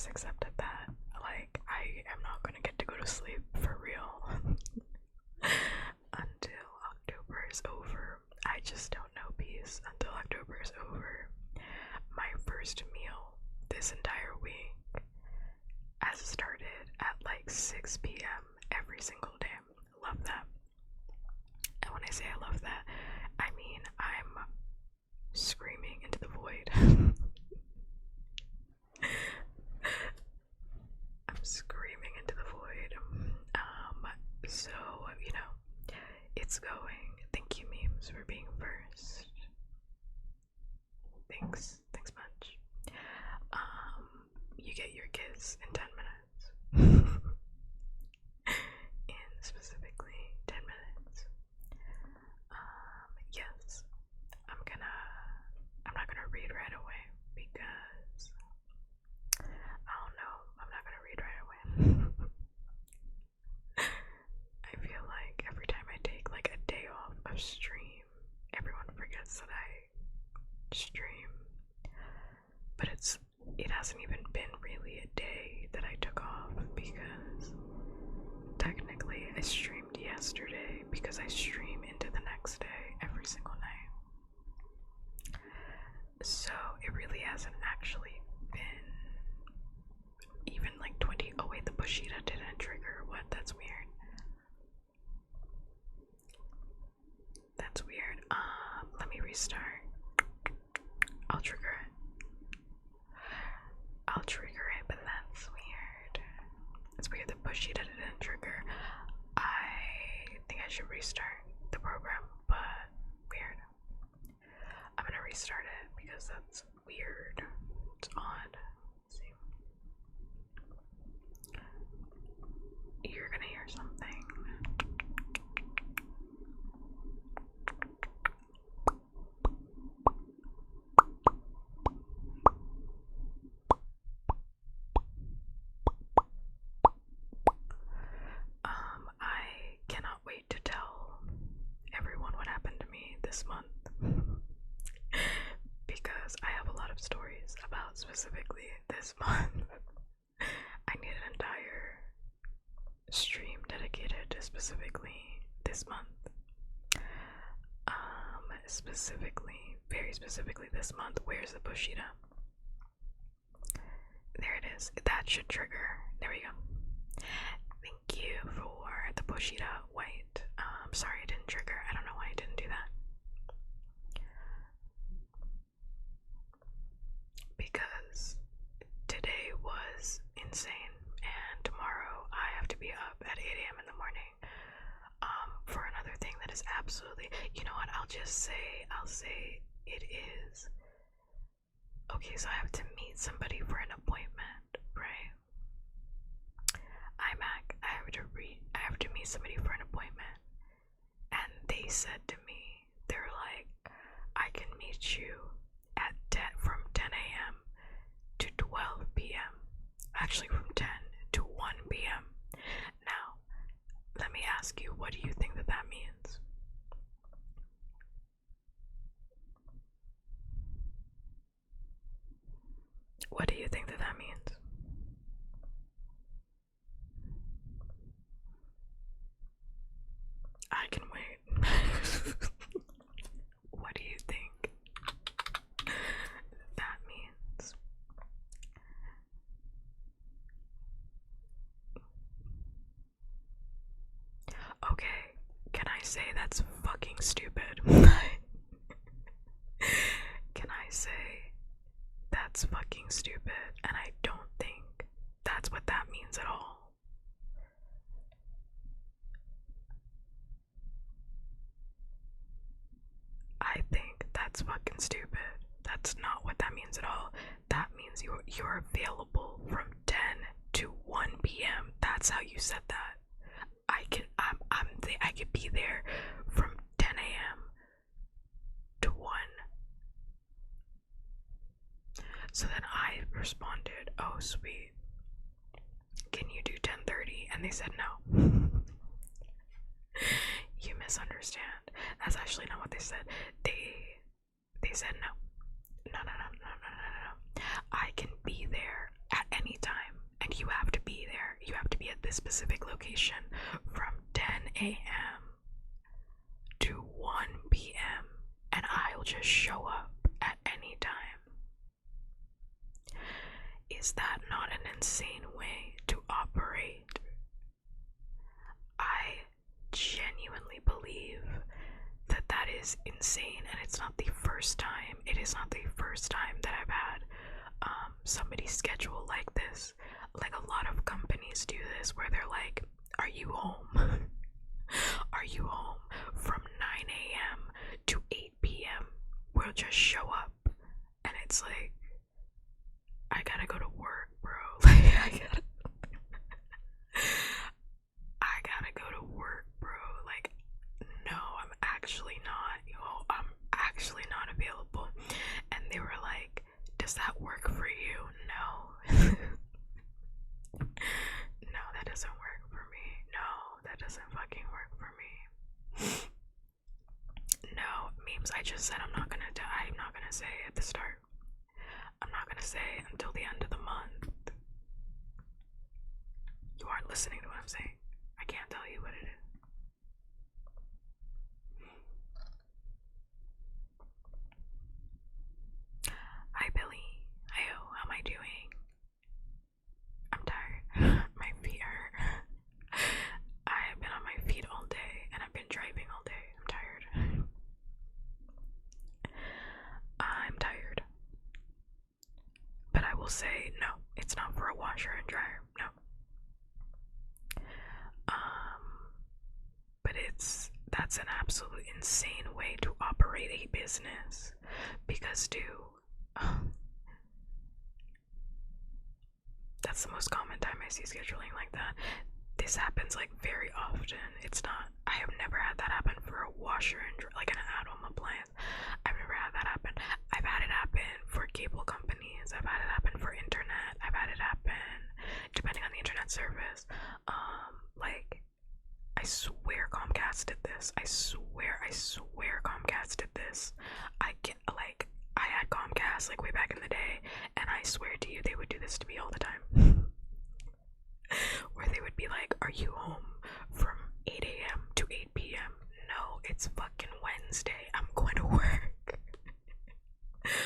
just accepted that. Like, I am not gonna get to go to sleep for real until October is over. I just don't know peace until October is over. My first meal this entire week has started at like 6 p.m. every single day. Love that. And when I say I love that, I mean I'm screaming into the void. I'm screaming into the void. So, you know, it's going. Thank you, memes, for being first. Thanks much. You get your kiss in 10 minutes. In specifically 10 minutes. Yes, I'm not gonna read right away because I don't know, I'm not gonna read right away. I feel like every time I take like a day off of stream, everyone forgets that I stream. But it hasn't even been really a day that I took off because technically I streamed yesterday because I stream into the next day every single night. So it really hasn't actually been even like 20. Oh wait, the Bushita didn't trigger. What? That's weird. That's weird. Let me restart. I'll trigger it. But that's weird. It's weird that Bushita didn't trigger. I think I should restart the program, but weird. I'm gonna restart it because that's weird. It's odd. Let's see. You're gonna hear something. I cannot wait to tell everyone what happened to me this month because I have a lot of stories about specifically this month. I need an entire stream dedicated to specifically this month. Very specifically this month. Where's the Bushita? There it is. That should trigger. There we go. Thank you for the Bushita white. Sorry it didn't trigger. I don't know why I didn't do that. Because today was insane, and tomorrow I have to be up at 8 a.m. in the morning for another thing that is absolutely, you know what, I'll say it is. Okay, so I have to meet somebody for an appointment, right? I have to meet somebody for an appointment, and they said to me, they're like, I can meet you at 10 from 10 a.m. to 12 p.m. Actually, from 10 to 1 p.m. Now, let me ask you, what do you think that means? What do you think that means? I can wait. What do you think that means? Okay, can I say that's fucking stupid? Can I say that's fucking stupid? And I don't think that's what that means at all. I think that's fucking stupid. That's not what that means at all. That means you're available from 10 to 1 p.m. That's how you said that. I could be there from 10 a.m. to 1. So then I responded, oh sweet, can you do 10:30? And they said no. You misunderstand. That's actually not what they said. They said no. No. I can be there at any time. this specific location from 10 a.m. to 1 p.m. and I'll just show up at any time. Is that not an insane way to operate? I genuinely believe that that is insane, and it's not the first time. It is not the first time that I've had somebody schedule like this. Like, a lot of companies do this where they're like, are you home? Are you home from 9 a.m. to 8 p.m.? We'll just show up. And it's like, I gotta go to work, bro. Like, I gotta go to work, bro. Like, no, I'm actually not. I'm actually not available. And they were like, does that work for you? No. No, that doesn't work for me. No, that doesn't fucking work for me. No, memes, I just said I'm not gonna say at the start. I'm not gonna say until the end of the month. You aren't listening to what I'm saying. I can't tell you what it is. Hi Billy. Hi-yo, how am I doing? I'm tired. My feet hurt. I have been on my feet all day and I've been driving all day. I'm tired. I'm tired. But I will say, no, it's not for a washer and dryer. No. But that's an absolute insane way to operate a business. Because, dude, that's the most common time I see scheduling like that. This happens like very often. I have never had that happen for a washer and like an at-home appliance. I've never had that happen. I've had it happen for cable companies. I've had it happen for internet. I've had it happen depending on the internet service. Like, I swear Comcast did this. I swear Comcast did this. I had Comcast like way back in the day, and I swear to you, they would do this to me all the time. Where they would be like, are you home from 8 a.m. to 8 p.m.? No, it's fucking Wednesday. I'm going to work.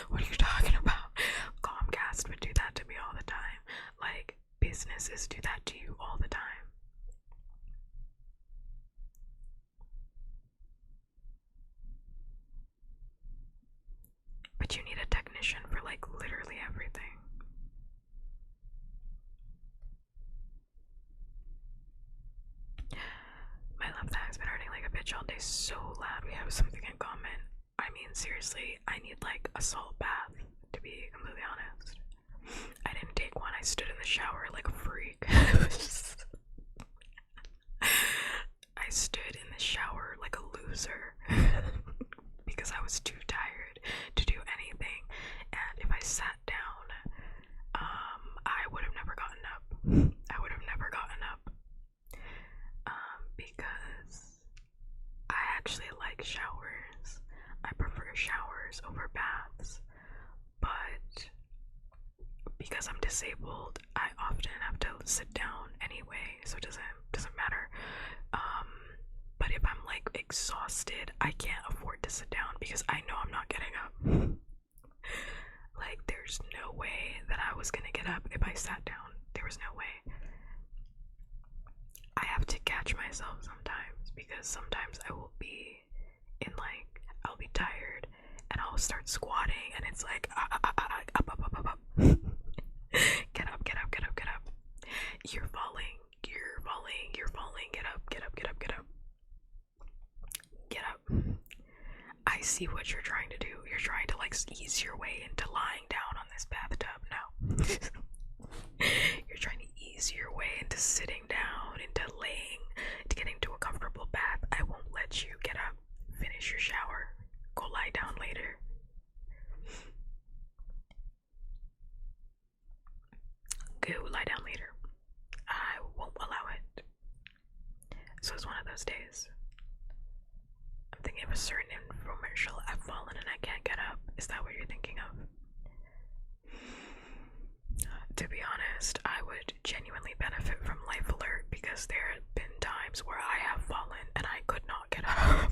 What are you talking about? Comcast would do that to me all the time. Like, businesses do that to you all the time. But you need a technician for like literally everything. My left eye has been hurting like a bitch all day. So loud. We have something in common. I mean, seriously, I need like a salt bath, to be completely honest. I didn't take one. I stood in the shower like a freak. I stood in the shower like a loser because I was too tired to do anything. And if I sat down, I would have never gotten up. Because I actually like showers. I prefer showers over baths. But because I'm disabled, I often have to sit down anyway, so it doesn't matter. But if I'm like exhausted, I can't afford to sit down because I know I'm not getting up. Like, there's no way that I was gonna get up if I sat down. There was no way. I have to catch myself sometimes because sometimes I will be I'll be tired and I'll start squatting and it's like up. Get up. You're falling. Get up. I see what you're trying to do. You're trying to like ease your way into lying down on this bathtub. No. You're trying to ease your way into sitting down, into laying, to getting to a comfortable bath. I won't let you. Get up. Finish your shower. Go lie down later. Go lie down later. I won't allow it. So it's one of those days. I'm thinking of a certain infomercial. I've fallen and I can't get up. Is that what you're thinking of? To be honest, I would genuinely benefit from Life Alert because there have been times where I have fallen and I could not get up.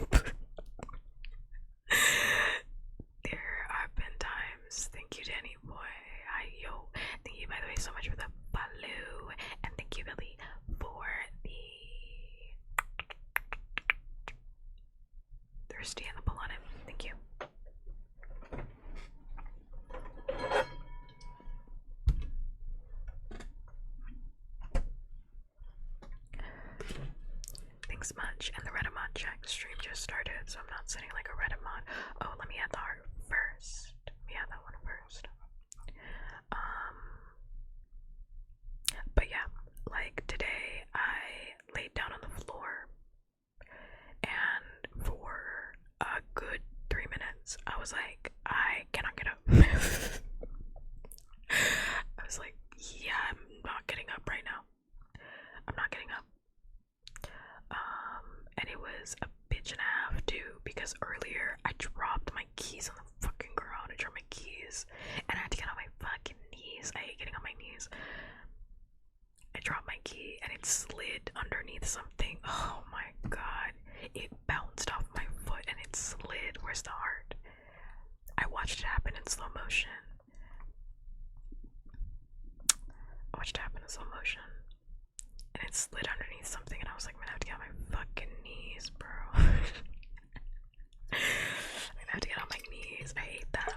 There have been times. Thank you, Danny boy. Hi, yo. Thank you, by the way, so much for the follow, and thank you, Billy, for the thirsty and the pull on it. Thank you. Thanks much. And the Redamon check stream just started, so I'm not sitting like a Redamon. Oh, let me add the heart first. Let me add that one first. But yeah, like today I laid down on the floor, and for a good 3 minutes I was like, I cannot get up. I was like, yeah, I'm not getting up right now. I'm not getting up. And it was a bitch and a half too, because earlier I dropped my keys on the fucking ground. I dropped my keys and I had to get on my fucking knees. I hate getting on my knees. I dropped my key and it slid underneath something. Oh my god. It bounced off my foot and it slid. Where's the heart? I watched it happen in slow motion. And it slid underneath something and I was like, I'm gonna have to get on my fucking knees, bro. I'm gonna have to get on my knees. I hate that.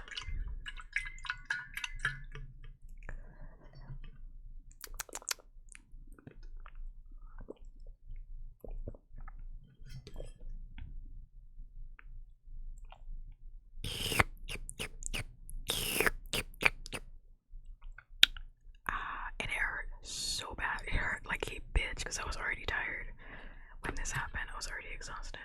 And it hurt so bad. It hurt like a bitch because I was already tired when this happened. I was already exhausted.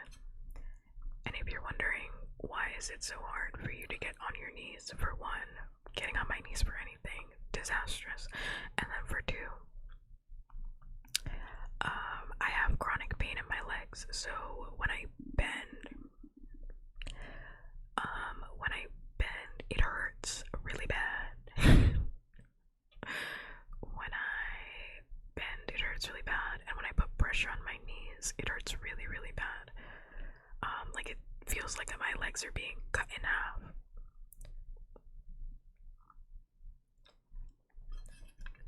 And if you're wondering why is it so hard for you to get on your knees, for one, getting on my knees for anything, disastrous. And then for two, I have chronic pain in my legs, so when I bend, it hurts really bad. When I bend, it hurts really bad, and when I put pressure on my knees, it hurts really, really bad. Like it feels like my legs are being cut in half.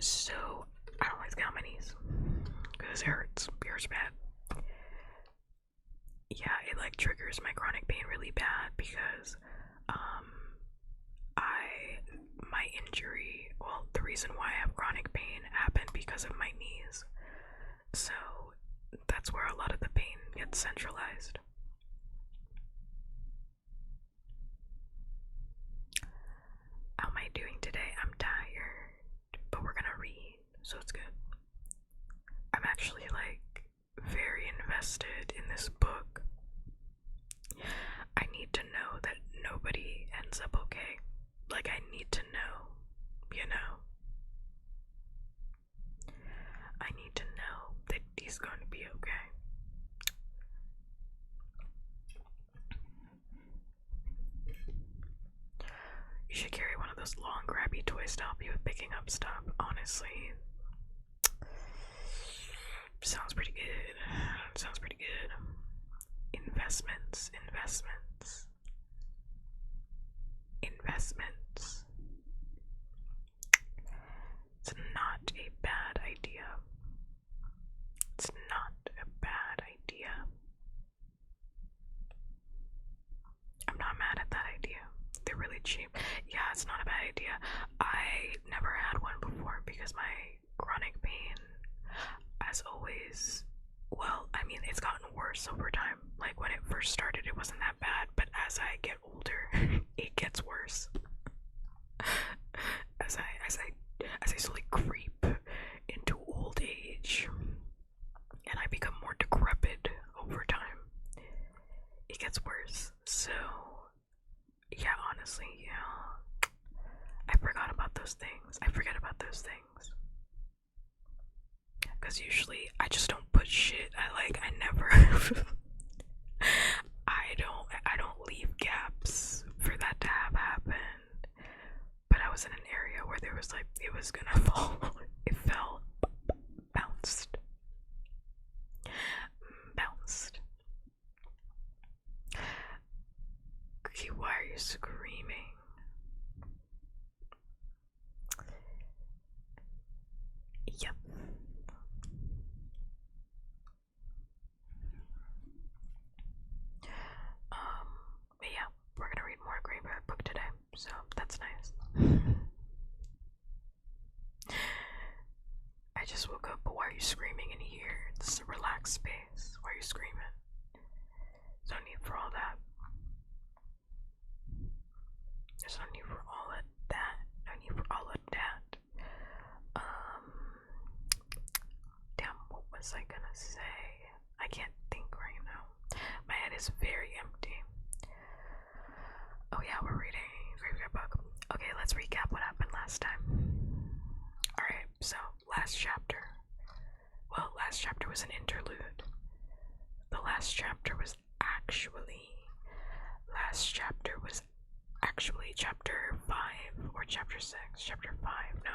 So I don't like to get on my knees because it hurts. It hurts bad. Yeah, it like triggers my chronic pain really bad because my injury, well, the reason why I have chronic pain happened because of my knees. So that's where a lot of the pain gets centralized. How am I doing today? I'm tired, but we're gonna read, so it's good. I'm actually like very invested in this book. I need to know that nobody ends up okay. Like, I need to know, you know? I need to know that he's going to be okay. You should carry one of those long, grabby toys to help you with picking up stuff, honestly. Sounds pretty good. Sounds pretty good. Investments. It's not a bad idea. I'm not mad at that idea. They're really cheap. Yeah, it's not a bad idea. I never had one before because my chronic pain, as always, well, I mean, it's gotten worse over time. Like when it first started, it wasn't that bad, but as I get older, it gets worse. As I slowly creep into old age, and I become more decrepit over time, it gets worse. So, yeah, honestly, yeah, I forgot about those things. Because usually I just don't put shit. I never I don't leave gaps for that to have happened. But I was in an area where there was like, it was gonna fall. It fell, bounced. so that's nice. I just woke up, but why are you screaming in here? This is a relaxed space. Why are you screaming? There's no need for all that. There's no need for all of that. No need for all of that. Damn, what was I gonna say? I can't think right now. My head is very empty. Oh yeah, we're reading a book. Okay, let's recap what happened last time. Alright, so last chapter. Well, last chapter was an interlude. The last chapter was actually chapter 5 or chapter 6. Chapter 5, no.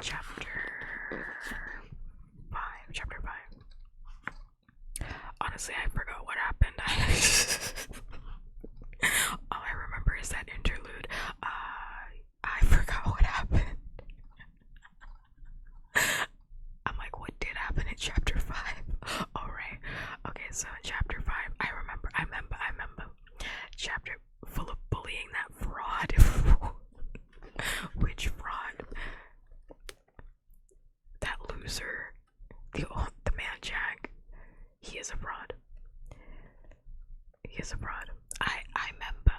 Chapter 5. Honestly, I forgot what happened. All I remember is that interlude. I forgot what happened. I'm like, what did happen in chapter 5? Alright. Okay, so in chapter 5, I remember. Chapter full of bullying, that fraud. Which fraud? That loser. The man Jack. He is a fraud. He is a fraud. I remember.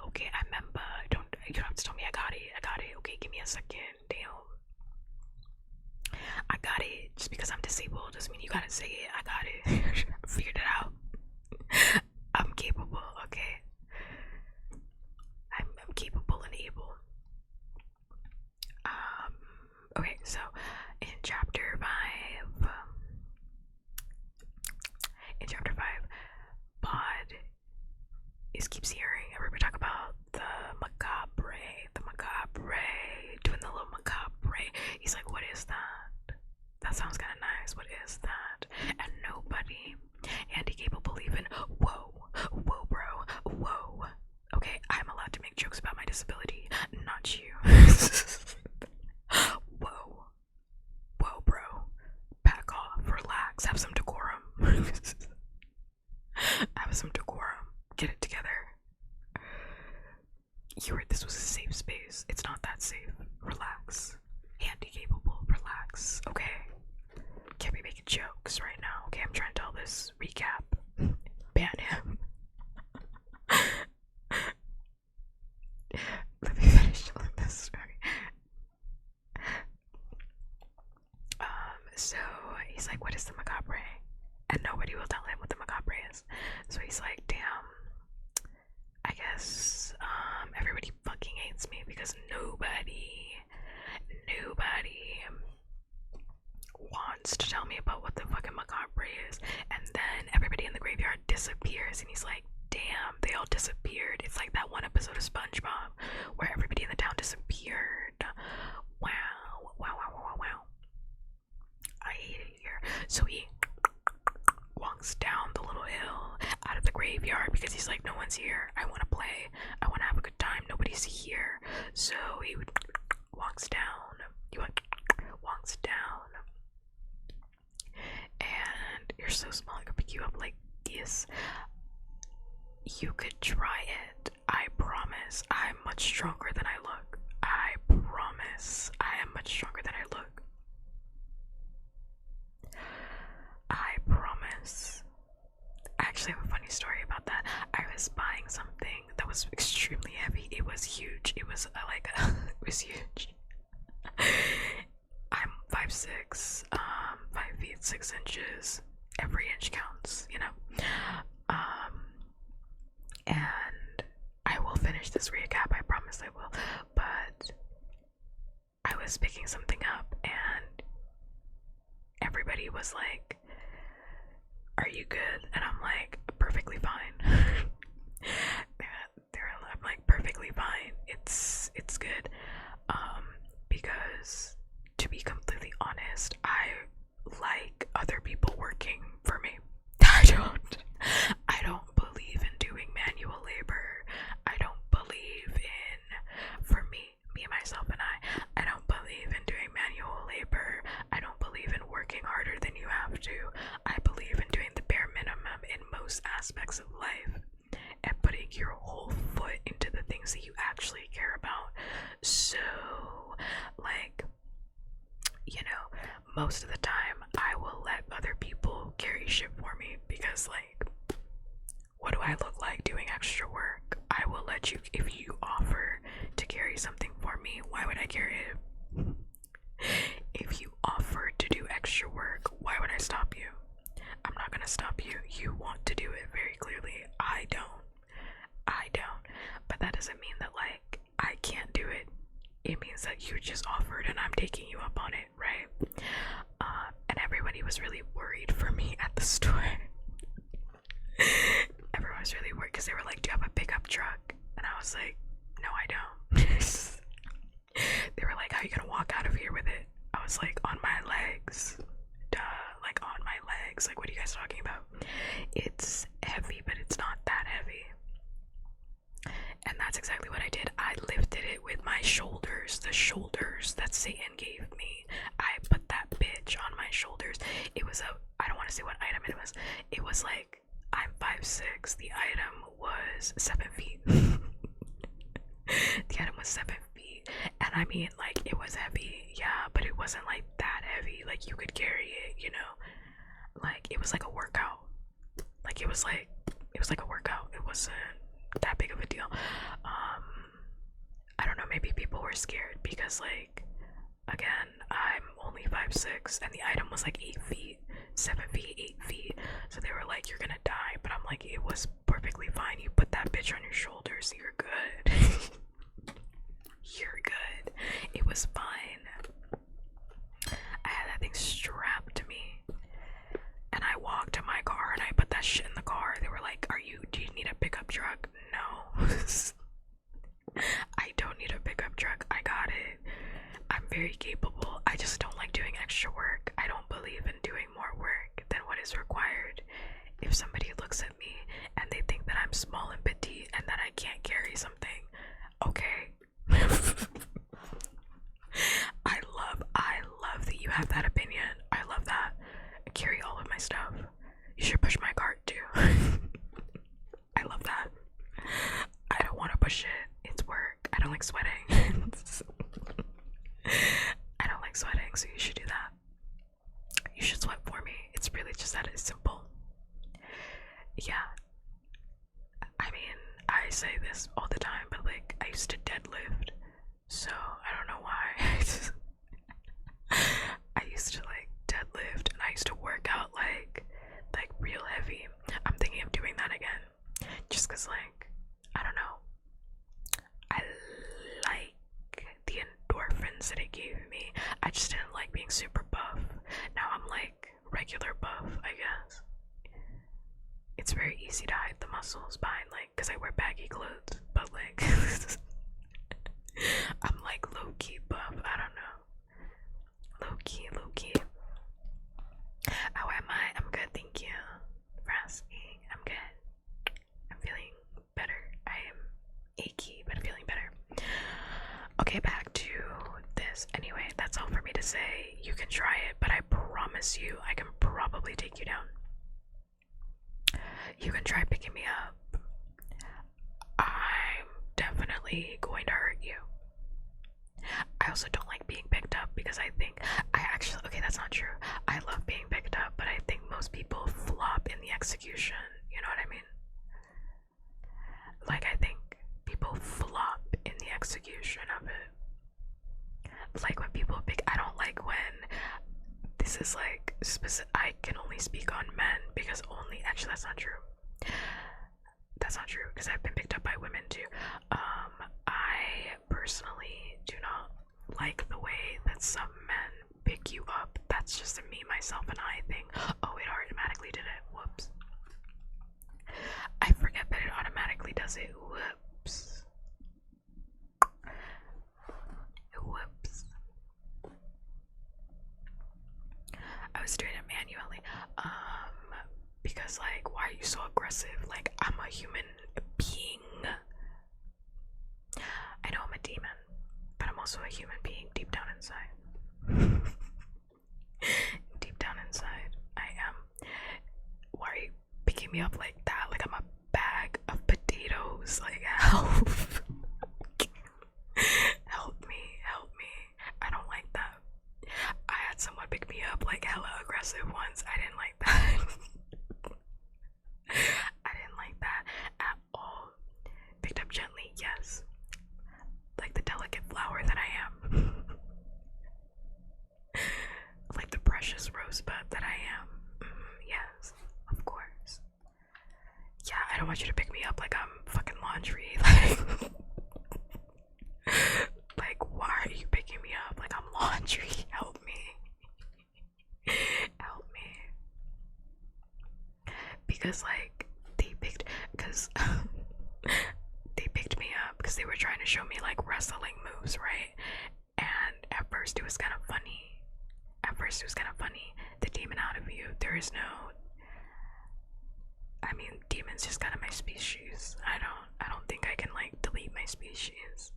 Okay, I remember. You don't have to tell me I got it. Okay, give me a second. Damn. I got it. Just because I'm disabled doesn't mean you gotta say it. I got it. I figured it out. I'm capable, okay? I'm capable and able. Okay, so in chapter 5, Bod keeps hearing everybody talk about the macabre, doing the little macabre. He's like, what is that? That sounds kind of nice. What is that? And nobody, Andy capable even, whoa, bro, whoa. Okay, I'm allowed to make jokes about my disability, not you. Whoa, bro. Back off, relax, have some decorum. Have some decorum. Get it together. You heard this was a safe space. It's not that safe. Relax. Andy capable, relax. Okay. Can't be making jokes right now. Okay, I'm trying to tell this recap. Ban him. Let me finish telling this story. So he's like, what is the macabre? And nobody will tell him what the macabre is. So he's like, damn, I guess everybody fucking hates me because nobody wants to tell me about what the fucking macabre is. And then everybody in the graveyard disappears, and he's like, damn, they all disappeared. It's like that one episode of SpongeBob where everybody in the town disappeared. Wow. I hate it here. So he walks down the little hill out of the graveyard because he's like, no one's here. I want to play. I want to have a good time. Nobody's here. So he walks down. And you're so small, I could pick you up like this. You could try it. I promise. I'm much stronger than I look. I promise. I am much stronger than I look. I promise. I actually have a funny story about that. I was buying something that was extremely heavy. It was huge. It was it was huge. I'm 5'6", 5 feet 6 inches. Every inch counts, you know. And I will finish this recap. I promise I will. But I was picking something up, and everybody was like, "Are you good?" And I'm like, "Perfectly fine." I'm like, "Perfectly fine. It's good." Because to be completely honest, I like other people working for me. I don't believe in doing manual labor. I don't believe in, for me, myself and I don't believe in doing manual labor. I don't believe in working harder than you have to. I believe in doing the bare minimum in most aspects of life. putting your whole foot into the things that you actually care about. So, like, you know, most of the time I will let other people carry shit for me because, like, what do I look like doing extra work? I will let you, if you offer to carry something for me, why would I carry it? If you offer to do extra work, why would I stop you? I'm not gonna stop you. You want to do it very clearly. I don't. But that doesn't mean that, like, I can't do it. It means that you just offered and I'm taking you up on it, right? And everybody was really worried for me at the store. Everyone was really worried because they were like, do you have a pickup truck? And I was like, no, I don't. They were like, how are you gonna walk out of here with it? I was like, on my legs. Duh, like on my legs. Like, what are you guys talking about? It's heavy, but it's not that heavy. And that's exactly what I did. I lifted it with my shoulders, the shoulders that Satan gave me. I put that bitch on my shoulders. It was I don't want to say what item it was. It was like, I'm 5'6". The item was 7 feet. The item was 7 feet. And I mean, like, it was heavy, yeah, but it wasn't like that heavy. Like, you could carry it, you know? Like, it was like a workout. Like, it was like a workout. It wasn't that big of a deal. I don't know, maybe people were scared because, like, again, I'm only 5'6", and the item was like 8 feet, 7 feet, 8 feet. So they were like, you're gonna die. But I'm like, it was perfectly fine. You put that bitch on your shoulders, you're good. You're good. It was fine. I had that thing strapped to me. And I walked to my car and I put that shit in the car. They were like, do you need a pickup truck? No. I don't need a pickup truck. I got it. I'm very capable. I just don't like doing extra work. I don't believe in doing more work than what is required. If somebody looks at me and they think that I'm small and petite and that I can't carry something, okay. I love that you have that opinion. I love that. I carry all of my stuff. You should push my cart too. I love that. I don't want to push it. It's work. I don't like sweating. I don't like sweating, so you should do that. You should sweat for me. It's really just that it's simple. Yeah. I mean, I say this all the time, but like, I used to deadlift, so I don't know why. I used to like deadlift, and I used to work out like real heavy. I'm thinking of doing that again, just cause like, I don't know. I like the endorphins that it gave me. I just didn't like being super buff. Now I'm like regular buff, I guess. It's very easy to hide the muscles behind, like, because I wear baggy clothes, but like, I'm like low-key buff. I don't know. Low-key. How am I? I'm good, thank you for asking. I'm good. I'm feeling better. I am achy, but I'm feeling better. Okay, back to this. Anyway, that's all for me to say. You can try it, but I promise you, I can probably take you down. You can try picking me up. I'm definitely going to hurt you. I also don't like being picked up because okay, that's not true. I love being picked up, but I think most people flop in the execution. You know what I mean? Like, I think people flop in the execution of it. Like, when people I don't like when this is like I can only speak on men because actually that's not true. That's not true because I've been picked up by women too. I personally do not like the way that some men pick you up. That's just a me, myself, and I thing. Oh, it automatically did it. Whoops. I forget that it automatically does it. Whoops. I was doing it manually. Because like, why are you so aggressive? Like, I'm a human being. I know I'm a demon, but I'm also a human being deep down inside. Deep down inside, I am. Why are you picking me up like that? Like I'm a bag of potatoes. help. Help me, help me. I don't like that. I had someone pick me up like hella aggressive once. I didn't like that. I didn't like that at all. Picked up gently, yes. Like the delicate flower that I am. Like the precious rosebud that I am. Yes, of course. Yeah, I don't want you to pick me up like I'm fucking laundry. Like why are you picking me up like I'm laundry? Help me. Help me. Because like they picked me up because they were trying to show me like wrestling moves, right? And at first it was kind of funny. The demon out of you. There is no. I mean, demon's just kind of my species. I don't think I can like delete my species.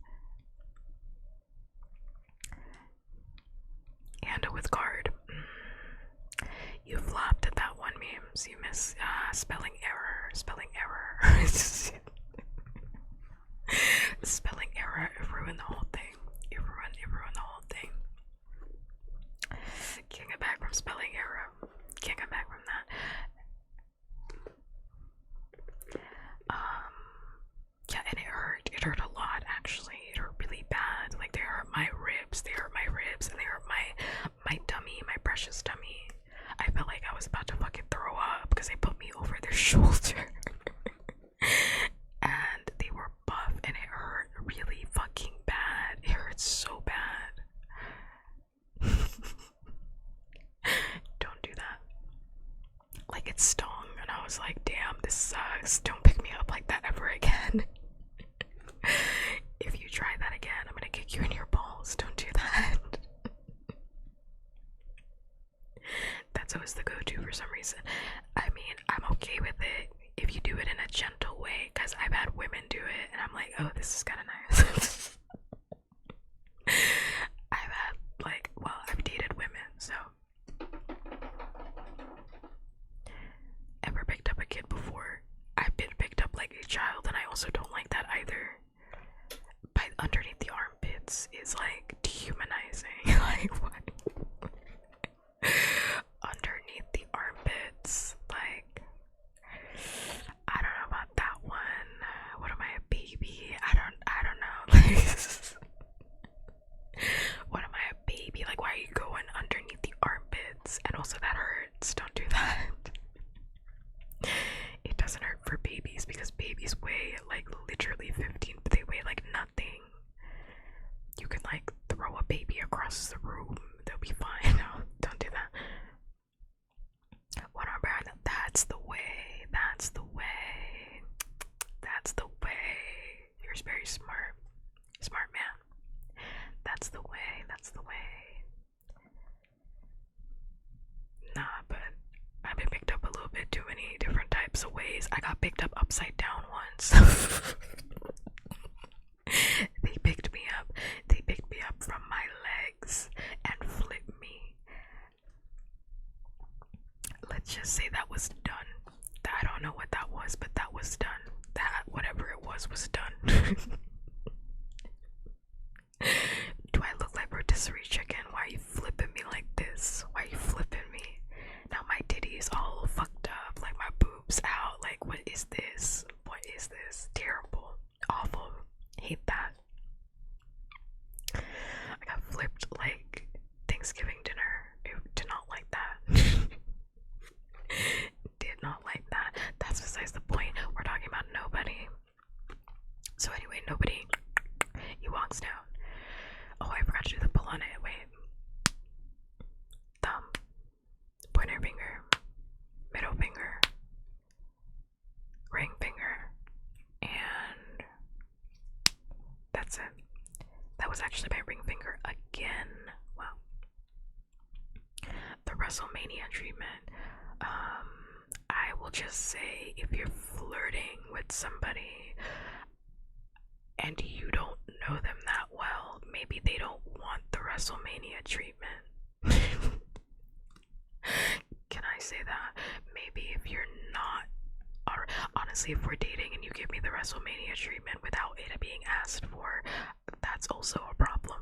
Handle with guard. You flopped at that one meme. So you miss spelling error. Spelling error. Spelling error. It ruined the whole thing. It ruined the whole thing. Can't get back from spelling error. Can't get back from that. Yeah, and it hurt. It hurt a lot, actually. It hurt really bad. Like, they hurt my ribs. They hurt my ribs, and they hurt my tummy, my precious tummy. I felt like I was about to fucking throw up because they put me over their shoulder. And they were buff, and it hurt really fucking bad. It hurt so bad. Don't do that. Like, it stung, and I was like, damn, this sucks. Don't pick me up like that ever again. If you try that again, I'm gonna kick you in your balls. Don't do that. That's always the go-to for some reason. I mean, I'm okay with it if you do it in a gentle way, because I've had women do it, and I'm like, oh, this is kind of nice. I've dated women, so. Ever picked up a kid before? I've been picked up like a child, and I also don't like that either. But underneath the armpits is like dehumanizing. Like, what? Underneath the armpits, like, I don't know about that one. What am I, a baby? I don't know. What am I, a baby? Like, why are you going underneath the armpits? And also that hurts. Don't do that. It doesn't hurt for babies because babies weigh like literally 15, but they weigh like nothing. You can like throw a baby across the room, they'll be fine. No, don't do that. One arm behind them. That's the way. That's the way. That's the way. You're very smart. Smart man. That's the way. That's the way. Nah, but I've been picked up a little bit too many different types of ways. I got picked up upside down once. They picked me up. They picked me up from my legs and flipped me. Let's just say that was done. I don't know what that was, but that was done. That, whatever it was done. Do I look like rotisserie chicken? Why are you flipping me like this? Why are you flipping me? Now my titties all fucked up, like my boobs out. Like, what is this? What is this? Terrible. Awful. Hate that. I got flipped like Thanksgiving dinner. Did not like that. Did not like that. That's besides the point. We're talking about nobody. So anyway, nobody. He walks down. Oh, I forgot to do the pull on it. Wait. Thumb. Pointer finger. Middle finger. Ring finger. And that's it. That was actually my ring finger again. Wow. The WrestleMania treatment. I will just say, if you're flirting with somebody and you don't know them that well, maybe they don't want the WrestleMania treatment. Can I say that? Maybe if you're not, or honestly, if we're dating and you give me the WrestleMania treatment without it being asked for, that's also a problem.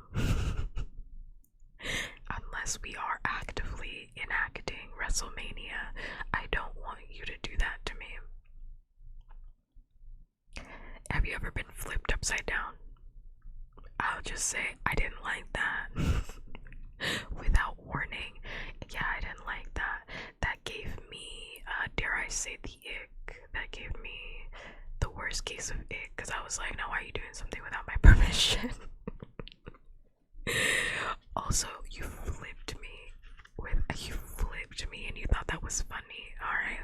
Unless we are actively enacting WrestleMania, I don't want you to do that to me. Have you ever been flipped upside down? I'll just say I didn't like that. Without warning. Yeah, I didn't like that. That gave me, dare I say, the ick. That gave me the worst case of ick, because I was like, no, why are you doing something without my permission? Also, you flipped me and you thought that was funny. Alright,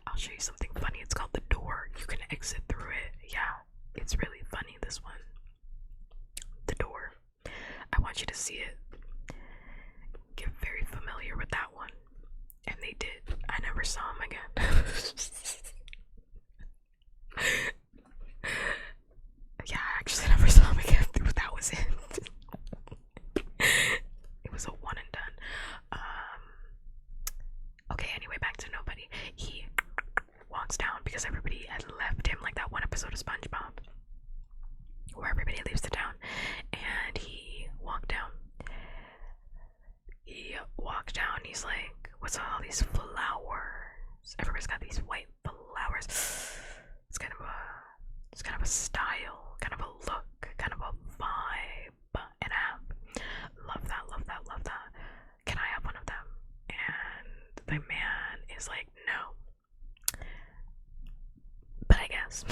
I'll show you something funny. It's called the door. You can exit through it. Yeah, it's really funny, this one. The door. I want you to see it. Get very familiar with that one. And they did. I never saw him again. Yeah, I actually never saw him again. That was it. It was a one and done. Okay, anyway, back to nobody. He walks down because everybody had left him, like that one episode of SpongeBob where everybody leaves the town, and he walked down. He's like, what's all these flowers? Everybody's got these white flowers. It's kind of a style, kind of a look, kind of a vibe, and I love that. Can I have one of them? And the man is like, no. But I guess.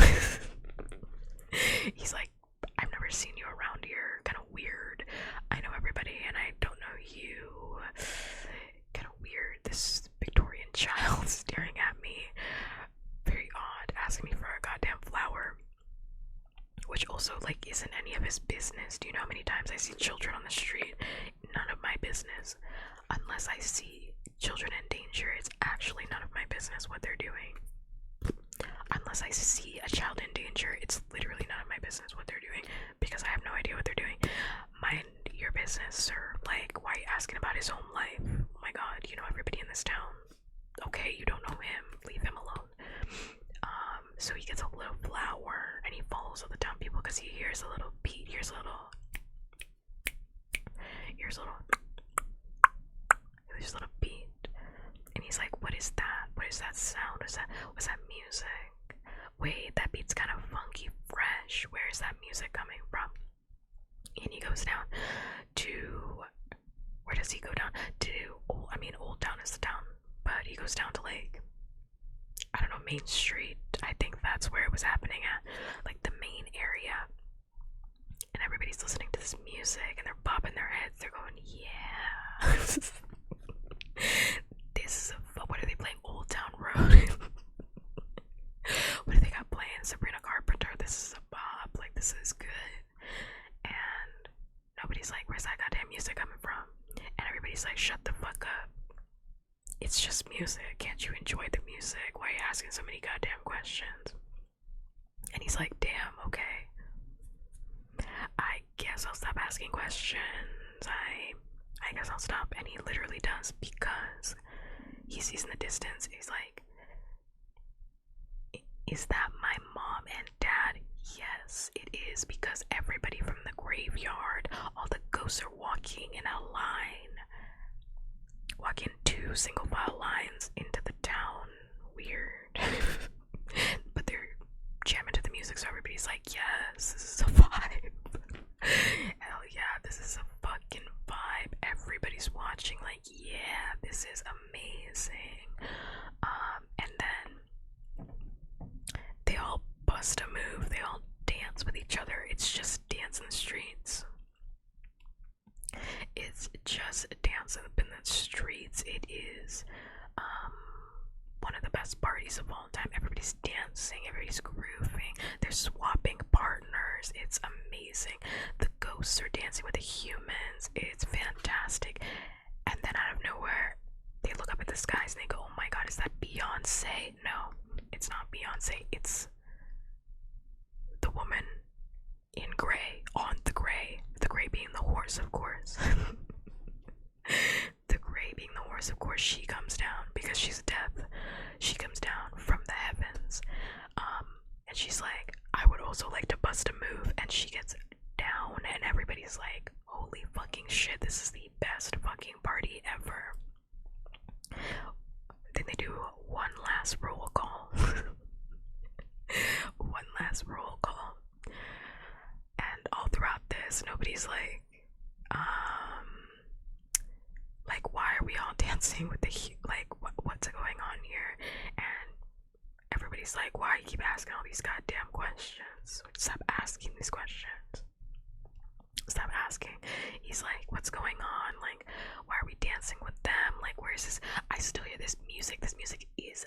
He's like, I've never seen you around here. Kind of weird. I know everybody and I don't know you. Kind of weird. This Victorian child staring at me. Very odd. Asking me for a goddamn flower. Which also, like, isn't any of his business. Do you know how many times I see children on the street? None of my business. Unless I see children in danger, it's actually none of my business what they're doing. Unless I see a child in danger, it's literally none of my business what they're doing, because I have no idea what they're doing. Mind your business, sir. Like, why are you asking about his home life? Oh my god, you know everybody in this town. Okay, you don't know him. Leave him alone. So he gets a little flower, and he follows other town people because he hears a little beat. Here's a little beat. And he's like, what is that? What is that sound? What's that music? Wait, that beat's kind of funky, fresh. Where is that music coming from? And he goes down to, where does he go down to? Old Town is the town, but he goes down to, like, I don't know, Main Street. I think that's where it was happening at, like the main area. And everybody's listening to this music and they're bobbing their heads. They're going, yeah. What are they playing? Old Town Road. What do they got playing? Sabrina Carpenter. This is a bop. Like, this is good. And nobody's like, where's that goddamn music coming from? And everybody's like, shut the fuck up. It's just music. Can't you enjoy the music? Why are you asking so many goddamn questions? And he's like, damn, okay. I guess I'll stop asking questions. I guess I'll stop. And he literally does, because he sees in the distance, he's like, is that my mom and dad? Yes, it is, because everybody from the graveyard, all the ghosts are walking in a line. Walking 2 single file lines into the town. Weird. But they're jamming to the music, so everybody's like, yes, this is a vibe. Hell yeah, this is a fucking vibe. Everybody's watching like, yeah, this is amazing. And then they all bust a move. They all dance with each other. It's just dance in the streets. It's just dancing up in the streets. It is one of the best parties of all time. Everybody's dancing, everybody's grooving, they're swapping partners. It's amazing. The ghosts are dancing with the humans. It's fantastic. And then out of nowhere, they look up at the skies and they go, oh my god, is that Beyonce? No, it's not Beyonce. It's the woman in gray, on the gray being the horse, of course. The gray being the horse, of course. She comes down because she's death. She comes down from the heavens, And she's like, I would also like to bust a move. And she gets down, and everybody's like, holy fucking shit, this is the best fucking party ever. Then they do one last roll call. One last roll call. And all throughout this, nobody's like, why are we all dancing with the, like, what's going on here? And everybody's like, why you keep asking all these goddamn questions? Stop asking these questions. Stop asking. He's like, what's going on? Like, why are we dancing with them? Like, where is this? I still hear this music. This music is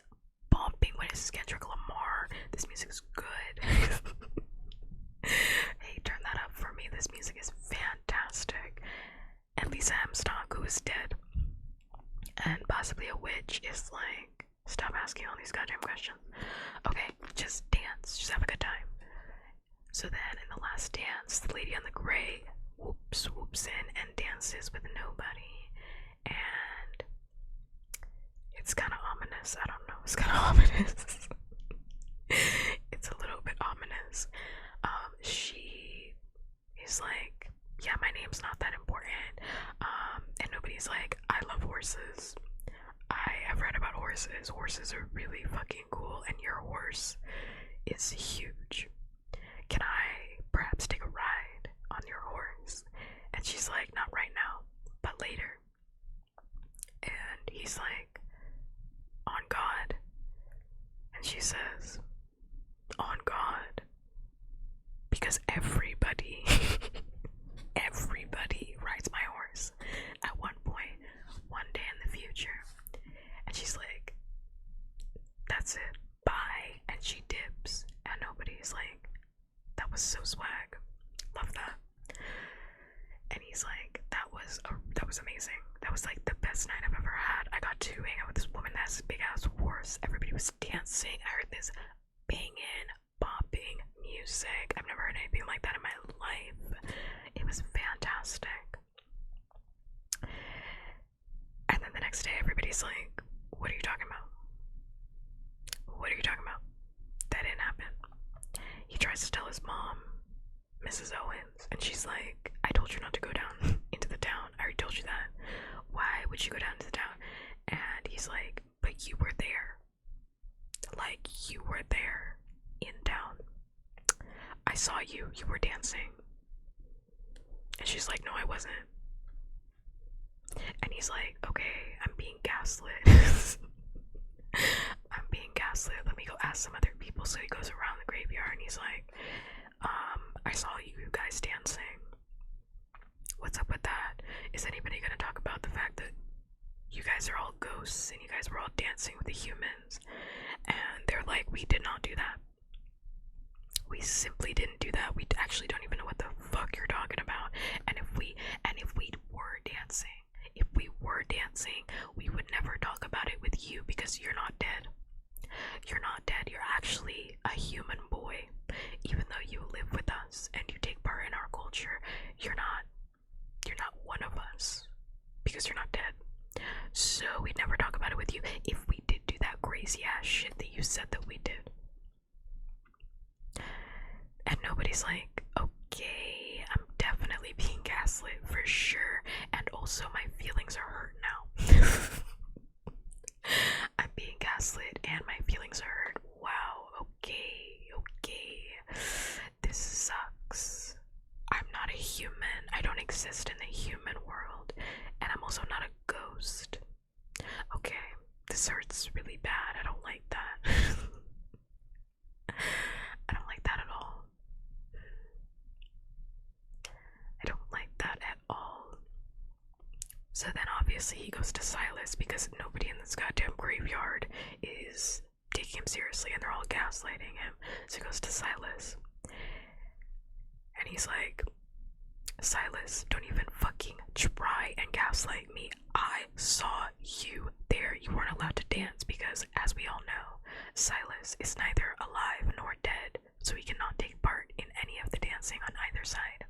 bumping. What is this? Kendrick Lamar? This music is good. Hey, turn that up for me. This music is fantastic. And Lisa Hemstock, who is dead, and possibly a witch, is like, stop asking all these goddamn questions. Okay, just dance. Just have a good time. So then, in the last dance, the lady on the gray swoops in and dances with nobody. And it's kind of ominous. I don't know. It's kind of ominous. It's a little bit ominous. She is like, yeah, my name's not that important. And nobody's like, I love horses. I have read about horses. Horses are really fucking cool, and your horse is huge. Can I perhaps take a ride on your horse? And she's like, not right now, but later. And he's like, on God. And she says, on God. Because everybody rides my horse at one point, one day in the future. And she's like, that's it, bye. And she dips, and nobody's like, that was so swag, love that. And he's like, that was amazing. That was like the best night I've ever had. I got to hang out with this woman that has a big ass horse. Everybody was dancing. I heard this banging, bopping music. I've never heard anything like that in my life. It was fantastic. And then the next day, everybody's like, what are you talking about? What are you talking about? That didn't happen. He tries to tell his mom, Mrs. Owens, and she's like, I told you not to go down into the town. I already told you that. Why would you go down to the town? And he's like, but you were there. Like, you were there in town. I saw you. You were dancing. And she's like, no, I wasn't. And he's like, okay, I'm being gaslit. I'm being gaslit. Let me go ask some other people. So he goes around the graveyard and he's like, I saw you guys dancing. What's up with that? Is anybody gonna talk about the fact that you guys are all ghosts and you guys were all dancing with the humans? And they're like, we did not do that. We simply didn't do that. We actually don't even know what the fuck you're talking about. And if we were dancing, we would never talk about it with you because you're not dead. You're not dead. You're actually a human boy. Even though you live with us and you take part in our culture, you're not one of us because you're not dead. So we'd never talk about it with you if we did do that crazy ass shit that you said that we did. And nobody's like, okay, I'm definitely being gaslit for sure. And also my feelings are hurt now. I'm being gaslit and my feelings are hurt. Wow, okay. This sucks. I'm not a human. I don't exist in the human world. And I'm also not a ghost. Okay, this hurts really bad. I don't like that. I don't like that at all. I don't like that at all. So then obviously he goes to Silas because nobody in this goddamn graveyard is taking him seriously and they're all gaslighting him. So he goes to Silas. And he's like, Silas, don't even fucking try and gaslight me. I saw you there. You weren't allowed to dance because, as we all know, Silas is neither alive nor dead, so he cannot take part in any of the dancing on either side.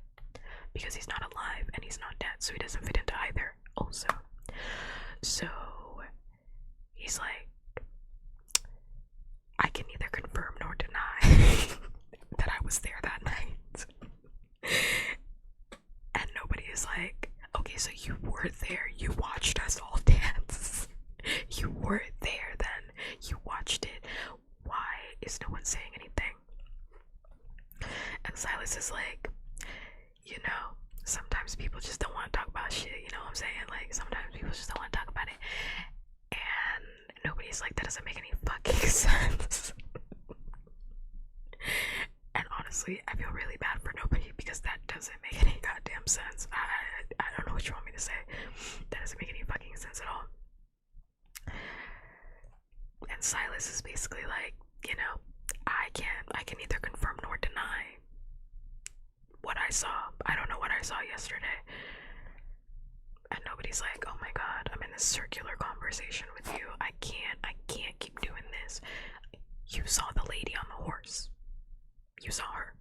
Because he's not alive and he's not dead, so he doesn't fit into either also. So he's like, I can neither confirm nor deny. Silas is like, you know, sometimes people just don't want to talk about shit, you know what I'm saying? Like, sometimes people just don't want to talk about it. And nobody's like, that doesn't make any fucking sense. And honestly, I feel really bad for nobody because that doesn't make any goddamn sense. I don't know what you want me to say. That doesn't make any fucking sense at all. And Silas is basically like, you know, I can neither confirm nor deny what I saw. I don't know what I saw yesterday. And nobody's like, oh my god, I'm in this circular conversation with you. I can't keep doing this. You saw the lady on the horse. You saw her.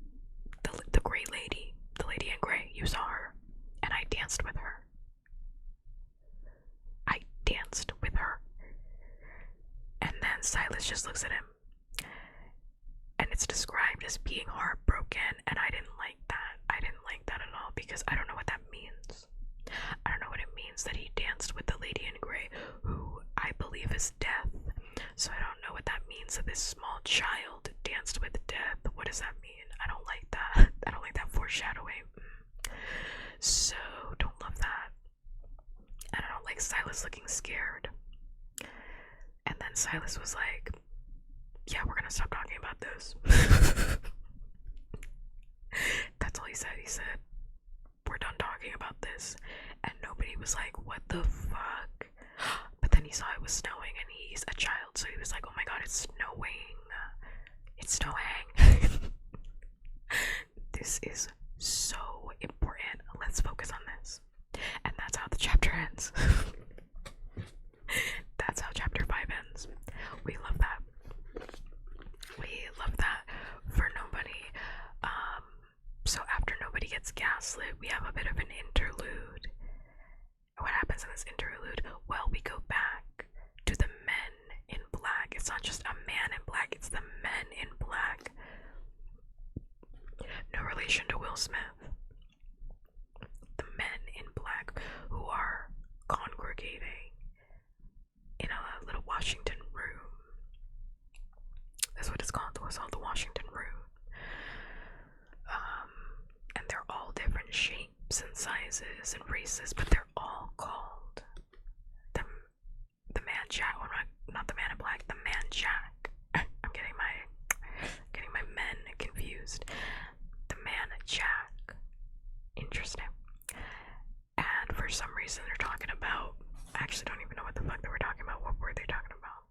The gray lady. The lady in gray. You saw her. And I danced with her. I danced with her. And then Silas just looks at him. And it's described as being heartbroken. And I didn't like that. I didn't like that at all because I don't know what that means. I don't know what it means that he danced with the lady in gray, who I believe is death. So I don't know what that means that this small child danced with death. What does that mean? I don't like that. I don't like that foreshadowing. So don't love that. And I don't like Silas looking scared. And then Silas was like, yeah, we're gonna stop talking about this. That's all he said. He said, we're done talking about this. And nobody was like, what the fuck? But then he saw it was snowing and he's a child, so he was like, oh my god, it's snowing. It's snowing. This is so important. Let's focus on this. And that's how the chapter ends. That's how chapter 5 ends. We love that. We love that for nobody. So after nobody gets gaslit, we have a bit of an interlude. What happens in this interlude? Well, we go back to the men in black. It's not just a man in black, it's the men in black. No relation to Will Smith. The men in black who are congregating in a little Washington room. That's what it's called. It was called the Washington room. And they're all different shapes and sizes and races, but they're all called the man Jack. Well, not the man in black, the man Jack. I'm getting my men confused. The man Jack. Interesting. And for some reason they're talking about, I actually don't even know what the fuck they were talking about. What were they talking about?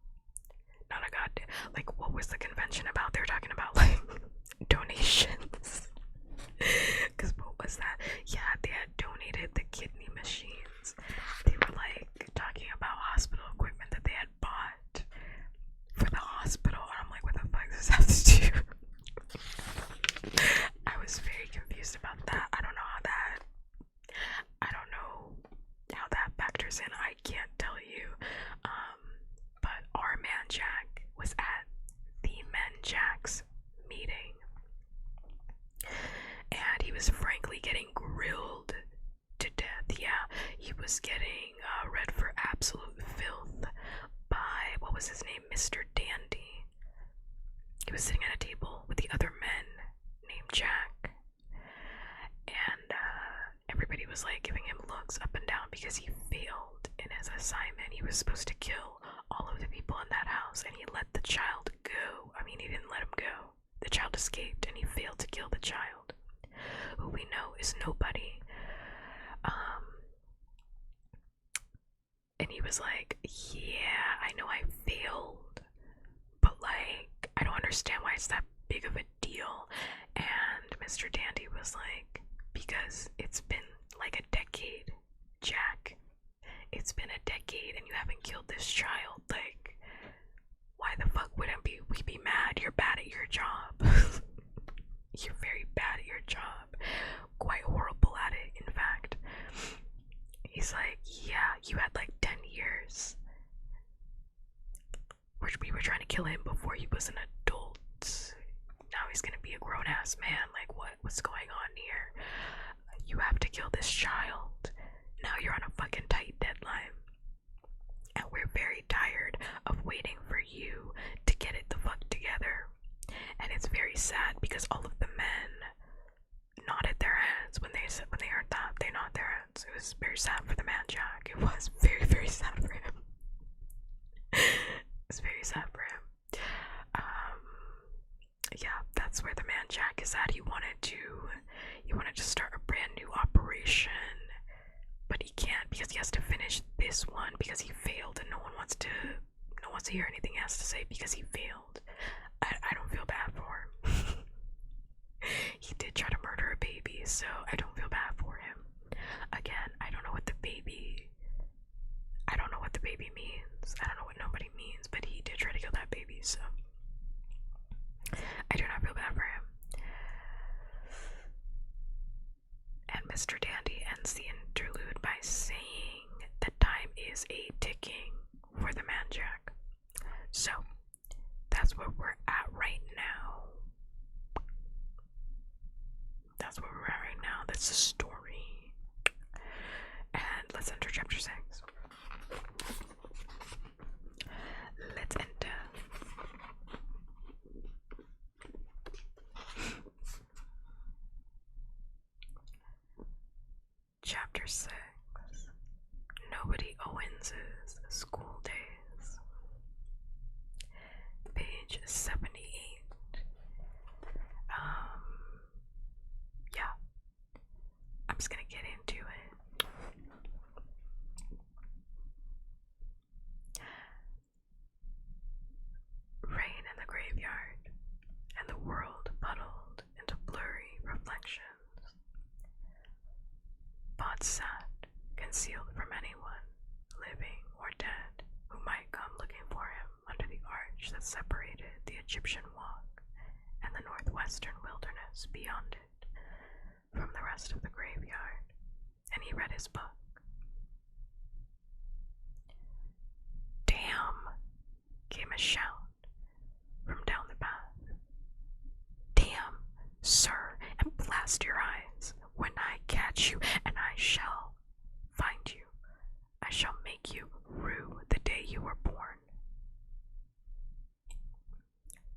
Not a goddamn, like, what was the convention about? They were talking about like donations. Because what was that? Yeah, they had donated the kidney machines. They were like talking about hospital equipment that they had bought for the hospital, and I'm like, what the fuck does that have to do? I was very confused about that. I don't know how that factors in. I can't tell you. But our man Jack was at the men Jack's meeting. And he was frankly getting grilled to death. Yeah, he was getting read for absolute filth by, what was his name, Mr. Dandy. He was sitting at a table with the other men named Jack. And everybody was like giving him looks up and down because he failed in his assignment. He was supposed to kill all of the people in that house, and he let the child go. I mean, he didn't let him go. The child escaped, and he failed to kill the child, who we know is nobody. And he was like, yeah, I know I failed, but like, I don't understand why it's that big of a deal. And Mr. Dandy was like, because it's been like a decade, Jack. It's been a decade and you haven't killed this child. Like, why the fuck wouldn't we be mad? You're bad at your job. You're very bad at your job. Quite horrible at it, in fact. He's like, yeah, you had like 10 years. We were trying to kill him before he was an adult. Now he's gonna be a grown-ass man. Like, what's going on here? You have to kill this child. Now you're on a fucking tight deadline. And we're very tired of waiting for you to get it the fuck together. And it's very sad because all of the men when they heard that, they nodded their heads. It was very sad for the man Jack. It was very, very sad for him. It was very sad for him. Yeah, that's where the man Jack is at. He wanted to start a brand new operation, but he can't because he has to finish this one because he failed, and no one wants to hear anything he has to say because he failed. I don't feel bad for him. He did try to murder a baby, so I don't feel bad for him. Again, I don't know what the baby means. I don't know what nobody means, but he did try to kill that baby, so I do not feel bad for him. And Mr. Dandy ends the interlude by saying that time is a ticking for the man Jack. So that's where we're at right now. That's where we're at right now. That's the story. And let's enter chapter 6. Let's enter. Chapter 6. Nobody Owens's School Days. Page 78. Yeah. I'm just gonna get into it. Rain in the graveyard, and the world puddled into blurry reflections. Bot sat, concealed from anyone, living or dead, who might come looking for him under the arch that separated the Egyptian walk and the northwestern wilderness beyond it from the rest of the graveyard, and he read his book. "Damn!" came a shout from down the path. "Damn, sir, and blast your eyes when I catch you, and I shall find you. I shall make you rue the day you were born."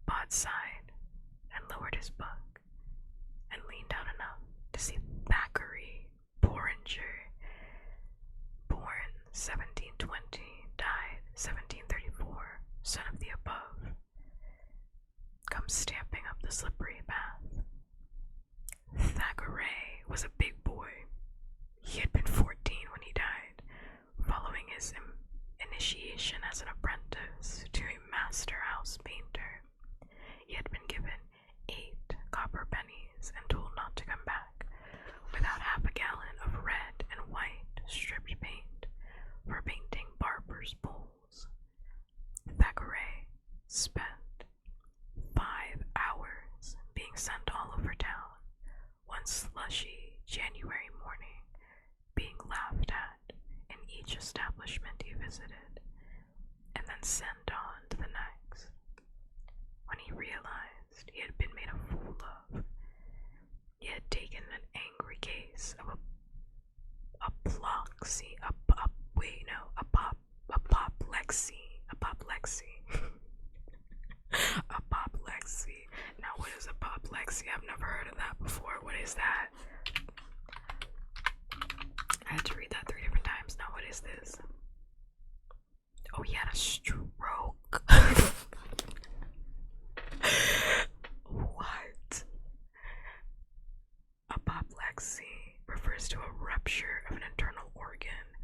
Bod sighed and lowered his book and leaned out enough to see Thackeray Porringer, born 1720, died 1734, son of the above, come stamping up the slippery path. Thackeray was a big boy. He had been 14 when he died, following his initiation as an apprentice to a master house painter. He had been given 8 copper pennies and told not to come back without half a gallon of red and white stripped paint for painting barbers' bowls. Thackeray spent 5 hours being sent all over town, one slushy January morning, being laughed at in each establishment he visited, and then sent on to the next. When he realized he had been made a fool of, he had taken an angry case of apoplexy. Apoplexy. Now, what is apoplexy? I've never heard of that before. What is that? I had to read that 3 different times. Now, what is this? Oh, he had a stroke. What? Apoplexy refers to a rupture of an internal organ.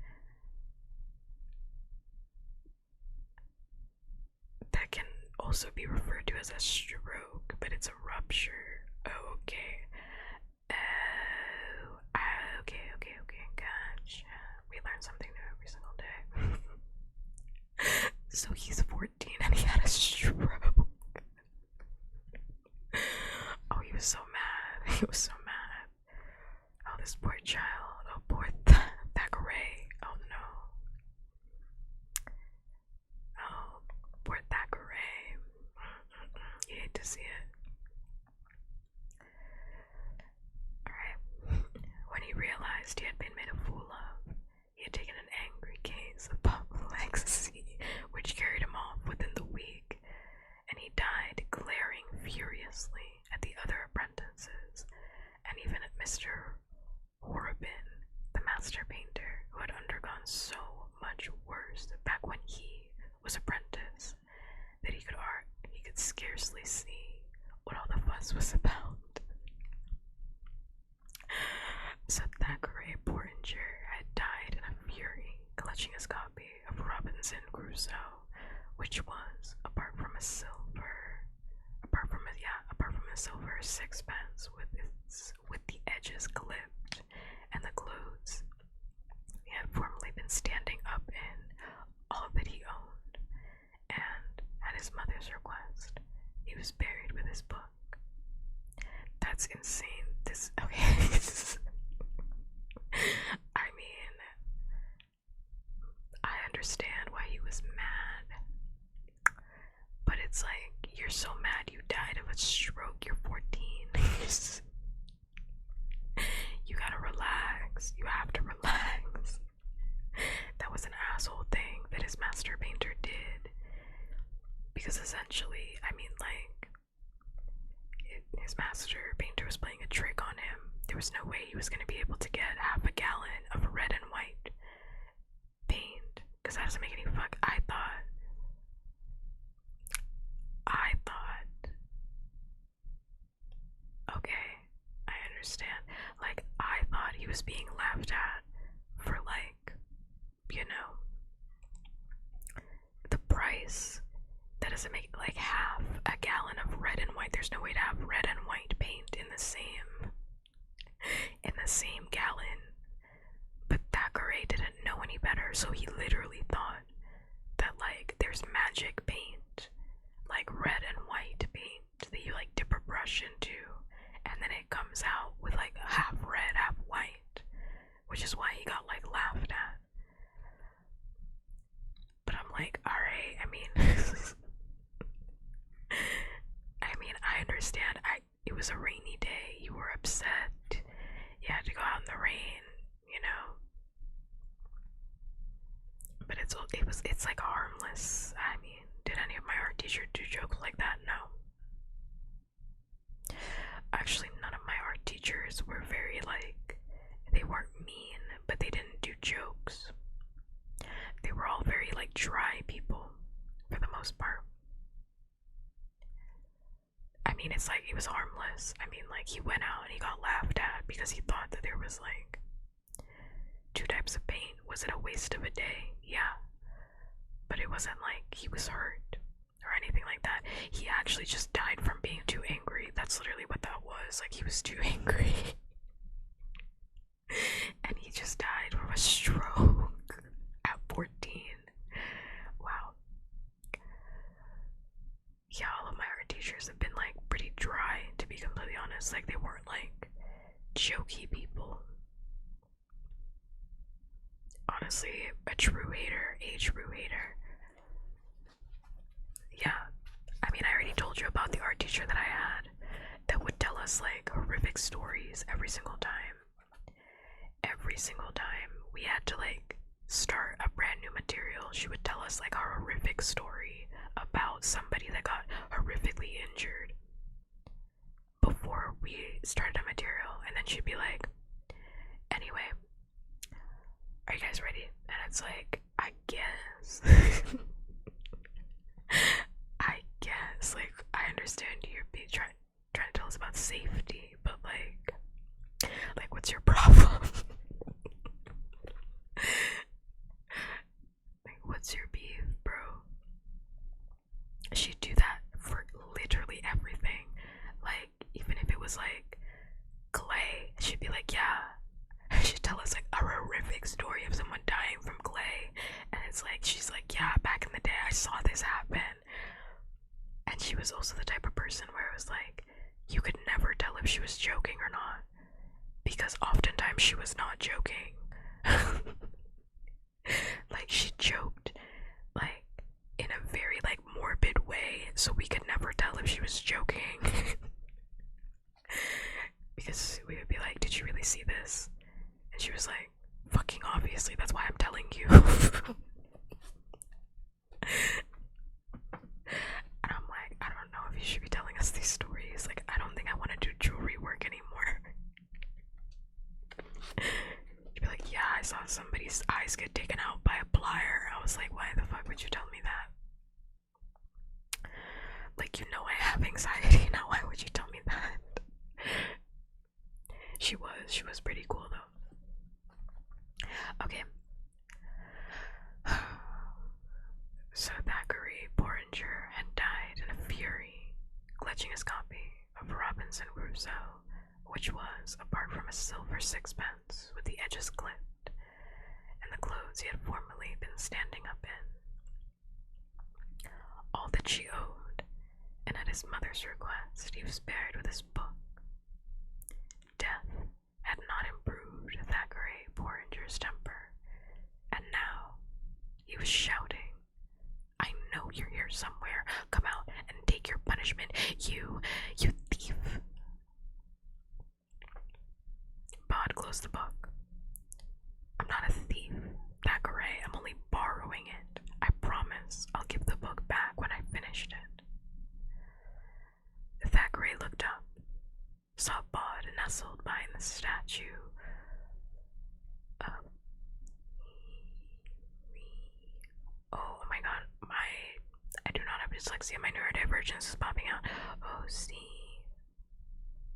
That can also be referred to as a stroke, but it's a rupture. Oh, okay. Okay, gotcha. We learn something new every single day. So he's 14 and he had a stroke. Oh, he was so mad. He was so mad. Oh, this poor child. Oh, poor Thackeray. Oh, no. Oh, poor Thackeray. You hate to see it. Alright. When he realized he had been made a fool of, he had taken an angry case of apoplexy, which carried him off within the week, and he died glaring furiously at the other apprentices, and even at Mr. master painter who had undergone so much worse back when he was apprentice that he could scarcely see what all the fuss was about. So Thackeray Porringer had died in a fury, clutching his copy of Robinson Crusoe, which was, apart from a silver sixpence with the edges clipped and the clothes he had formerly been standing up in, all that he owned, and at his mother's request, he was buried with his book. That's insane. Okay. I mean, I understand why he was mad, but it's like, you're so mad you died of a stroke, you're 14. You gotta relax. You have to relax. That was an asshole thing that his master painter did. Because essentially, I mean, like, his master painter was playing a trick on him. There was no way he was going to be able to get half a gallon of red and white paint. Because that doesn't make any fuck. I thought. Okay, I understand. Like, I thought he was being laughed at for, like, you know, the price. That doesn't make like half a gallon of red and white. There's no way to have red and white paint in the same gallon. But Thackeray didn't know any better, so he literally thought that like there's magic paint, like red and white paint that you like dip a brush into, and then it comes out with like half red, half white, which is why he got like laughed at. But I'm like, alright, I mean I understand. It was a rainy day. You were upset. You had to go out in the rain, you know. But it's like harmless. I mean, did any of my art teachers do jokes like that? No. Actually, none of my art teachers were very like, they weren't mean, but they didn't do jokes. They were all very like dry people, for the most part. I mean, it's like, it was harmless. I mean, like, he went out and he got laughed at because he thought that there was like 2 types of paint. Was it a waste of a day? Yeah. But it wasn't like he was hurt or anything like that. He actually just died from being too angry. That's literally what that was. Like, he was too angry. And he just died from a stroke at 14. Wow. Yeah, all of my art teachers have been like pretty dry, to be completely honest. Like, they weren't like jokey people. Honestly, a true hater. Yeah, I mean, I already told you about the art teacher that I had that would tell us like horrific stories every single time. Every single time we had to like start a brand new material, she would tell us like a horrific story about somebody that got horrifically injured before we started a material, and then she'd be like, anyway, are you guys ready? And it's like, I guess. I guess, like, I understand you're trying to tell us about safety, but like what's your problem? Like, what's your beef, bro? She'd do that for literally everything. Like, even if it was like clay, she'd be like, yeah. She'd tell us like a horrific story of someone dying from clay, and it's like, she's like, yeah, back in the day I saw this happen. And she was also the type of person where it was like, you could never tell if she was joking or not, because oftentimes she was not joking. Like, she joked like in a very like morbid way, so we could never tell if she was joking. Because we would be like, did you really see this? And she was like, fucking obviously, that's why I'm telling you. And I'm like, I don't know if you should be telling us these stories. Like, I don't think I want to do jewelry work anymore. She'd be like, yeah, I She was pretty cool though. Okay. So Thackeray Porringer had died in a fury, clutching his copy of Robinson Crusoe, which was, apart from a silver sixpence with the edges clipped, and the clothes he had formerly been standing up in, all that she owed, and at his mother's request he was buried with his book. Death had not improved Thackeray Porringer's temper, and now he was shouting, "I know you're here somewhere. Come out and take your punishment, you thief." Bod closed the book. "I'm not a thief, Thackeray. I'm only borrowing it. I promise I'll give the book back when I've finished it." Thackeray looked up, saw Bod nestled behind the statue. Oh my god, I do not have dyslexia. My neurodivergence is popping out.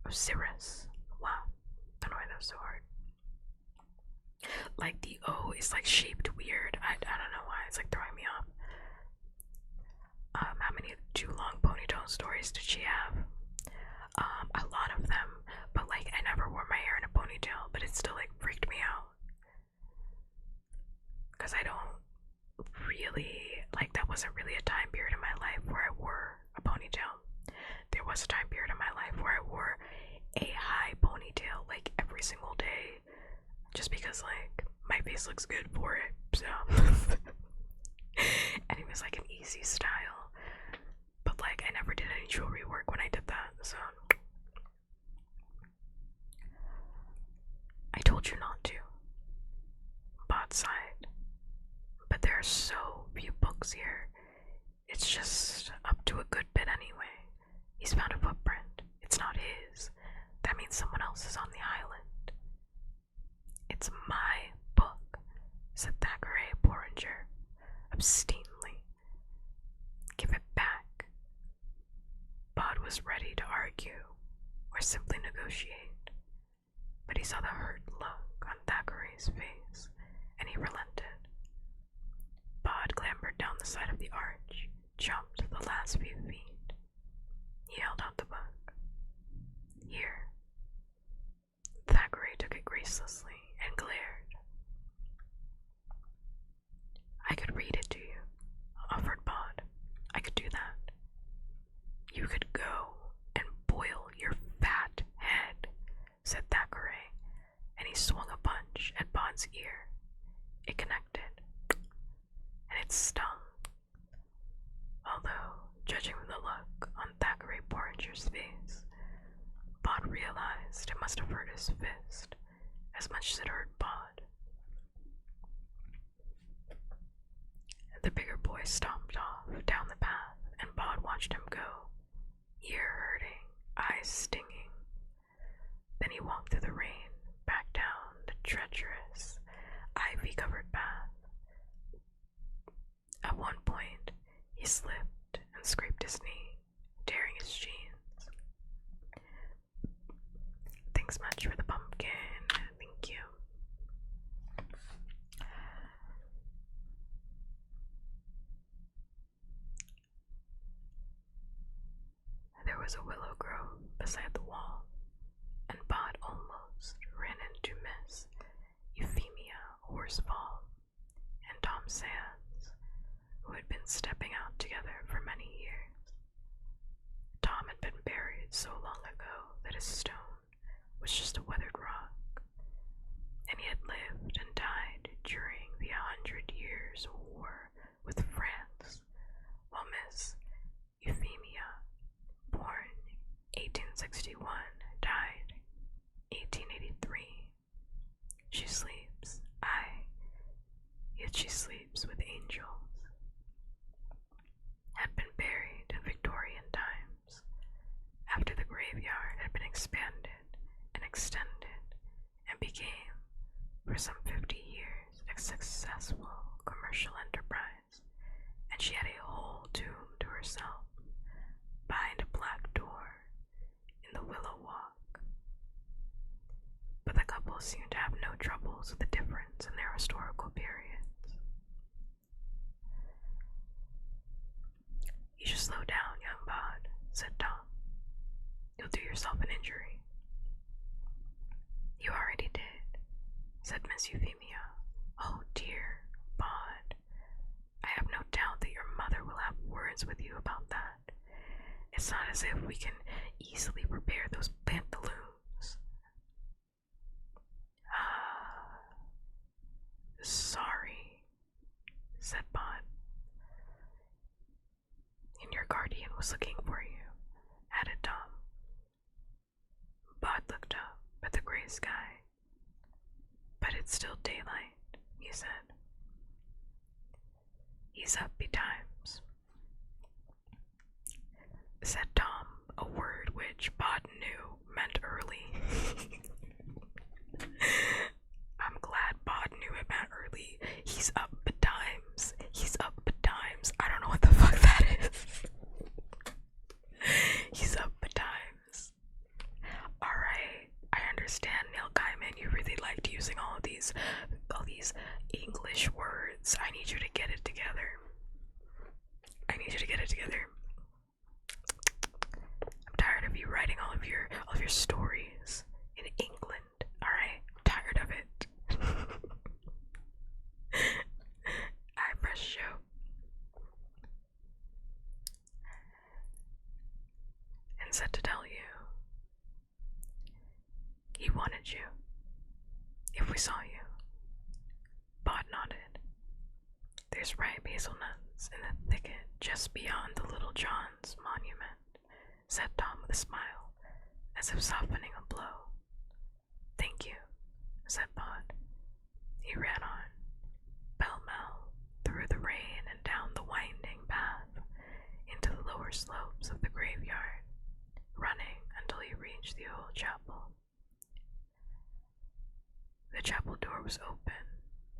Osiris. Wow, don't know why that was so hard. Like the O is like shaped weird. I don't know why. It's like throwing me off. How many too long ponytail stories did she have? A lot of them, but like I never wore my hair in a ponytail, but it still like freaked me out. Because I don't really, like that wasn't really a time period in my life where I wore a ponytail. There was a time period in my life where I wore a high ponytail like every single day, just because like my face looks good for it, so and it was like an easy style, but like I never did any jewelry work when I did that, so I told you not to. Bot sighed. But there are so few books here. It's just up to a good bit anyway. He's found a footprint. It's not his. That means someone else is on the island. "It's my book," said Thackeray Porringer obstinately. "Give it back." Bod was ready to argue or simply negotiate, but he saw the hurt look on Thackeray's face, and he relented. Bod clambered down the side of the arch, jumped the last few feet. He held out the book. "Here." Thackeray took it gracelessly and glared. "I could read it to you," offered Bod. "I could do that." "You could go and boil your fat head," said Thackeray, and he swung a punch at Bod's ear. It connected, and it stung. Although, judging from the look on Thackeray Porringer's face, Bod realized it must have hurt his fist as much as it hurt Bod. The bigger boy stomped off down the path, and Bod watched him go, ear hurting, eyes stinging. Then he walked through the rain, back down the treacherous, ivy-covered path. At one point, he slipped and scraped his knee, tearing his jeans. "Thanks much for the pumpkin. Thank you." There was a willow grove beside the wall, and Bod almost ran into Miss Euphemia Horsfall and Tom Sands, who had been stepping out together for many years. Tom had been buried so long ago that his stone was just a weathered rock, and he had lived and died during the 100 Years' War with France, while Miss Euphemia, born 1861, died 1883. She sleeps, yet she sleeps with angels. Had been buried in Victorian times, after the graveyard had been expanded and extended and became, for some 50 years, a successful commercial enterprise, and she had a whole tomb to herself behind a black door in the Willow Walk. individuals with a difference in their historical periods. You should slow down, young Bod, said Tom. You'll do yourself an injury. You already did, said Miss Euphemia. Oh dear, Bod. I have no doubt that your mother will have words with you about that. It's not as if we can easily repair those pantaloons. Sorry, said Bod. And your guardian was looking for you, added Tom. Bod looked up at the gray sky. But it's still daylight, he said. He's up betimes, said Tom, a word which Bod knew meant early. I'm glad Bod knew it meant early. He's up betimes. He's up betimes. I don't know what the fuck that is. He's up betimes. Alright, I understand, Neil Gaiman, you really liked using all these English words. I need you to get it together. I'm tired of you writing all of your stories in England. Alright? I'm tired of it. I press show. And said to tell you. He wanted you. If we saw you. Bod nodded. There's ripe hazelnuts in the thicket just beyond the Little John's monument, said Tom with a smile, as if softening a blow. Thank you, said Bod. He ran on, pell-mell, through the rain and down the winding path, into the lower slopes of the graveyard, running until he reached the old chapel. The chapel door was open,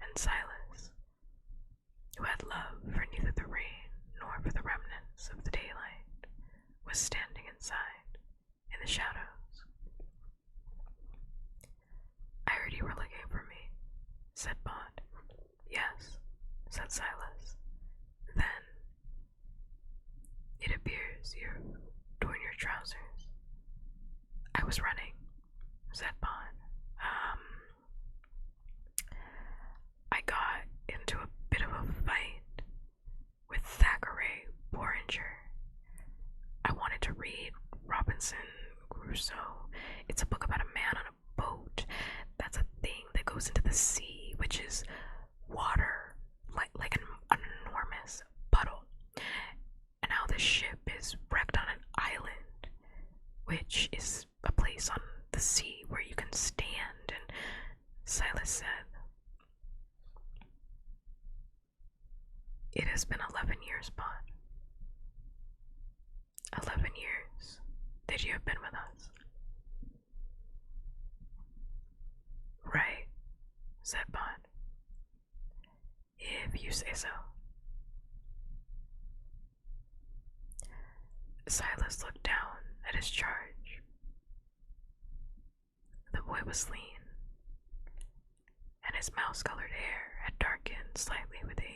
and Silas, who had love for neither the rain nor for the remnants of the daylight, was standing inside, in the shadows. I heard you were looking for me, said Bod. Yes, said Silas. Then, it appears you've torn your trousers. I was running, said Bod. I got into a bit of a fight with Thackeray Porringer. I wanted to read Robinson Crusoe. It's a book about a man on a boat. That's a thing that goes into the sea, which is water, like an enormous puddle. And how the ship is wrecked on an island, which is a place on the sea where you can stand. And Silas said, it has been 11 years, Bod. 11 years that you have been with us. Right, said Bod. If you say so. Silas looked down at his charge. The boy was lean, and his mouse-colored hair had darkened slightly with age.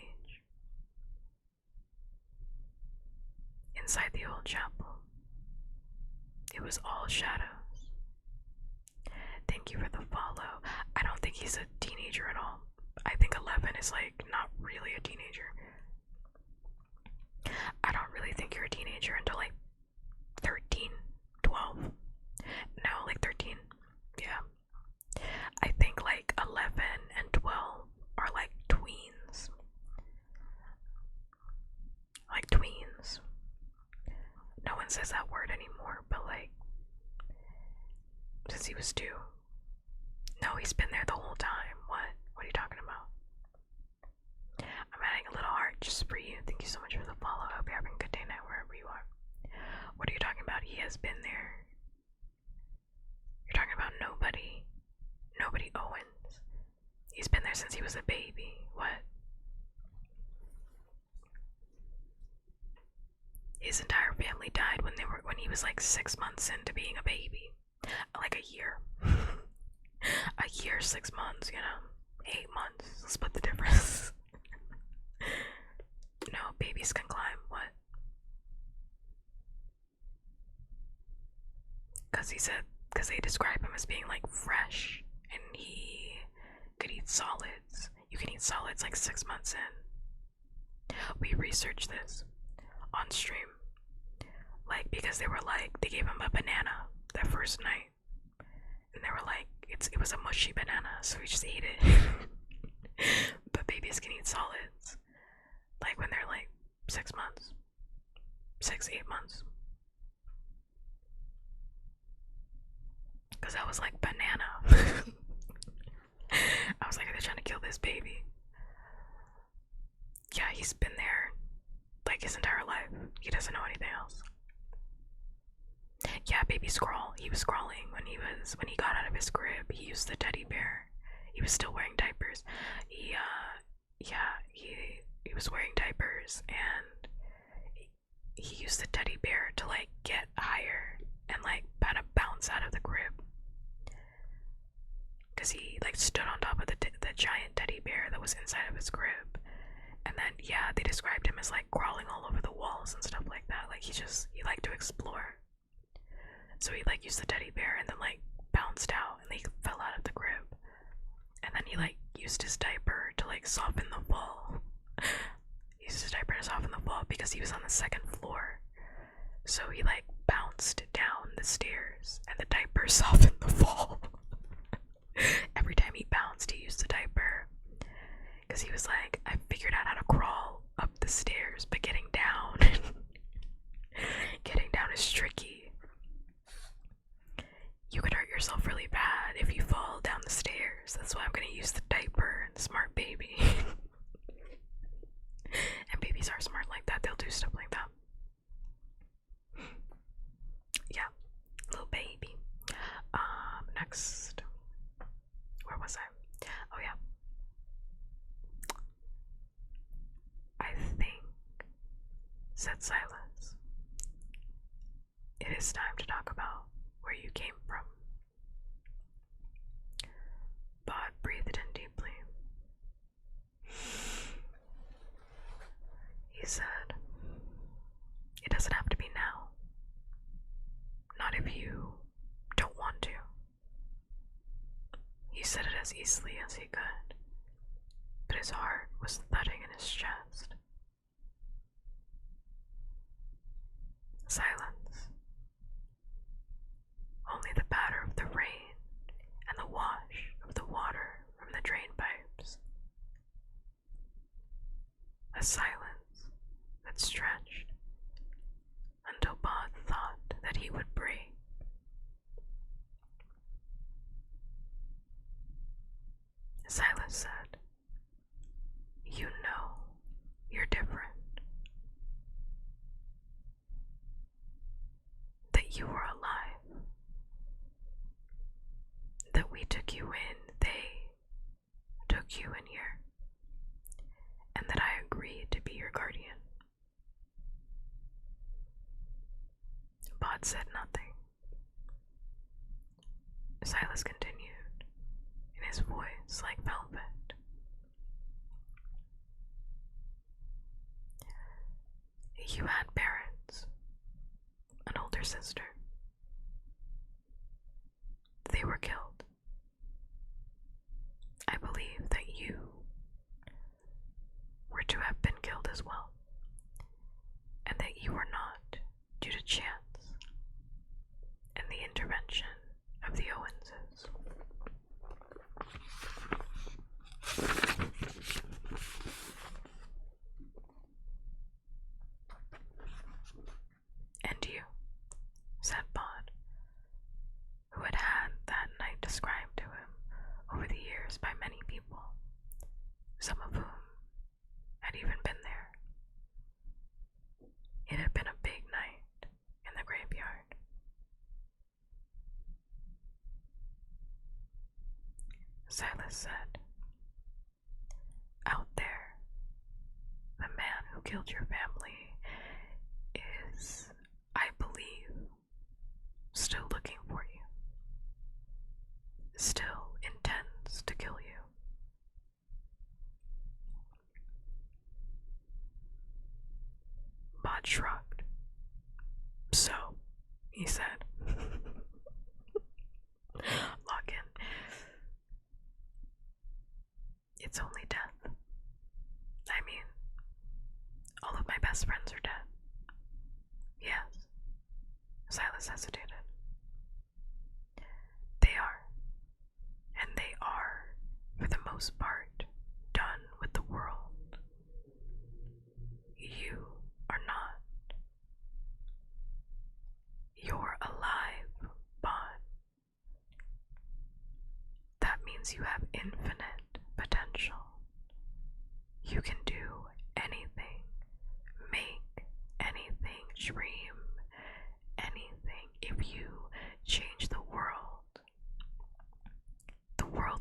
Inside the old chapel, it was all shadows. Thank you for the follow. I don't think he's a teenager at all. I think 11 is like not really a teenager. I don't really think you're a teenager until like 13, 12. No, like 13. Yeah. I think like 11 and 12 are like tweens. Like tweens. No one says that word anymore, but like, since he was 2. No, he's been there the whole time. What? What are you talking about? I'm adding a little heart just for you. Thank you so much for the follow. I hope you're having a good day night wherever you are. What are you talking about? He has been there. You're talking about nobody. Nobody Owens. He's been there since he was a baby. What? His entire family died when he was like 6 months into being a baby. Like a year. A year, 6 months, 8 months. Split the difference. No, babies can climb. What? Because they describe him as being like fresh and he could eat solids. You can eat solids like 6 months in. We researched this on stream. Like, because they gave him a banana that first night. And they were like, it was a mushy banana, so we just ate it. But babies can eat solids. Like when they're like 6 months. 8 months. Because I was like, banana. I was like, are they trying to kill this baby? Yeah, he's been there like his entire life. He doesn't know anything else. Yeah, baby scrawl. He was scrawling when he got out of his crib. He used the teddy bear. He was still wearing diapers. He was wearing diapers and he used the teddy bear to like get higher and like kind of bounce out of the crib. Because he like stood on top of the giant teddy bear that was inside of his crib. And then yeah, they described him as like crawling all over the walls and stuff like that. Like he liked to explore. So he like used the teddy bear and then like bounced out and he fell out of the crib. And then he like used his diaper to like soften the fall. He used his diaper to soften the fall because he was on the second floor. So he like bounced down the stairs and the diaper softened the fall. Every time he bounced, he used the diaper. Because he was like, I figured out how to crawl up the stairs, but getting down is tricky. You could hurt yourself really bad if you fall down the stairs. That's why I'm gonna use the diaper. Smart baby. And babies are smart like that. They'll do stuff like that. Yeah, little baby. Next. Where was I? Oh yeah. I think, said Silas, it is time to talk about where you came from. Bod breathed in deeply. He said, it doesn't have to be now. Not if you don't want to. He said it as easily as he could, but his heart was thudding in his chest. Silence. Only the patter of the rain and the wash of the water from the drain pipes. A silence that stretched until Bod thought that he would break. Silas said, you know you're different. That you were alive. That we took you in, they took you in here. And that I agreed to be your guardian. Bod said nothing. Silas continued, in his voice like velvet. You had parents, an older sister. They were killed. I believe that you were to have been killed as well, and that you were not due to chance and the intervention of the Owenses. And you, said Bod, who had had that night described to him over the years by many people, some of whom had even been there. It had been a big night in the graveyard. Silas said, out there, the man who killed your family is, I believe, still looking for you. Still intent It's only death. I mean, all of my best friends are dead. Yes. Silas hesitated. They are. And they are, for the most part, done with the world. You are not. You're alive, Bond. That means you have infinite potential. You can do anything, make anything, dream anything. If you change the world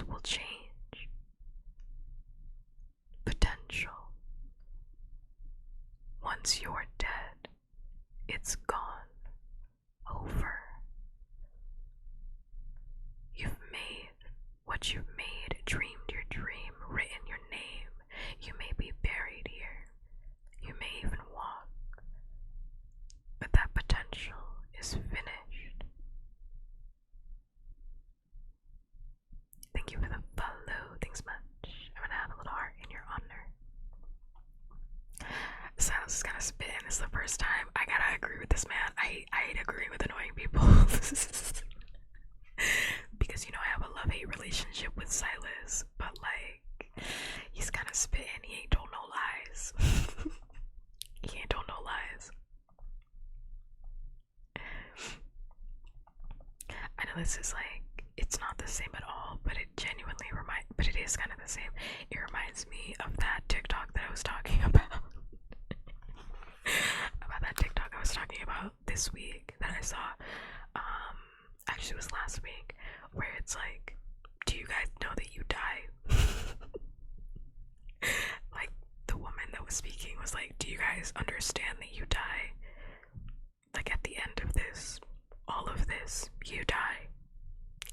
will change. Potential. Once you're dead, it's gone. Over. You've made what you've made, dreamed your dream, written your name. You may be buried here. You may even walk. But that potential is finished. Thank you for the follow. Thanks much. I'm gonna add a little heart in your honor. Silas is gonna spit, and this is the first time I gotta agree with this man. I hate agreeing with annoying people. Because, you know, I have a love-hate relationship with Silas, but like, he's kind of spitting. He ain't told no lies. He ain't told no lies. I know this is like, it's not the same at all, but it genuinely but it is kind of the same. It reminds me of that TikTok that I was talking about. About that TikTok I was talking about this week that I saw. Actually, it was last week, where it's like, do you guys know that you die? Like, the woman that was speaking was like, do you guys understand that you die? Like, at the end of this, all of this, you die.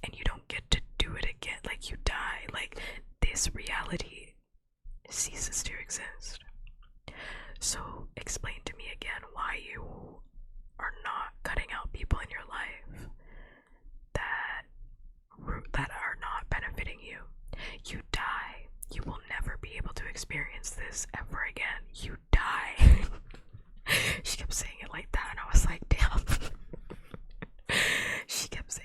And you don't get to do it again. Like, you die. Like, this reality ceases to exist. So, explain to me again why you are not cutting out people in your life that are not benefiting you. You die. You will never be able to experience this ever again. You die. She kept saying it like that, and I was like, damn. She kept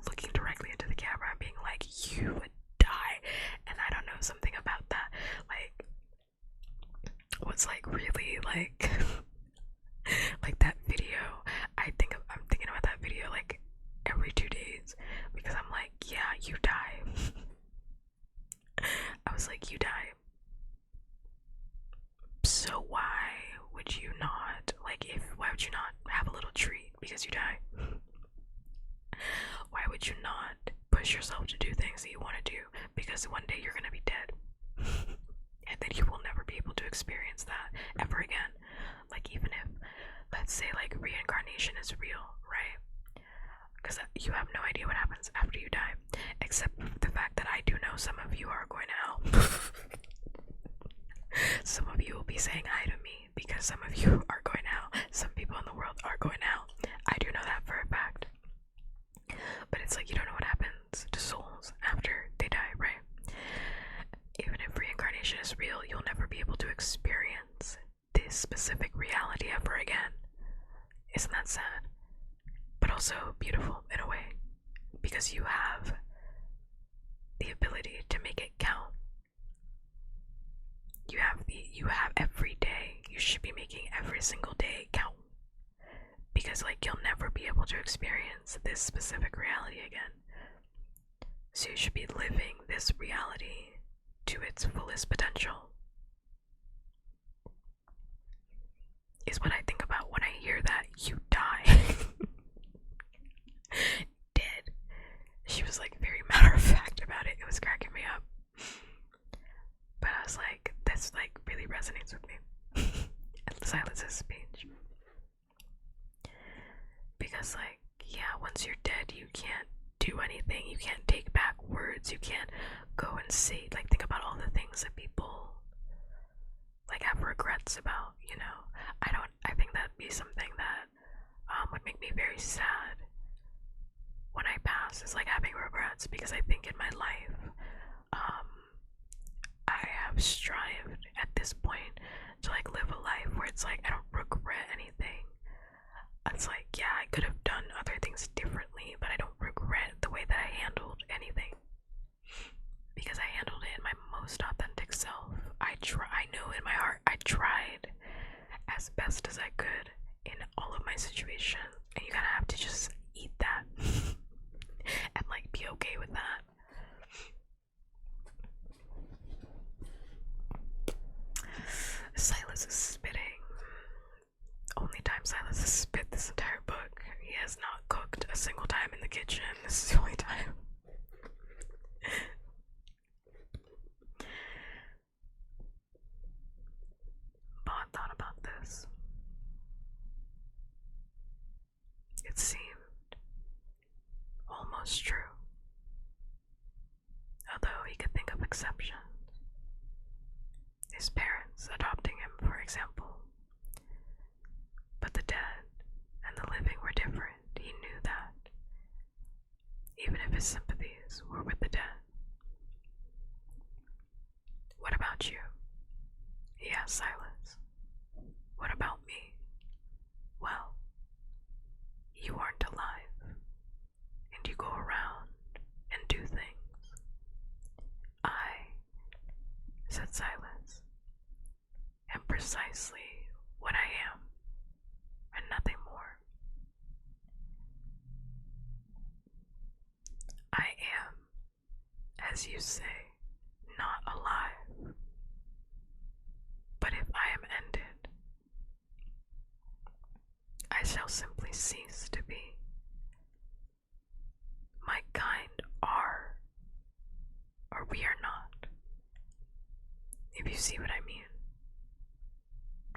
looking directly into the camera and being like, you would die. And I don't know, something about that, like, was like really like like that video. I'm thinking about that video like every 2 days, because I'm like, yeah, you die. I was like, you die. So why would you not, like, why would you not have a little treat because you die? Why would you not push yourself to do things that you want to do, because one day you're gonna be dead? And then you will never be able to experience that ever again. Like, even if, let's say, like, reincarnation is real, right? Because you have no idea what happens after you die, except the fact that I do know some of you are going to hell. Some of you will be saying hi to me because some of you are going to hell. Some people in the world are going to hell. I do know that for a fact. But it's like, you don't know what happens to souls after they die, right? Even if reincarnation is real, you'll never be able to experience this specific reality ever again. Isn't that sad? But also beautiful in a way, because you have the ability to make it count. You have every day. You should be making every single day count, because like, you'll never be able to experience this specific reality again. So you should be living this reality to its fullest potential, is what I think about when I hear that you die. Dead. She was like very matter of fact about it. It was cracking me up. But I was like, this like really resonates with me. And Silas's speech. Because like, yeah, once you're dead, you can't do anything. You can't take back words. You can't go and say, like, think about all the things that people like have regrets about, you know. I think that'd be something that would make me very sad when I pass, is like having regrets, because I think in my life strived at this point to like live a life where it's like I don't regret anything. It's like, yeah, I could have done other things differently, but I don't regret the way that I handled anything, because I handled it in my most authentic self. I know in my heart I tried as best as I could in all of my situations, and you kind of have to just eat that and like be okay with that. Silas is spitting. Only time Silas has spit this entire book. He has not cooked a single time in the kitchen. This is the only time. Bond thought about this. It seemed almost true, although he could think of exceptions. His parents adopting him, for example. But the dead and the living were different. He knew that, even if his sympathies were with the dead. What about you? He asked Silas. What about me? Well, you aren't alive, and you go around and do things. Said Silas, am precisely what I am, and nothing more. I am, as you say, not alive. But if I am ended, I shall simply cease to be. My kind are, or we are not. If you see what I mean.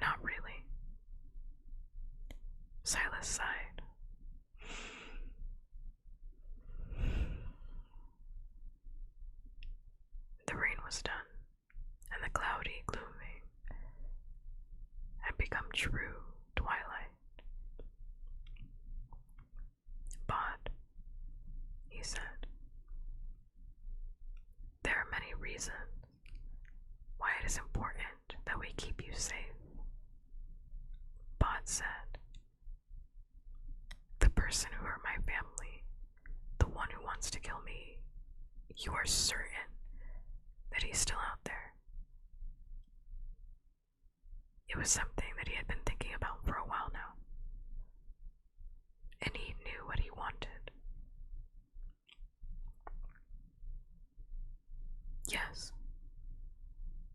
Not really. Silas sighed. The rain was done, and the cloudy glooming had become true twilight. But, he said, there are many reasons why it is important that we keep you safe. Bod said, the person who hurt my family, the one who wants to kill me, you are certain that he's still out there. It was something that he had been thinking about for a while now, and he knew what he wanted. Yes,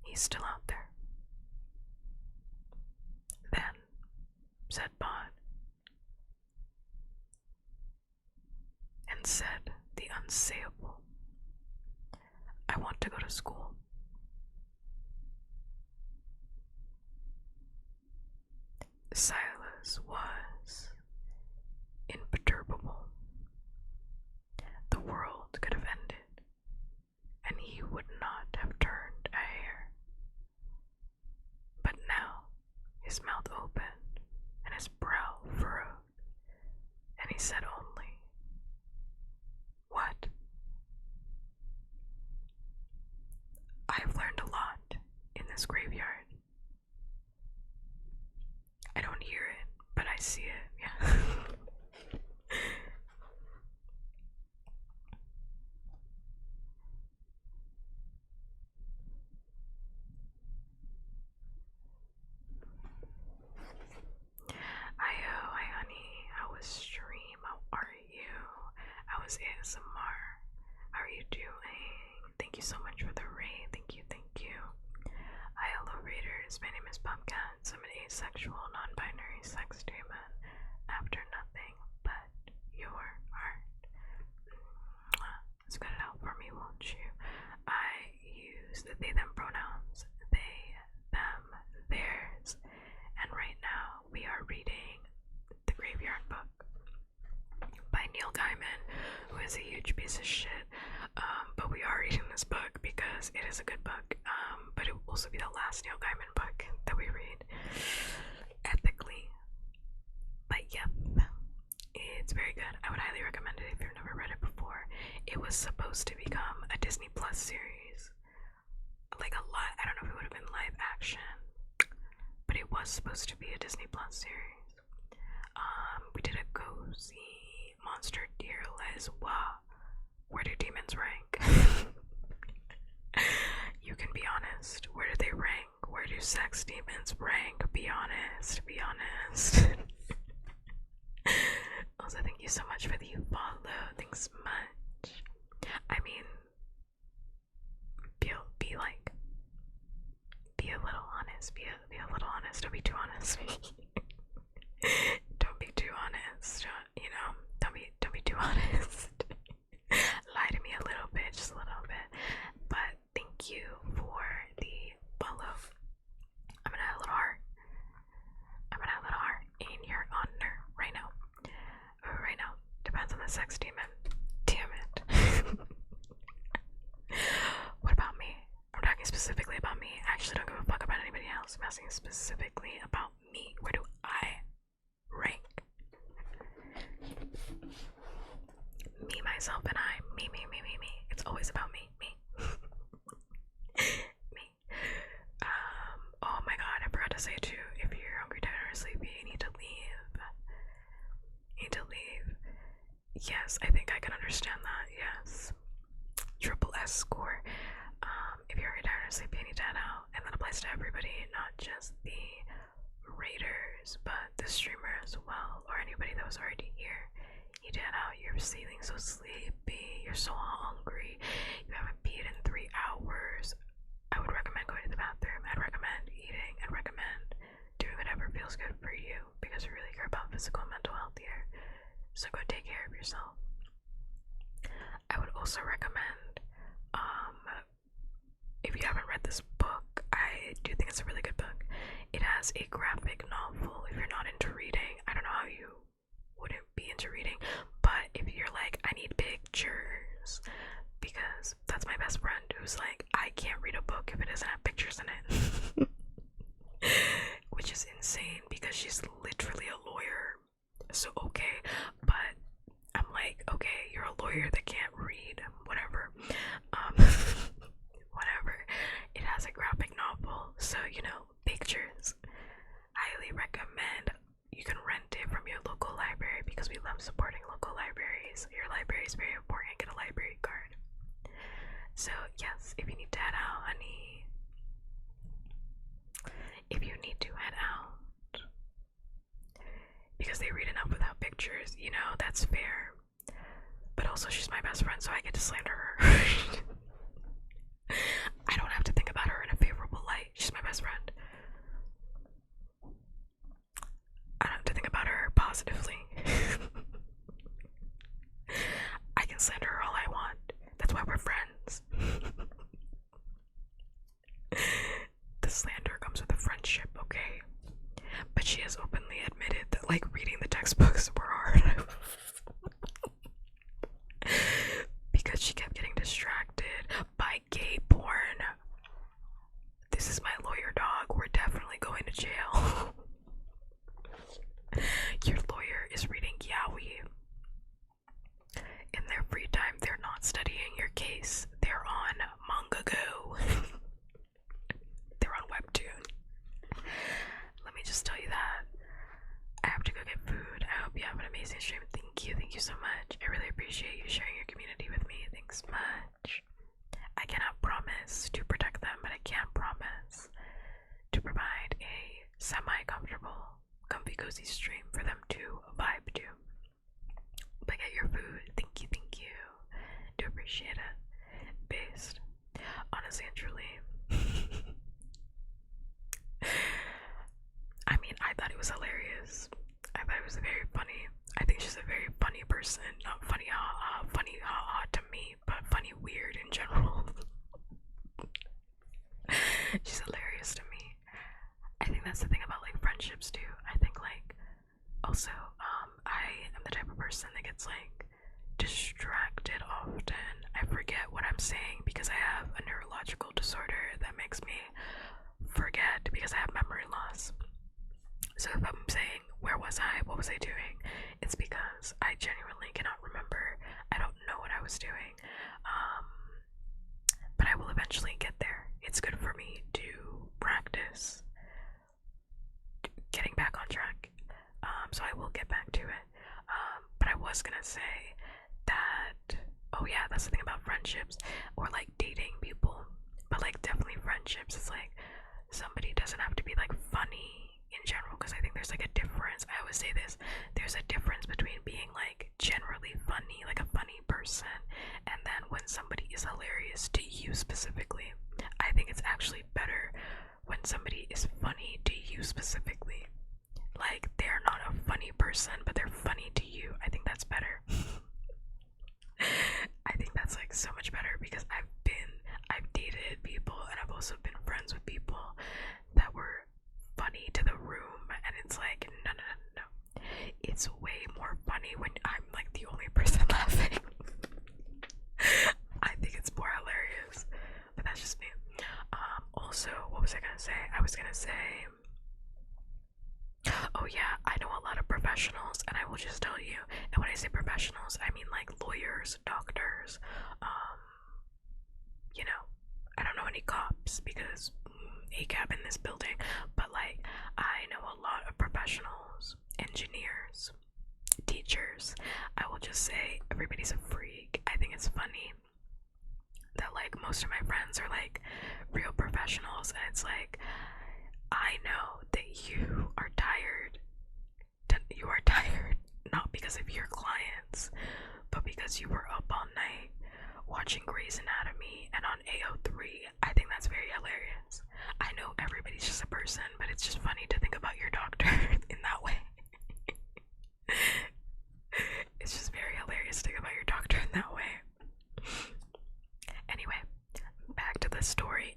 he's still out there. Then, said Bod, and said the unsayable, I want to go to school. Silas was imperturbable. The world could have ended, and he would not have turned a hair. But now his mouth opened and his brow furrowed, and he said only, what? I have learned a lot in this graveyard. I don't hear it, but I see it, yeah. Hi honey, how was stream? How are you? How was ASMR? How are you doing? Thank you so much for the raid. Thank you. Hi hello raiders, my name is Puppkats. I'm an asexual, non-binary sex demon after nothing but your heart. Let's cut it out for me, won't you? I use the they them pronouns, they, them, theirs, and right now we are reading The Graveyard Book by Neil Gaiman, who is a huge piece of shit, but we are reading this book because it is a good book, but it will also be the last Neil Gaiman book that we read ethically. But yeah, it's very good. I would highly recommend it if you've never read it before. It was supposed to become a Disney Plus series like a lot. I don't know if it would have been live action, but it was supposed to be a Disney Plus series. We did a cozy monster deer les wa. Where do demons rank? You can be honest. Where do they rank? Where do sex demons rank? Be honest. Be honest. Also, thank you so much for the follow. Thanks much. I mean, be a little honest. Be a little honest. Don't be too honest. Don't be too honest. Don't be too honest. Lie to me a little bit, just a little bit. But thank you for the follow. I'm gonna add a little heart. In your honor right now. Right now. Depends on the sex demon. Damn it. What about me? I'm talking specifically about me. I actually don't give a fuck about anybody else. I'm asking specifically about me. Where do I rank? Me, myself, and I. Me. It's always about me. Me. Oh my god, I forgot to say too, if you're hungry, tired, or sleepy, you need to leave. Yes, I think I can understand that, yes. Triple S score. If you're hungry, tired, or sleepy, you need to head out. And that applies to everybody, not just the raiders, but the streamer as well, or anybody that was already here. You need to head out, you're feeling so sleepy, you're so hungry, you haven't peed in 3 hours. I would recommend going to the bathroom. I'd recommend eating. I'd recommend doing whatever feels good for you, because we really care about physical and mental health here. So go take care of yourself. I would also recommend, if you haven't read this book, I do think it's a really good book. It has a graphic novel. If you're not into reading, I don't know how you wouldn't be into reading, but if you're like, I need pictures, because that's my best friend who's like, I can't read a book if it doesn't have pictures in it. Which is insane because she's literally a lawyer. So okay, but I'm like, okay, you're a lawyer that can't read, whatever. Whatever. It has a graphic novel, so pictures. Highly recommend. You can rent it from your local library because we love supporting local libraries. Your library is very important. Get a library card. So yes, if you need to head out, honey. If you need to head out, because they read enough without pictures, that's fair. But also, she's my best friend, so I get to slander her. I don't have to think about her in a favorable light. She's my best friend. I don't have to think about her positively. I can slander her all I want. That's why we're friends. The slander comes with a friendship, okay? But she has openly admitted that, reading the textbooks were hard. Because she kept getting distracted by gay porn. This is my lawyer, dog. We're definitely going to jail. Your lawyer is reading yaoi. In their free time, they're not studying your case. They're on Mangago. They're on Webtoon. Let me just tell you that. I have to go get food. I hope you have an amazing stream. Thank you so much. I really appreciate you sharing your community with me. Thanks much. I cannot promise to protect them, but I can promise to provide a semi-comfortable, comfy, cozy stream for them to vibe to. But get your food. Thank you. Do appreciate it. Based. Honestly and truly. I mean, I thought it was hilarious. I thought it was very funny. I think she's a very funny person. Not funny ha to me, but funny weird in general. She's hilarious to me. I think that's the thing about friendships too. I think also I am the type of person that gets distracted often. I forget what I'm saying because I have a neurological disorder that makes me forget because I have memory loss. So if I'm saying, where was I? What was I doing? It's because I genuinely cannot remember. I don't know what I was doing. But I will eventually get there. It's good this. Getting back on track. So I will get back to it. But I was gonna say that, oh yeah, that's the thing about friendships or like dating people, but like definitely friendships. It's like somebody doesn't have to be like funny in general, because I think there's like a difference. I always say this, there's a difference between being like generally funny, like a funny person, and then when somebody is hilarious to you specifically. I think it's actually better when somebody is funny to you specifically. Like they're not a funny person, but they're funny to you. I think that's better. I think that's like so much better, because I've dated people and I've also been friends with people that were funny to the room, and it's like no. It's way more funny when I'm like the only person laughing. I think it's more hilarious, but that's just me. Also, what was I gonna say? I was gonna say, oh yeah, I know a lot of professionals, and I will just tell you, and when I say professionals, I mean like lawyers, doctors, you know, I don't know any cops because ACAB in this building, but like, I know a lot of professionals, engineers, teachers. I will just say, everybody's a freak. I think it's funny that like most of my friends are like real professionals, and it's like, I know that you are tired. You are tired not because of your clients, but because you were up all night watching Grey's Anatomy and on AO3. I think that's very hilarious. I know everybody's just a person, but it's just funny to think about your doctor in that way. It's just very hilarious to think about your doctor in that way. Anyway, back to the story.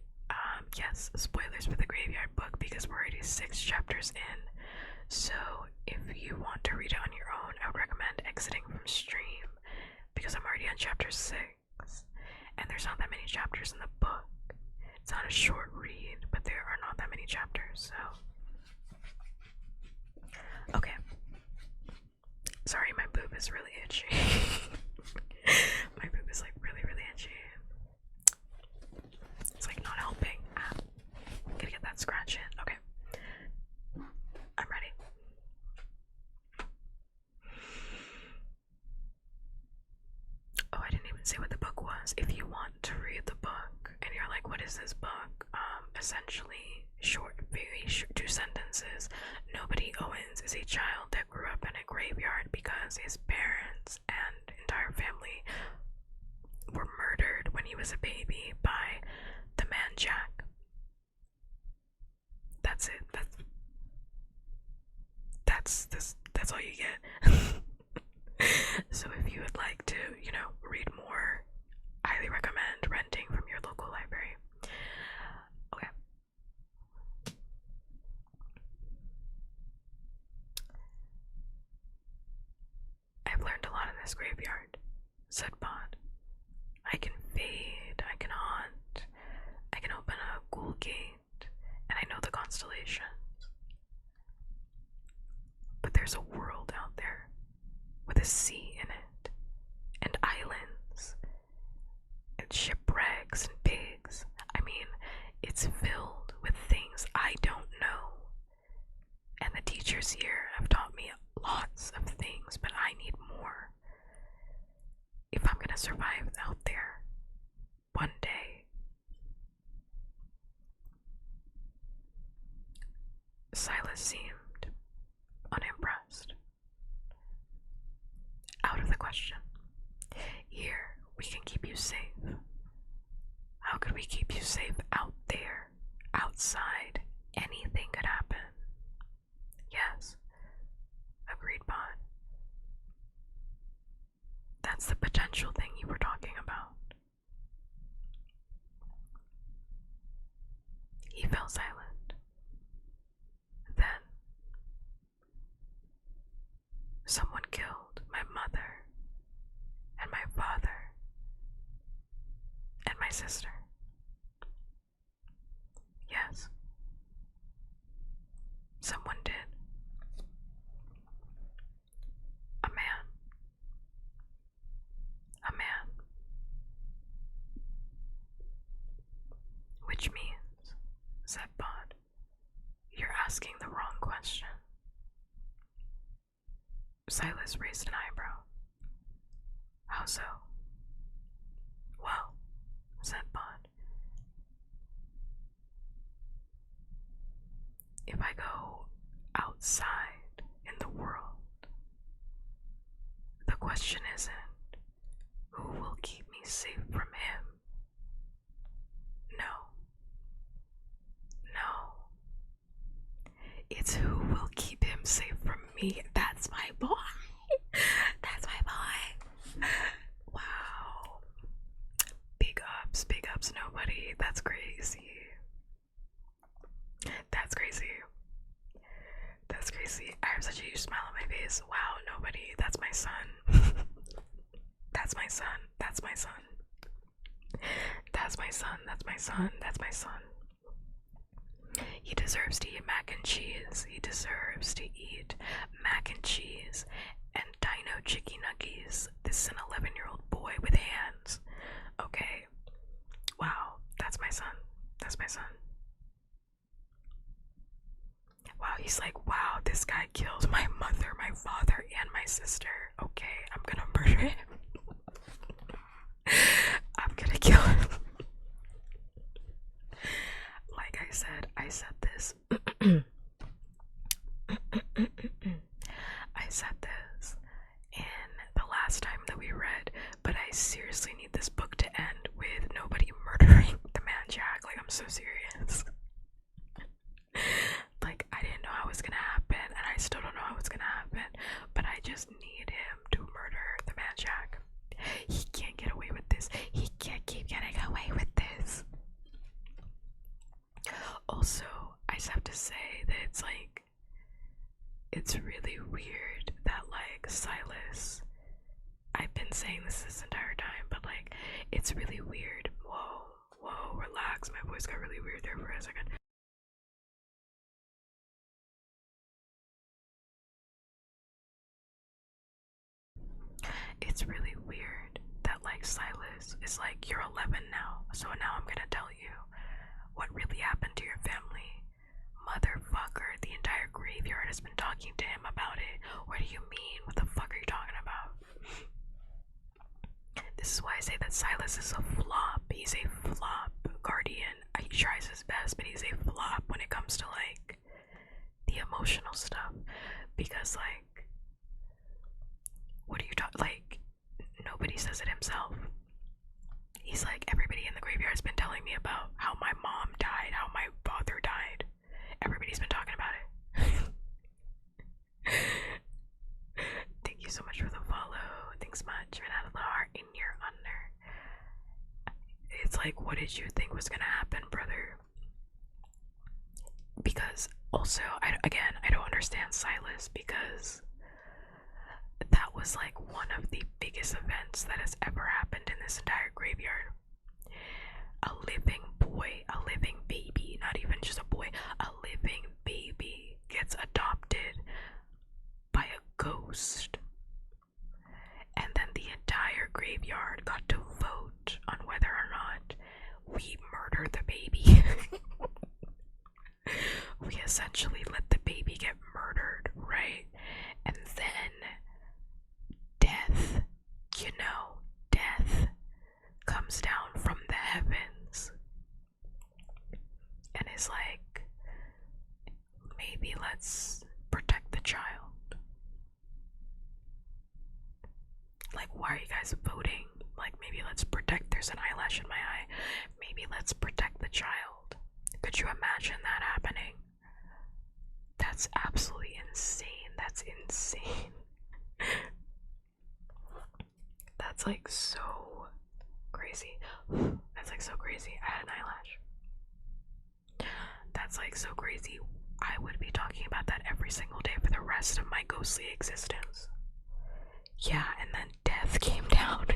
Yes, spoilers for the Graveyard Book because we're already 6 chapters in. So if you want to read it on your own, I would recommend exiting from stream because I'm already on chapter 6, and there's not that many chapters in the book. It's not a short read, but there are not that many chapters, so. Okay. Sorry, my boob is really itchy. My boob is like really, really itchy. It's like not helping. Gotta get that scratch in. Okay. I'm ready. Oh, I didn't even say what the book was. If you want to read the book and you're like, what is this book? Essentially, very short, 2 sentences. Nobody Owens is a child that grew up in a graveyard because his parents and entire family were murdered when he was a baby by the man Jack. That's it. That's all you get. So if you would like to, read more, I highly recommend renting from your local library. Okay. I've learned a lot in this graveyard, said Pod. I can fade, I can haunt, I can open a ghoul gate, and I know the constellations. But there's a world out there with a sea in it, and islands, and shipwrecks and pigs. I mean, it's filled with things I don't know. And the teachers here have taught me lots of things, but I need more. If I'm gonna survive out there one day. Silas seemed unimpressed. Out of the question. Here, we can keep you safe. How could we keep you safe out there? Outside, anything could happen. Yes, agreed Bond. That's the potential thing you were talking about. He fell silent. Then, someone killed my mother, and my father, and my sister. Yes, someone did. A man. A man. Which means, said Bod, Silas raised an eyebrow. How so? Well, said Bond, if I go outside in the world, the question isn't who will keep me safe from him. No. It's who will keep him safe from me. That's my boy. That's my boy. Wow. Big ups, nobody. That's crazy. That's crazy. That's crazy. I have such a huge smile on my face. Wow, nobody. That's my son. That's my son. That's my son. That's my son. That's my son. That's my son. He deserves to eat mac and cheese. He deserves to eat mac and cheese and dino chicky nuggies. This is an 11-year-old boy with hands. Okay. Wow. That's my son. That's my son. Wow, he's like, wow, this guy killed my mother, my father, and my sister. Okay, I'm gonna murder him. I'm gonna kill him. Like I said this. I said this in the last time that we read, but I seriously need this book to end with nobody murdering the man Jack. Like, I'm so serious. Like, I didn't know how it was gonna happen, and I still don't know how it's gonna happen, but I just need him to murder the man Jack. He can't get away with this. He can't keep getting away with this. Also, I just have to say that it's really weird that, like, Silas, I've been saying this entire time, but, like, it's really weird. Whoa, relax. My voice got really weird there for a second. It's really weird that, like, Silas is like, you're 11 now, so now I'm gonna tell you what really happened to your family. Motherfucker, the entire graveyard has been talking to him about it. What do you mean? What the fuck are you talking about? This is why I say that Silas is a flop. He's a flop guardian. He tries his best, but he's a flop when it comes to, like, the emotional stuff. Because, like, what are you talking? Like, nobody says it himself. He's like, everybody in the graveyard has been telling me about how my mom died, how my father died. Everybody's been talking about it. Thank you so much for the follow. Thanks much. And add a little heart in your honor. It's like, what did you think was gonna happen, brother? Because also, I don't understand Silas, because that was like one of the biggest events that has ever happened in this entire graveyard. A living boy, a living baby, not even just a boy, a living baby gets adopted by a ghost. And then the entire graveyard got to vote on whether or not we murder the baby. We essentially let the baby get murdered, right? And then death, death comes down from the heavens and is like, maybe let's protect the child. Like, why are you guys voting? Like, maybe let's protect, there's an eyelash in my eye. Maybe let's protect the child. Could you imagine that happening? That's absolutely insane. That's insane. That's like so crazy. That's like so crazy. I had an eyelash. That's like so crazy. I would be talking about that every single day for the rest of my ghostly existence. Yeah, and then death came down.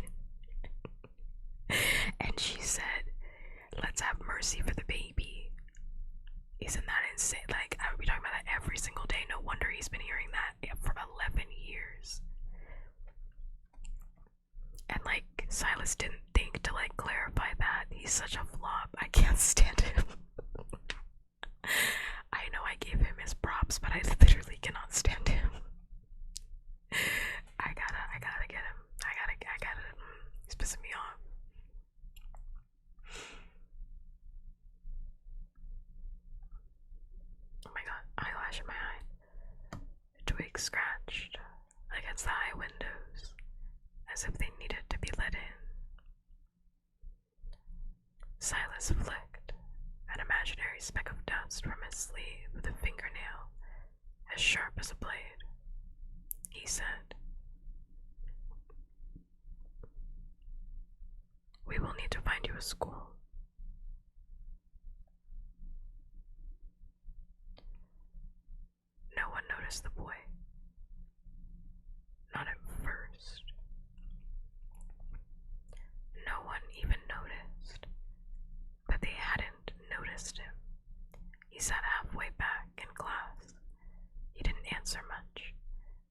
And she said, let's have mercy for the baby. Isn't that insane? Like, I would be talking about that every single day. No wonder he's been hearing that for 11 years. And, like, Silas didn't think to, like, clarify that. He's such a flop. I can't stand him. I know I gave him his props, but I literally cannot stand him. as if they needed to be let in. Silas flicked an imaginary speck of dust from his sleeve with a fingernail as sharp as a blade. He said, "We will need to find you a school." No one noticed the boy. Not at first. No one even noticed that they hadn't noticed him. He sat halfway back in class. He didn't answer much,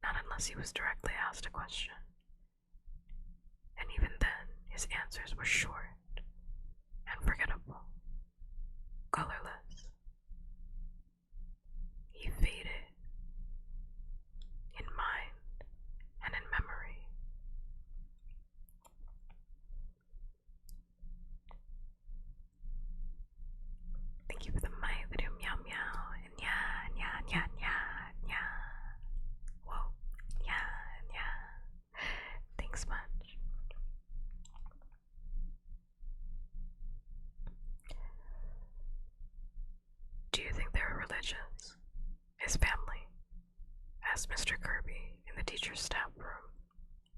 not unless he was directly asked a question. And even then, his answers were short and forgettable, colorless. He faded in mind and in memory. Thank you for the my video meow meow and yeah, yeah, yeah, yeah, yeah. Whoa, yeah, yeah. Thanks much. Do you think they're religious? His family asked Mr. Kirby in the teacher's staff room.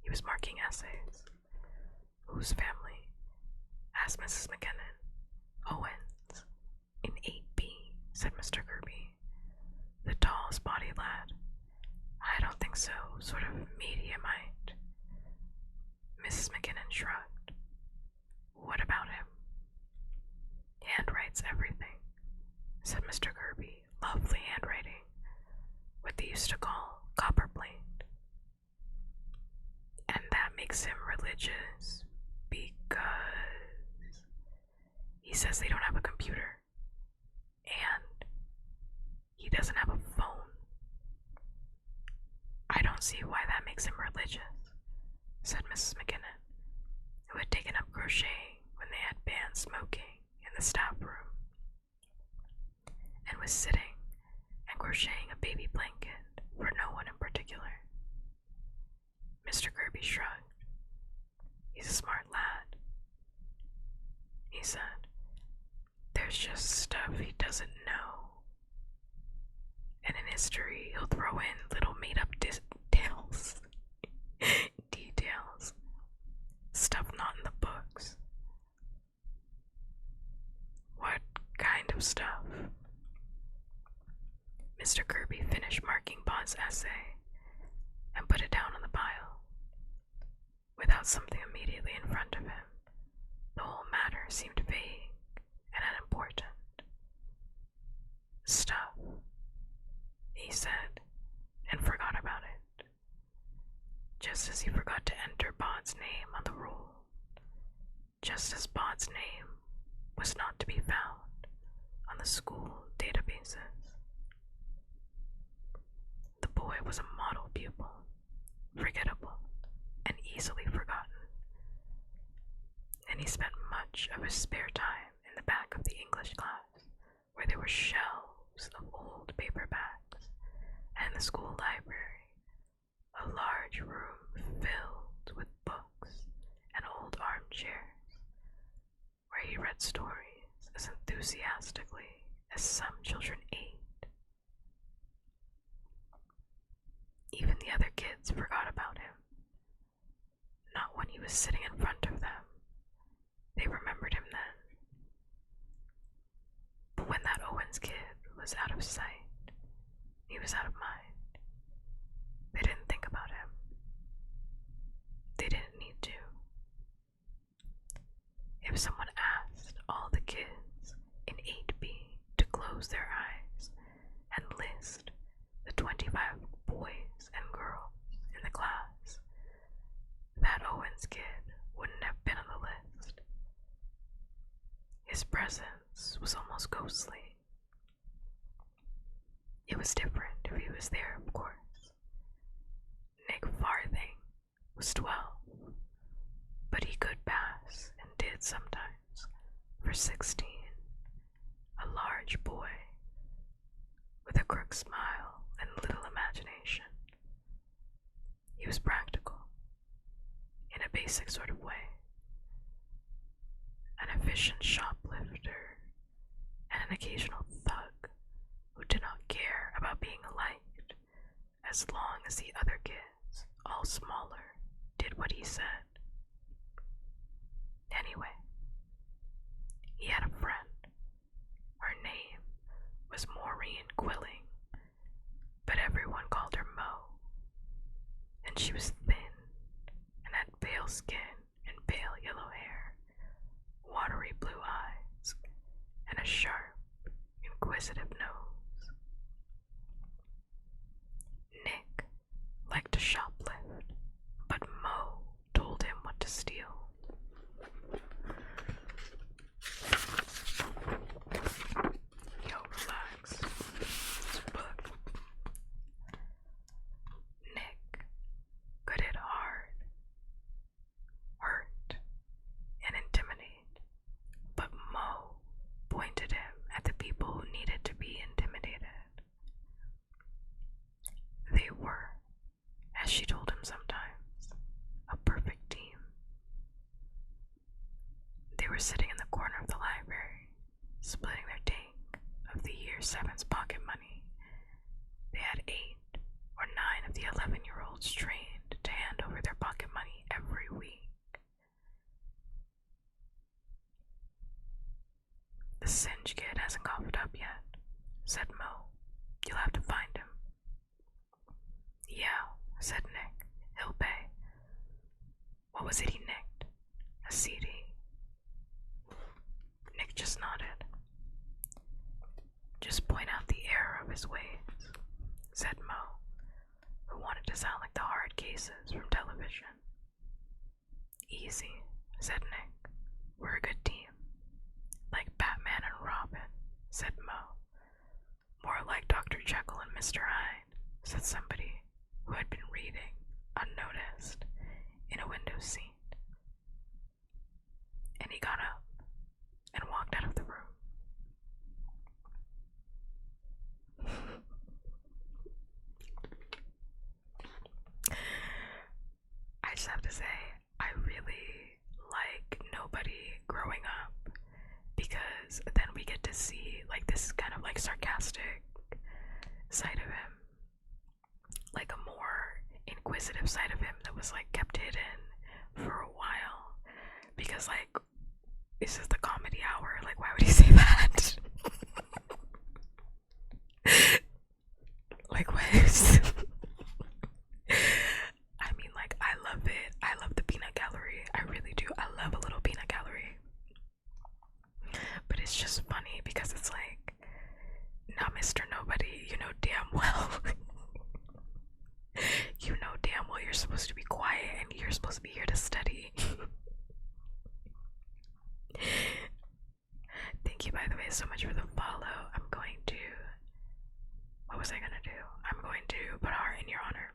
He was marking essays. Whose family? Asked Mrs. McKinnon. Owens. In 8B, said Mr. Kirby. The tall, spotty lad. I don't think so, sort of mediumite. Mrs. McKinnon shrugged. What about him? Handwrites everything, said Mr. Kirby. Lovely handwriting. What they used to call copperplate. And that makes him religious because he says they don't have a computer. And he doesn't have a phone. I don't see why that makes him religious, said Mrs. McKinnon, who had taken up crocheting when they had banned smoking in the staff room, and was sitting and crocheting a baby blanket for no one in particular. Mr. Kirby shrugged. He's a smart lad, he said. There's just stuff he doesn't know. And in history, he'll throw in little made-up details. Details. Stuff not in the books. What kind of stuff? Mr. Kirby finished marking Bond's essay and put it down on the pile. Without something immediately in front of him, the whole matter seemed vague and unimportant. Stuff, he said, and forgot about it, just as he forgot to enter Bond's name on the roll, just as Bond's name was not to be found on the school databases. The boy was a model pupil, forgettable and easily forgotten, and he spent much of his spare time in the back of the English class, where there were shelves of old paperbacks, and in the school library, a large room filled with books and old armchairs, where he read stories as enthusiastically as some children ate. Even the other kids forgot about him. Not when he was sitting in front of them. They remembered him then. But when that Owens kid was out of sight, he was out of mind. They didn't think about him. They didn't need to. If someone asked all the kids in 8B to close their eyes and list the 25 boys and girls in the class, that Owens kid wouldn't have been on the list. His presence was almost ghostly. It was different if he was there, of course. Nick Farthing was 12, but he could pass, and did sometimes, for 16, a large boy with a crook smile and little imagination. He was practical. in a basic sort of way. An efficient shoplifter and an occasional thug who did not care about being liked as long as the other kids, all smaller, did what he said. Anyway, he had a friend. Her name was Maureen Quilling, but everyone called her Mo. And she was thin and had pale skin and pale yellow hair, watery blue eyes, and a sharp, inquisitive nose. Nick liked to shoplift, but Mo told him what to steal. Yo, relax. It's a book. Nick could hit hard, hurt, and intimidate, but Mo pointed him at the people who needed to be intimidated. They were, as she told him sometimes, a perfect team. They were sitting in the corner of the library, splitting their take of the year 7's pocket money. They had 8 or 9 of the 11-year-olds trained to hand over their pocket money every week. The Singe kid hasn't coughed up yet, said Mo. You'll have to find him. Yeah, said Nick. He'll pay. What was it he nicked? A CD. Nick just nodded. Just point out the error of his ways, said Mo, who wanted to sound like the hard cases from television. Easy, said Nick. We're a good team. Like Batman and Robin, said Mo. More like Dr. Jekyll and Mr. Hyde, said somebody who had been reading, unnoticed, in a window seat. And he got up and walked out of the room. I just have to say, I really like Nobody growing up, because then we get to see like this kind of like sarcastic side of him, like a more inquisitive side of him that was like kept hidden for a while, because like this is the comedy hour, like why would he say that? Like what? I mean, like, I love it. I love the peanut gallery. I really do. I love a little peanut gallery. But it's just funny because it's like, now Mr. Nobody, you know damn well. You know damn well you're supposed to be quiet and you're supposed to be here to study. Thank you, by the way, so much for the follow. I'm going to, what was I gonna do? I'm going to put a heart in your honor.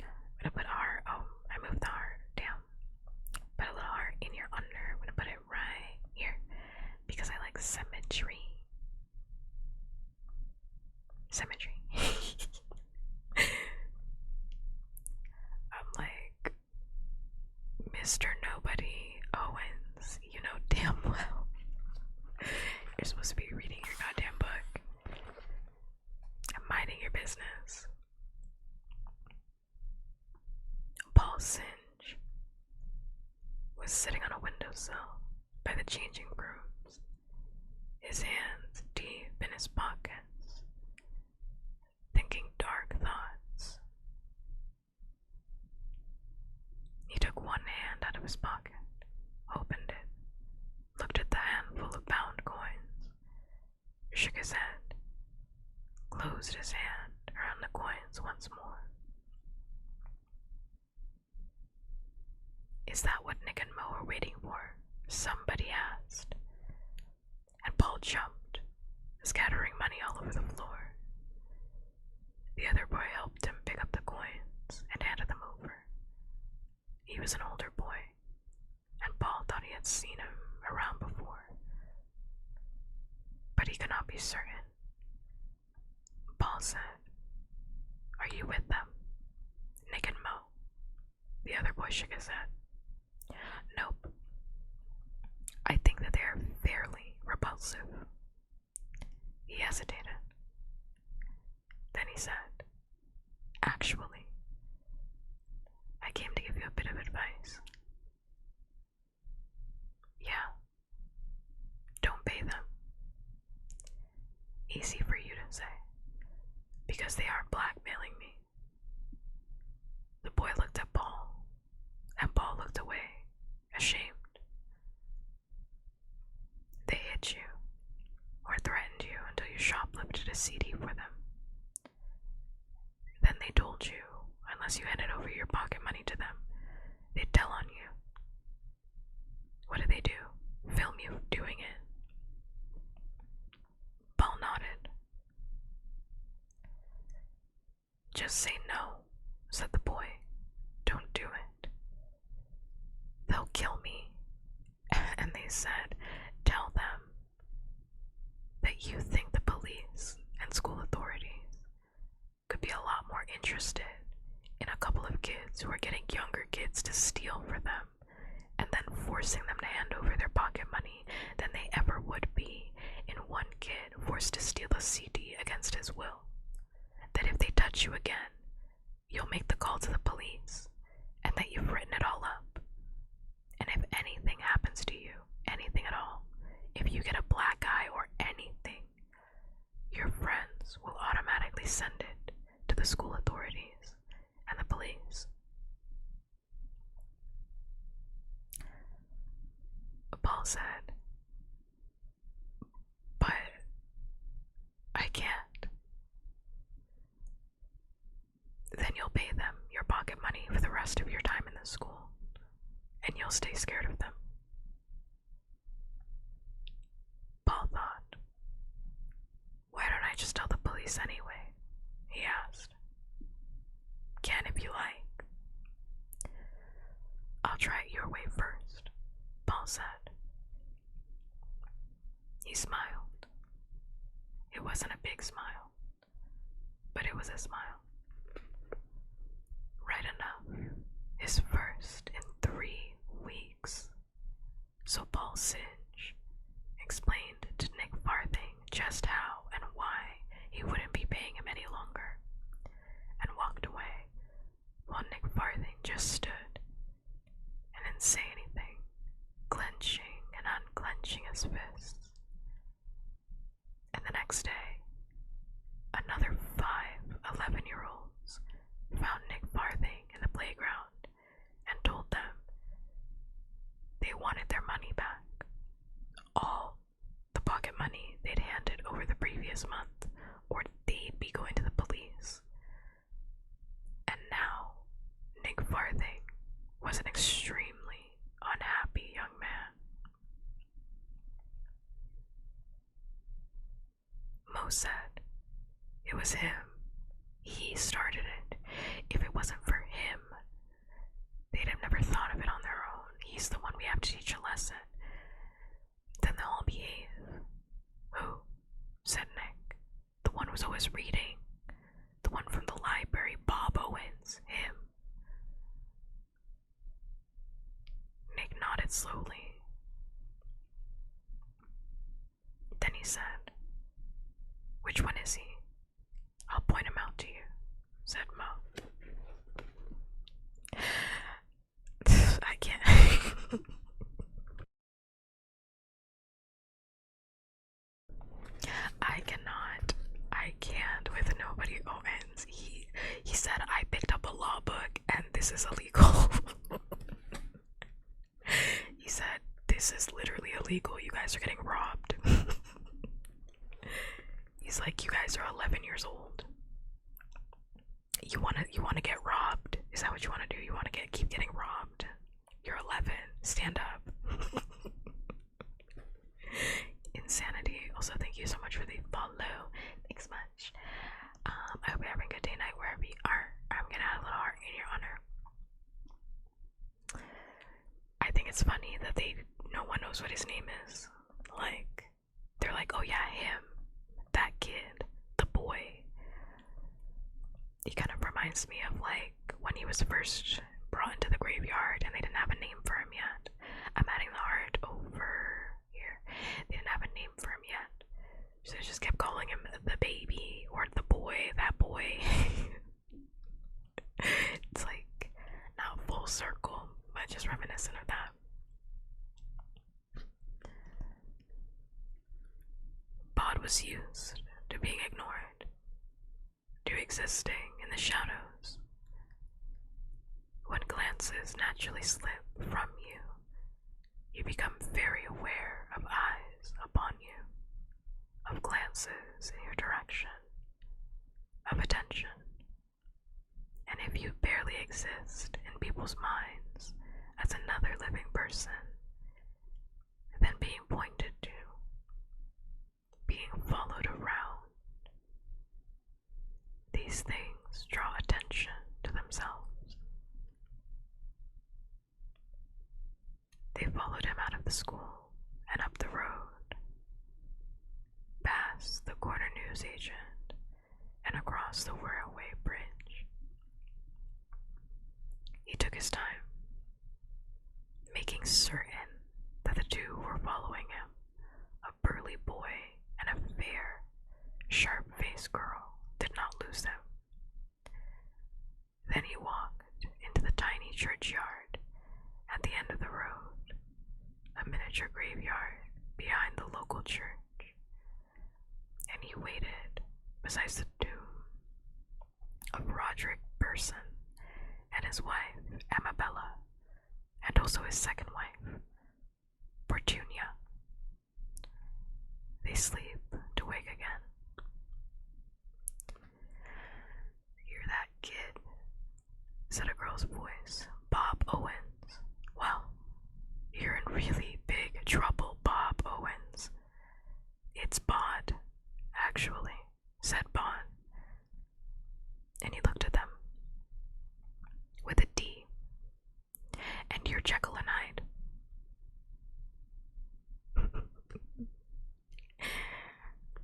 I'm gonna put a heart. Oh, I moved the heart. Damn. Put a little heart in your honor. I'm gonna put it right here because I like symmetry. Symmetry. I'm like Mr. Nobody Owens. You know damn well you're supposed to be reading your goddamn book and minding your business. Paul Singe was sitting on a windowsill by the changing rooms, his hands deep in his pockets, thinking dark thoughts. He took one hand out of his pocket, opened it, looked at the handful of pound coins, shook his head, closed his hand around the coins once more. Is that what Nick and Mo were waiting for? Somebody asked. And Paul jumped, scattering money all over the floor. The other boy helped him pick up the coins and handed them over. He was an older boy, and Paul thought he had seen him around before, but he could not be certain. Paul said, "Are you with them?" The other boy shook his head. Nope. I think that they are fairly repulsive. He hesitated. Then he said, actually, I came to give you a bit of advice. Yeah. Don't pay them. Easy for you to say, because they are blackmailing me. The boy looked at Paul, and Paul looked away, ashamed. They hit you, or threatened you until you shoplifted a CD for them. Then they told you, unless you handed over your pocket money to them, they'd tell on you. What did they do? Film you doing it? Paul nodded. Just say no, said the boy. Don't do it. They'll kill me. And they said, tell them that you think the police and school authorities could be a lot more interested in a couple of kids who are getting younger kids to steal for them and then forcing them to hand over their pocket money than they ever would be in one kid forced to steal a CD against his will. That if they touch you again, you'll make the call to the police, and that you've written it all up. And if anything happens to you, anything at all, if you get a black eye or anything, your friends will automatically send it to the school authorities and the police. Paul said, but I can't. Then you'll pay them your pocket money for the rest of your time in the school, and you'll stay scared of them. Paul thought, why don't I just tell the police anyway? He asked. Can if you like. I'll try it your way first, Paul said. He smiled. It wasn't a big smile, but it was a smile. Right enough, his first in 3 weeks. So Paul Singe explained to Nick Farthing just how and why he wouldn't be paying him any longer, and walked away while Nick Farthing just stood and didn't say anything, clenching and unclenching his fists. And the next day, another 5 11-year-olds found Nick Farthing in the playground and told them they wanted their money back. All the pocket money they'd handed over the previous month, or they'd be going to the police. And now, Nick Farthing was an extremely unhappy young man. Mo said it was him. He started it. If it wasn't for him, they'd have never thought of it on their own. He's the one we have to teach a lesson. Then they'll all behave. Who? Said Nick. The one who's always reading. The one from the library, Bob Owens. Him. Nick nodded slowly. Then he said, which one is he? I'll point him out to you, said Mo. I can't. I cannot. I can't with nobody Owens. He said I picked up a law book and this is illegal. He said this is literally illegal. You guys are getting robbed. He's like, you guys are 11 years old. You wanna get robbed? Is that what you wanna do? You wanna keep getting robbed? You're 11. Stand up. Insanity. Also, thank you so much for the follow. Thanks much. I hope you're having a good day, night, wherever you are. I'm gonna add a little heart in your honor. I think it's funny that no one knows what his name is. Like, they're like, oh yeah, him. That kid. The boy. He kind of reminds me of like when he was first brought into the but just reminiscent of that. Bod was used to being ignored, to existing in the shadows. When glances naturally slip from you, you become very aware of eyes upon you, of glances in your direction, of attention. And if you barely exist in people's minds as another living person, then being pointed to, being followed around, these things draw attention to themselves. They followed him out of the school and up the road, past the corner news agent and across the railway bridge. He took his time, making certain that the two who were following him, a burly boy and a fair, sharp-faced girl, did not lose them. Then he walked into the tiny churchyard at the end of the road, a miniature graveyard behind the local church, and he waited beside the tomb of Roderick Burson and his wife, Amabella, and also his second wife, Fortunia. They sleep to wake again. Hear that, kid? Said a girl's voice. Bob Owens. Well, you're in really big trouble, Bob Owens. It's Bod, actually, said Bod. And he looked at them. With a D. And you're Jekyll and Hyde.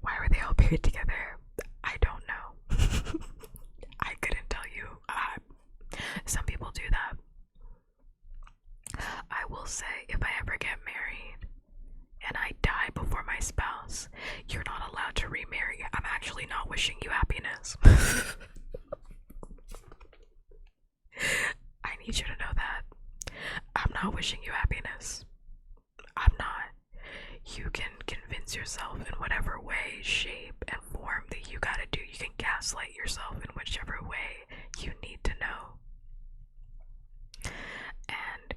Why were they all buried together? I don't know. I couldn't tell you. Some people do that. I will say, if I ever get married and I die before my spouse, you're not allowed to remarry. I'm actually not wishing you happiness. I need you to know that. I'm not wishing you happiness. I'm not. You can convince yourself in whatever way, shape, and form that you gotta do. You can gaslight yourself in whichever way you need to know. And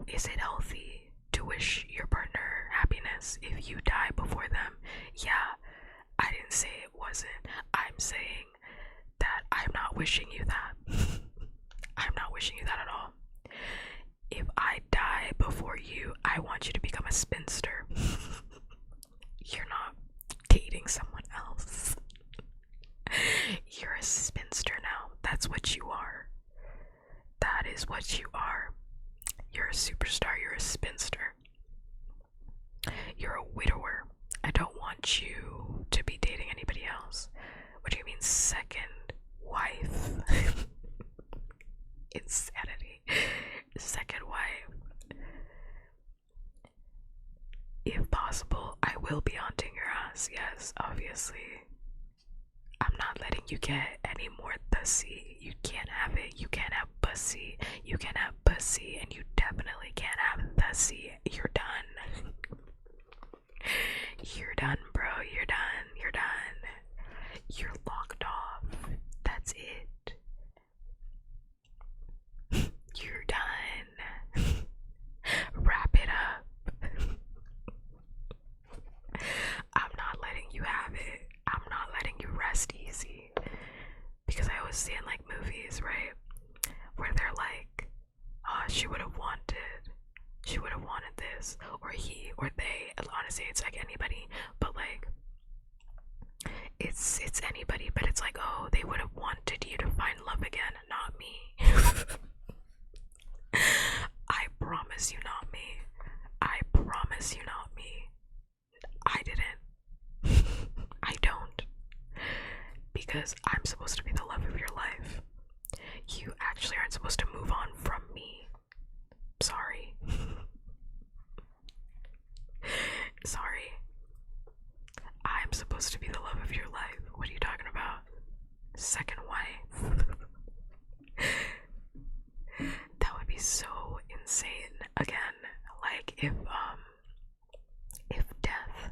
is it healthy to wish your partner happiness if you die before them? Yeah, I didn't say it wasn't. I'm saying that I'm not wishing you that. I'm not wishing you that at all. If I die before you, I want you to become a spinster. You're not dating someone else. You're a spinster now. That's what you are. That is what you are. You're a superstar. You're a spinster. You're a widower. I don't want you to be dating anybody else. What do you mean, second wife? Insanity. Second wife. If possible, I will be haunting your ass. Yes, obviously. I'm not letting you get any more pussy. You can't have it. You can't have pussy. You can't have pussy, and you definitely can't have pussy. You're done. You're done, bro. You're done. You're done. You're locked off. That's it. You're done. Wrap it up. I'm not letting you have it. I'm not letting you rest easy. Because I always see in like movies, right? Where they're like, oh, she would have wanted this, or he, or they. Honestly, it's like anybody, but like, it's anybody, but it's like, oh, they would have wanted you to find love again, not me. I promise you, not me. I promise you, not me. I didn't. I don't. Because I'm supposed to be the love of your life. You actually aren't supposed to move on from me. Sorry. Sorry. I'm supposed to be the love of your life. What are you talking about? Second wife. That would be so if death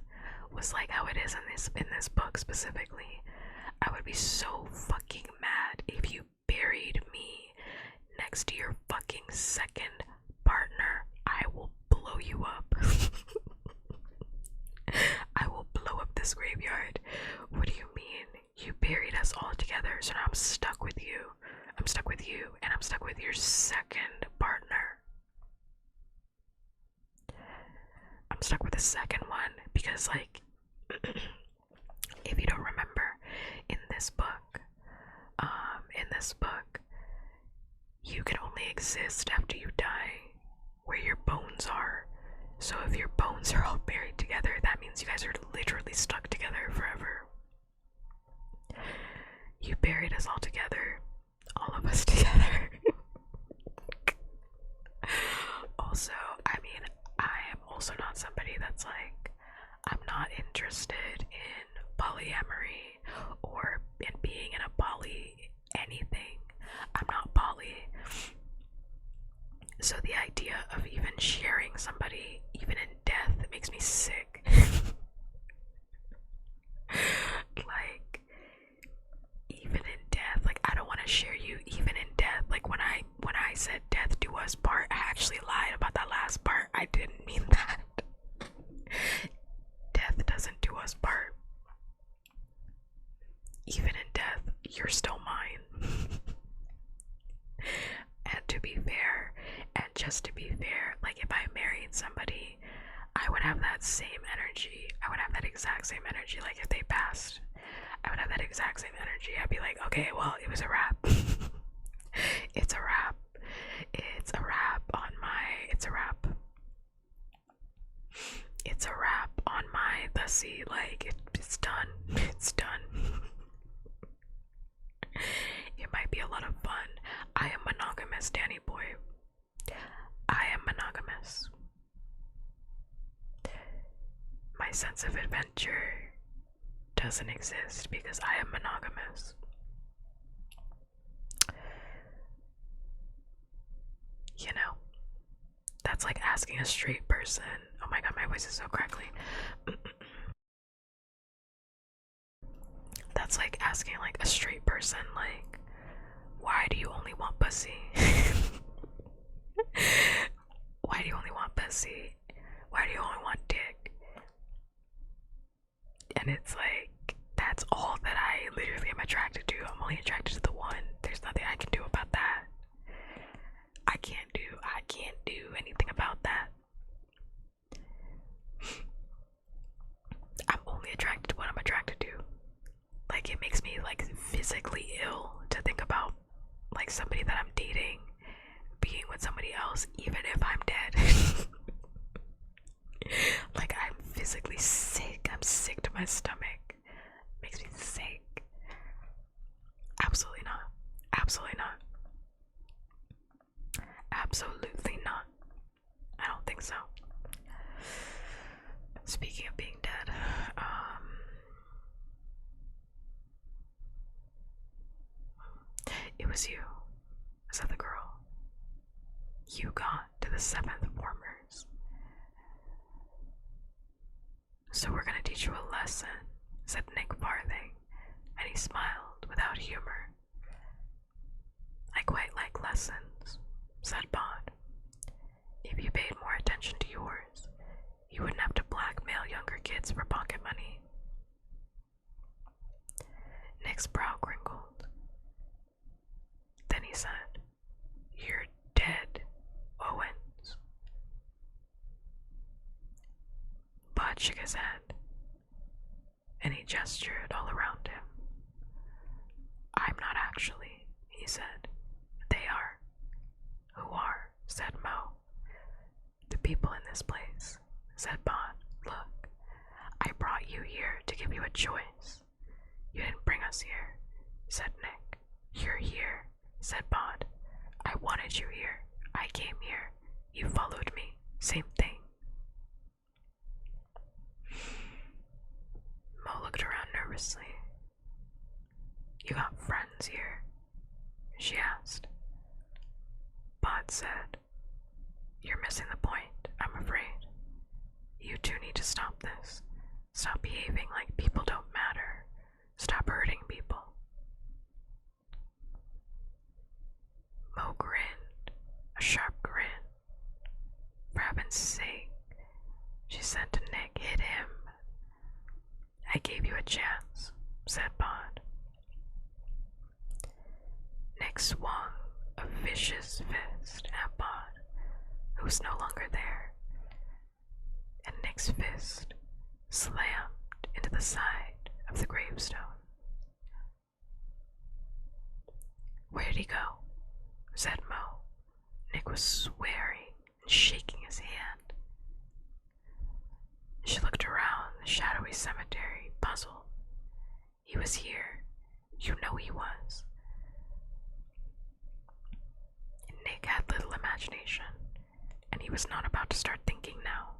was like how it is in this book specifically, I would be so fucking mad if you buried me next to your fucking second partner. I will blow you up. I will blow up this graveyard. What do you mean? You buried us all together, so now I'm stuck with you. I'm stuck with you, and I'm stuck with your second partner. I'm stuck with the second one because, like, if you don't remember, in this book, you can only exist after you die, where your bones are. So if your bones are all buried together, that means you guys are literally stuck together forever. You buried us all together, all of us together. Also, I mean, I am also not somebody that's like, I'm not interested in polyamory or in being in a poly anything. I'm not poly. So the idea of even sharing somebody, even in death, it makes me sick. Like, even in death, like, I don't want to share you even in death. Like, when I said death do us part, I actually lied about that last part. I didn't mean that. Death doesn't do us part. Even in death, you're still mine. And to be fair, and just to be fair, like, if I married somebody, I would have that same energy. I would have that exact same energy. Like, if they passed, I would have that exact same energy. I'd be like, okay, well, it was a wrap. It's a wrap. It's a wrap on my. It's a wrap. It's a wrap on my Thussy. Like, it's done. It's done. It might be a lot of fun. I am monogamous, Danny boy. I am monogamous. My sense of adventure doesn't exist because I am monogamous. You know, that's like asking a straight person. Oh my god, my voice is so crackly. That's like asking like a straight person, like, why do you only want pussy? Why do you only want pussy? Why do you only want dick? And it's like, that's all that I literally am attracted to. I'm only attracted to the one. There's nothing I can do about that. I can't do anything about that. I'm only attracted to what I'm attracted to. Like, it makes me like physically ill to think about like somebody that I'm dating being with somebody else, even if I'm dead. Like, I'm physically sick. I'm sick to my stomach. Makes me sick. Absolutely not. Absolutely not. Absolutely not. I don't think so. Speaking of being dead, it was you. Said the girl. You got to the 7th formers. So we're gonna teach you a lesson, said Nick Farthing, and he smiled without humor. I quite like lessons, said Bond. If you paid more attention to yours, you wouldn't have to blackmail younger kids for pocket money. Nick's brow crinkled. Then he said, You're dead, Owens. Bud shook his head, and he gestured all around him. I'm not actually, he said. They are. Who are? Said Mo. The people in this place, said Bond. Look, I brought you here to give you a choice. You didn't bring us here, said Nick. You're here, said Bond. I wanted you here. I came here. You followed me. Same thing. Mo looked around nervously. You got friends here? She asked. Bond said, You're missing the point, I'm afraid. You two need to stop this. Stop behaving like people don't matter. Stop hurting people. Mo grinned, a sharp grin. For heaven's sake, she said to Nick, hit him. I gave you a chance, said Bod. Nick swung a vicious fist at Bod, who was no longer there, and Nick's fist slammed into the side of the gravestone. Where'd he go? Said Mo. Nick was swearing and shaking his hand. She looked around the shadowy cemetery, puzzled. He was here. You know he was. Nick had little imagination, and he was not about to start thinking now.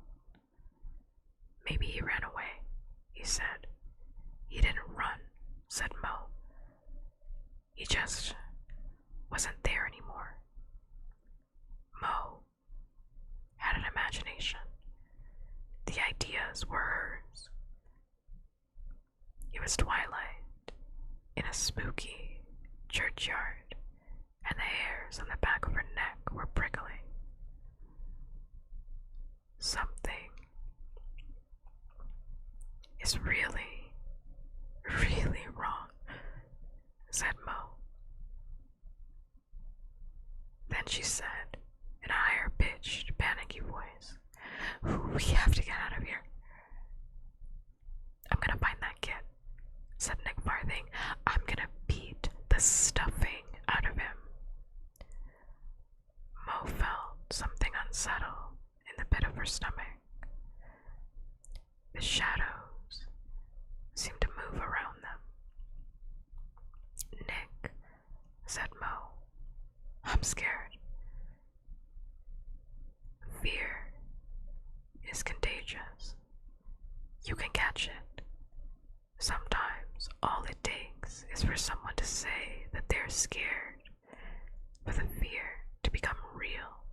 Maybe he ran away, he said. He didn't run, said Mo. He just wasn't there anymore. Mo had an imagination. The ideas were hers. It was twilight in a spooky churchyard, and the hairs on the back of her neck were prickling. Something is really, really wrong, said Mo. Then she said, in a higher-pitched, panicky voice, we have to get out of here. I'm gonna find that kid, said Nick Farthing. I'm gonna beat the stuffing out of him. Mo felt something unsettle in the pit of her stomach. The shadows seemed to move around them. Nick, said Mo, I'm scared. Fear is contagious. You can catch it. Sometimes all it takes is for someone to say that they're scared, for the fear to become real.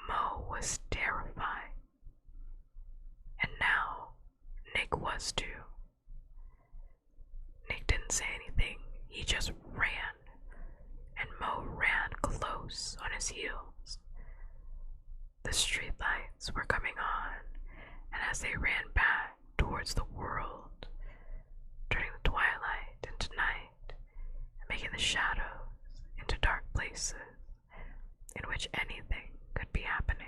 Mo was terrified. And now Nick was too. Nick didn't say anything, he just ran, and Mo ran close on his heels. The streetlights were coming on, and as they ran back towards the world, turning the twilight into night, and making the shadows into dark places in which anything could be happening.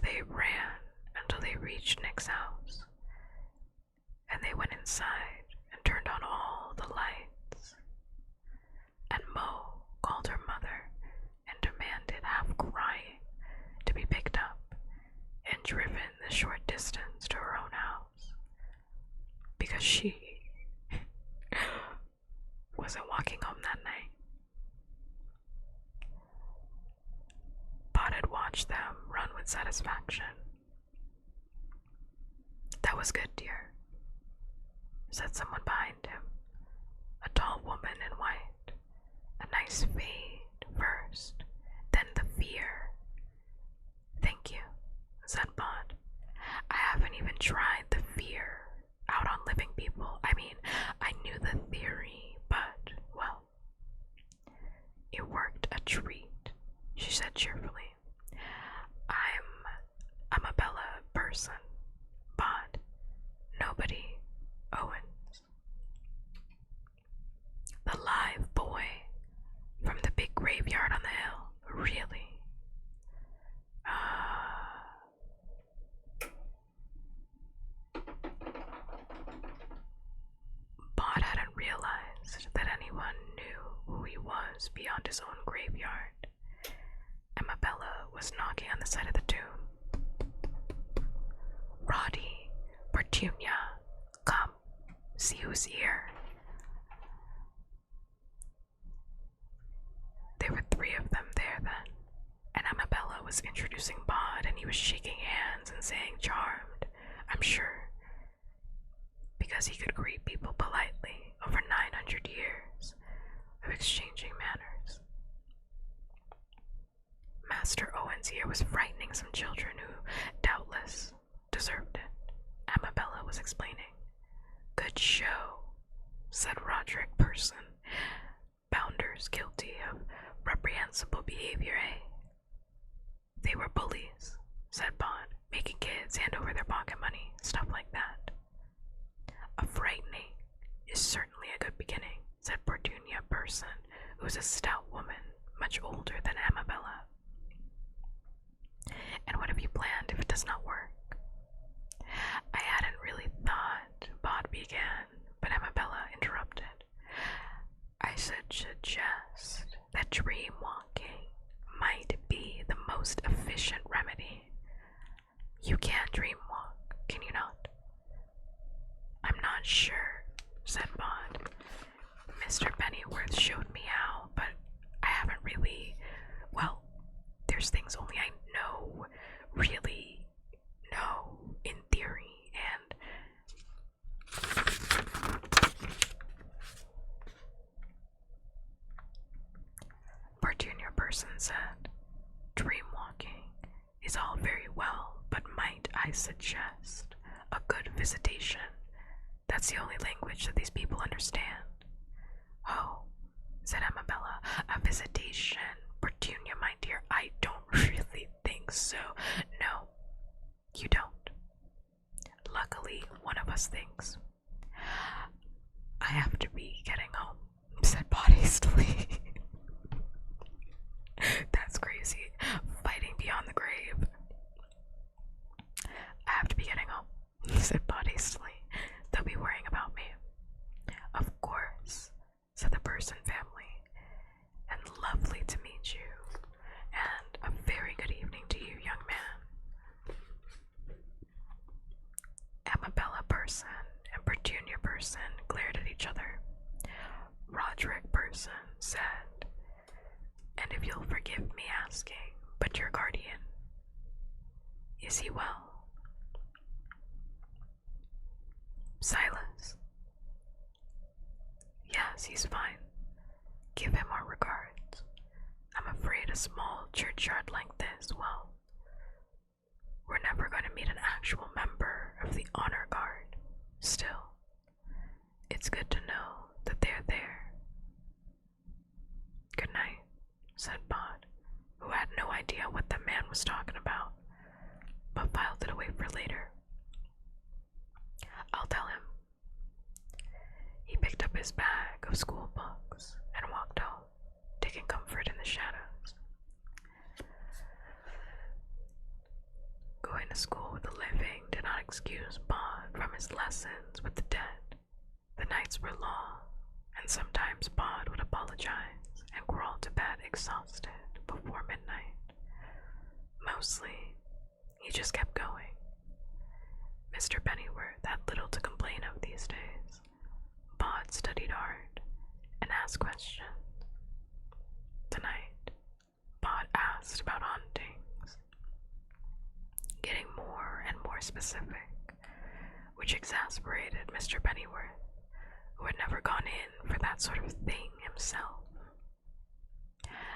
They ran until they reached Nick's house, and they went inside and turned on all the lights. And Mo called her mother and demanded, half crying, to be picked up and driven the short distance to her own house, because she wasn't walking home that night. Pod had watched them run with satisfaction. That was good, dear, said someone behind him, a tall woman in white. A nice fade first, then the fear. Thank you, said Bod. I haven't even tried the fear out on living people. I mean, I knew the theory, but, well, it worked a treat, she said cheerfully. I'm a Bella person, Bod. Nobody Owens. The live boy from the big graveyard on the hill, really? Bod hadn't realized that anyone knew who he was beyond his own graveyard. Amabella was knocking on the side of the tomb. Roddy, Petunia, come, see who's here. There were three of them there then, and Amabella was introducing Bod, and he was shaking hands and saying charmed, I'm sure, because he could greet people politely over 900 years of exchanging manners. teenagers guilty of reprehensible behavior, eh? They were bullies, said Bond, making kids hand over their pocket money, stuff like that. A frightening is certainly a good beginning, said Petunia Person, who was a stout woman, much older than Amabella. And what have you planned if it does not work? I hadn't really thought, Bod began, but Amabella interrupted. I should suggest that dream walking might be the most efficient remedy. You can dream walk, can you not? I'm not sure, said Bod. Mr. Pennyworth showed me how, but I haven't really, well, there's things only I really know in theory, and Petunia Person said, dream walking is all very well, but might I suggest a good visitation? That's the only language that these people understand. Oh, said Amabella, a visitation. Petunia, my dear, I don't really think so. No, you don't. Luckily, one of us thinks. I have to be getting home, said Bod hastily. That's crazy. Fighting beyond the grave. I have to be getting home, said Bod hastily. They'll be worrying about me. Of course, said the Person family. And lovely to meet you. And a very good evening to you, young man. Amabella Person and Petunia Person glared at each other. Roderick Person said, and if you'll forgive me asking, but your guardian, is he well? Silence. Yes, he's fine. Give him our regards. I'm afraid a small churchyard like this, well, we're never going to meet an actual member of the honor guard. Still, it's good to know that they're there. Good night, said Bod, who had no idea what the man was talking about, but filed it away for later. I'll tell him. He picked up his bag of school books and walked home, taking comfort in the shadows. Going to school with the living did not excuse Bod from his lessons with the dead. The nights were long, and sometimes Bod would apologize and crawl to bed exhausted before midnight. Mostly, he just kept going. Mr. Pennyworth had little to complain of these days. Bod studied hard and asked questions. Tonight, Bod asked about hauntings, getting more and more specific, which exasperated Mr. Pennyworth, who had never gone in for that sort of thing himself.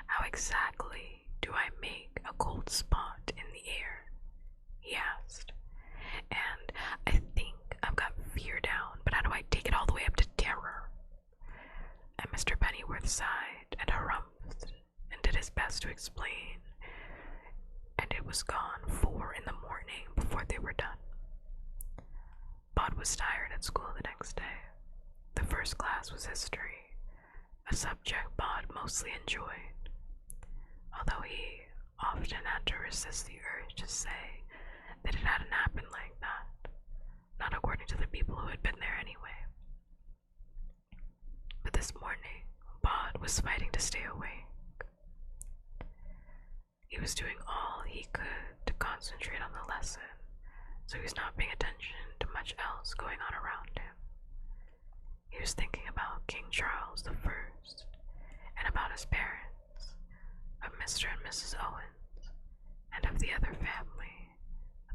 How exactly do I make a cold spot in the air? He asked. And I think I've got fear down, but how do I take it all the way up to terror? And Mr. Pennyworth sighed and harumphed and did his best to explain, and it was gone 4 in the morning before they were done. Bod was tired at school the next day. The first class was history, a subject Bod mostly enjoyed, although he often had to resist the urge to say that it hadn't happened like that, not according to the people who had been there anyway. But this morning, Bod was fighting to stay awake. He was doing all he could to concentrate on the lesson, so he was not paying attention to much else going on around him. He was thinking about King Charles I and about his parents, of Mr. and Mrs. Owens, and of the other family,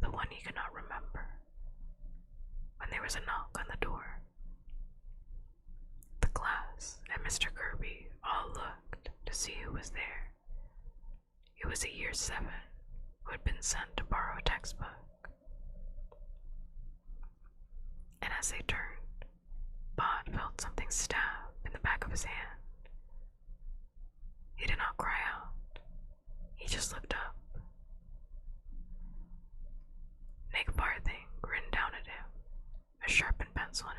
the one he could not remember, when there was a knock on the door. The class and Mr. Kirby all looked to see who was there. It was a year 7 who had been sent to borrow a textbook. And as they turned, Bod felt something stab in the back of his hand.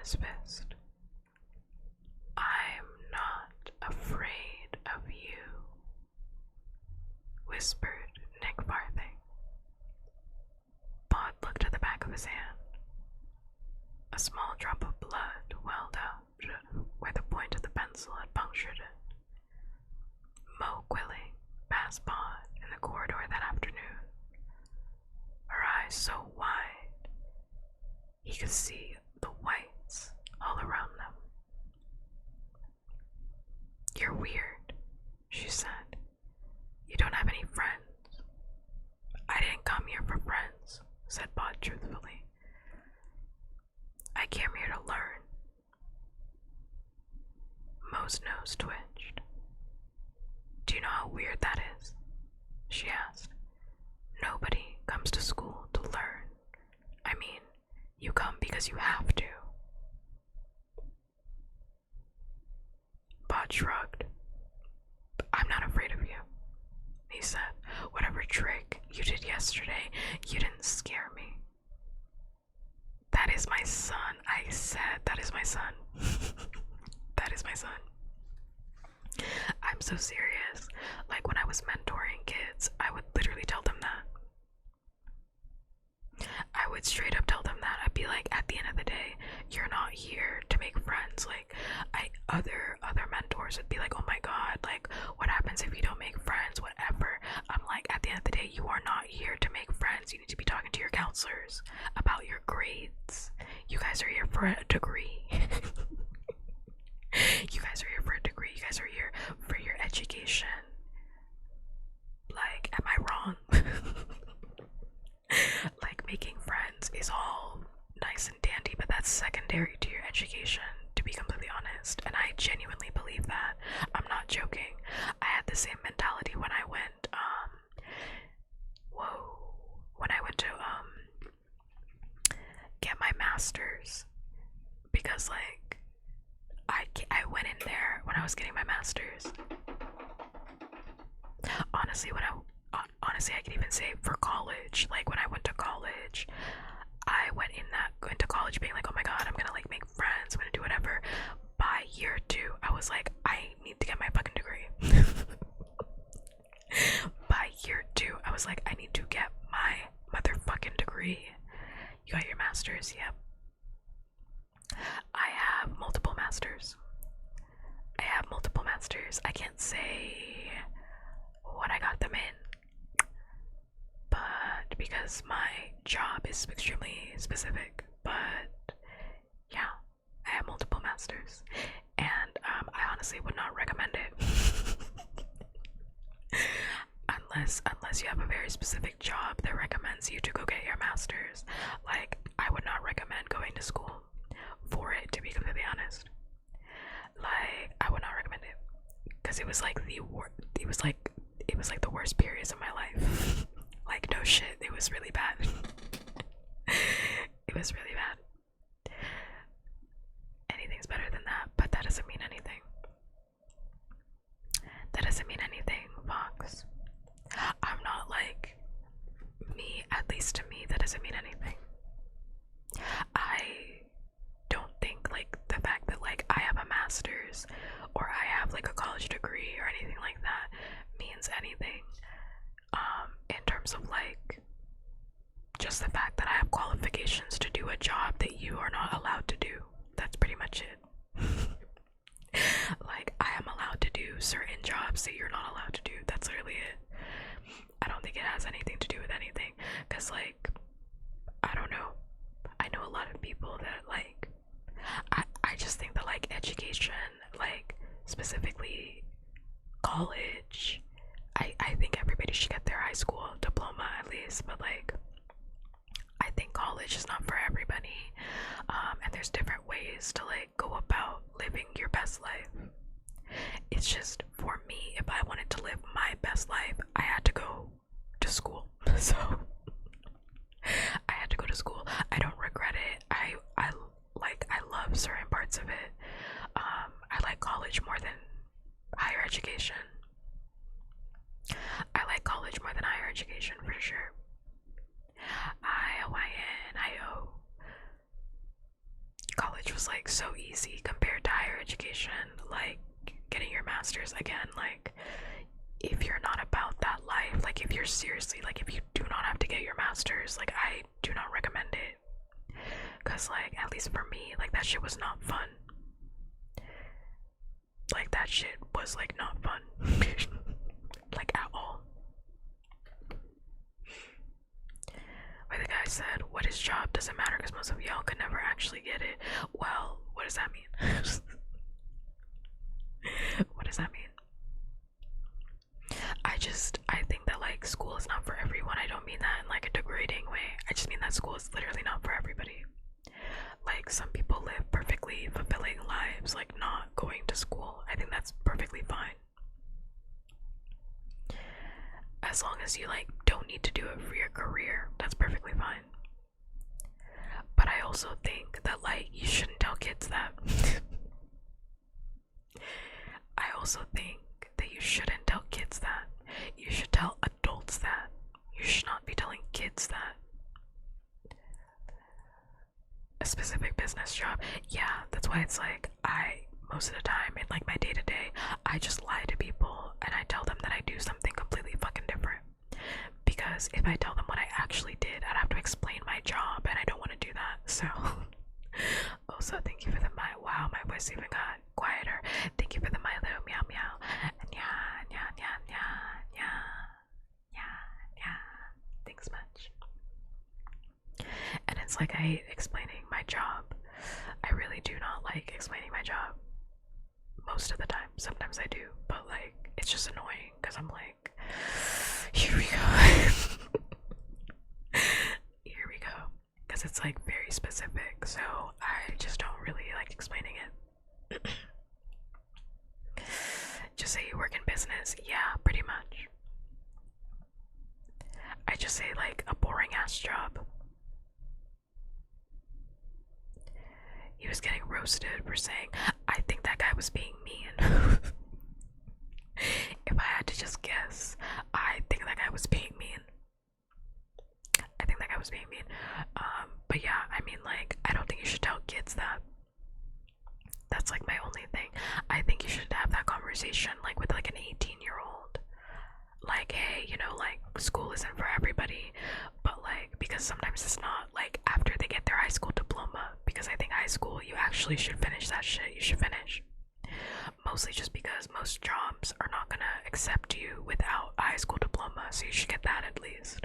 his fist. "I'm not afraid of you," whispered Nick Farthing. Bod looked at the back of his hand. A small drop of blood welled out where the point of the pencil had punctured it. Mo Quilling passed Bod in the corridor that afternoon, her eyes so wide he could see the whites all around them. "You're weird," she said. "You don't have any friends." "I didn't come here for friends," said Bod truthfully. "I came here to learn." Mo's nose twitched. "Do you know how weird that is?" she asked. "Nobody comes to school to learn. I mean, you come because you have to." Bod shrugged. "I'm not afraid of you," he said. "Whatever trick you did yesterday, you didn't scare me." "That is my son," I said. "That is my son." That is my son. I'm so serious. Like when I was mentoring kids, I would literally tell them that. I would straight up tell them that. I'd be like, at the end of the day, you're not here to make friends. Like, other mentors would be like, "Oh my god, like, what happens if you don't make friends? Whatever." I'm like, at the end of the day, you are not here to make friends. You need to be talking to your counselors about your grades. You guys are here for a degree. You guys are here for a degree. You guys are here for your education. Like, am I wrong? Like, making friends is all nice and dandy, but that's secondary to your education, to be completely honest. And I genuinely believe that. I'm not joking. I had the same mentality when I went, to get my master's, because like I went in there when I was getting my master's. Honestly, I could even say for college, like when I went to college, I went into college being like, "Oh my god, I'm gonna like make friends, I'm gonna do whatever." By year 2, I was like, I need to get my fucking degree. By year 2, I was like, I need to get my motherfucking degree. "You got your master's?" "Yep." I have multiple masters. I can't say what I got them in, but because my job is extremely specific. But yeah, I have multiple masters, and I honestly would not recommend it. unless you have a very specific job that recommends you to go get your master's. Like, I would not recommend going to school for it, to be completely honest. Like, I would not recommend it, because it was like the worst periods of my life. Like, no shit, it was really bad. It was really bad. Anything's better than that, but that doesn't mean anything. That doesn't mean anything, Fox. I'm not like me, at least to me, that doesn't mean anything. I don't think like the fact that like I have a master's or I have like a college degree or anything like that means anything. In terms of like just the fact that I have qualifications to do a job that you are not allowed to do. That's pretty much it. Like, I am allowed to do certain jobs that you're not allowed to do. That's literally it. I don't think it has anything to do with anything, because like, I don't know, I know a lot of people that like, I just think that like education, like specifically college, I think everybody should get their high school diploma at least, but like, I think college is not for everybody, and there's different ways to like go about living your best life. It's just, for me, if I wanted to live my best life, I had to go to school. So I had to go to school. I don't regret it. I love certain parts of it. I like college more than higher education. I like college more than higher education, for sure. College college was like so easy compared to higher education. Like getting your master's again, like if you're not about that life, like if you're seriously, like if you do not have to get your master's, like I do not recommend it. Cause like at least for me, like that shit was not fun. Like that shit was like not fun. Like at all. Like the guy said, what his job doesn't matter because most of y'all could never actually get it. Well, what does that mean? What does that mean? I think that like school is not for everyone. I don't mean that in like a degrading way. I just mean that school is literally not for everybody. Like some people live perfectly fulfilling lives like not going to school. I think that's perfectly fine. As long as you like don't need to do it for your career, that's perfectly fine. But I also think that like you shouldn't tell kids that. I also think that you shouldn't tell kids that. You should tell adults that. You should not be telling kids that. A specific business job. Yeah, that's why it's like most of the time in like my day-to-day, I just lie to people and I tell them that I do something completely fucking different. Because if I tell them what I actually did, I'd have to explain my job and I don't want to do that. So also thank you for the wow, my voice even got quieter. Thank you for the my little meow meow. Yeah, yeah, yeah, yeah, yeah, yeah, yeah. Thanks much. And it's like I hate explaining my job. I really do not like explaining my job. Most of the time. Sometimes I do, but like it's just annoying because I'm like, here we go. Here we go. Because it's like very specific, so I just don't really like explaining it. Just say you work in business. Yeah, pretty much. I just say like a boring ass job. He was getting roasted for saying, I think that guy was being mean. If I had to just guess, I think that guy was being mean. I think that guy was being mean. But yeah, I mean, like, I don't think you should tell kids that. That's like my only thing. I think you should have that conversation, like, with like an 18-year-old. Like, hey, you know, like, school isn't for everybody, but like, because sometimes it's not, like, after they get their high school diploma, because I think high school, you actually should finish that shit. You should finish. Mostly just because most jobs are not gonna accept you without a high school diploma, so you should get that at least.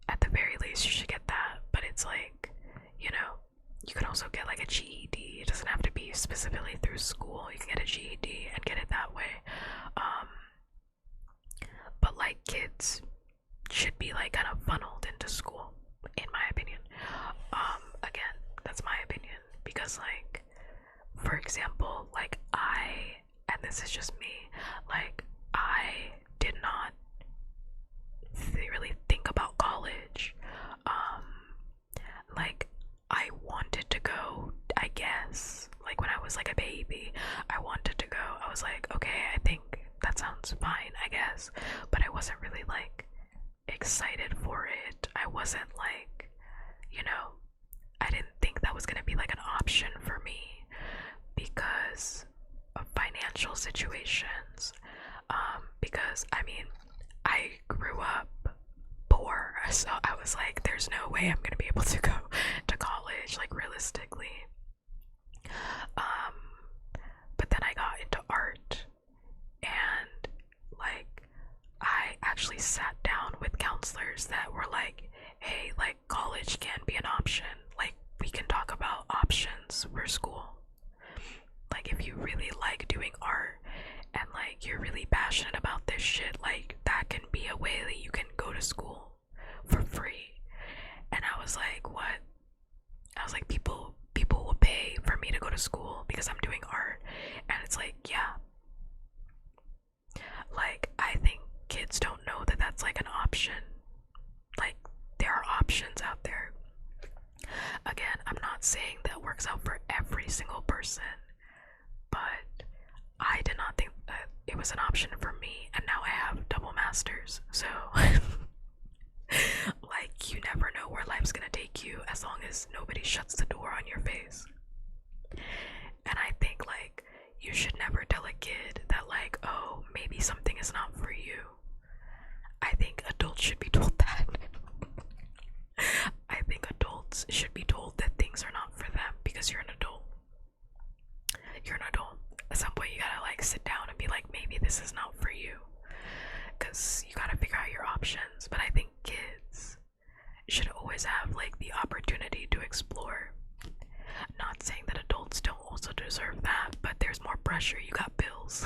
At the very least, you should get that, but it's like, you know, you can also get like a GED. It doesn't have to be specifically through school. You can get a GED and get it that way. But like kids should be like kind of funneled into school, in my opinion. Again, that's my opinion, because like, for example, like and this is just me, like I did not really think about college. Like I wanted to go, I guess, like when I was like a baby, I wanted to go. I was like, okay, I think that sounds fine, I guess, but I wasn't really like excited for it. I wasn't like, you know, I didn't think that was gonna be like an option for me because of financial situations. Because I mean, I grew up poor, so I was like, there's no way I'm gonna be able to go to college, like realistically. But then I got into art, and like I actually sat down with counselors that were like, hey, like college can be an option, like we can talk about options for school. Like if you really like doing art and like you're really passionate about this shit, like that can be a way that you can go to school for free. And I was like, what? I was like, people will pay for me to go to school because I'm doing art. And it's like, yeah, like I think kids don't know that that's like an option. Like there are options out there. Again, I'm not saying that works out for every single person, but I did not think that it was an option for me, and now I have double masters, so like you never know where life just gonna take you as long as nobody shuts the door on your face. And I think, like, you should never tell a kid that, like, oh, maybe something is not for you. I think adults should be told that. I think adults should be told that things are not for them because you're an adult. You're an adult. At some point, you gotta, like, sit down and be like, maybe this is not for you. Because you gotta figure out your options. But I think kids should always have, like, the opportunity to explore. Not saying that adults don't also deserve that, but there's more pressure. You got bills.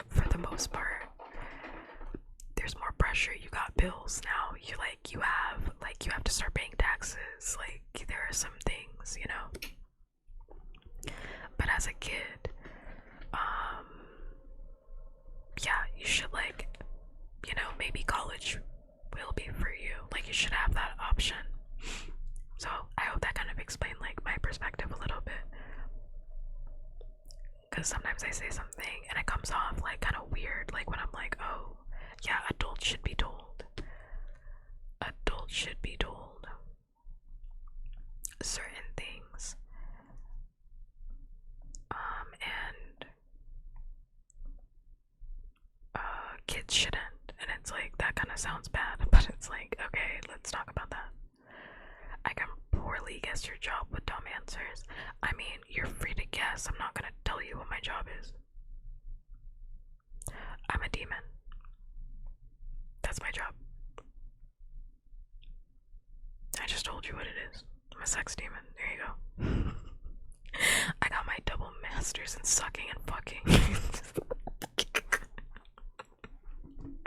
For the most part, there's more pressure. You got bills now. You have to start paying taxes. Like, there are some things, you know. But as a kid, yeah, you should, like, you know, maybe college will be for you. Like, you should have that option. So I hope that kind of explained, like, my perspective a little bit. Because sometimes I say something and it comes off, like, kind of weird. Like, when I'm like, oh, yeah, adults should be told. Adults should be told certain things. And kids shouldn't. And it's like, that kind of sounds bad, but it's like, okay, let's talk about that. I can poorly guess your job with dumb answers. I mean, you're free to guess. I'm not gonna tell you what my job is. I'm a demon. That's my job. I just told you what it is. I'm a sex demon. There you go. I got my double masters in sucking and fucking.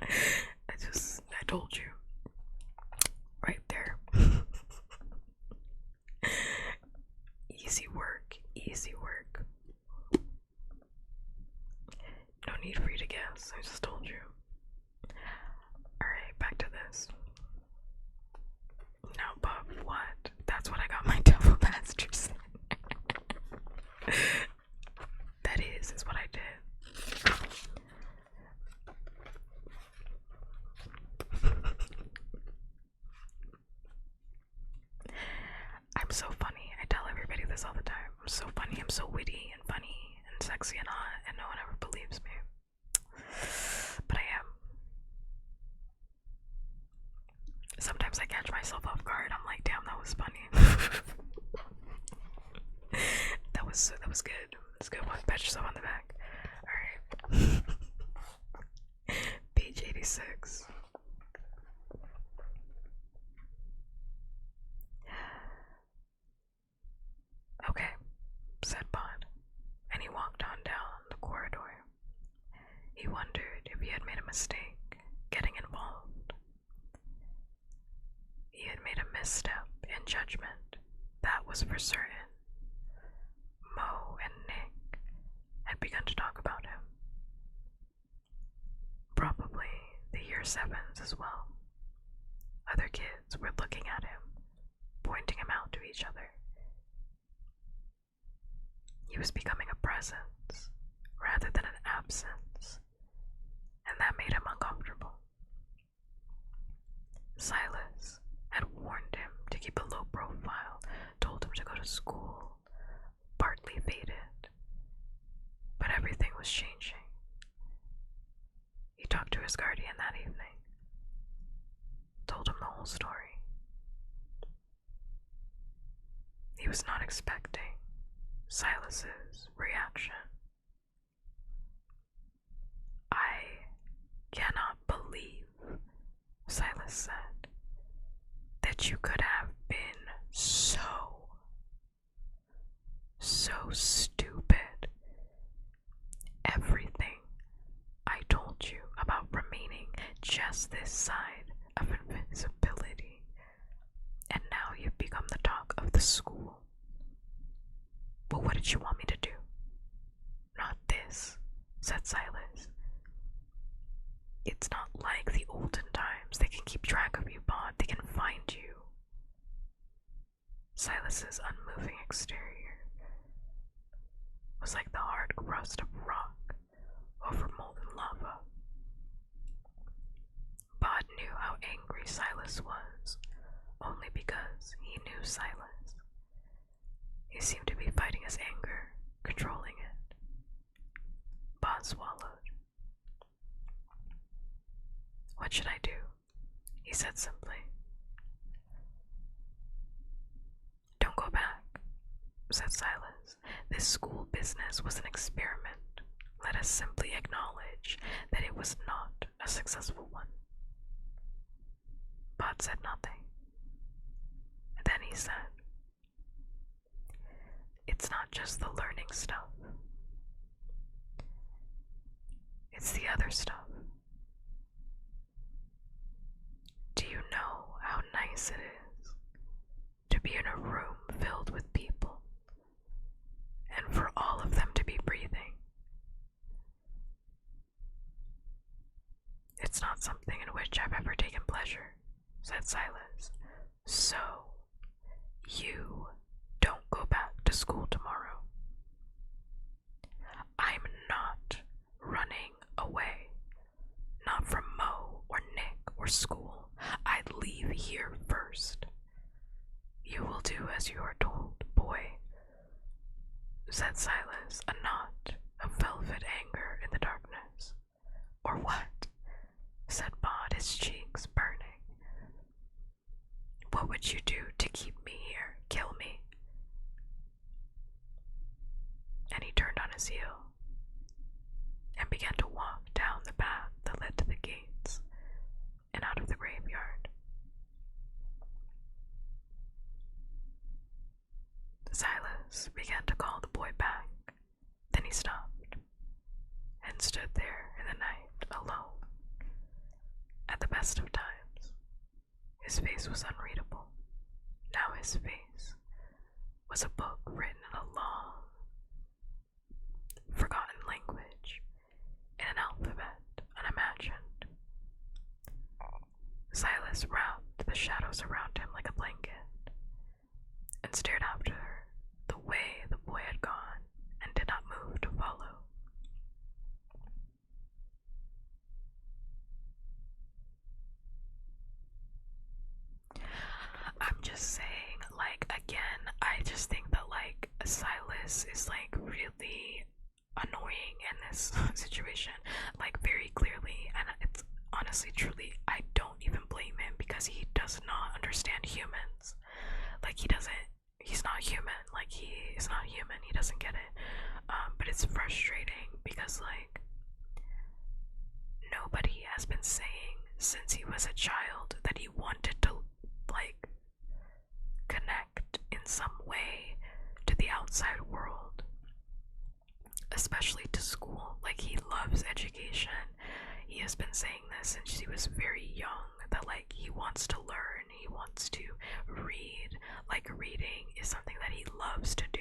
I told you. Right there. Easy work. Easy work. No need for you to guess. I just told you. Alright, back to this. No, but what? That's what I got my double masters in. That is what I did. I'm so funny. I tell everybody this all the time. I'm so funny. I'm so witty and funny and sexy and hot, and no one ever believes me. But I am. Sometimes I catch myself off guard. I'm like, damn, that was funny. that was good. That's good one. Pat yourself on the back. Alright. Page 86. Okay, said Bond, and he walked on down the corridor. He wondered if he had made a mistake getting involved. He had made a misstep in judgment, that was for certain. Mo and Nick had begun to talk about him. Probably the year 7s as well. Other kids were looking at him, pointing him out to each other. He was becoming a presence rather than an absence, and that made him uncomfortable. Silas had warned him to keep a low profile, told him to go to school, partly faded, but everything was changing. He talked to his guardian that evening, told him the whole story. He was not expecting Silas's reaction. I cannot believe, Silas said, that you could have been so stupid. Everything I told you about remaining just this side of invisibility, and now you've become the talk of the school. But what did you want me to do? Not this, said Silas. It's not like the olden times. They can keep track of you, Bond. They can find you. Silas's unmoving exterior was like the hard crust of rock over molten lava. Bond knew how how angry Silas was, only because he knew Silas. He seemed to be fighting his anger, controlling it. Bod swallowed. "What should I do?" he said simply. "Don't go back," said Silas. "This school business was an experiment. Let us simply acknowledge that it was not a successful one." Bod said nothing. Then he said, "It's not just the learning stuff. It's the other stuff. Do you know how nice it is to be in a room filled with people and for all of them to be breathing? It's not something in which I've ever taken pleasure," said Silas. "So, you don't go back to school tomorrow." "I'm not running away. Not from Mo or Nick or school. I'd leave here first." "You will do as you are told, boy," said Silas, a knot of velvet anger in the darkness. "Or what?" said Bod, his cheeks burning. "What would you do to keep me here? Kill me?" And he turned on his heel and began to walk down the path that led to the gates and out of the graveyard. Silas began to call the boy back. Then he stopped and stood there in the night alone. At the best of times, his face was unreadable. Now his face was a book written in a long, forgotten language, in an alphabet unimagined. Silas wrapped the shadows around him like a blanket and stared after the way the boy had gone and did not move to follow. I'm just saying, like, again, I just think that, like, Silas is, like, really annoying in this situation, like, very clearly, and it's honestly, truly, I don't even blame him because he does not understand humans. Like, he's not human, like, he is not human, he doesn't get it. But it's frustrating because, like, nobody has been saying since he was a child that he wanted to, like, connect in some way to the outside world, especially to school. Like, he loves education. He has been saying this since he was very young, that, like, he wants to learn, he wants to read. Like, reading is something that he loves to do,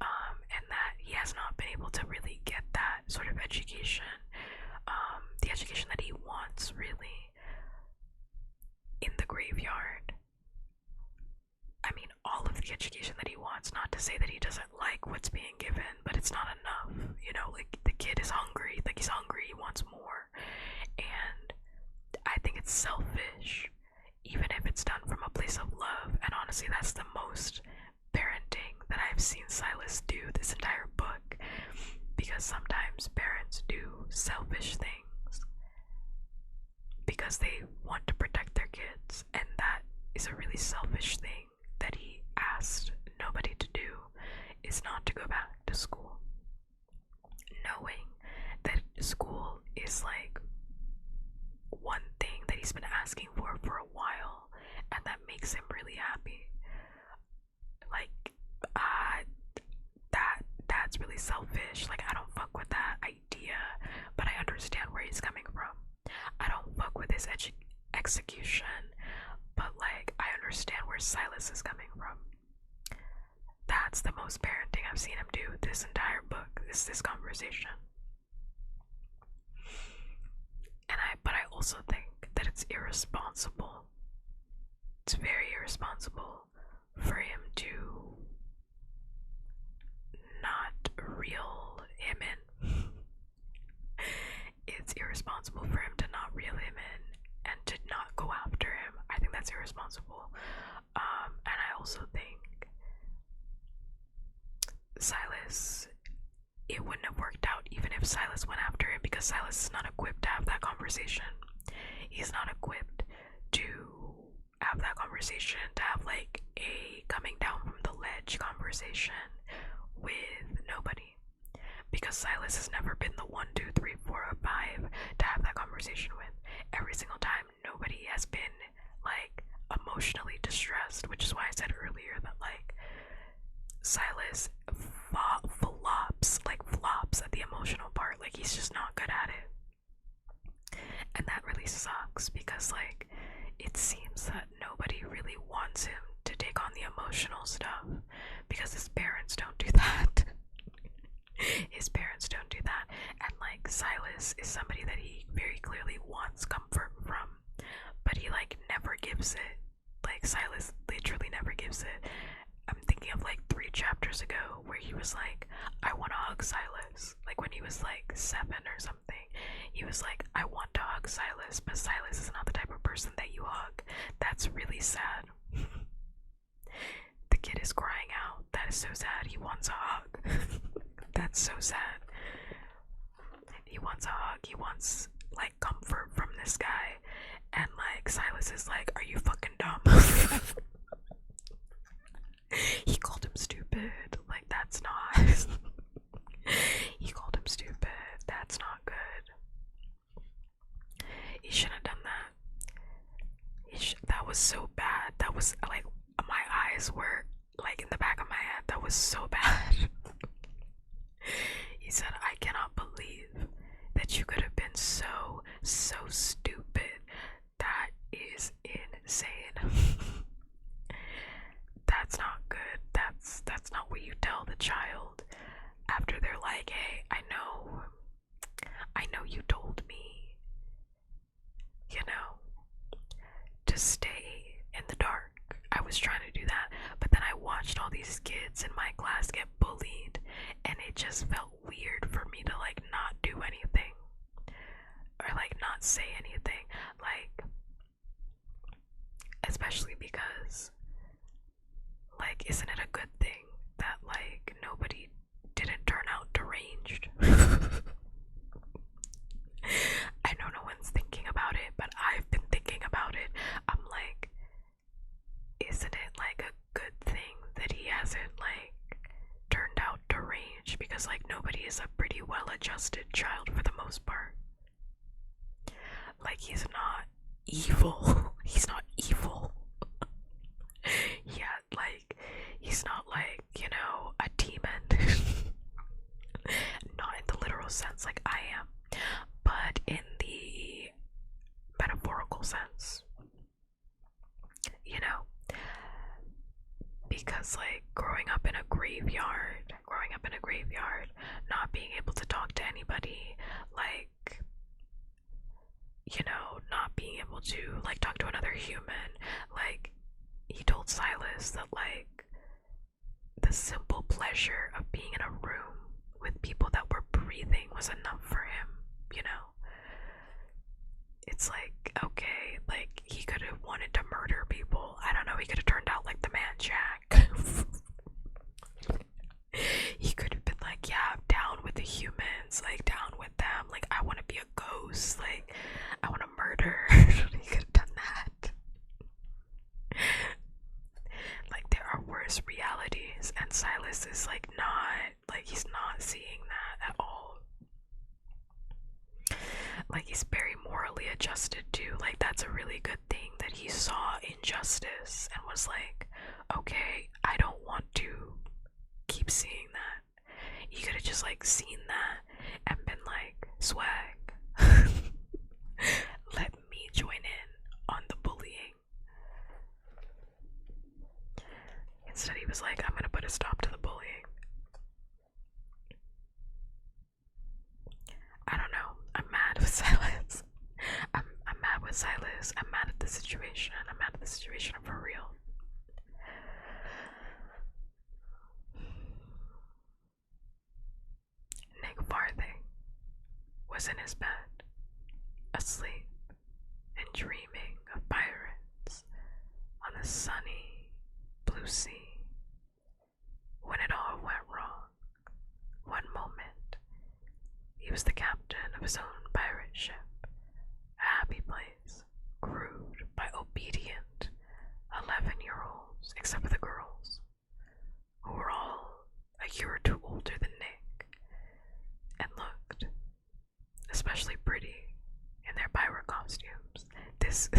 and that he has not been able to really get that sort of education, the education that he wants, really, in the graveyard. I mean, all of the education that he wants, not to say that he doesn't like what's being given, but it's not enough, you know, like, the kid is hungry, like, he's hungry, he wants more, and I think it's selfish, even if it's done from a place of love, and honestly, that's the most parenting that I've seen Silas do this entire book, because sometimes parents do selfish things because they want to protect their kids, and that is a really selfish thing that he asked nobody to do, is not to go back to school, knowing that school is, like, one thing that he's been asking for a while, and that makes him really happy. Like, that's really selfish. Like, I don't fuck with that idea, but I understand where he's coming from. I don't fuck with his execution, but, like, I understand where Silas is coming from. That's the most parenting I've seen him do this entire book, this conversation. But I also think that it's irresponsible. It's very irresponsible for him to not reel him in. It's irresponsible for him to not reel him in and to not Silas, it wouldn't have worked out even if Silas went after him, because Silas is not equipped to have that conversation. He's not equipped to have that conversation, to have like a coming down from the ledge conversation with nobody. Because Silas has never been the 1, 2, 3, 4, or 5 to have that conversation with. Every single time, nobody has been like emotionally distressed, which is why I said earlier that like Silas flops at the emotional part. Like, he's just not good at it. And that really sucks, because like it seems that nobody really wants him to take on the emotional stuff, because his parents don't do that. His parents don't do that. And like Silas is somebody that he very clearly wants comfort from, but he like never gives it. Like, Silas literally never gives it. I'm thinking of like 3 chapters ago where he was like, I want to hug Silas. Like, when he was like 7 or something, he was like, I want to hug Silas, but Silas is not the type of person that you hug. That's really sad. The kid is crying out. That is so sad. He wants a hug. That's so sad. He wants a hug. He wants like comfort from this guy. And like Silas is like, are you fucking dumb? He called him stupid. Like, that's not. He called him stupid. That's not good. He shouldn't have done that. That was so bad. That was like, my eyes were like in the back of my head. That was so bad. He said, I cannot believe that you could have been so stupid. That is insane. That's not good. That's not what you tell the child after they're like, hey, I know you told me, to stay in the dark. I was trying to do that, but then I watched all these kids in my class get bullied, and it just felt weird for me to like not do anything, or like not say anything, like, especially because like, isn't it a good thing that like nobody didn't turn out deranged? I know no one's thinking about it, but I've been thinking about it. I'm like, isn't it like a good thing that he hasn't like turned out deranged? Because like nobody is a pretty well-adjusted child for the most part. Like, he's not evil. He's not evil. Yeah, like, he's not like, a demon. Not in the literal sense like I am, but in the metaphorical sense. Because like growing up in a graveyard, not being able to talk to anybody, like, not being able to like talk to another human, like, he told Silas that like the simple pleasure of being in a room with people that were breathing was enough for him. It's like, okay, like, he could have wanted to murder people. I don't know, he could have turned out like the man Jack. He could have been like, yeah, I'm down with the humans, like, down with them, like, I want to be a ghost, like, I want to murder. He could have done that. Like, there are worse realities, and Silas is like not, like, he's not seeing that at all. Like, he's very morally adjusted too. Like, that's a really good thing that he saw injustice and was like, okay, I don't want to keep seeing that. He could have just like seen that and been like, swag. Let me join in on the bullying. Instead, he was like, I'm gonna put a stop to the bullying. I don't know. I'm mad with Silas. I'm mad with Silas. I'm mad at the situation. I'm mad at the situation for real. Nick Farthing was in his bed, asleep and dreaming of pirates on the sunny blue sea when it all went wrong. was the captain of his own pirate ship, a happy place, crewed by obedient 11-year-olds, except for the girls, who were all a year or two older than Nick, and looked especially pretty in their pirate costumes. This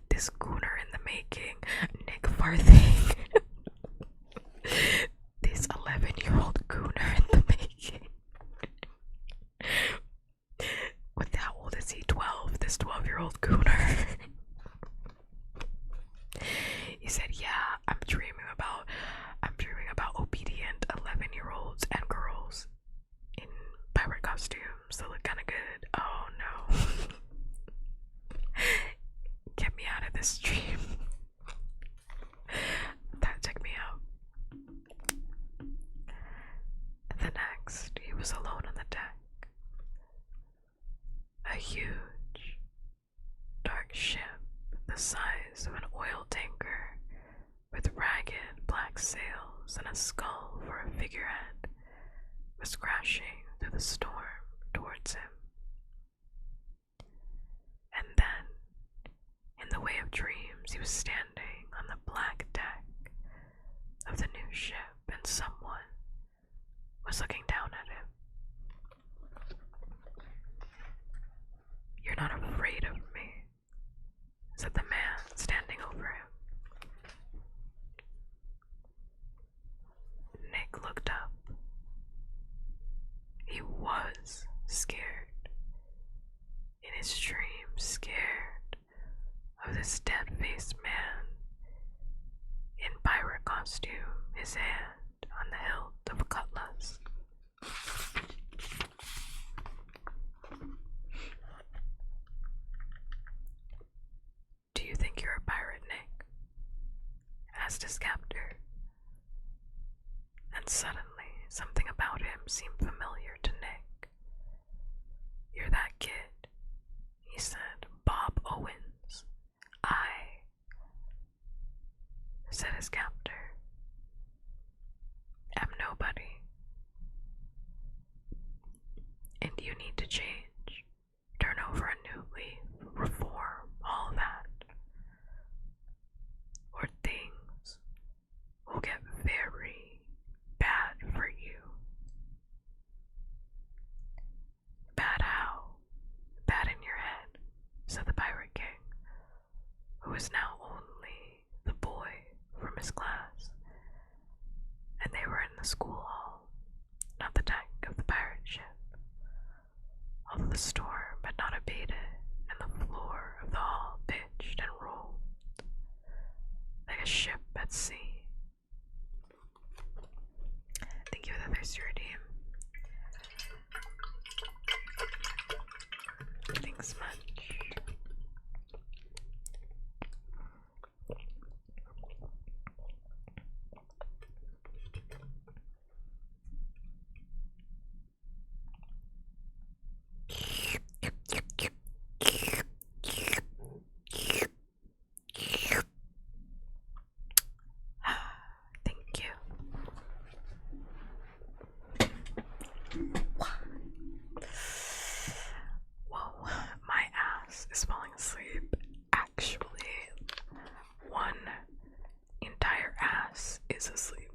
this gooner in the making, Nick Farthing. This 11-year-old gooner in the making. What, how old is he? 12. This 12-year-old gooner. He said, "Yeah, I'm dreaming about obedient 11-year-olds and girls in pirate costumes that look kind of good. Oh no." Get me out of this dream. That took me out. The next, he was alone on the deck. A huge, dark ship the size of an oil tanker, with ragged black sails and a skull for a figurehead, was crashing through the storm towards him. And then, in the way of dreams, he was standing on the black deck of the new ship, and someone was looking down at him. "You're not afraid of me," said the man standing over him. Nick looked up. He was scared. In his dream, scared of this dead-faced man in pirate costume, his hand on the hilt of a cutlass. "Do you think you're a pirate, Nick?" asked his captor. And suddenly, something about him seemed familiar to Nick. "You're that kid," he said. "Bob Owens." Said his captor. "I'm nobody. And you need to change. Turn over a new leaf. Reform. All that. Or things will get very bad for you." "Bad how?" "Bad in your head," said the Pirate King, who was now only the boy from his class, and they were in the school hall, not the deck of the pirate ship. Although the storm had not abated, and the floor of the hall pitched and rolled like a ship at sea. Thank you for the thirsty redeem. Thanks much. Thank you. Whoa, my ass is falling asleep. Actually, one entire ass is asleep.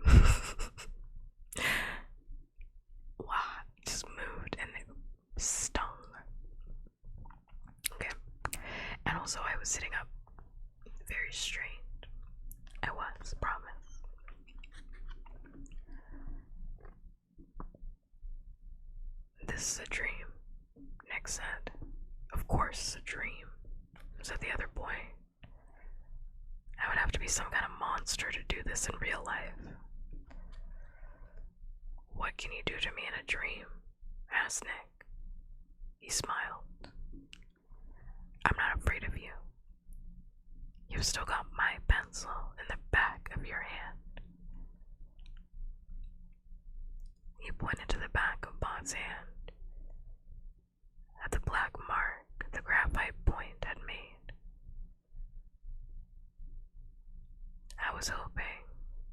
Wow, just moved and it stung. Okay, and also I was sitting up very straight. I was, promise. "This is a dream," Nick said. "Of course it's a dream," said the other boy. "I would have to be some kind of monster to do this in real life." "What can you do to me in a dream?" asked Nick. He smiled. "I'm not afraid of you. You've still got my pencil in the back of your hand." He pointed to the back of Bob's hand, at the black mark the graphite point had made. "I was hoping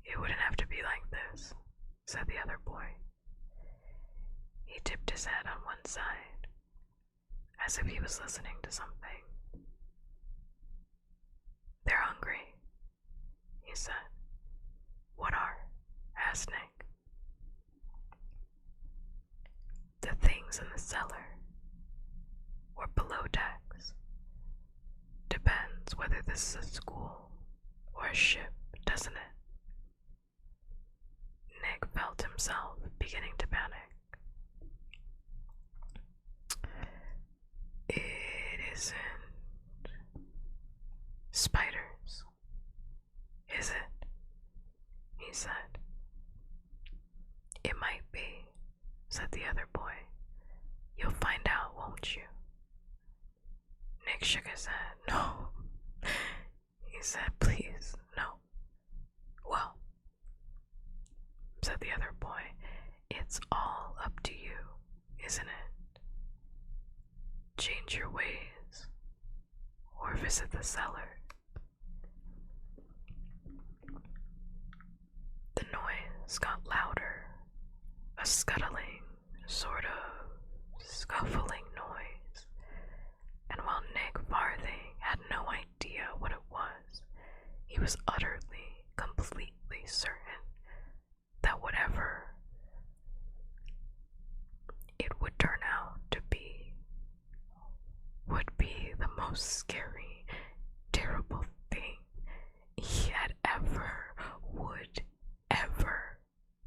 it wouldn't have to be like this," said the other boy. tipped his head on one side, as if he was listening to something. "They're hungry," he said. "What are?" asked Nick. "The things in the cellar, or below decks. Depends whether this is a school or a ship, doesn't it?" Nick felt himself beginning to panic. "It isn't spiders, is it?" he said. "It might be," said the other boy. "You'll find out, won't you?" Nick shook his head. "No," he said. "Please, no." "Well," said the other boy, "it's all up to you, isn't it? Change your ways, or visit the cellar." The noise got louder, a scuttling, sort of scuffling noise, and while Nick Farthing had no idea what it was, he was utterly, completely certain that whatever it would turn out to be would be the most scary, terrible thing he had would ever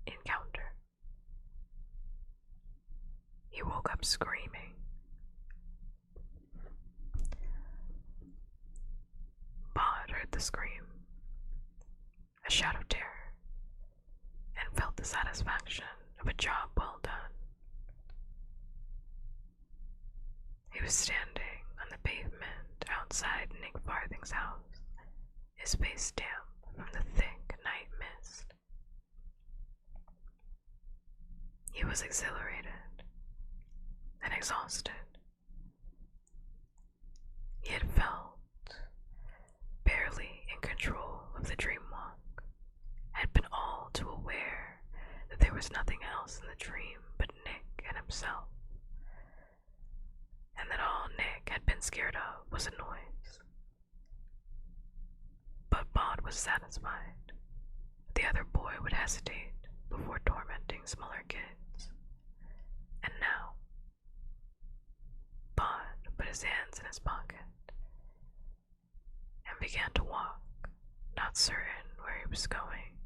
encounter. He woke up screaming. Bod heard the scream, a shout of terror, and felt the satisfaction of a job well done. He was standing on the pavement outside Nick Farthing's house, his face damp from the thick night mist. He was exhilarated and exhausted. He had felt barely in control of the dream walk, had been all too aware that there was nothing else in the dream but Nick and himself, and that all Nick had been scared of was a noise. But Bod was satisfied. The other boy would hesitate before tormenting smaller kids. And now, Bod put his hands in his pocket and began to walk, not certain where he was going.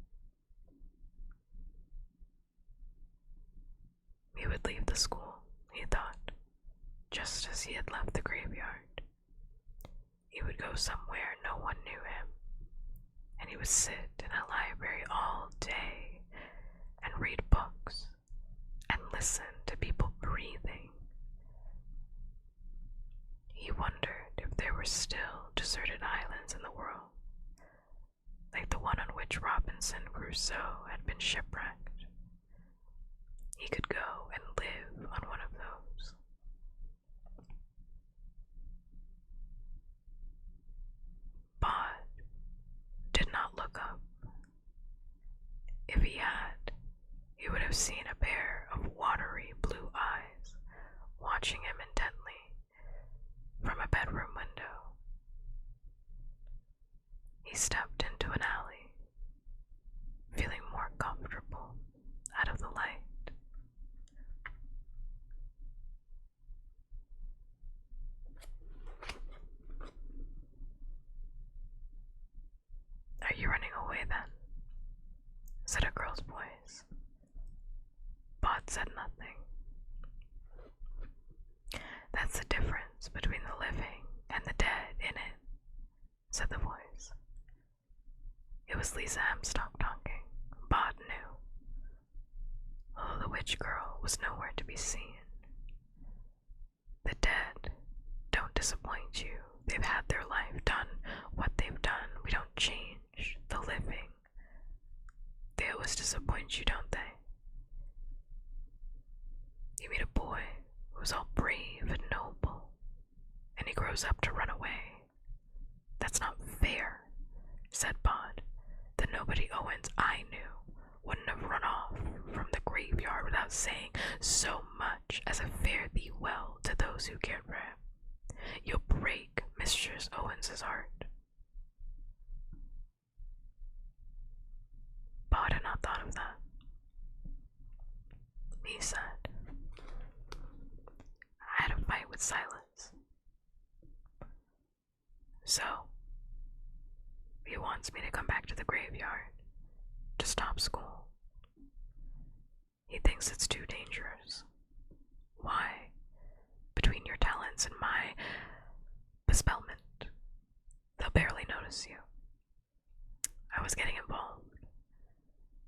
He would leave the school, he thought, just as he had left the graveyard. He would go somewhere no one knew him, and he would sit in a library all day and read books and listen to people breathing. He wondered if there were still deserted islands in the world, like the one on which Robinson Crusoe had been shipwrecked. He could go and live on one of those. Bod did not look up. If he had, he would have seen a pair of watery blue eyes watching him intently from a bedroom window. He stepped into an alley, feeling more comfortable out of the light. "Are you running away then?" said a girl's voice. Bod said nothing. "That's the difference between the living and the dead, innit?" said the voice. It was Lisa Hemstock talking. Bod knew, although the witch girl was nowhere to be seen. "The dead don't disappoint you. They've had their life, done what they've done. We don't change the living. They always disappoint you, don't they? You meet a boy who's all brave and noble, and he grows up to run away. That's not fair," said Bod. "The nobody Owens I knew wouldn't have run off from the graveyard without saying so much much as a fare thee well to those who care for him. You'll break Mistress Owens's heart. Bod had not thought of that. He said, I had a fight with Silas. So, he wants me to come back to the graveyard to stop school. He thinks it's too dangerous. Why? Between your talents and my bespellment, they'll barely notice you. I was getting involved.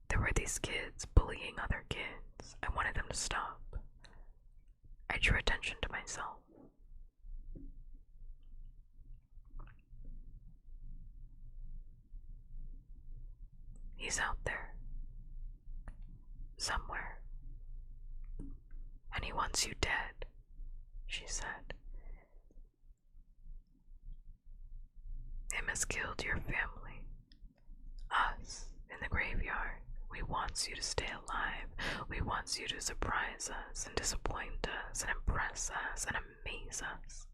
There were these kids bullying other kids. I wanted them to stop. I drew attention to myself. He's out there. Somewhere. And he wants you dead, she said. Him has killed your family. Us, in the graveyard. We wants you to stay alive. We wants you to surprise us and disappoint us and impress us and amaze us.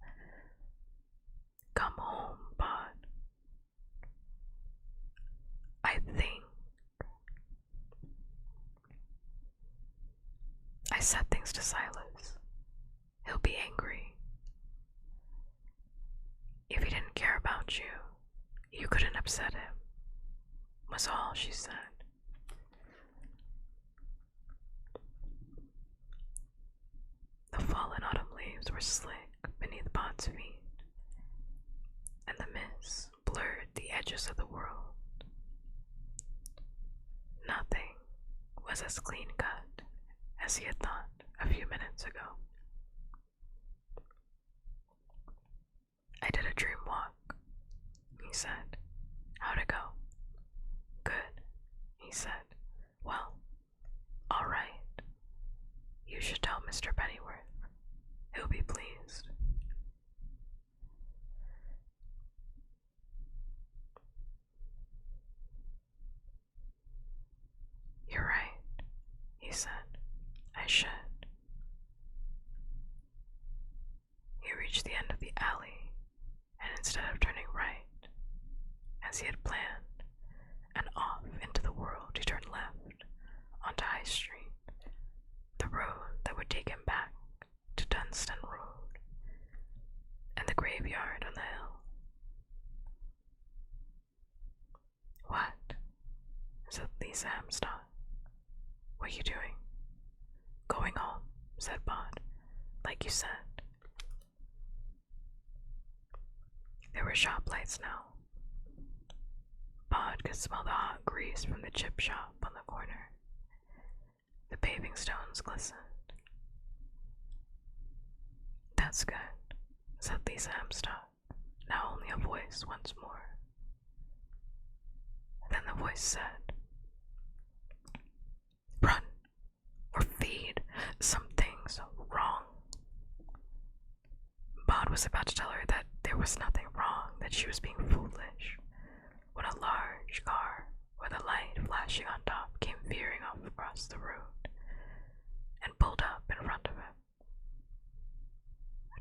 Come home, Bod. I think I said things to Silas. He'll be angry. If he didn't care about you, you couldn't upset him, was all she said. The fallen autumn leaves were slick beneath Bod's feet, and the mist blurred the edges of the world. Nothing was as clean-cut as he had thought a few minutes ago. I did a dream walk, he said. How'd it go? Good, he said. Well, all right. You should tell Mr. Pennyworth. He'll be pleased. You're right, he said. I should. He reached the end of the alley, and instead of turning right, as he had planned, and off into the world, he turned left, onto High Street, the road that would take him back to Dunstan Road, and the graveyard on the hill. What? Said Lisa Hamstock. What are you doing? Going home, said Bod, like you said. There were shop lights now. Bod could smell the hot grease from the chip shop on the corner. The paving stones glistened. That's good, said Lisa Hamstock, now only a voice once more. Then the voice said, Run, or feed. Something's wrong. Bod was about to tell her that there was nothing wrong, that she was being foolish, when a large car with a light flashing on top came veering off across the road and pulled up in front of him.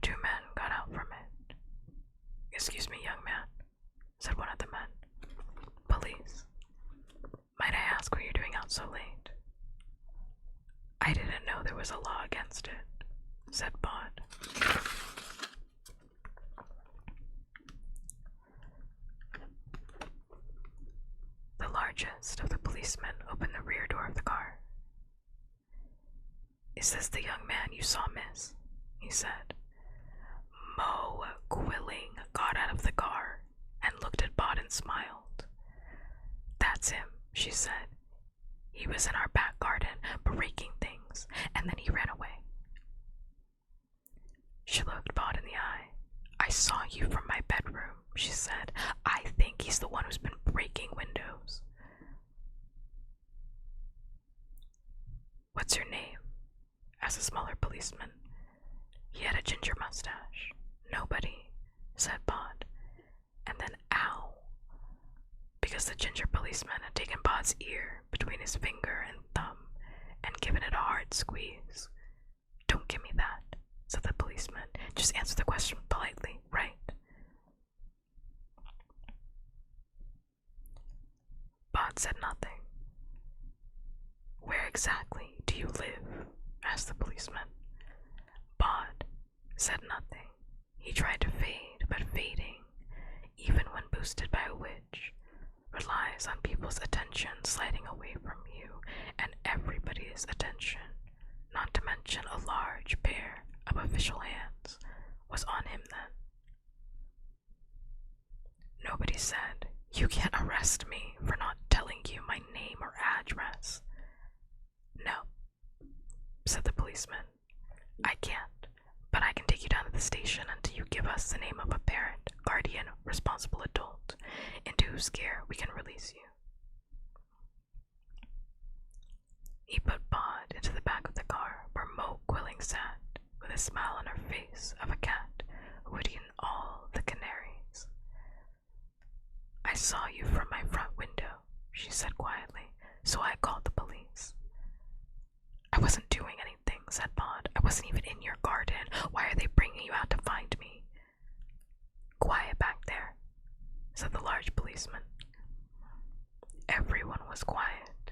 Two men got out from it. Excuse me, young man, said one of the men. Police. Might I ask what you're doing out so late? I didn't know there was a law against it, said Bod. The largest of the policemen opened the rear door of the car. Is this the young man you saw, miss? He said. Mo Quilling got out of the car and looked at Bod and smiled. That's him, she said. He was in our back garden breaking things, and then he ran away. She looked Bod in the eye. I saw you from my bedroom, she said. I think he's the one who's been breaking windows. What's your name? Asked a smaller policeman. He had a ginger mustache. Nobody, said Bod. And then ow, because the ginger policeman had taken Bod's ear between his finger and thumb and given it a hard squeeze. Don't give me policeman. Just answer the question politely, right? Bond said nothing. Where exactly do you live? Asked the policeman. Bond said nothing. He tried to fade, but fading, even when boosted by a witch, relies on people's attention sliding away from you and everybody's attention, not to mention a large pair of official hands, was on him then. Nobody said, "You can't arrest me for not telling you my name or address." "No," said the policeman. "I can't, but I can take you down to the station until you give us the name of a parent, guardian, responsible adult, into whose care we can release you." He put Bond into the back of the car where Mo Quilling sat, with a smile on her face of a cat who had eaten all the canaries. "I saw you from my front window," she said quietly, "so I called the police." "I wasn't doing anything," said Bond. "I wasn't even in your garden. Why are they bringing you out to find me?" "Quiet back there," said the large policeman. Everyone was quiet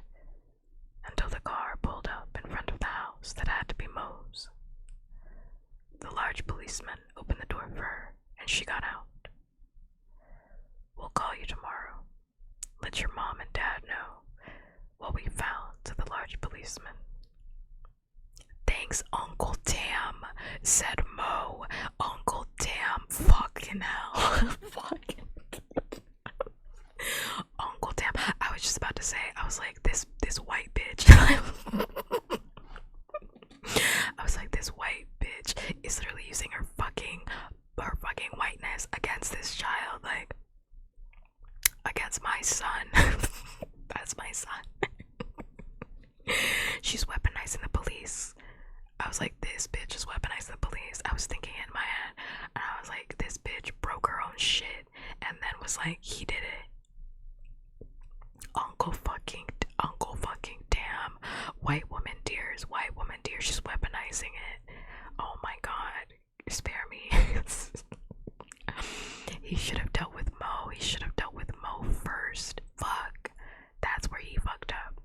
until the car pulled up in front of the house that had to be Mo's. The large policeman opened the door for her, and she got out. "We'll call you tomorrow. Let your mom and dad know what we found," said the large policeman. "Thanks, Uncle Tam," said Mo. "Uncle Tam, fucking hell." Fucking Uncle Tam. I was just about to say, I was like, this white bitch. I was like, this white bitch is literally using her fucking whiteness against this child, like, against my son. That's my son. She's weaponizing the police. I was like, this bitch is weaponizing the police. I was thinking in my head, and I was like, this bitch broke her own shit, and then was like, he did it. Uncle fucking damn. White woman dears, she's weaponizing it. Oh my god, spare me. He should have dealt with Mo. He should have dealt with Mo first. Fuck. That's where he fucked up.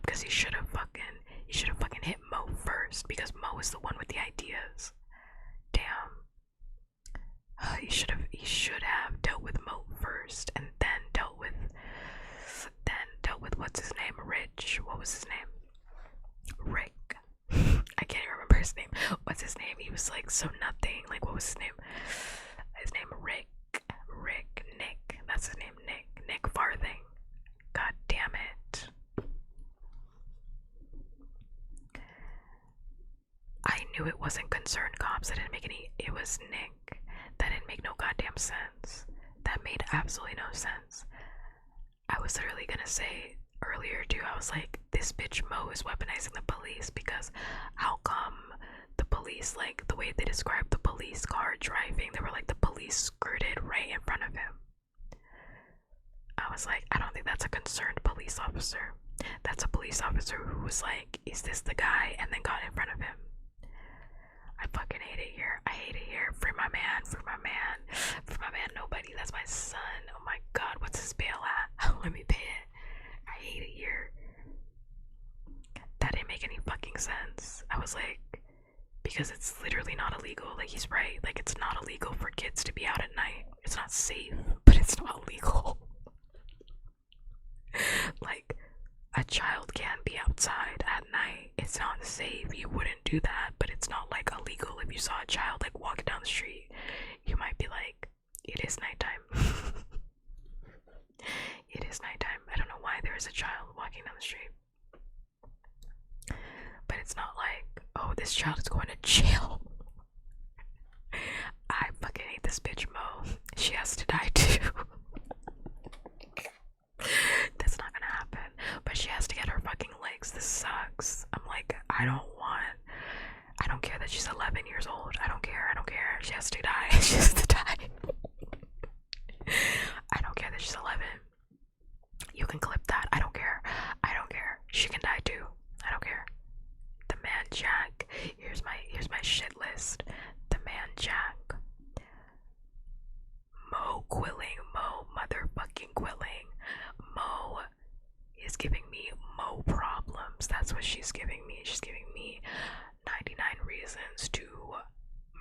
Because he should have fucking hit Mo first, because Mo is the one with the ideas. Damn. He should have dealt with Mo first, and then dealt with what's his name? Rich. What was his name? Rick. I can't even remember his name. What's his name? He was like so nothing. Like, what was his name? His name Nick. That's his name, Nick Farthing. God damn it. I knew it wasn't Concerned Cops. It was Nick. That didn't make no goddamn sense. That made absolutely no sense. I was literally gonna say earlier too, I was like, this bitch Mo is weaponizing the police, because how come the police, like, the way they described the police car driving, they were like, the police skirted right in front of him. I was like, I don't think that's a concerned police officer. That's a police officer who was like, is this the guy? And then got in front of him. I fucking hate it here. I hate it here. Free my man. Nobody. That's my son. Oh my god, what's his bail at? Let me pay it. I hate it here. That didn't make any fucking sense. I was like, because it's literally not illegal. Like, he's right. Like, it's not illegal for kids to be out at night. It's not safe, but it's not illegal. Like, a child can be outside at night. It's not safe. You wouldn't do that, but it's not like illegal. If you saw a child like walking down the street, you might be like, it is nighttime. It is nighttime. I don't know why there is a child walking down the street. But it's not like, oh, this child is going to jail. I fucking hate this bitch Mo. She has to die too. That's not gonna happen. But she has to get her fucking legs. This sucks. I'm like, I don't care that she's 11 years old. I don't care. She has to die. She has to die. I don't care that she's 11. You can clip that. I don't care. She can die too. I don't care. The man Jack. Here's giving me mo problems. That's what she's giving me. She's giving me 99 reasons to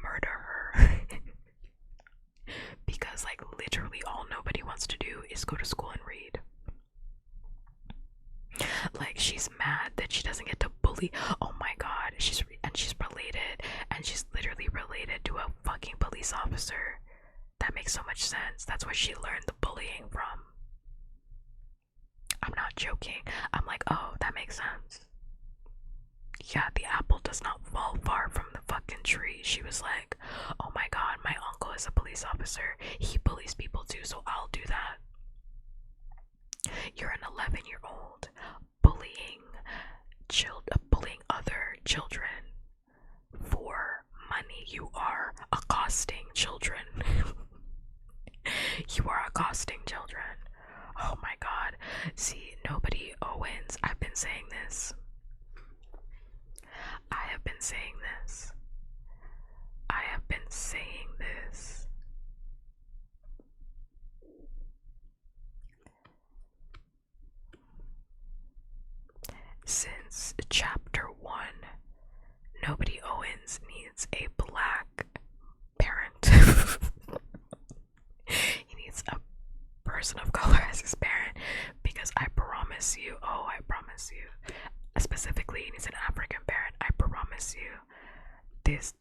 murder her. Because, like, literally all nobody wants to do is go to school and read. Like, she's mad that she doesn't get to bully. Oh my god, she's related, and she's literally related to a fucking police officer. That makes so much sense. That's where she learned the bullying from. I'm not joking. I'm like, oh, that makes sense. Yeah, the apple does not fall far from the fucking tree. She was like, oh my god, my uncle is a police officer. He bullies people too, so I'll do that. You're an 11-year-old bullying other children for money. You are accosting children. You are accosting children. Oh my god. See, nobody wins. I've been saying this. I have been saying this. I have been saying this. Since chapter 1, nobody Owens needs a black parent. He needs a person of color as his parent, because I promise you, specifically he needs an African parent. I promise you, this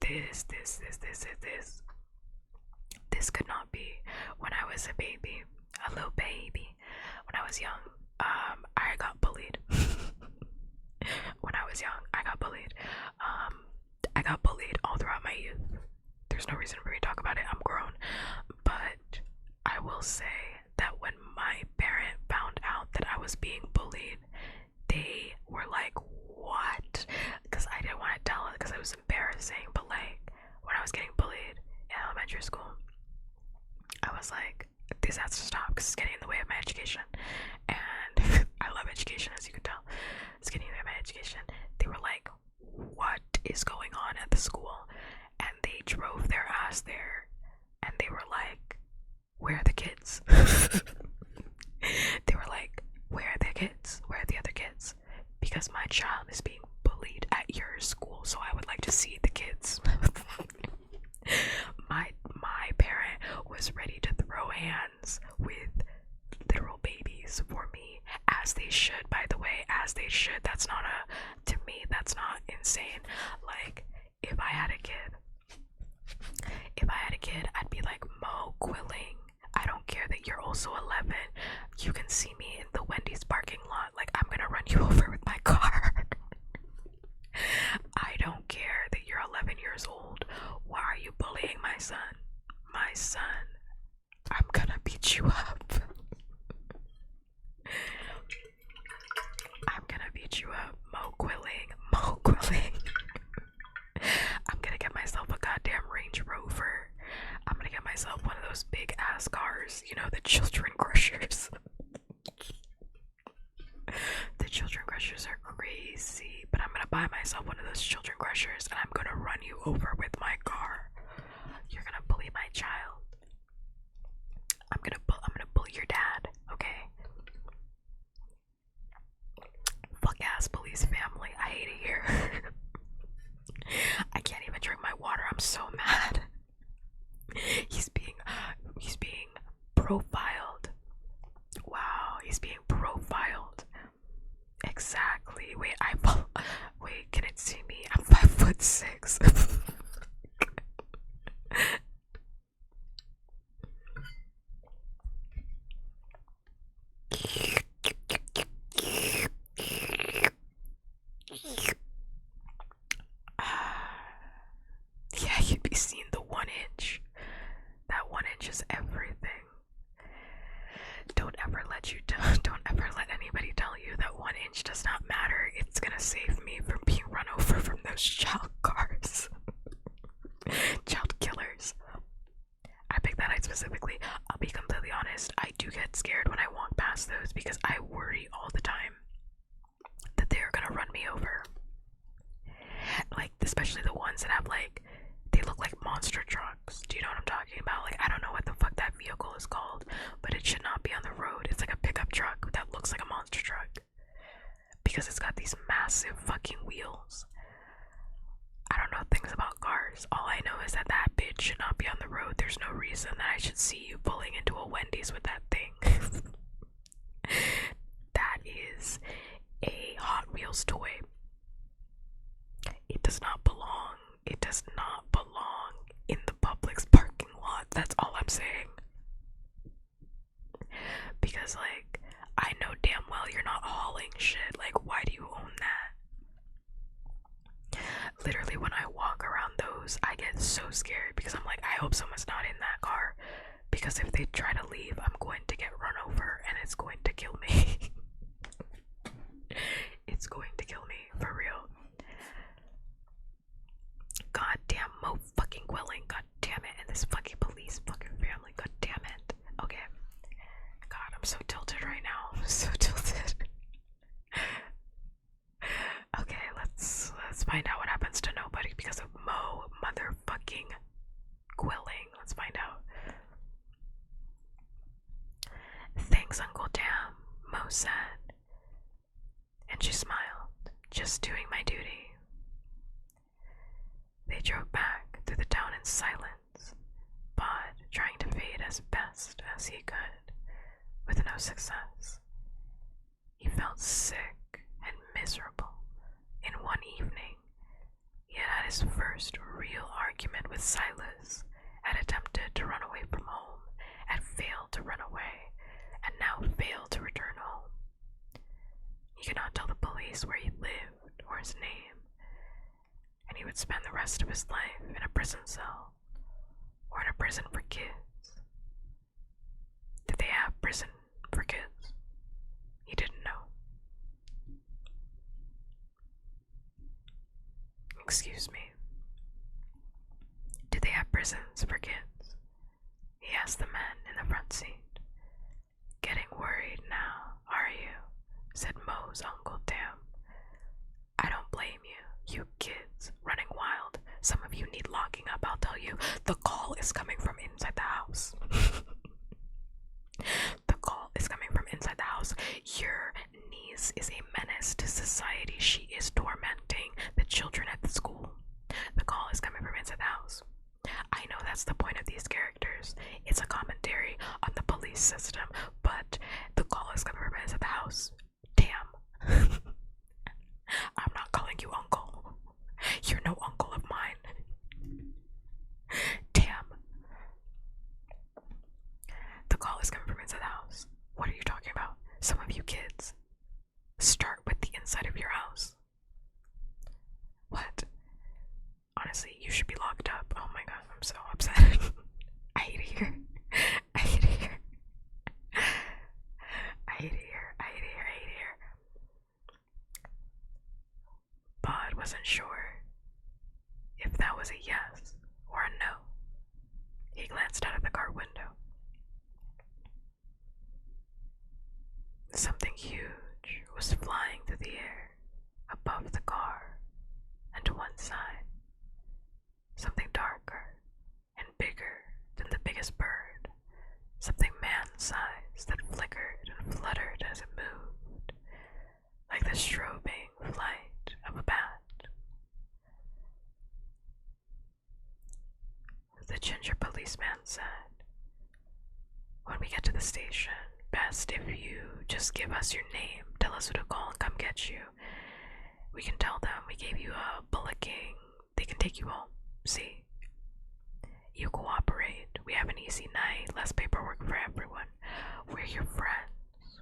could not be. When I was a baby, a little baby, when I was young, I got bullied. When I was young, I got bullied. I got bullied all throughout my youth. There's no reason for me to talk about it. I'm grown. But I will say that when my parent found out that I was being bullied, they were like, what? Because I didn't want to tell it because it was embarrassing. But like, when I was getting bullied in elementary school, I was like, this has to stop because it's getting in the way of my education. And I love education, as you can tell. It's getting in the way of my education. They were like, what is going on at the school? And they drove their ass there. And they were like, where are the kids? They were like, where are the kids? Where are the other kids? Because my child is being bullied at your school, so I would like to see the kids. My parent was ready to throw hands with literal babies for me, as they should, by the way, as they should. That's not to me, that's not insane. Like, if I had a kid, I'd be like, Mo Quilling, I don't care that you're also 11. You can see me in the Wendy's parking lot. Like, I'm gonna run you over with my car. I don't care that you're 11 years old. Why are you bullying my son? My son, I'm gonna beat you up. I'm gonna beat you up. Mo Quilling. I'm gonna get myself a goddamn Range Rover. I'm gonna get myself one of those big ass cars, you know, the children crushers. The children crushers are crazy, but I'm gonna buy myself one of those children crushers and I'm gonna run you over with my car. You're gonna bully my child. I'm gonna bully your dad, okay? Fuck ass police family. I hate it here. I can't even drink my water. I'm so mad. He's being profiled. Wow, he's being profiled. Exactly. Wait, can it see me? I'm 5'6". Yeah, you'd be seeing the 1 inch. That 1 inch is everything. Don't ever let anybody tell you that 1 inch does not matter. It's gonna save me from being run over from those child cars. Child killers. I picked that height specifically. I'll be completely honest, I do get scared when I walk past those because I worry all the time that they're gonna run me over. Like, especially the ones that have like, they look like monster trucks. Do you know what I'm talking about? Like, I don't know what the fuck that vehicle is called, but it should not be on the road. It's like a pickup truck that looks like a monster truck. because it's got these massive fucking wheels. I don't know things about cars. All I know is that that bitch should not be on the road. There's no reason that I should see you pulling into a Wendy's with that thing. That is a Hot Wheels toy. It does not belong. It does not belong in the Publix parking lot. That's all I'm saying. Because, like, I know damn well you're not hauling shit. Like, why do you own that? Literally, when I walk around those, I get so scared because I'm like, I hope someone's not in that car. Because if they try to leave, I'm going to get run over and it's going to kill me. It's going to kill me, for real. God damn Mo fucking Quelling. God damn it. And this fucking police fucking family. God damn it. Okay. God, I'm so tilted right now. I'm so tilted. Okay, let's find out what happens to nobody because of Mo motherfucking Quelling. Let's find out. Thanks, Uncle Tam, Mo said. And she smiled. Just doing my duty. They drove back through the town in silence, Bod trying to fade as best as he could, with no success. He felt sick and miserable. In one evening, he had had his first real argument with Silas, had attempted to run away from home, had failed to run away, and now failed to return home. He could not tell the police where he lived or his name, and he would spend the rest of his life in a prison cell or in a prison for kids. Did they have prison for kids? He didn't know. Excuse me. Do they have prisons for kids? He asked the man in the front seat. Getting worried now, are you? Said Mo's Uncle Tam. I don't blame you, you kids, running wild. Some of you need locking up, I'll tell you. The call is coming from inside the house. The call is coming from inside the house. Your niece is a menace to society. She is tormenting the children at the school. The call is coming from inside the house. I know that's the point of these characters. It's a commentary on the police system, but the call is coming from inside the house. Damn. I'm not calling you uncle. You're no uncle of mine. Damn. The call is coming from inside the house. What are you talking about? Some of you kids. Start with the inside of your house. What? Honestly, you should be locked up. Oh my god, I'm so upset. I hate it here. I hate it here. I hate it here. I hate it here. I hate it here. Bod wasn't sure if that was a yes or a no. He glanced out of the car window. Something huge was flying through the air above the car and to one side. Something darker and bigger than the biggest bird. Something man-sized that flickered and fluttered as it moved, like the strobing flight of a bat. The ginger policeman said, when we get to the station, best if you just give us your name, tell us who to call and come get you. We can tell them we gave you a bullocking. They can take you home. See? You cooperate. We have an easy night. Less paperwork for everyone. We're your friends.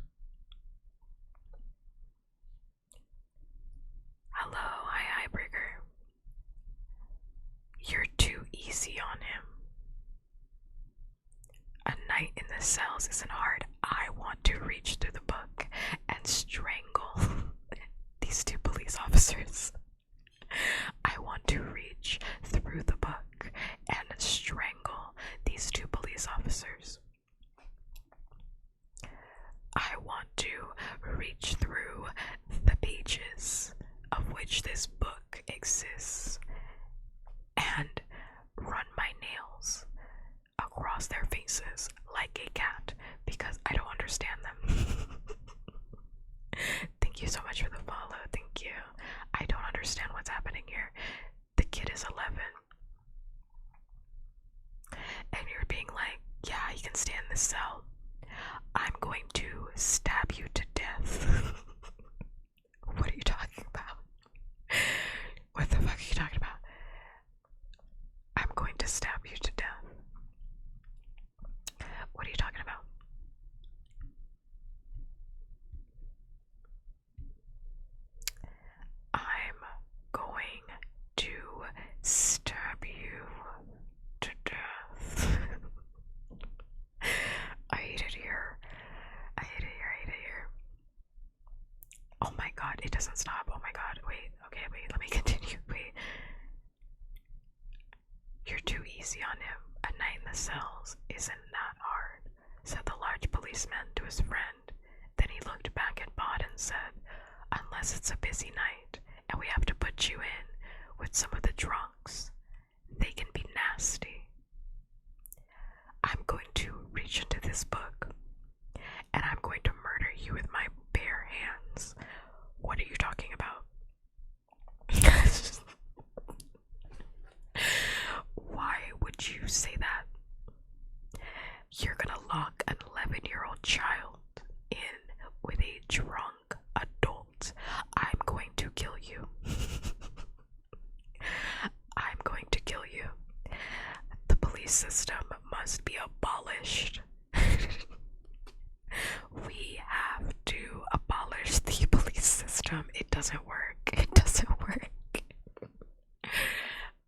Hello, hi, Brigger. You're too easy on him. A night in the cells isn't hard. I want to reach through the book and strangle these two police officers. I want to reach through the book and strangle these two police officers. I want to reach through the pages of which this book exists and run my nails across their faces like a cat because I don't understand them. Thank you you so much for the follow. Thank you. I don't understand what's happening here. The kid is 11. And you're being like, yeah, you can stay in this cell. I'm going to stab you to death. What are you talking about? What the fuck are you talking about? I'm going to stab you to death. What are you talking about? I'm going to stab you to death. I hate it here. I hate it here. I hate it here. Oh my god, it doesn't stop. Oh my god. Wait. Okay, wait. Let me continue. Wait. You're too easy on him. A night in the cells isn't that hard, said the large policeman to his friend. Then he looked back at Bod and said, unless it's a busy night and we have to put you in with some of the drunks, they can be nasty. I'm going to reach into this book and I'm going to murder you with my bare hands. What are you talking about? Why would you say that? You're gonna lock an 11-year-old child in with a drunk adult. I'm going to kill you. I'm going to kill you. The police system must be abolished. We have to abolish the police system. It doesn't work. It doesn't work.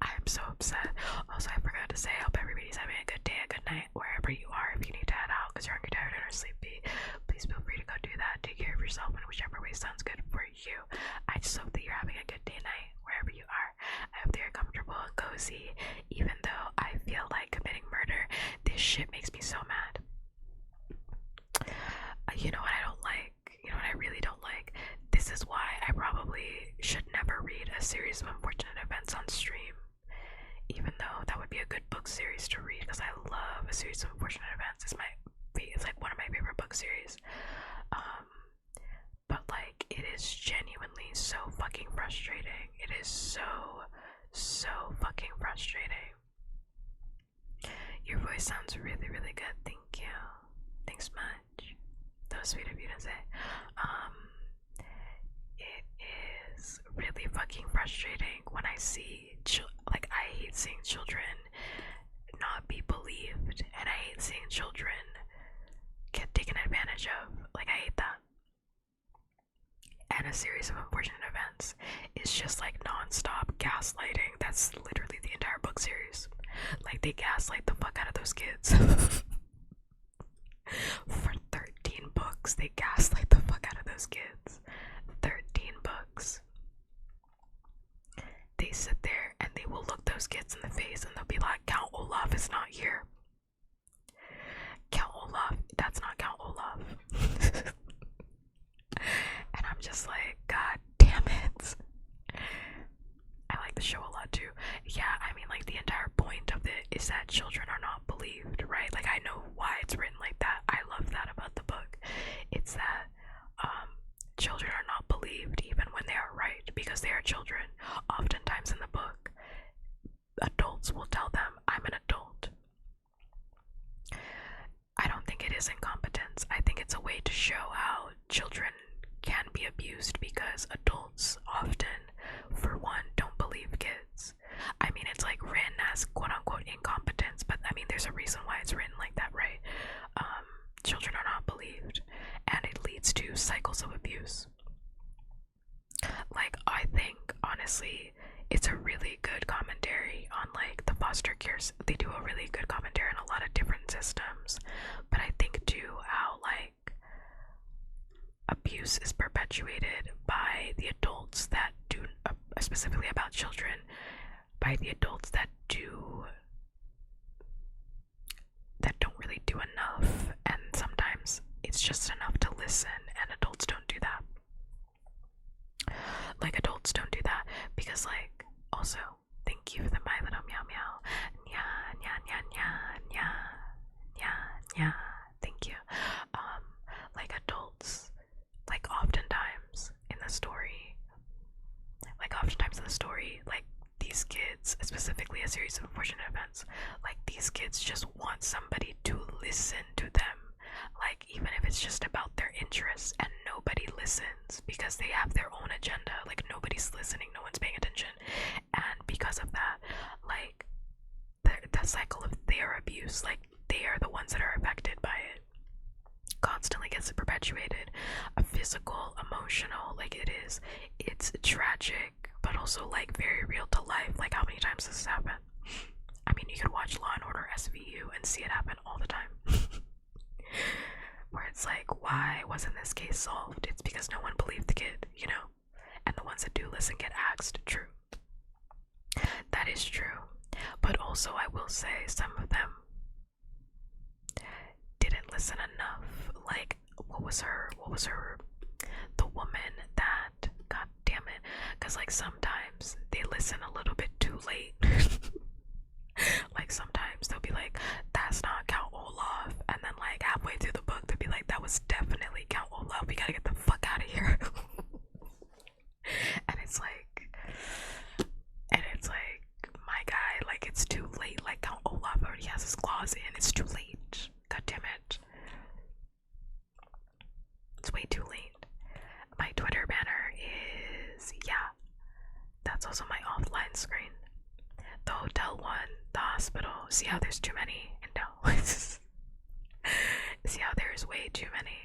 I'm so upset. Also, I forgot to say, I hope everybody's having a good day, a good night, wherever you are. If you need to head out because you're hungry, tired, and or sleepy, please feel free to go do that. Take care of yourself in whichever way sounds good for you. I just hope that you're having a good day, night, wherever you are. I hope that you're comfortable and cozy, even though I feel like committing murder. This shit makes me so mad. You know what I don't like? You know what I really don't like? This is why I probably should never read a series of unfortunate events on stream. Even though that would be a good book series to read, because I love a series of unfortunate events. It's like one of my favorite book series. But like, it is genuinely so fucking frustrating. It is so fucking frustrating. Your voice sounds really, really good. Thank you. Thanks much. That was sweet of you to say. It is really fucking frustrating when I see I hate seeing children not be believed, and I hate seeing children get taken advantage of. Like, I hate that. And a series of unfortunate events is just like non-stop gaslighting. That's literally the entire book series. Like, they gaslight the fuck out of those kids. For 13 books, they gaslight the fuck out of those kids. 13 books. They sit there and they will look those kids in the face and they'll be like, Count Olaf is not here. Count Olaf, that's not Count Olaf. And I'm just like, God damn it. I like the show a lot too. Yeah, I mean, like, the entire point of it is that children are not believed, right? Like, I know why it's written like that. I love that about the book. It's that children are not believed even when they are right, because they are children. Oftentimes in the book, adults will tell them, I'm an adult. I don't think it is incompetence. I think it's a way to show how children can be abused, because adults often, for one, don't believe kids. I mean, it's like written as quote-unquote incompetence, but I mean, there's a reason why it's written like that, right? Children are not believed, and it leads to cycles of abuse. Like, I think, honestly, it's a really good commentary on, like, the foster cares. They do a really good commentary on a lot of different systems, but I think, too, how, like, abuse is perpetuated by the adults that do, specifically about children, by the adults that don't really do enough, and sometimes it's just enough to listen, and adults don't do that. Like, adults don't do that, because, like, also, thank you for the my little meow meow. Nya, nya, nya, nya, nya, nya, nya. Thank you. Like, adults, like, oftentimes in Like, these kids, specifically a series of unfortunate events, like, these kids just want somebody to listen to them. Like, even if it's just about their interests, and nobody listens because they have their own agenda. Like, nobody's listening, no one's paying attention. And because of that, like, the cycle of their abuse, like, they are the ones that are affected by it, constantly gets perpetuated. A physical, emotional, like, it's tragic, but also like very real to life. Like, how many times does this happen? I mean, you could watch Law and Order SVU and see it happen all the time. Where it's like, why wasn't this case solved? It's because no one believed the kid, you know? And the ones that do listen get axed. True. That is true. But also, I will say, some of them didn't listen enough. Like, what was her, the woman that, god damn it, because like sometimes they listen a little bit too late. Like, sometimes they'll be like, that's not Count Olaf, and then like halfway through the book they'll be like, that was definitely Count Olaf, we gotta get the fuck out of here. and it's like my guy, like, it's too late. Like, Count Olaf already has his claws in, it's too late. God damn it. It's way too late. My Twitter banner is, yeah, that's also my offline screen. The hotel one, the hospital. See how there's too many? No. See how there's way too many?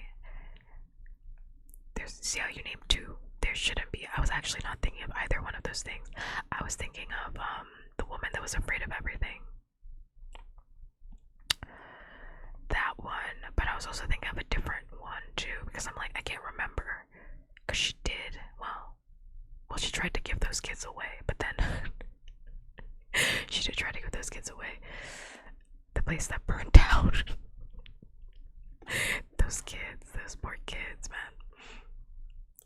See how you named two? There shouldn't be. I was actually not thinking of either one of those things. I was thinking of the woman that was afraid of everything. That one, but I was also thinking of a different one too, because I'm like, I can't remember. Because she did, well, she tried to give those kids away, but then she did try to give those kids away. The place that burned down. Those kids, those poor kids, man.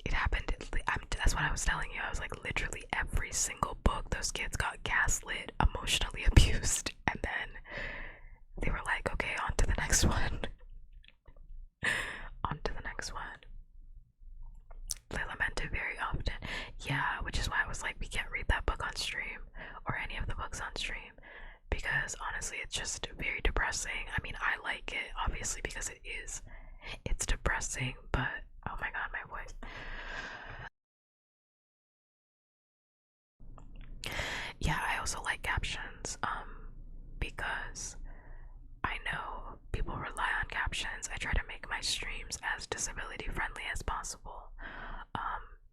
It happened, that's what I was telling you. I was like, literally every single book, those kids got gaslit, emotionally abused, and then they were like, okay, on to the next one. On to the next one. They lamented very often. Yeah, which is why I was like, we can't read that book on stream, or any of the books on stream, because honestly, it's just very depressing. I mean, I like it, obviously, because it's depressing, but oh my god, my voice. Yeah, I also like captions, because I know people rely on captions. I try to make my streams as disability friendly as possible.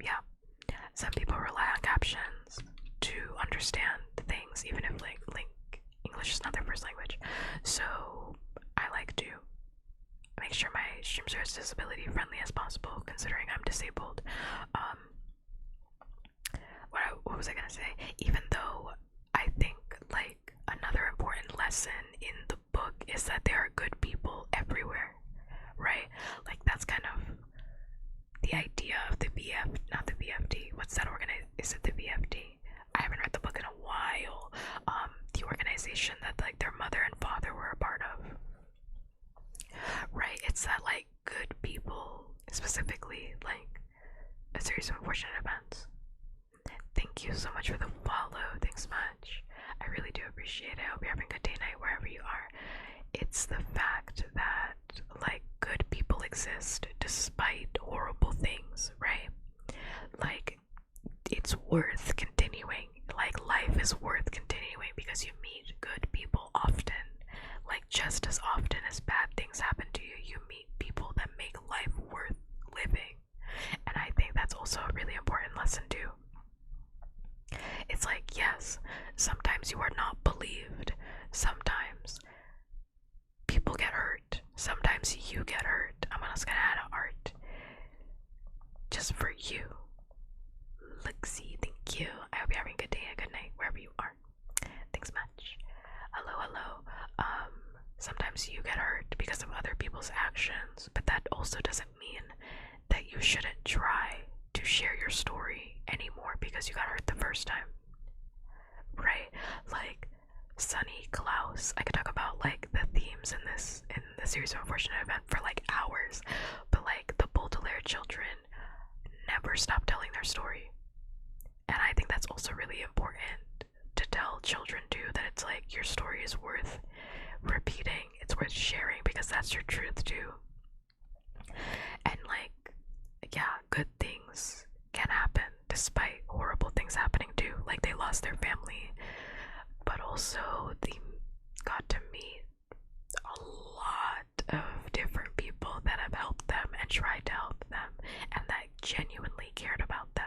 Yeah, some people rely on captions to understand things, even if like English is not their first language. So I like to make sure my streams are as disability friendly as possible, considering I'm disabled. What was I gonna say? Even though I think like another important lesson in the book is that there are good people everywhere, right? Like, that's kind of the idea of the not the VFD. What's that organization? Is it the VFD? I haven't read the book in a while. The organization that like their mother and father were a part of, right? It's that like good people, specifically like a series of unfortunate events. Thank you so much for the follow. Thanks much. I really do appreciate it. I hope you're having a good day, night, wherever you are. It's the fact that like good people exist despite horrible things, right? Like, it's worth continuing. Like, life is worth continuing because you meet good people often. Like, just as often as bad things happen to you, you meet people that make life worth living. And I think that's also a really important lesson too. It's like, yes, sometimes you are not believed. Sometimes people get hurt. Sometimes you get hurt. I'm just gonna add art just for you. Lexi, thank you. I hope you're having a good day and a good night wherever you are. Thanks much. Hello. Sometimes you get hurt because of other people's actions, but that also doesn't mean that you shouldn't try to share your story anymore because you got hurt the first time, right? Like, Sunny, Klaus, I could talk about like the themes in the series of unfortunate event for like hours, but like the Baudelaire children never stop telling their story, and I think that's also really important to tell children too, that it's like your story is worth repeating, it's worth sharing, because that's your truth too. And like, yeah, good things can happen despite horrible things happening too. Like they lost their family, but also they got to meet a lot of different people that have helped them and tried to help them and that genuinely cared about them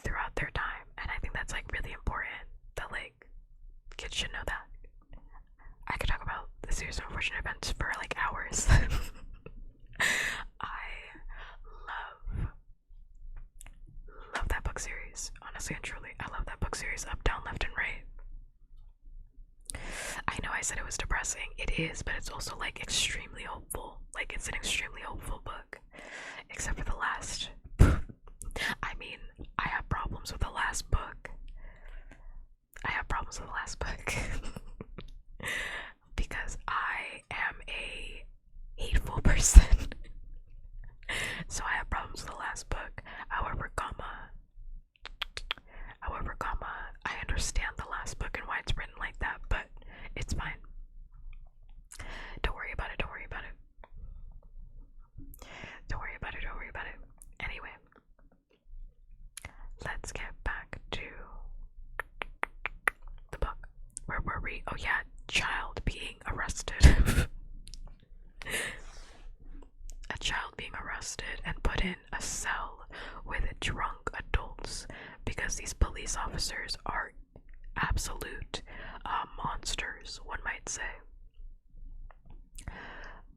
throughout their time. And I think that's like really important, that like kids should know that. I could talk about the series of unfortunate events for like hours. I love that book series, honestly and truly. I love that book series, up, down, left, and right. I know I said it was depressing. It is, but it's also like extremely hopeful. Like it's an extremely hopeful book, except for the last. I mean, I have problems with the last book. Because I am a hateful person. So I have problems with the last book. However, I understand the last book and why it's written like that, but it's fine. Don't worry about it. Anyway, let's get back to the book. Where were we? Oh yeah, child being arrested. A child being arrested and put in a cell with drunk adults because these police officers are absolute monsters, one might say.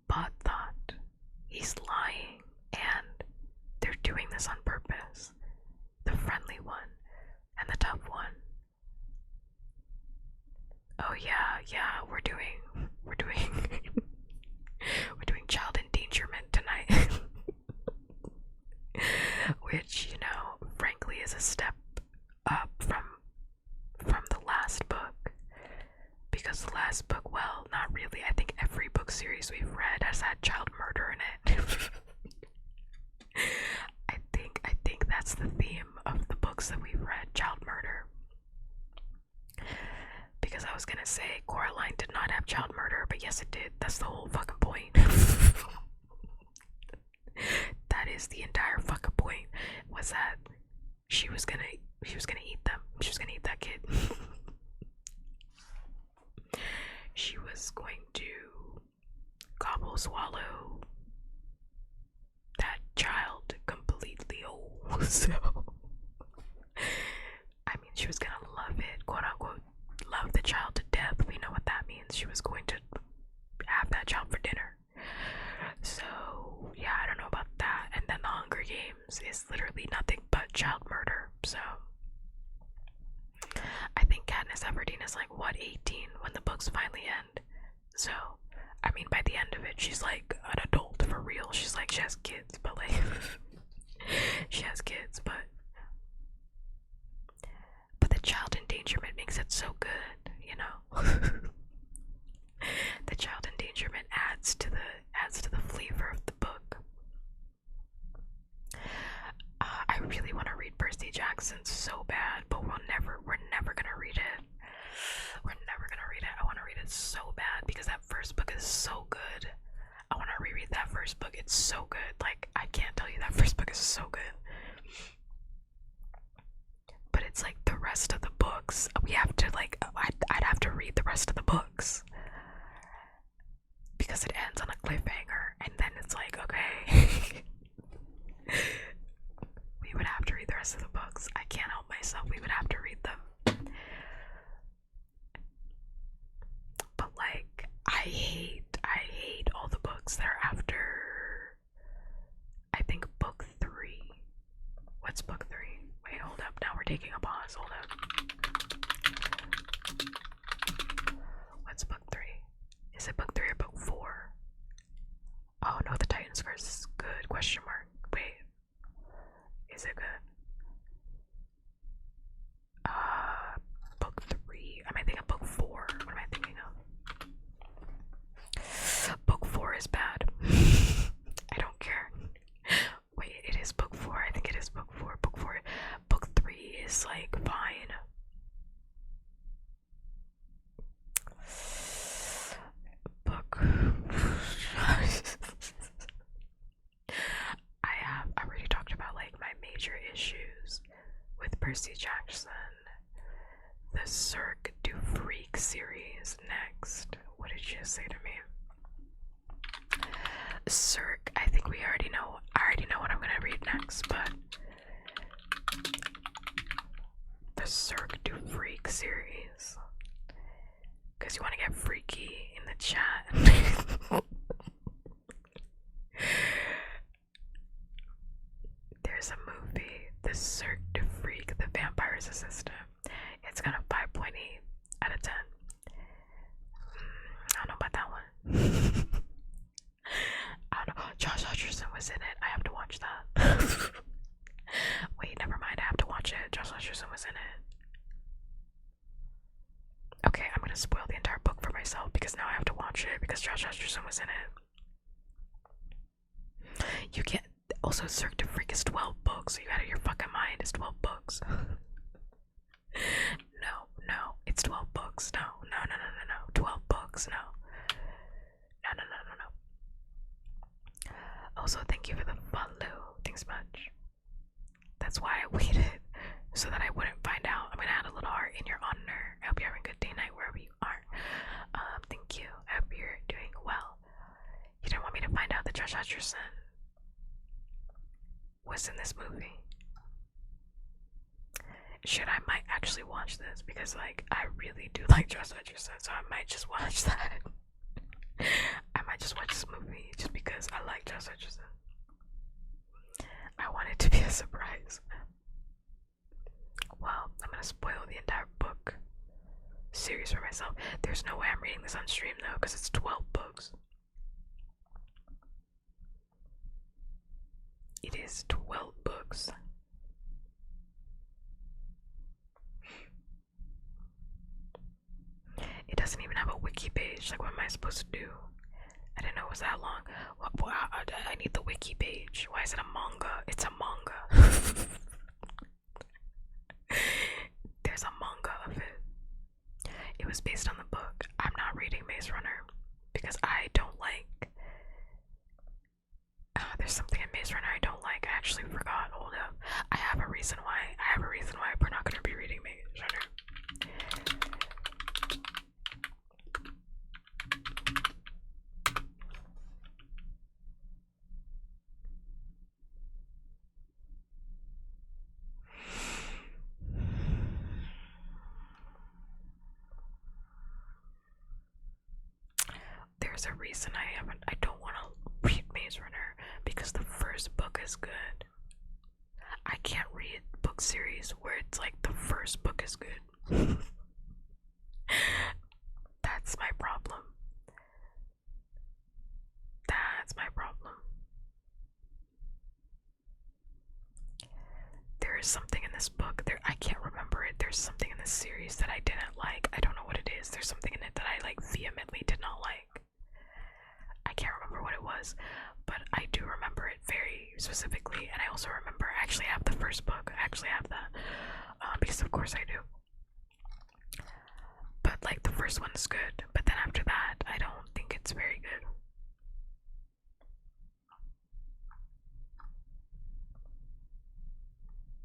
But thought he's lying and they're doing this on purpose. The friendly one and the tough one. Oh yeah, we're doing we're doing child endangerment tonight. Which, you know, frankly is a step up from the last book. Because the last book, well, not really. I think every book series we've read has had child murder in it. I think that's the theme of the books that we've read, child murder. Because I was gonna say Coraline did not have child murder, but yes it did. That's the whole fucking point. That is the entire fucking point, was that she was gonna eat them. She was gonna eat that kid. She was going to swallow that child completely whole. So I mean, she was gonna love it, quote unquote, love the child to death. We know what that means. She was going to have that child for dinner. So yeah, I don't know about that. And then the Hunger Games is literally nothing but child murder. So I think Katniss Everdeen is like, what, 18 when the books finally end. So I mean, by the end of it, she's like an adult for real. She's like, she has kids, but like she has kids, but the child endangerment makes it so good, you know. The child endangerment adds to the flavor of the book. I really want to read Percy Jackson so bad, but we're never gonna read it. I want to read it so bad because that first book is so good. I want to reread that first book. It's so good. Like, I can't tell you, that first book is so good. But it's like the rest of the books, we have to like, I'd have to read the rest of the books because it ends on a cliffhanger, and then it's like, okay. We would have to read the rest of the books. I can't help myself. We would have to read them. But like, I hate all the books that are after, I think, book 3. What's book 3? Wait, hold up. Now we're taking a pause. Hold up. What's book 3? Is it book 3 or book 4? Oh no, the Titan's Curse is good. Question mark. Wait. Is it good? Book 3. Am I thinking of book 4? What am I thinking of? Book 4 is bad. I don't care. Wait, it is book 4. I think it is book 4. Book 3 Percy Jackson. The Cirque du Freak series next. What did you say to me? Cirque, I think I already know what I'm gonna read next, but the Cirque du Freak series. Because you want to get freaky in the chat. There's a movie, The Cirque du Freak, The Vampire's Assistant. It's got a 5.8 out of 10. I don't know about that one. I don't know. Josh Hutcherson was in it. I have to watch that. Wait, never mind. I have to watch it. Josh Hutcherson was in it. Okay, I'm gonna spoil the entire book for myself because now I have to watch it because Josh Hutcherson was in it. You can't. Also, Cirque du Freak is 12 books. So you out of your fucking mind. It's 12 books. No, it's 12 books. No. 12 books. No. Also, thank you for the follow. Thanks much. That's why I waited, so that I wouldn't find out. I'm gonna add a little heart in your honor. I hope you're having a good day, night, wherever you are. Thank you. I hope you're doing well. You didn't want me to find out that Josh Hutcherson was in this movie. I might actually watch this because, like, I really do like Josh Hutcherson, so I might just watch that. I might just watch this movie just because I like Josh Hutcherson. I want it to be a surprise. Well, I'm gonna spoil the entire book series for myself. There's no way I'm reading this on stream though, because it's 12 books. It is 12 books. It doesn't even have a wiki page. Like, what am I supposed to do? I didn't know it was that long. I need the wiki page. Why is it a manga? It's a manga. There's a manga of it. It was based on the book. I'm not reading Maze Runner because I don't like. There's something in Maze Runner I don't like. I actually forgot. Hold up. I have a reason why we're not gonna be reading Maze Runner. There's a reason I don't want to read Maze Runner because the first book is good. I can't read book series where it's like the first book is good. That's my problem. There is something in this book. I can't remember it. There's something in this series that I didn't like. I don't know what it is. There's something in it that I like vehemently did not like. I can't remember what it was, but I do remember it very specifically, and I also remember I actually have the first book. I actually have that, because of course I do. But like the first one's good, but then after that, I don't think it's very good.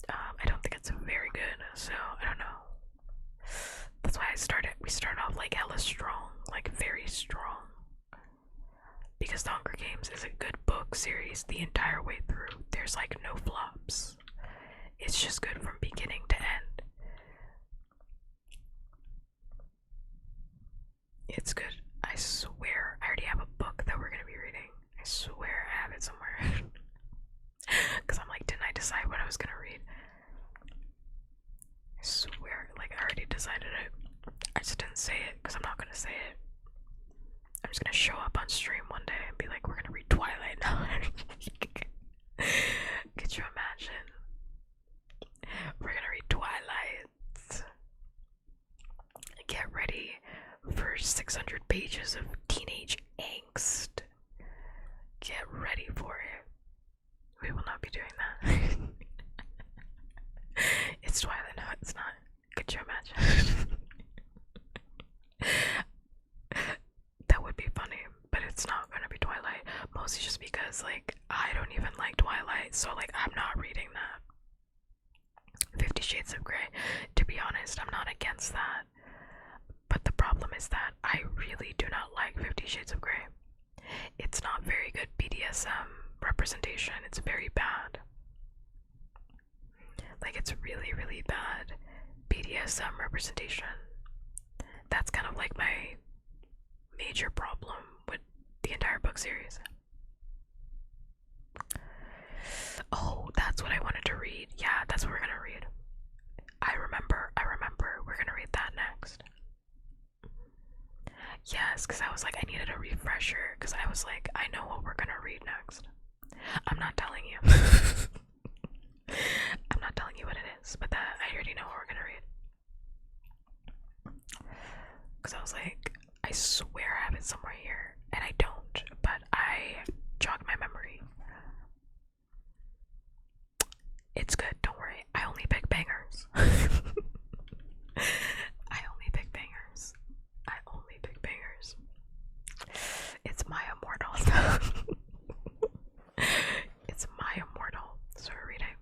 I don't think it's very good, so I don't know. That's why we started off like hella strong, like very strong. Because The Hunger Games is a good book series the entire way through. There's like no flops. It's just good from beginning to end. It's good. I swear I already have a book that we're gonna be reading. I swear I have it somewhere. Because I'm like, didn't I decide what I was gonna read? I swear, like, I already decided it. I just didn't say it because I'm not gonna say it. I'm just gonna show up on stream one day and be like, we're gonna read Twilight now. Could you imagine? We're gonna read Twilight. Get ready for 600 pages of teenage angst. Get ready for it. We will not be doing that. It's Twilight. No, it's not. Could you imagine? That would be funny, but it's not gonna be Twilight. Mostly just because, like, I don't even like Twilight, so, like, I'm not reading that. 50 Shades of Grey. To be honest, I'm not against that. But the problem is that I really do not like 50 Shades of Grey. It's not very good BDSM representation. It's very bad. Like, it's really, really bad BDSM representation. That's kind of like my major problem with the entire book series. Oh, that's what I wanted to read. Yeah, that's what we're gonna read. I remember. We're gonna read that next. Yes, because I was like, I needed a refresher, because I was like, I know what we're gonna read next. I'm not telling you. I'm not telling you what it is, but that I already know what we're gonna read. Because I was like, I swear I have it somewhere here, and I don't, but I jogged my memory. It's good, don't worry. I only pick bangers. I only pick bangers. I only pick bangers. It's my immortal. It's my immortal. So we're reading.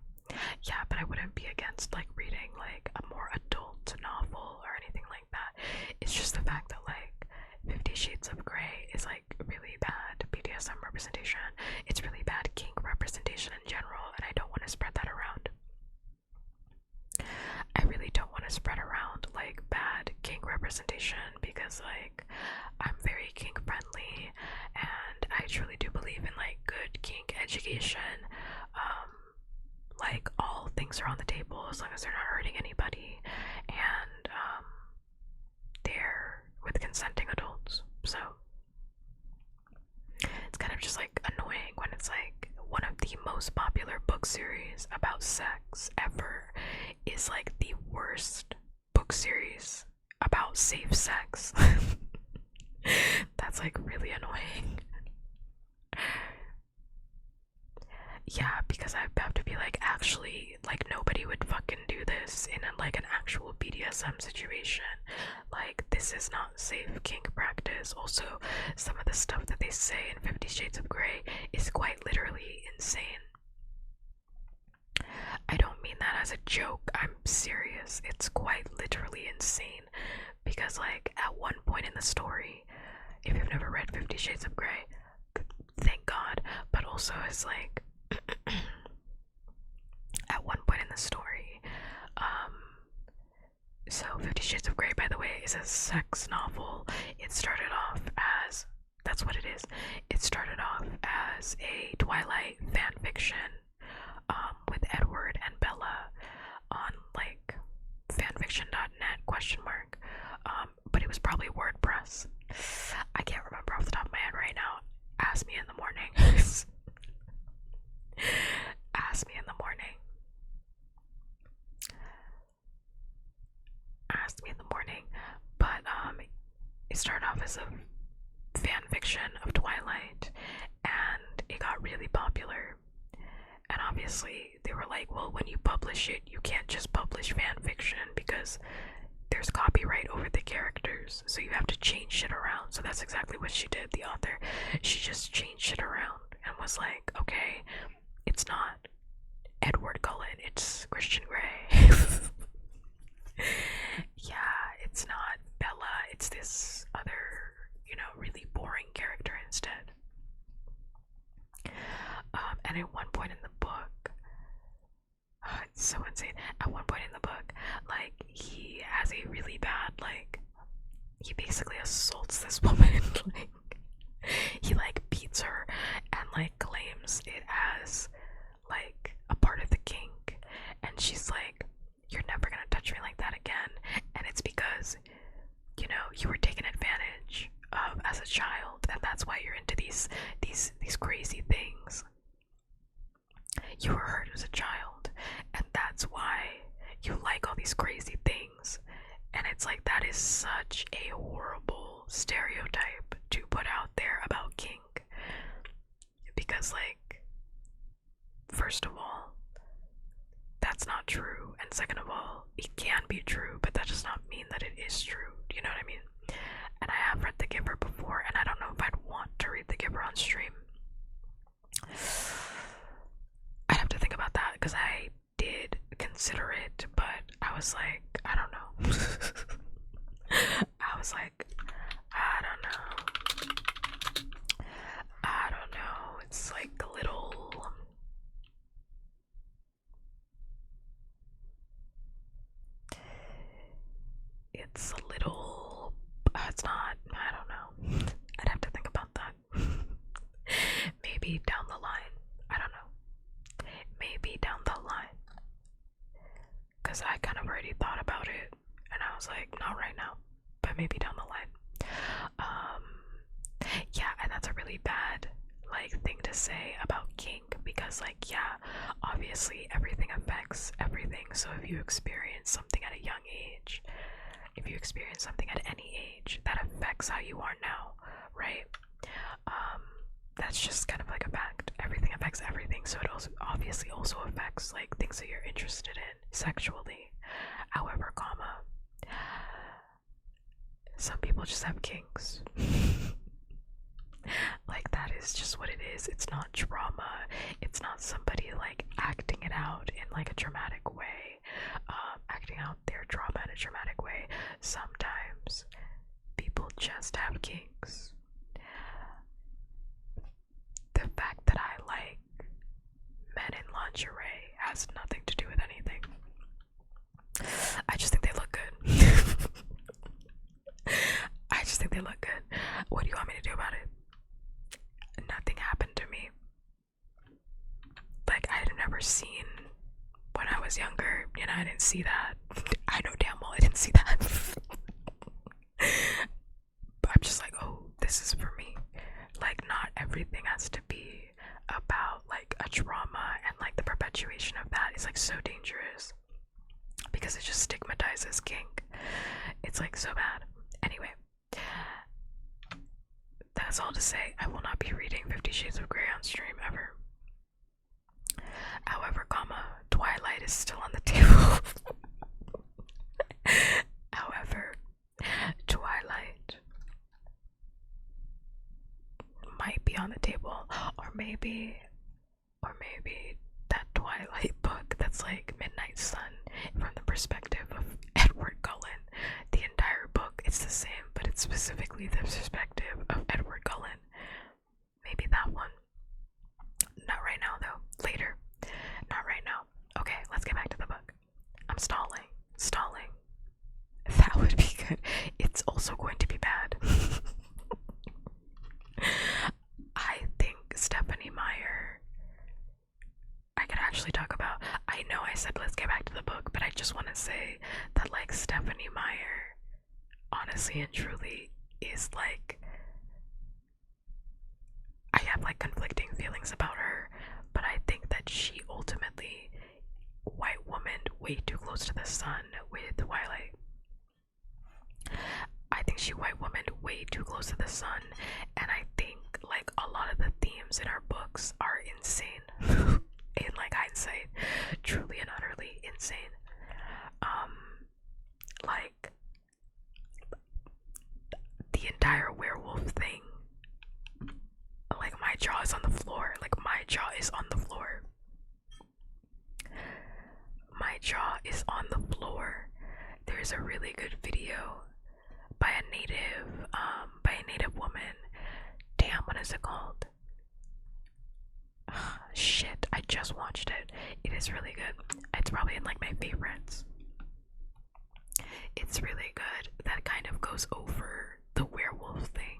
Yeah, but I wouldn't be against like reading like a more adult novel or anything like that. It's just the fact that like 50 Shades of Grey is like really bad BDSM representation. It's really bad kink representation in general, and I don't want to spread that around. I really don't want to spread around like bad kink representation, because like I'm very kink friendly and I truly do believe in like good kink education. Like all things are on the table as long as they're not hurting anybody, and they're with consenting adults. So it's kind of just like annoying when it's like one of the most popular book series about sex ever is like the worst book series about safe sex. That's like really annoying. Yeah, because I have to be like, actually, like nobody would fucking do this in like an actual BDSM situation. Like, this is not safe kink practice. Also, some of the stuff that they say in 50 Shades of Grey is quite literally insane. I don't mean that as a joke, I'm serious. It's quite literally insane. Because like, at one point in the story, if you've never read 50 Shades of Grey, thank God, but also it's like, at one point in the story, so 50 Shades of Grey, by the way, is a sex novel. It started off as, that's what it is, it started off as a Twilight fanfiction, with Edward and Bella on like fanfiction.net question mark, but it was probably WordPress. I can't remember off the top of my head right now. Ask me in the morning. Ask me in the morning. Ask me in the morning. But it started off as a fan fiction of Twilight, and it got really popular. And obviously they were like, well, when you publish it, you can't just publish fan fiction because there's copyright over the characters, so you have to change shit around. So that's exactly what she did, the author. She just changed shit around and was like, okay, it's not Edward Cullen, it's Christian Grey. Yeah, it's not Bella, it's this other, really boring character instead. And at one point in the book, it's so insane. At one point in the book, like, he has a really bad, like, he basically assaults this woman. Like, he like beats her and like claims it as like a part of the kink, and she's like, you're never gonna touch me like that again. And it's because you were taken advantage of as a child, and that's why you're into these crazy things. You were hurt as a child, and that's why you like all these crazy things. And it's like, that is such a horrible stereotype to put out there about kink, because like, first of all, that's not true, and second of all, it can be true, but that does not mean that it is true. You know what I mean? And I have read The Giver before, and I don't know if I'd want to read The Giver on stream. I'd have to think about that, because I did consider it, but I was like, I don't know. I was like, I don't know. I don't know. It's like a little. It's a little. It's not. I don't know. I'd have to think about that. Maybe down the line. I don't know. Maybe down the line. Because I kind of already thought about it. And I was like, not right now. But maybe down the line. Yeah, and that's a really bad thing to say about kink, because yeah, obviously everything affects everything. So if you experience something at a young age, if you experience something at any age, that affects how you are now, right? That's just kind of like a fact. Everything affects everything, so it also obviously also affects things that you're interested in sexually. However, some people just have kinks. That is just what it is. It's not drama. It's not somebody acting it out in a dramatic way, acting out their drama in a dramatic way. Sometimes people just have kinks. The fact that I like men in lingerie has nothing to do with anything. I just think they look good. I just think they look good. What do you want me to do about it? Nothing happened to me. I had never seen when I was younger, I didn't see that. I know damn well I didn't see that. But I'm just like, oh, this is for me. Not everything has to be about a trauma, and the perpetuation of that is so dangerous because it just stigmatizes kink. It's so bad. Anyway, that's all to say, I will not be reading 50 Shades of Grey on stream ever. However, Twilight is still on the table. However, Twilight might be on the table, or maybe that Twilight book that's Midnight Sun from the perspective of Edward Cullen. The entire book, it's the same, but it's specifically the perspective of Edward Cullen. Maybe that one. Not right now though. Later. Not right now. Okay, let's get back to the book. I'm stalling. That would be good. It's also going to be bad. I think Stephanie Meyer, I could actually talk about. I know I said let's get back to the book, but I just want to say that Stephanie Meyer, honestly and truly, is I have conflicting feelings about her, but I think that she ultimately white woman way too close to the sun with Twilight. I think she white woman way too close to the sun, and I think a lot of the themes in her books are insane. In hindsight, truly and utterly insane. The entire werewolf thing, my jaw is on the floor. My jaw is on the floor. My jaw is on the floor. There's a really good video by a native woman. Damn, what is it called? Shit, I just watched it. It is really good. It's probably in my favorites. It's really good. That kind of goes over the werewolf thing.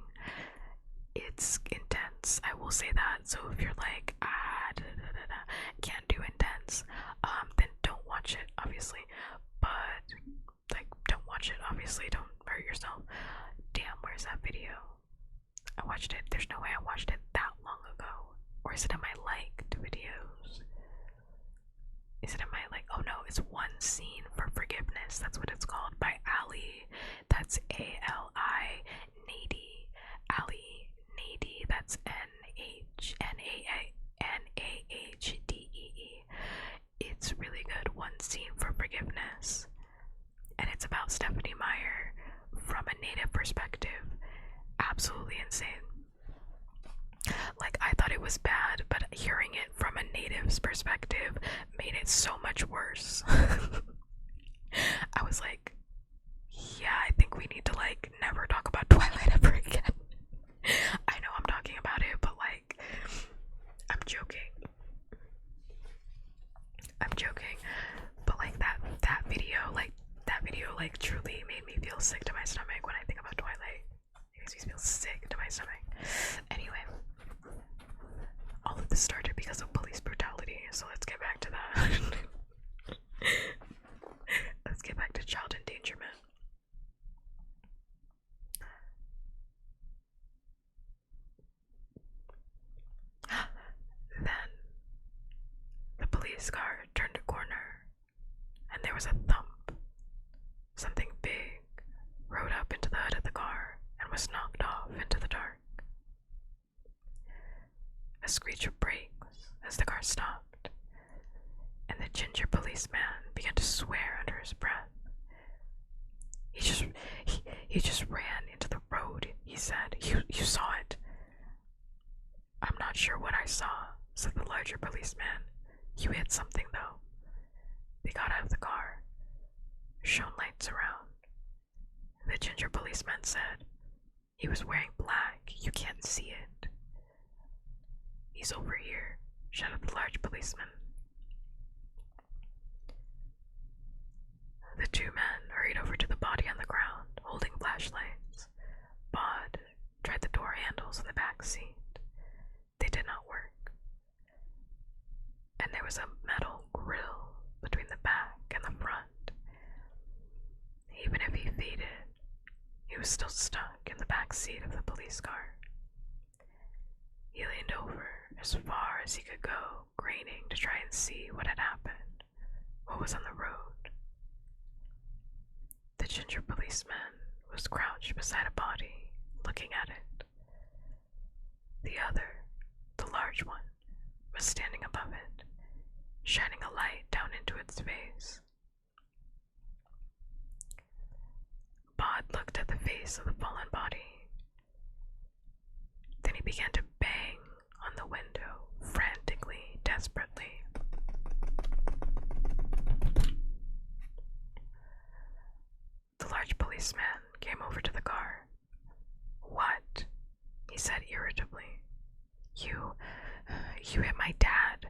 It's intense, I will say that. So if you're can't do intense, then don't watch it, obviously. But don't watch it, obviously. Don't hurt yourself. Damn, where's that video? I watched it. There's no way I watched it that long ago. Or is it in my liked videos? Is it in my oh no, it's One Scene for Forgiveness. That's what it's called, by Ali. That's Ali Nady. Ali Nady. That's Nahdee. It's really good. One Scene for Forgiveness, and it's about Stephanie Meyer from a native perspective. Absolutely insane. I thought it was bad, but hearing it from a native's perspective made it so much worse. like truly made me feel sick to my stomach when I think about Twilight. It makes me feel sick to my stomach. Anyway, all of this started because of police brutality, so let's get back to that. Let's get back to child endangerment. Then the police car turned a corner, and there was a thump. Something big rode up into the hood of the car and was knocked off into the dark. A screech of brakes as the car stopped, and the ginger policeman began to swear under his breath. He just ran into the road, he said. You saw it. I'm not sure what I saw, said the larger policeman. You hit something, though. They got out of the car, shone lights around. The ginger policeman said, he was wearing black. You can't see it. He's over here, shouted the large policeman. The two men hurried over to the body on the ground, holding flashlights. Bod tried the door handles in the back seat. They did not work. And there was a metal grill between the back and the front. Even if he faded, he was still stuck in the back seat of the police car. He leaned over as far as he could go, craning to try and see what had happened, what was on the road. The ginger policeman was crouched beside a body, looking at it. The other, the large one, was standing above it, shining a light down into its face. Bod looked at the face of the fallen body. Then he began to bang on the window, frantically, desperately. The large policeman came over to the car. What? He said irritably. You hit my dad,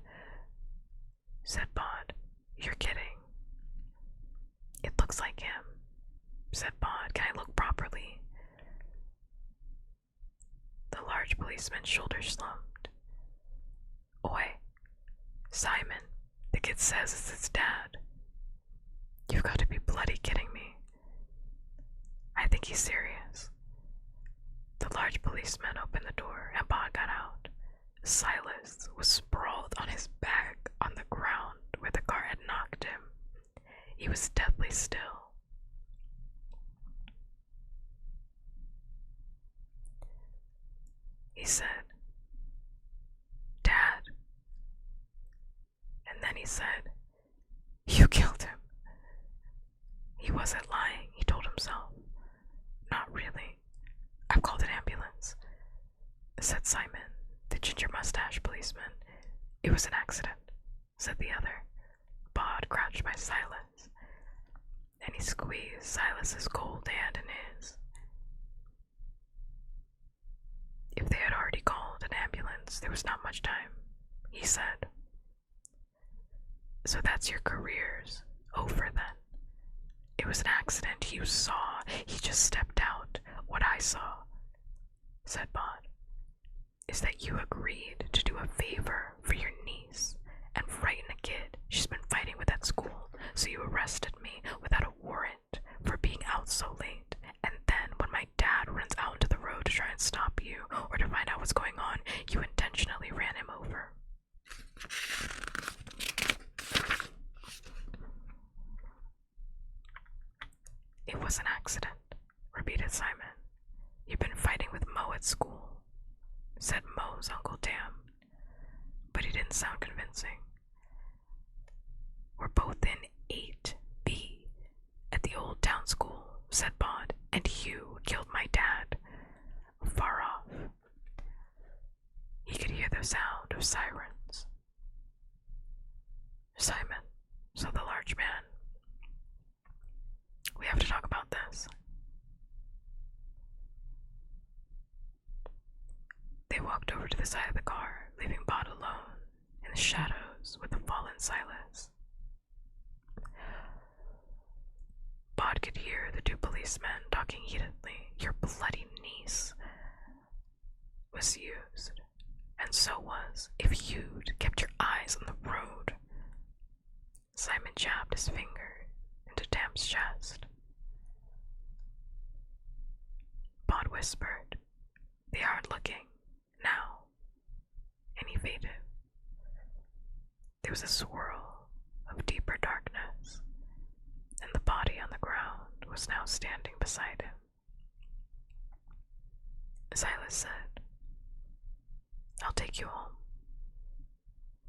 said Bod. You're kidding. It looks like him, said Bod. Can I look properly? The large policeman's shoulders slumped. Oi, Simon, the kid says it's his dad. You've got to be bloody kidding me. I think he's serious. The large policeman opened the door and Bod got out. Silas was sprawled on his back on the ground where the car had knocked him. He was deathly still. He said, Dad. And then he said, You killed him. He wasn't lying, he told himself. Not really. I've called an ambulance, said Simon, the ginger mustache policeman. It was an accident, said the other. Bod crouched by Silas, and he squeezed Silas's cold hand in his. If they had already called an ambulance, there was not much time, he said. So that's your career's over then. It was an accident you saw. He just stepped out. What I saw, said Bod, is that you agreed to do a favor for your niece and frighten a kid she's been fighting with at school, so you arrested me without a warrant for being out so late, and then when my dad runs out into the road to try and stop you or to find out what's going on, you intentionally ran him over. It was an accident, repeated Simon. You've been fighting with Mo at school, said Mo's Uncle Tam, but he didn't sound convincing. We're both in 8B at the old town school, said Bod, and you killed my dad. Far off. He could hear the sound of sirens. Simon, said the large man, we have to talk about this. They walked over to the side of the car, leaving Bod alone in the shadows with the fallen Silas. Bod could hear the two policemen talking heatedly. Your bloody niece was used, and so was if you'd kept your eyes on the road. Simon jabbed his finger into Tam's chest. Bod whispered, "They aren't looking now," and he faded. There was a swirl of deeper darkness, and the body on the ground was now standing beside him. Silas said, "I'll take you home.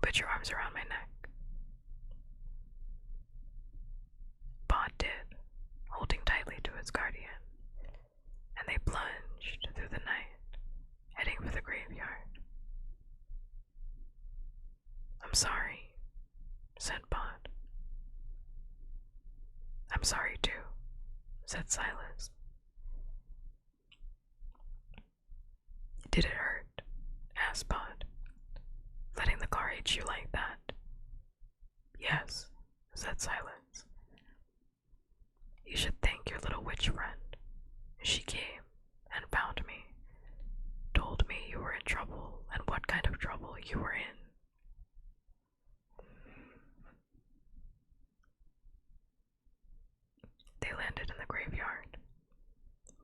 Put your arms around my neck." Bod did, holding tightly to his guardian, and they plunged through the night, heading for the graveyard. "I'm sorry," said Bod. "I'm sorry too," said Silas. "Did it hurt?" asked Bod. "Letting the car hit you like that?" "Yes," said Silas. "You should thank your little witch friend. She came and found me, told me you were in trouble and what kind of trouble you were in." They landed in the graveyard.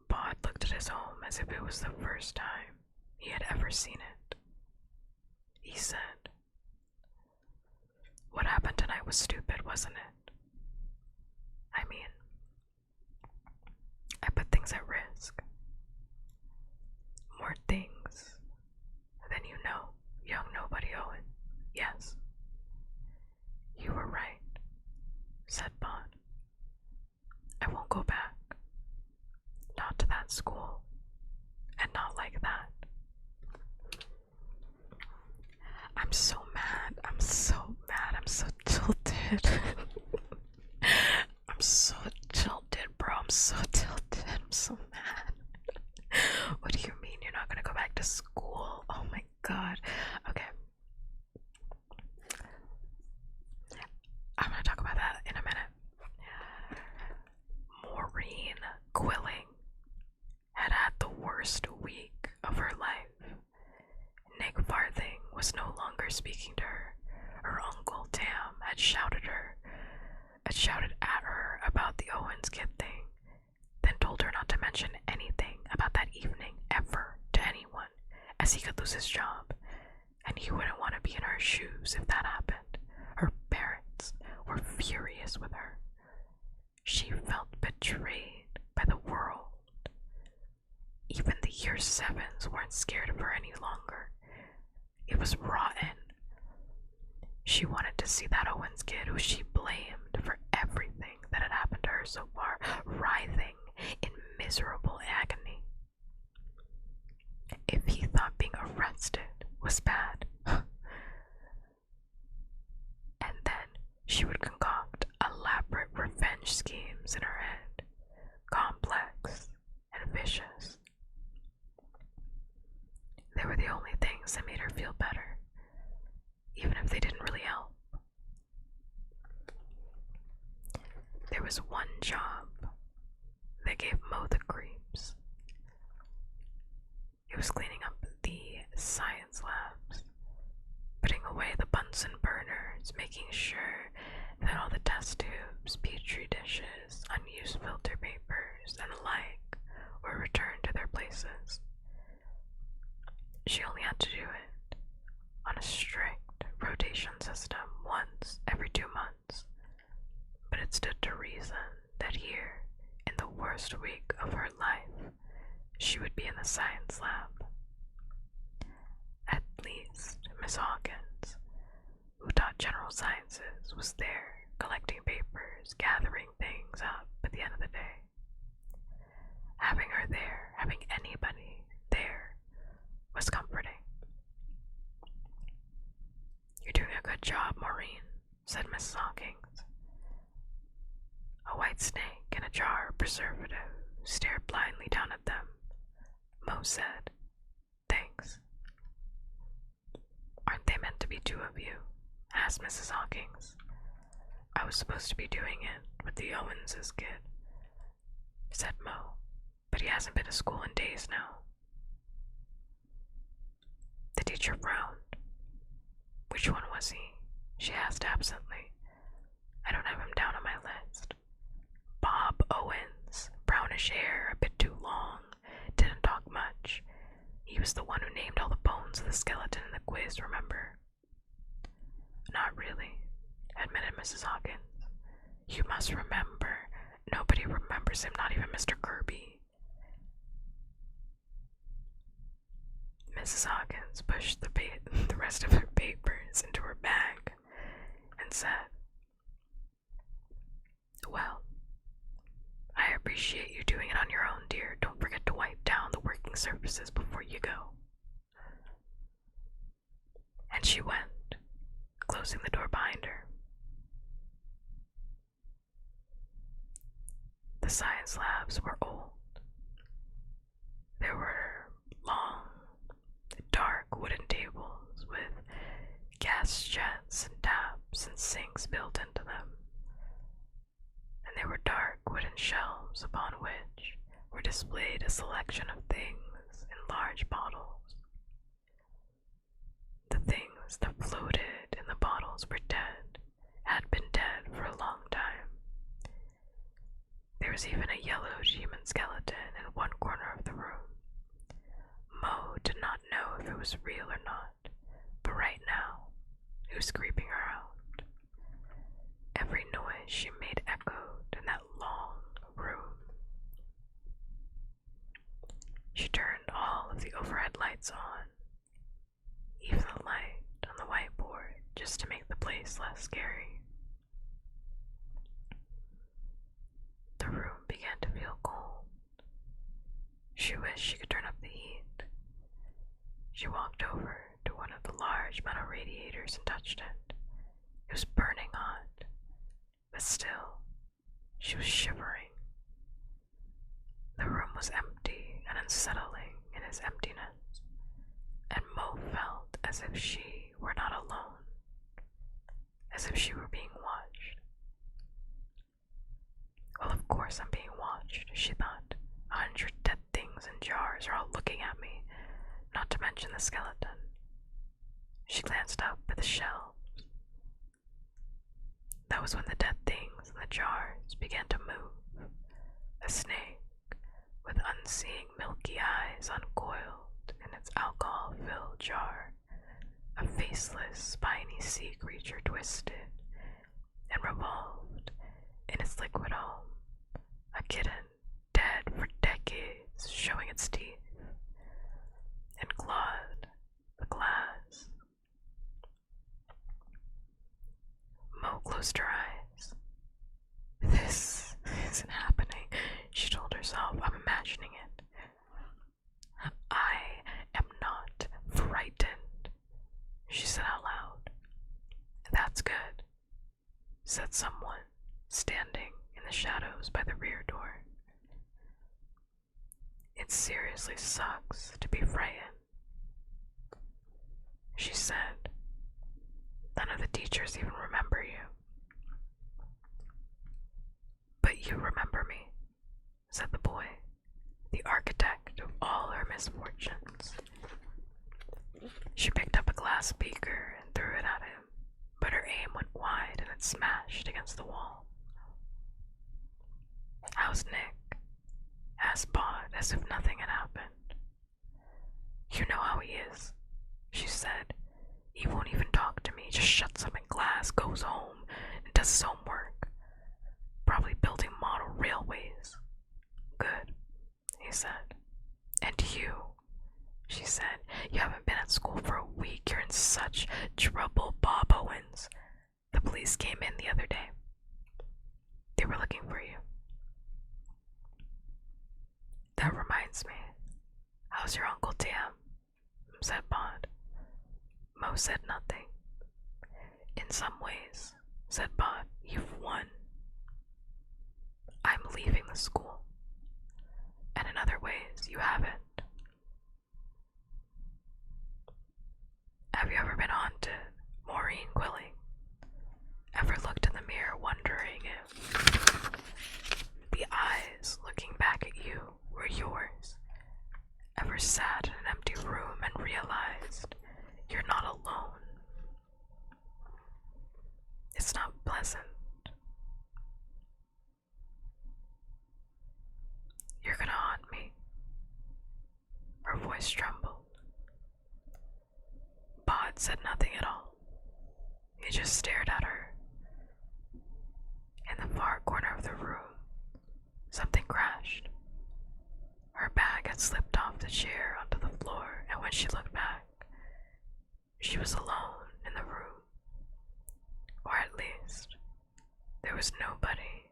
Bod looked at his home as if it was the first time he had ever seen it. He said, "What happened tonight was stupid, wasn't it? I mean, I put things at risk. More things than you know, young nobody Owen. Yes." "You were right," said Bod. "I won't go back. Not to that school. And not like that." I'm so mad. I'm so mad. I'm so tilted. I'm so tilted, bro. I'm so tilted. I'm so mad. What do you mean you're not gonna go back to school? Oh my god. Okay. I'm gonna talk about that in a minute. Maureen Quilling had had the worst week of her life. Nick Farthing was no longer speaking to her. Her uncle Tam had shouted at her about the Owens kid thing, then told her not to mention anything about that evening ever to anyone, as he could lose his job, and he wouldn't want to be in her shoes if that happened. Her parents were furious with her. She felt betrayed by the world. Even the year sevens weren't scared of her any longer. It was rotten. She wanted to see that Owens kid who she blamed for everything that had happened to her so far, writhing in miserable agony. If he thought being arrested was bad, and then she would concoct elaborate revenge schemes in her head, complex and vicious. They were the only things that made her feel better, even if they didn't really help. There was one job that gave Mo the creeps. It was cleaning up the science labs, putting away the Bunsen burners, making sure that all the test tubes, petri dishes, unused filter papers, and the like were returned to their places. She only had to do it on a strict rotation system once every 2 months, but it stood to reason that here, in the worst week of her life, she would be in the science lab. At least Miss Hawkins, who taught general sciences, was there collecting papers, gathering things up at the end of the day. Having her there, having anybody there, was comforting. "You're doing a good job, Maureen," said Mrs. Hawkins. A white snake in a jar of preservative stared blindly down at them. Mo said, "Thanks." "Aren't they meant to be 2 of you?" asked Mrs. Hawkins. "I was supposed to be doing it with the Owens' kid." said Mo, but he hasn't been to school in days now. The teacher frowned. Which one was he? She asked absently. I don't have him down on my list. Bob Owens, brownish hair, a bit too long, didn't talk much. He was the one who named all the bones of the skeleton in the quiz, remember? Not really, admitted Mrs. Hawkins. You must remember, nobody remembers him, not even Mr. Kirby. Mrs. Hawkins pushed the rest of her papers into her bag and said, Well, I appreciate you doing it on your own, dear. Don't forget to wipe down the working surfaces before you go. And she went, closing the door behind her. The science labs were old. There were long, dark wooden tables with gas jets and taps and sinks built into them. And there were dark wooden shelves upon which were displayed a selection of things in large bottles. The things that floated in the bottles were dead, had been dead for a long time. There was even a yellowed human skeleton in one corner of the room. Mo did not know if it was real or not, but right now, it was creeping her out. Every noise she made echoed in that long room. She turned all of the overhead lights on, even the light on the whiteboard, just to make the place less scary. The room began to feel cold. She wished she could turn up the heat. She walked over to one of the large metal radiators and touched it. It was burning hot, but still, she was shivering. The room was empty and unsettling in its emptiness, and Mo felt as if she were not alone, as if she were being watched. Well, of course I'm being watched, she thought. 100 dead things in jars are all looking at me, not to mention the skeleton. She glanced up at the shelves. That was when the dead things in the jars began to move. A snake, with unseeing milky eyes uncoiled in its alcohol-filled jar. A faceless, spiny sea creature twisted and revolved in its liquid home. A kitten, dead for decades, showing its teeth, and clawed the glass. Mo closed her eyes. This isn't happening, she told herself. I'm imagining it. I am not frightened, she said out loud. That's good, said someone, standing in the shadows by the rear door. It seriously sucks to be frightened, she said. None of the teachers even remember you. But you remember me, said the boy, the architect of all her misfortunes. She picked up a glass beaker and threw it at him, but her aim went wide and it smashed against the wall. How's Nick? Asked Bod as if nothing had happened. You know how he is, she said. He won't even talk to me, just shuts up in class, goes home, and does his homework. Probably building model railways. Good, he said. And you, she said. You haven't been at school for a week. You're in such trouble, Bob Owens. The police came in the other day. They were looking for you. That reminds me. How's your Uncle Tam? Said Bod. Mo said nothing. In some ways, said Bod, you've won. I'm leaving the school. And in other ways, you haven't. Have you ever been haunted, Maureen Quilling? Ever looked in the mirror wondering if the eyes looking back voice trembled. Bod said nothing at all. He just stared at her. In the far corner of the room, something crashed. Her bag had slipped off the chair onto the floor, and when she looked back, she was alone in the room. Or at least, there was nobody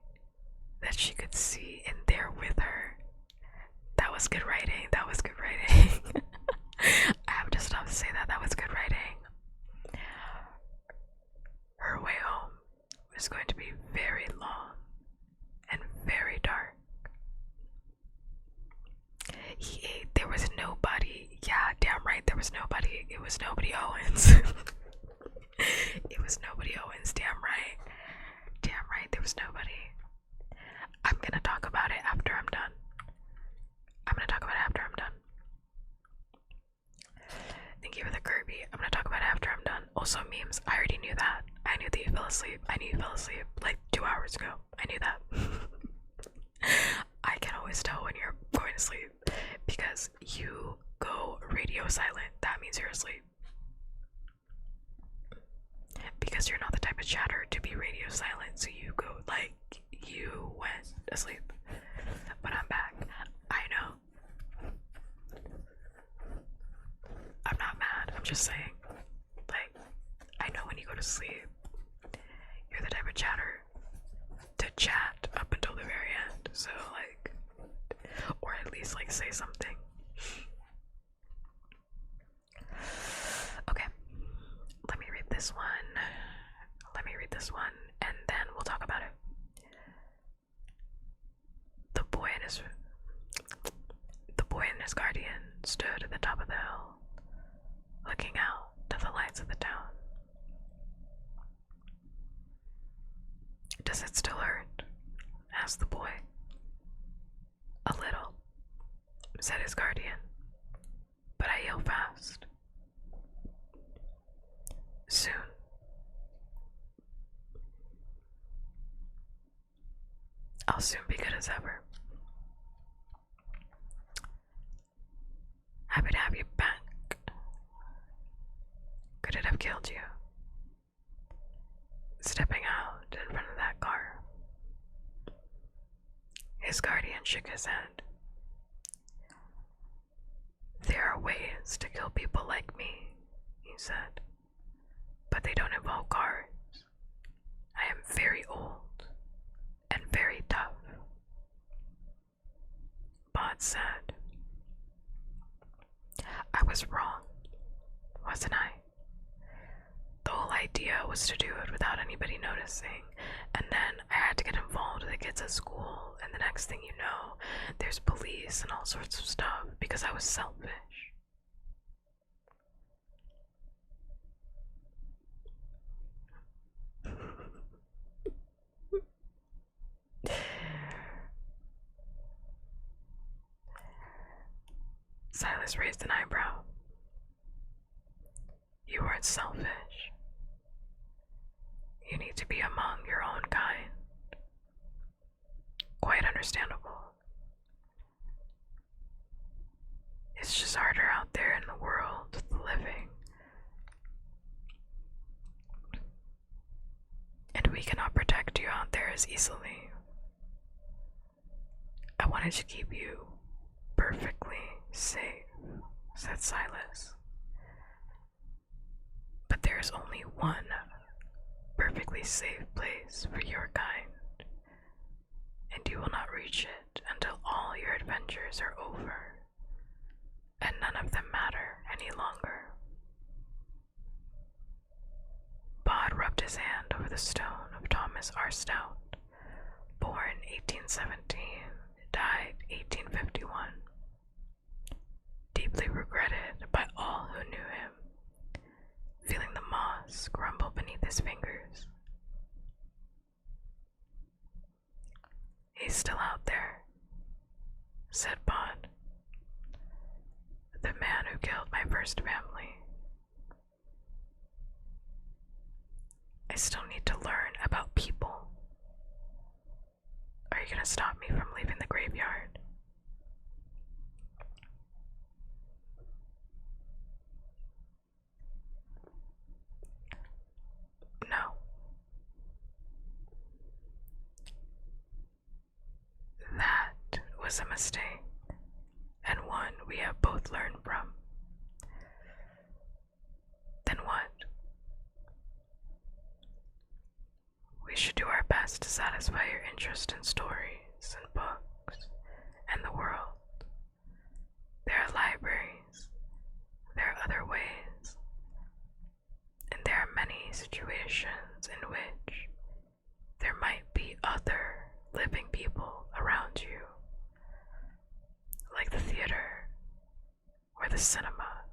that she could see in there with her. That was good writing. That was good writing. I have to stop to say that. That was good writing. Her way home was going to be very long and very dark. He ate. There was nobody. Yeah, damn right. There was nobody. It was nobody Owens. It was nobody Owens. Damn right. Damn right. There was nobody. I'm gonna talk about it after I'm done. Thank you for the Kirby. I'm gonna talk about it after I'm done. Also, memes. I already knew that. I knew that you fell asleep. I knew you fell asleep like 2 hours ago. I knew that. I can always tell when you're going to sleep because you go radio silent. That means you're asleep. Because you're not the type of chatter to be radio silent, so you go like you went asleep. But I'm back. I know. I'm not mad. I'm just saying. Like, I know when you go to sleep, you're the type of chatter to chat up until the very end. So, like, or at least, like, say something. Okay. Let me read this one. And then we'll talk about it. The boy and his guardian stood at the top of the hill, looking out to the lights of the town. Does it still hurt? Asked the boy. A little, said his guardian, but I heal fast. Soon. I'll soon be good as ever. Happy to have you back. Could it have killed you? Stepping out in front of that car. His guardian shook his head. There are ways to kill people like me, he said, but they don't involve cars. I am very old and very tough. Bod said, I was wrong, wasn't I? The whole idea was to do it without anybody noticing, and then I had to get involved with the kids at school, and the next thing you know, there's police and all sorts of stuff because I was selfish. Silas raised an eyebrow. You weren't selfish. You need to be among your own kind. Quite understandable. It's just harder out there in the world with the living. And we cannot protect you out there as easily. I wanted to keep you perfectly safe, said Silas. But there is only one perfectly safe place for your kind, and you will not reach it until all your adventures are over, and none of them matter any longer. Bod rubbed his hand over the stone of Thomas R. Stout, born 1817, died 1851, deeply regretted by all who knew him, feeling the moss crumble beneath his fingers. He's still out there, said Bod. The man who killed my first family. I still need to learn about people. Are you gonna stop me from leaving the graveyard? was a mistake, and one we have both learned from. Then what? We should do our best to satisfy your interest in stories and books and the world. There are libraries, there are other ways, and there are many situations in which there might be other living people around you, like the theater or the cinema.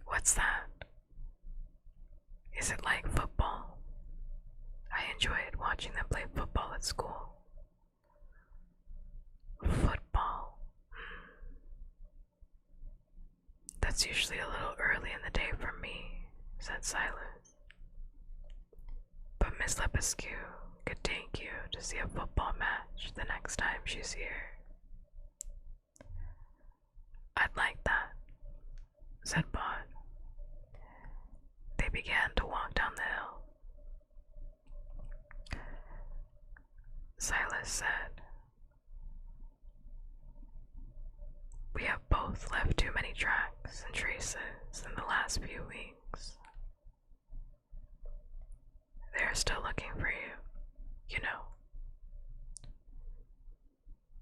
What's that? Is it like football? I enjoyed watching them play football at school. Football. That's usually a little early in the day for me, said Silas. But Miss Lepescu could take you to see a football match the next time she's here. I'd like that, said Bod. They began to walk down the hill. Silas said, we have both left too many tracks and traces in the last few weeks. They're still looking for you, you know.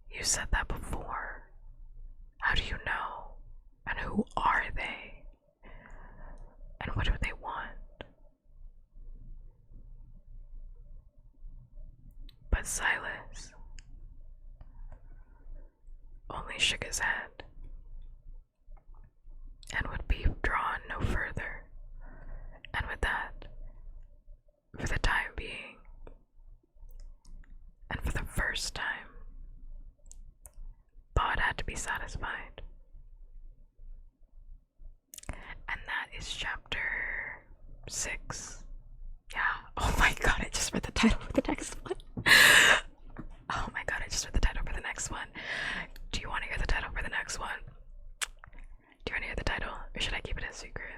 You said that before. How do you know? And who are they? And what do they want? But Silas only shook his head and would be drawn no further. And with that, for the time being, and for the first time, Bod had to be satisfied. And that is chapter 6. Yeah. Oh my god, I just read the title for the next one. Oh my god, I just read the title for the next one. Do you want to hear the title for the next one? Do you want to hear the title? Or should I keep it a secret?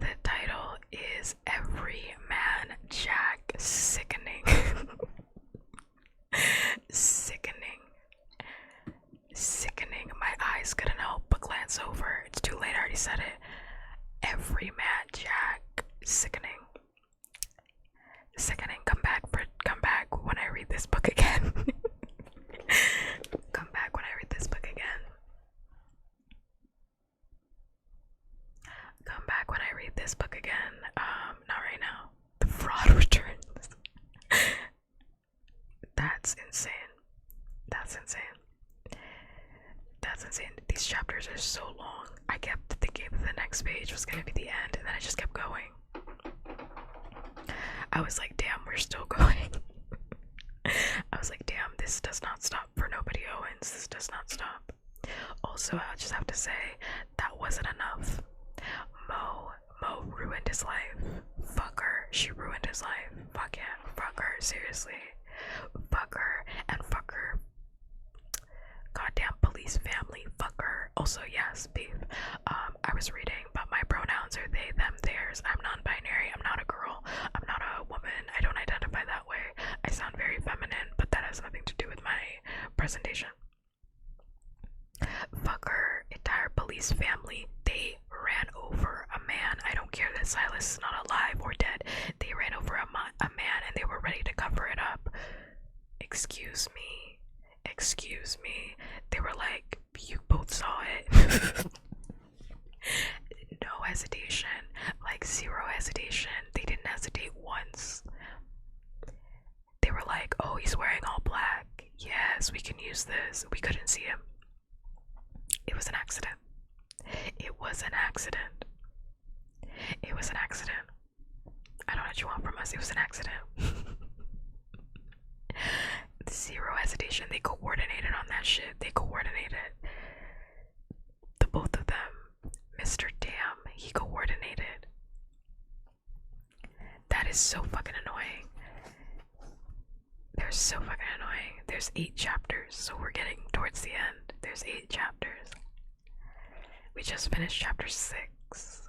The title is Every Man Jack Sickening. Sickening. Sickening. My eyes couldn't help but glance over. It's too late, I already said it. Every Man Jack Sickening. Sickening. Come back when I read this book again. Come back when I read this book again. Come back when I read this book again. Not right now. The fraud returns. That's insane. That's insane. That's insane. These chapters are so long. I kept thinking that the next page was gonna be the end, and then I just kept going. I was like, damn, we're still going. I was like, damn, this does not stop for Nobody Owens. This does not stop. Also, I just have to say, that wasn't enough. Mo ruined his life. Fuck her. She ruined his life. Fuck yeah. Fuck her. Seriously. Fuck her. And fuck her. Goddamn police family. Fuck her. Also, yes, beef. I was reading, but my pronouns are they, them, theirs. I'm non-binary. I'm not a girl. I'm not a woman. I don't identify that way. I sound very feminine, but that has nothing to do with my presentation. Fuck her entire police family. They ran over a man. I don't care that Silas is not alive or dead. They ran over a man and they were ready to cover it up. Excuse me. Excuse me. They were like, you both saw it. No hesitation. Like zero hesitation. They didn't hesitate once. They were like, oh, he's wearing all black. Yes, we can use this. We couldn't see him. It was an accident. It was an accident. It was an accident. I don't know what you want from us. It was an accident. Zero hesitation. They coordinated on that shit. They coordinated. The both of them. Mr. Damn, he coordinated. That is so fucking annoying. They're so fucking annoying. There's 8 chapters, so we're getting towards the end. There's 8 chapters. We just finished chapter 6.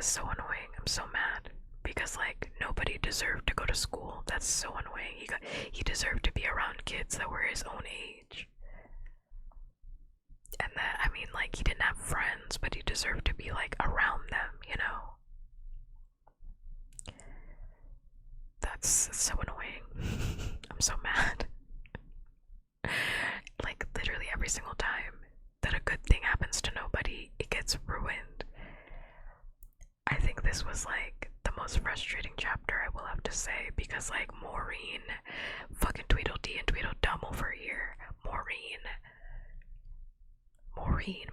was so annoying. I'm so mad because like nobody deserved to go to school. That's so annoying. He deserved to be around kids that were his own age. And that, I mean, like, he didn't have friends, but he deserved to be like around them, you know? That's so annoying. I'm so mad. Like, literally every single time that a good thing happens to nobody, it gets ruined. I think this was like the most frustrating chapter, I will have to say, because like Maureen, fucking Tweedledee and Tweedledum over here, Maureen,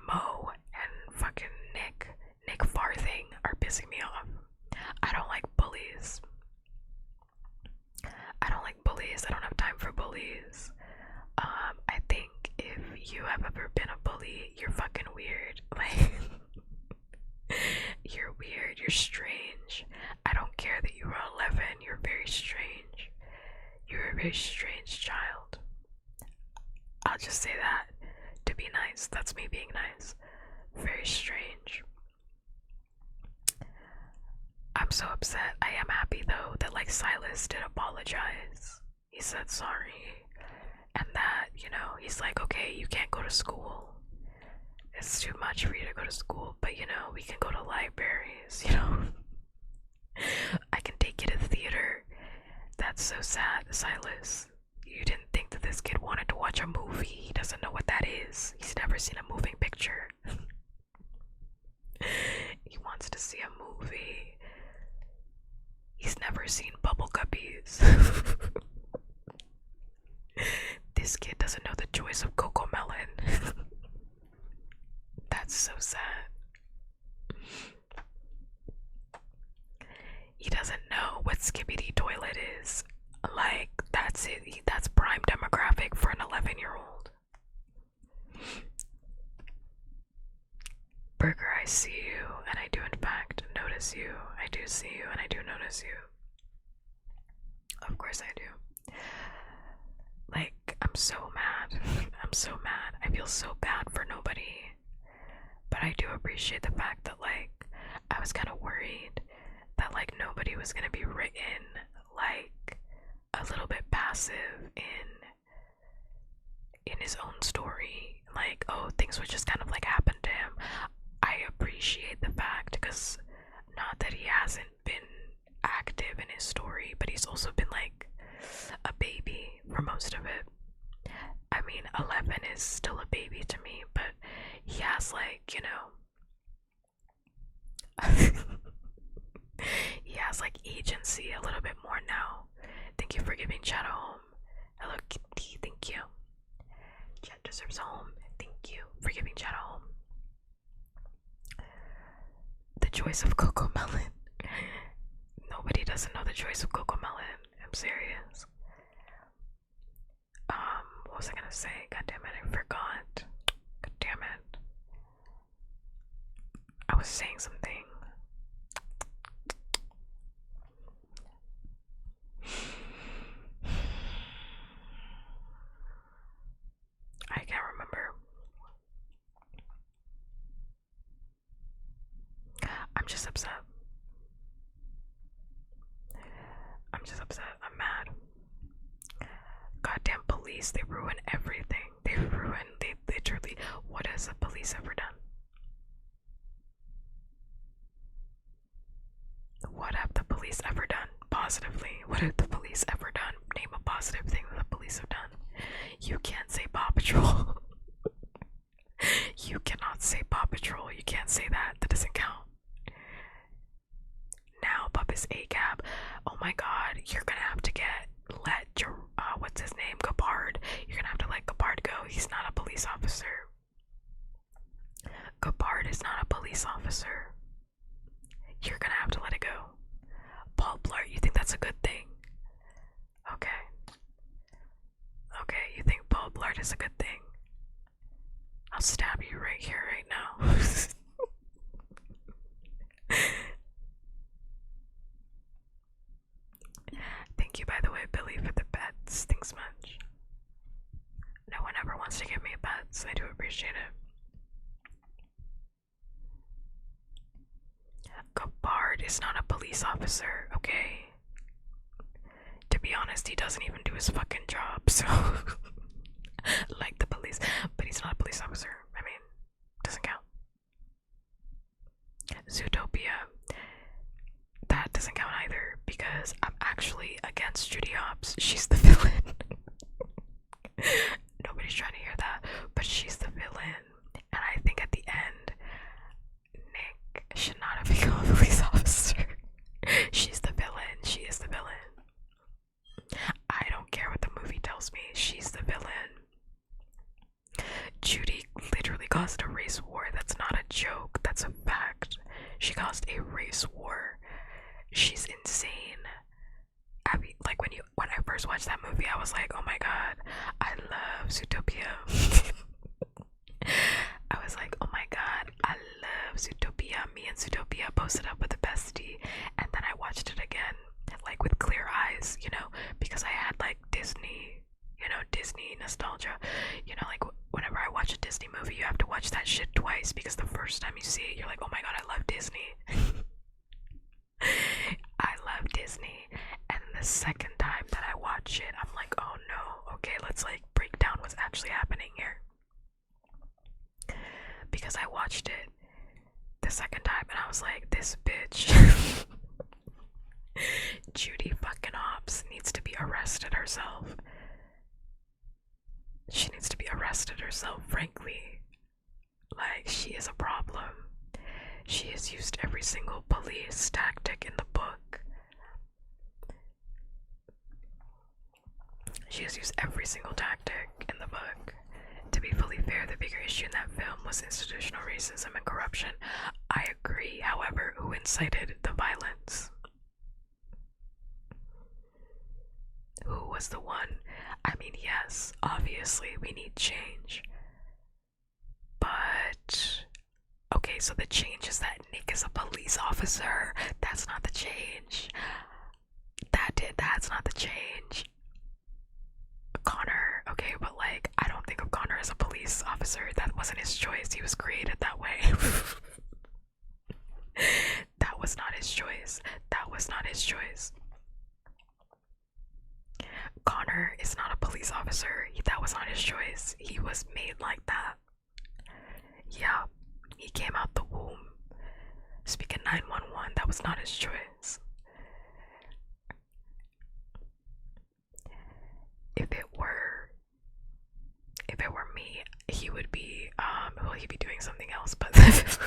Mo, and fucking Nick Farthing are pissing me off. I don't like bullies. I don't have time for bullies. I think if you have ever been a bully, you're fucking weird. Like, you're weird, you're strange. I don't care that you were 11, you're very strange. You're a very strange child. I'll just say that to be nice. That's me being nice. Very strange. I'm so upset. I am happy though that like Silas did apologize. He said sorry. And that, you know, he's like, okay, you can't go to school. It's too much for you to go to school, but you know, we can go to libraries, you know. I can take you to the theater. That's so sad, Silas. You didn't think that this kid wanted to watch a movie. He doesn't know what that is. He's never seen a moving picture. He wants to see a movie. He's never seen Bubble Guppies. This kid doesn't know the joys of Cocomelon. That's so sad. He doesn't know what Skibbity Toilet is. Like, that's it. That's prime demographic for an 11-year-old. Burger, I see you, and I do in fact notice you. I do see you, and I do notice you. Of course I do. Like, I'm so mad. I'm so mad. I feel so bad for nobody. But I do appreciate the fact that, like, I was kind of worried that, like, nobody was gonna be written, like, a little bit passive in his own story. Like, oh, things would just kind of, like, happen to him. I appreciate the fact, because not that he hasn't been active in his story, but he's also been, like, a baby for most of it. I mean, 11 is still a baby to me, but he has, like, you know, he has, like, agency a little bit more now. Thank you for giving Chad a home. Hello, Kitty, thank you. Chad deserves a home. Thank you for giving Chad a home. The choice of Cocomelon. Nobody doesn't know the choice of Cocomelon. I'm serious. What was I gonna say? God damn it, I forgot. God damn it. I was saying something. I can't remember. I'm just upset. I'm mad. Goddamn police, they ruin everything. They literally, what has the police ever done? What have the police ever done? Positively, what have the police ever done? Name a positive thing that the police have done. You can't say Paw Patrol. You cannot say Paw Patrol. You can't say that. That doesn't count. Now, Pup is ACAB. Oh my god, you're gonna have to let your, what's his name? Gabbard. You're gonna have to let Gabbard go. He's not a police officer. Gabbard is not a police officer. You're gonna have to let it go. Paul Blart, you think that's a good thing? Okay. Okay, you think Paul Blart is a good thing? I'll stab you right here, right now. Thank you, by the way, Billy, for the pets. Thanks much. No one ever wants to give me pets. I do appreciate it. is not a police officer, okay? To be honest, he doesn't even do his fucking job, so like the police, but he's not a police officer. I mean, doesn't count. Zootopia, that doesn't count either because I'm actually against Judy Hopps. She's the villain. Nobody's trying to hear that, but she's the villain. And I think at the end, Nick should not have become a police officer. She's the villain. She is the villain. I don't care what the movie tells me. She's the villain. Judy literally caused a race war. That's not a joke. That's a fact. She caused a race war. She's insane. Abby, like when I first watched that movie, I was like, oh my god, I love Zootopia. I was like, oh my god, I love Zootopia. Me and Zootopia posted up with a bestie, and then I watched it again, like with clear eyes, you know, because I had like Disney, you know, Disney nostalgia. You know, like whenever I watch a Disney movie, you have to watch that shit twice because the first time you see it, you're like, oh my god, I love Disney. I love Disney. And the second time that I watch it, I'm like, oh no, okay, let's like break down what's actually happening here. Because I watched it the second time and I was like, this bitch Judy fucking Hopps needs to be arrested herself. She needs to be arrested herself, frankly. Like, she is a problem. She has used every single police tactic in the book. She has used every single tactic in the book. To be fully fair, the bigger issue in that film was institutional racism and corruption. I agree, however, who incited the violence? Who was the one? I mean, yes, obviously we need change. But okay, so the change is that Nick is a police officer. That's not the change. That's not the change. Connor, okay, but like, I don't think of Connor as a police officer. That wasn't his choice. He was created that way. That was not his choice. That was not his choice. Connor is not a police officer. That was not his choice. He was made like that. Yeah, he came out the womb speaking 911. That was not his choice. If it were me, he would be well, he'd be doing something else, but if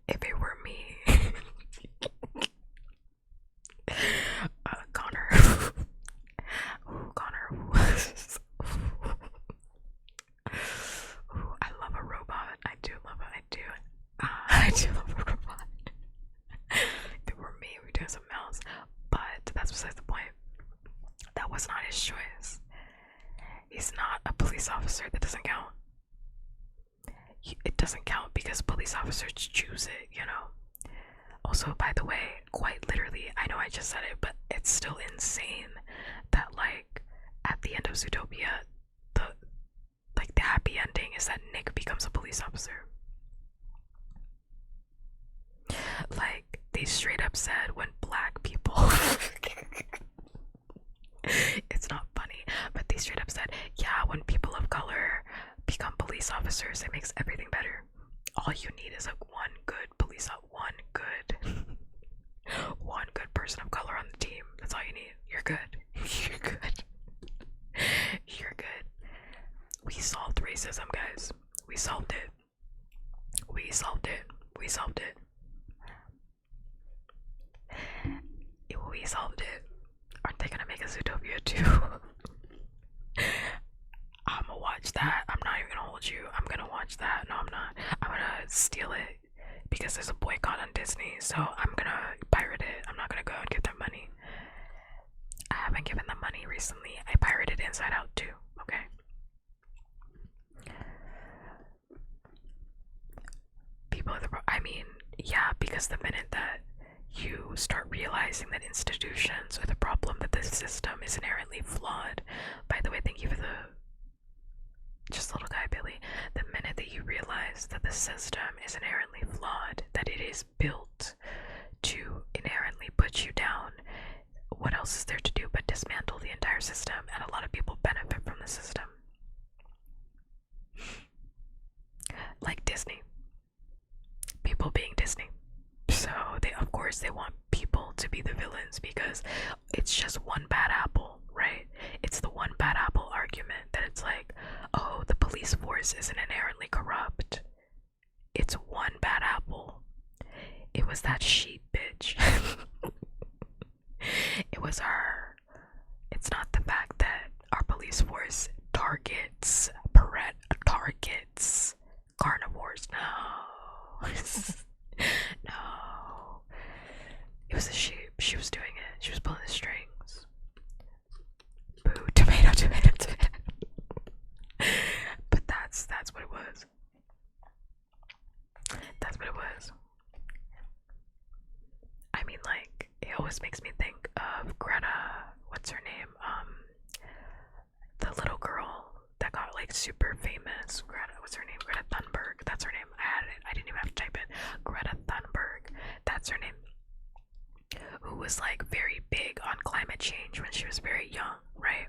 it were me, Connor. Ooh, Connor. Ooh, I love a robot. I do love it. I do love a robot. If it were me, we'd do something else. But that's besides the point. That was not his choice. He's not a police officer. That doesn't count. It doesn't count because police officers choose it, you know? Also, by the way, quite literally, I know I just said it, but it's still insane that, like, at the end of Zootopia, the happy ending is that Nick becomes a police officer. Like, they straight up said when black people it's not funny, but they straight up said, yeah, when people of color become police officers, it makes everything better. All you need is like one good one good person of color on the team. That's all you need. You're good. You're good. You're good. We solved racism, guys. We solved it. We solved it. We solved it. We solved it. Aren't they gonna make a Zootopia too? I'ma watch that. I'm not even gonna hold you. I'm gonna watch that. No, I'm not. I'm gonna steal it because there's a boycott on Disney, so I'm gonna pirate it. I'm not gonna go and give them money. I haven't given them money recently. I pirated Inside Out too, okay? People are the I mean, yeah, because the minute that you start realizing that institutions are the problem, that the system is inherently flawed. By the way, thank you for the just little guy Billy. The minute that you realize that the system is inherently flawed, that it is built else is there to do but dismantle the entire system? And a lot of people benefit from the system. Like Disney. People being Disney. So of course they want people to be the villains because it's just one bad apple, right? It's the one bad apple argument that it's like, oh, the police force isn't inherently corrupt. It's one bad apple. It was that sheep bitch. It was her. It's not the fact that our police force targets carnivores. No. No. It was a sheep. She was doing it. She was pulling the strings. Boo, tomato, tomato, tomato. But that's what it was. That's what it was. I mean, like, it always makes me think of Greta, what's her name? The little girl that got like super famous. Greta, what's her name? Greta Thunberg. That's her name. I had it. I didn't even have to type it. Greta Thunberg. That's her name. Who was like very big on climate change when she was very young, right?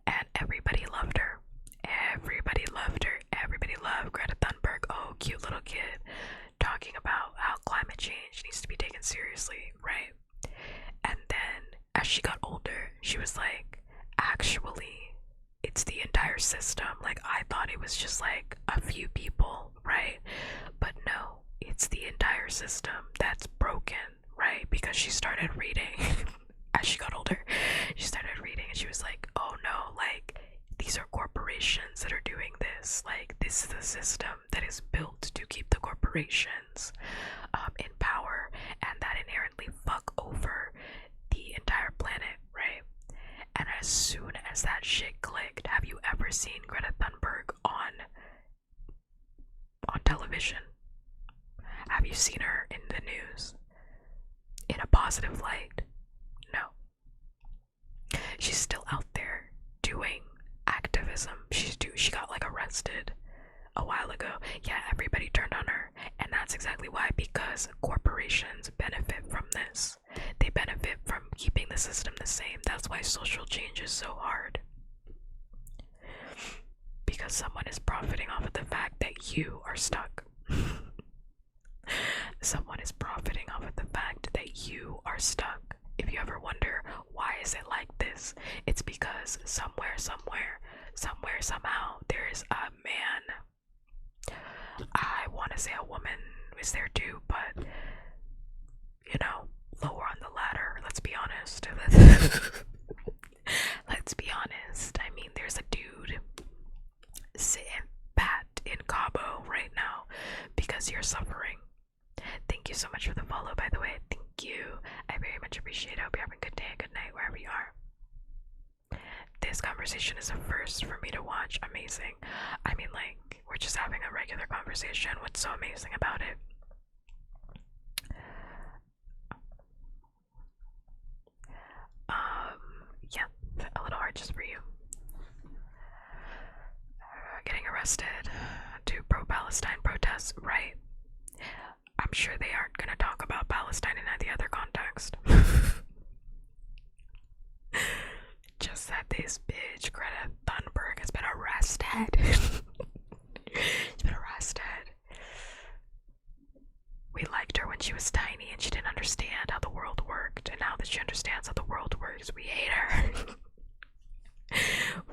And everybody loved her. Everybody loved her. Everybody loved Greta Thunberg. Oh, cute little kid talking about how climate change needs to be taken seriously, right? And then as she got older, she was like, actually, it's the entire system. Like, I thought it was just like a few people, right? But no, it's the entire system that's broken, right? Because she started reading as she got older. She started reading and she was like, oh no, like, these are corporations that are doing this. Like, this is the system that is built to keep the corporations in power, and that inherently fuck over the entire planet, right? And as soon as that shit clicked, have you ever seen Greta Thunberg on television? Have you seen her in the news in a positive light? No. She's still out there doing activism. She got like arrested a while ago. Yeah, everybody turned on her, and that's exactly why, because corporations benefit from this. They benefit from keeping the system the same. That's why social change is so hard, because someone is profiting off of the fact that you are stuck. Someone is profiting off of the fact that you are stuck. If you ever wonder why is it like this, it's because somewhere, somehow, there is a man. I want to say a woman is there too, but you know, lower on the ladder. Let's be honest. Let's be honest. I mean, there's a dude sitting pat in Cabo right now because you're suffering. Thank you so much for the follow, by the way. Thank you. I very much appreciate it. I hope you're having a good day, good night, wherever you are. This conversation is a first for me to watch. Amazing. I mean, like, we're just having a regular conversation. What's so amazing about it? Yeah, a little hard just for you. Getting arrested to pro-Palestine protests, right? I'm sure they aren't gonna talk about Palestine in any other context. Just that this bitch, Greta Thunberg, has been arrested. She's been arrested. We liked her when she was tiny and she didn't understand how the world worked, and now that she understands how the world works, we hate her.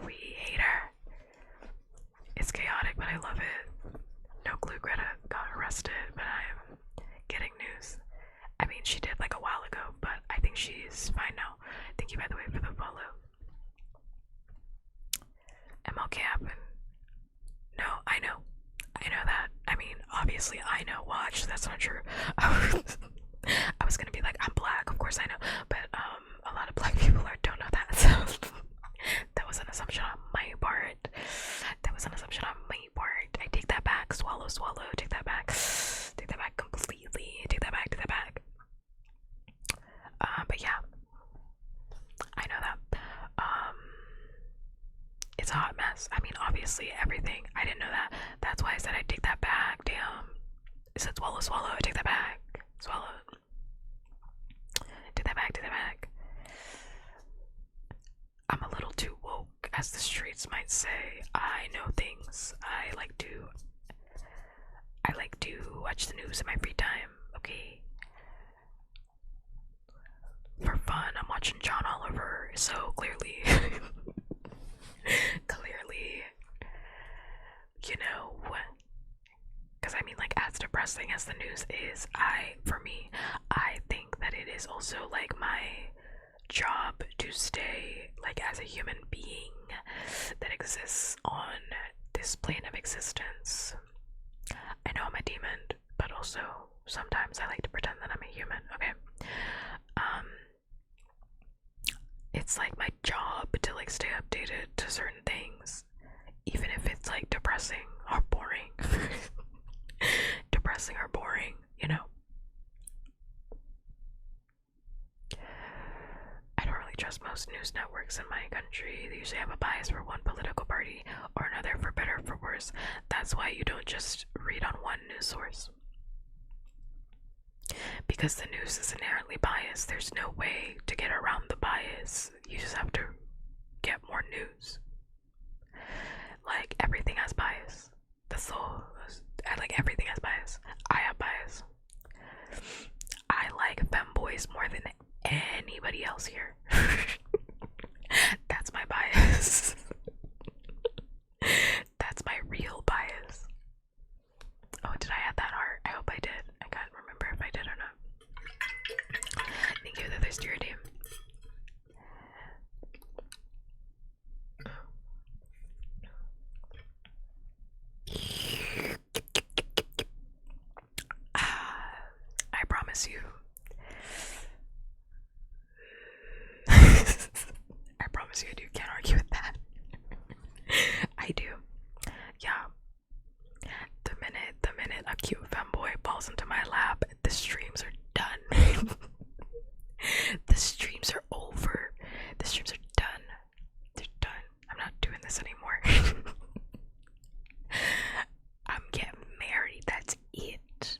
We hate her. It's chaotic, but I love it. No clue Greta got arrested, but I'm getting news. I mean, she did like a while ago, but I think she's fine now. Thank you, by the way, for the follow. MLK happened. No, I know that. I mean, obviously I know. Watch, that's not true. I was gonna be like, I'm black, of course I know, but a lot of black people don't know that, so that was an assumption on my part. I take that back. Swallow, take that back. Take that back completely. Take that back. But yeah, I know that. It's a hot mess. I mean, obviously everything. I didn't know that. That's why I said I take that back. Damn. It said swallow. Take that back. Swallow. Take that back. I'm a little too woke, as the streets might say. I know things. I like to watch the news in my free time, okay? For fun, I'm watching John Oliver, so clearly, clearly, you know, because I mean, like, as depressing as the news is, for me, I think that it is also like my job to stay, like, as a human being that exists on this plane of existence. I know I'm a demon, but also sometimes I like to pretend that I'm a human, okay? It's like my job to like stay updated to certain things, even if it's like depressing or boring. Depressing or boring, you know. I don't really trust most news networks in my country. They usually have a bias for one political party or another, for better or for worse. That's why you don't just read on one news source. Because the news is inherently biased, there's no way to get around the bias. You just have to get more news. Like, everything has bias. That's all. Like, everything has bias. I have bias. I like femboys more than anybody else here. That's my bias. That's my real bias. Oh, did I add that heart? I hope I did. I can't remember if I did or not. Thank you, the thirsty team. I promise you. I promise you I do. Can't argue with that. I do. Yeah. The minute a cute femboy falls into my lap, the streams are done. The streams are over. The streams are done. They're done. I'm not doing this anymore. I'm getting married. That's it.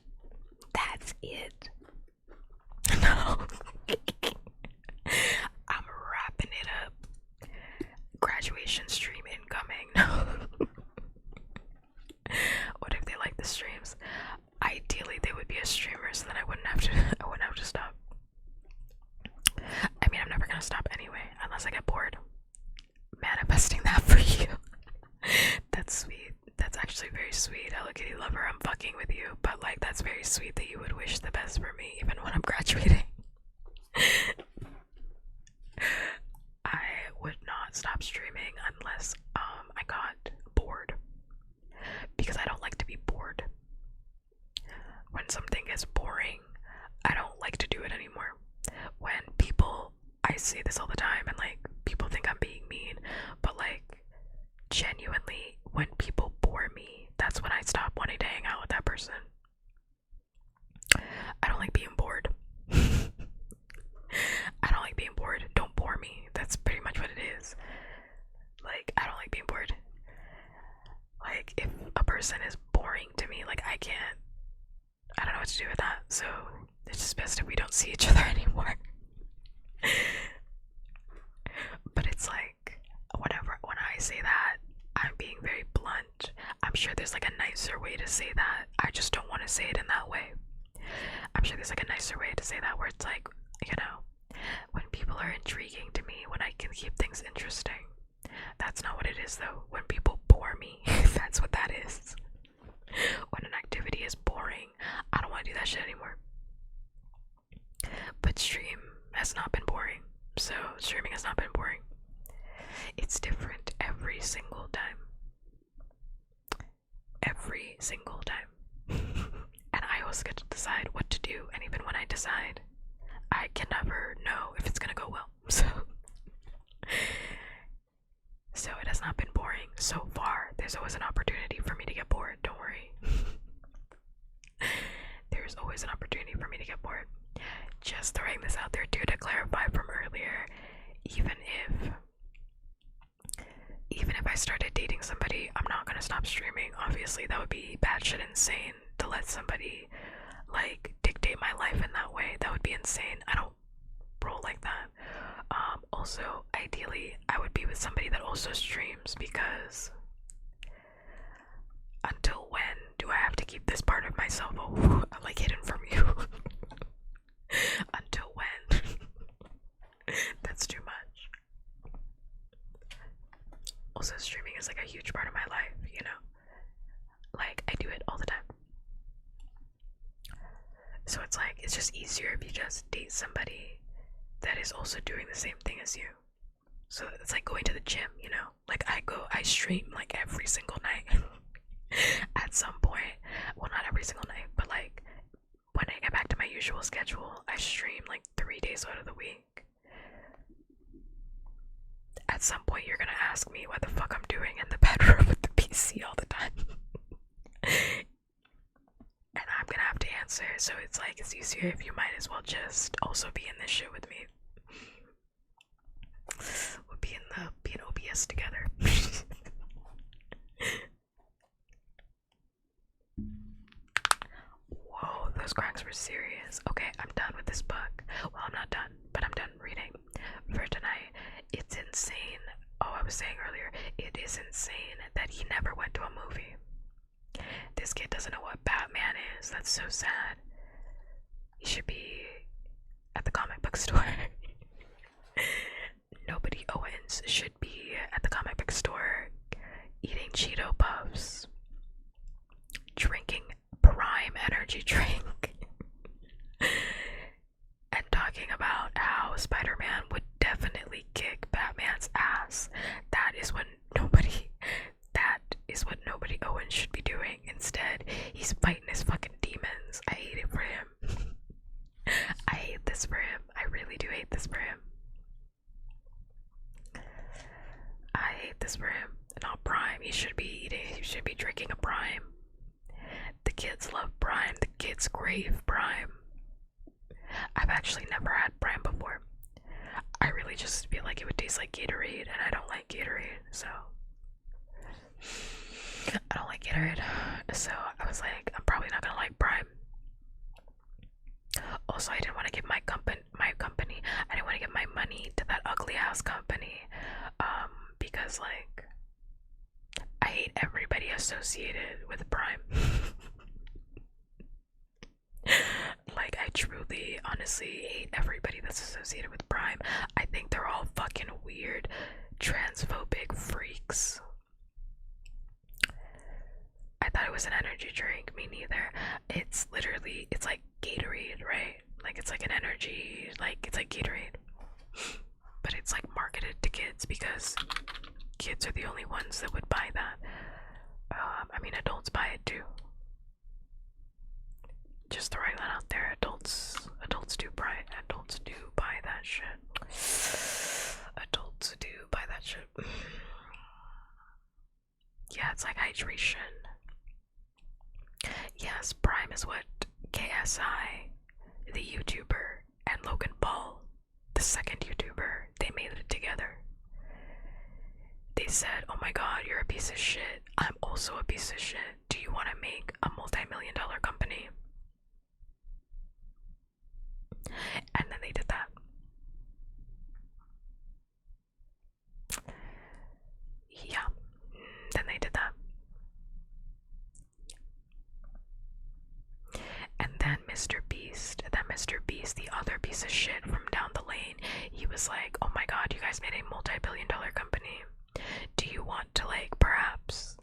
That's it. No. I'm wrapping it up. Graduation stream incoming. No. What if they like the streams? Ideally, they would be a streamer, so then I wouldn't have to stop. I mean, I'm never gonna stop anyway, unless I get bored. Manifesting that for you. That's sweet. That's actually very sweet. Hello Kitty lover, I'm fucking with you, but like, that's very sweet that you would wish the best for me, even when I'm graduating. I would not stop streaming unless I got bored, because I don't like to be bored. When something is boring, I don't like to do it anymore. When people, I say this all the time, and like, people think I'm being mean, but like, genuinely, when people bore me, that's when I stop wanting to hang out with that person. I don't like being bored. I don't like being bored. Don't bore me. That's pretty much what it is. Like, I don't like being bored. Like, if a person is boring to me, like, I don't know what to do with that. So it's just best if we don't see each other anymore. But it's like, when I say that, I'm being very blunt. I'm sure there's like a nicer way to say that. I just don't want to say it in that way. I'm sure there's like a nicer way to say that, where it's like, you know, when people are intriguing to me, when I can keep things interesting. That's not what it is though. When people bore me, that's what that is. When an activity is boring, I don't want to do that shit anymore. But stream has not been boring. So streaming has not been boring. It's different every single time. Every single time. And I always get to decide what to do, and even when I decide, I can never know if it's gonna go well. So it has not been boring so far. There's always an opportunity for me to get bored, don't worry. There's always an opportunity for me to get bored. Just throwing this out there too, to clarify from earlier, even if I started dating somebody, I'm not gonna stop streaming. Obviously, that would be batshit insane to let somebody like dictate my life in that way. That would be insane. roll like that. Also, ideally, I would be with somebody that also streams, because until when do I have to keep this part of myself like hidden from you? Until when? That's too much. Also, streaming is like a huge part of my life, you know? Like, I do it all the time. So it's like, it's just easier if you just date somebody that is also doing the same thing as you. So it's like going to the gym, you know? Like, I stream like every single night. At some point, well, not every single night, but like when I get back to my usual schedule, I stream like 3 days out of the week. At some point, you're gonna ask me what the fuck I'm doing in the bedroom with the PC all the time. And I'm gonna have to answer, so it's like, it's easier if you might as well just also be in this shit with me. We'll be in OBS together. Whoa, those cracks were serious. Okay, I'm done with this book. Well, I'm not done, but I'm done reading for tonight. It's insane. Oh, I was saying earlier, it is insane that he never went to a movie. This kid doesn't know what Batman is. That's so sad. He should be at the comic book store. Nobody Owens should be at the comic book store eating Cheeto Puffs, drinking Prime energy drink, and talking about how Spider-Man would definitely kick Batman's ass. That is what nobody Owens should be doing. Instead, he's fighting his fucking demons. I hate it for him. I hate this for him. I really do hate this for him. I hate this for him. Not Prime. He should be drinking a Prime. The kids love Prime. The kids crave Prime. I've actually never had Prime before. I really just feel like it would taste like Gatorade, and I don't like Gatorade, so I don't like Gatorade. So I was like, I'm probably not gonna like Prime. Also, I didn't want to give my company, I didn't want to give my money to that ugly ass company, because like, I hate everybody associated with Prime. Like, I truly, honestly hate everybody that's associated with Prime. I think they're all fucking weird, transphobic freaks. I thought it was an energy drink. Me neither. It's literally, it's like Gatorade, right? Like, it's like an energy, like, it's like Gatorade. But it's like marketed to kids because kids are the only ones that would buy that. I mean, adults buy it too. Just throwing that out there. Adults do buy that shit. Adults do buy that shit. Yeah, it's like hydration. Yes, Prime is what KSI, the YouTuber, and Logan Paul, the second YouTuber, they made it together. They said, oh my god, you're a piece of shit. I'm also a piece of shit. Do you want to make a multi-million-dollar company? And then they did that. Yeah, then they did that. And then Mr. Beast, the other piece of shit from down the lane, he was like, oh my god, you guys made a multi-billion-dollar company. Do you want to, like, perhaps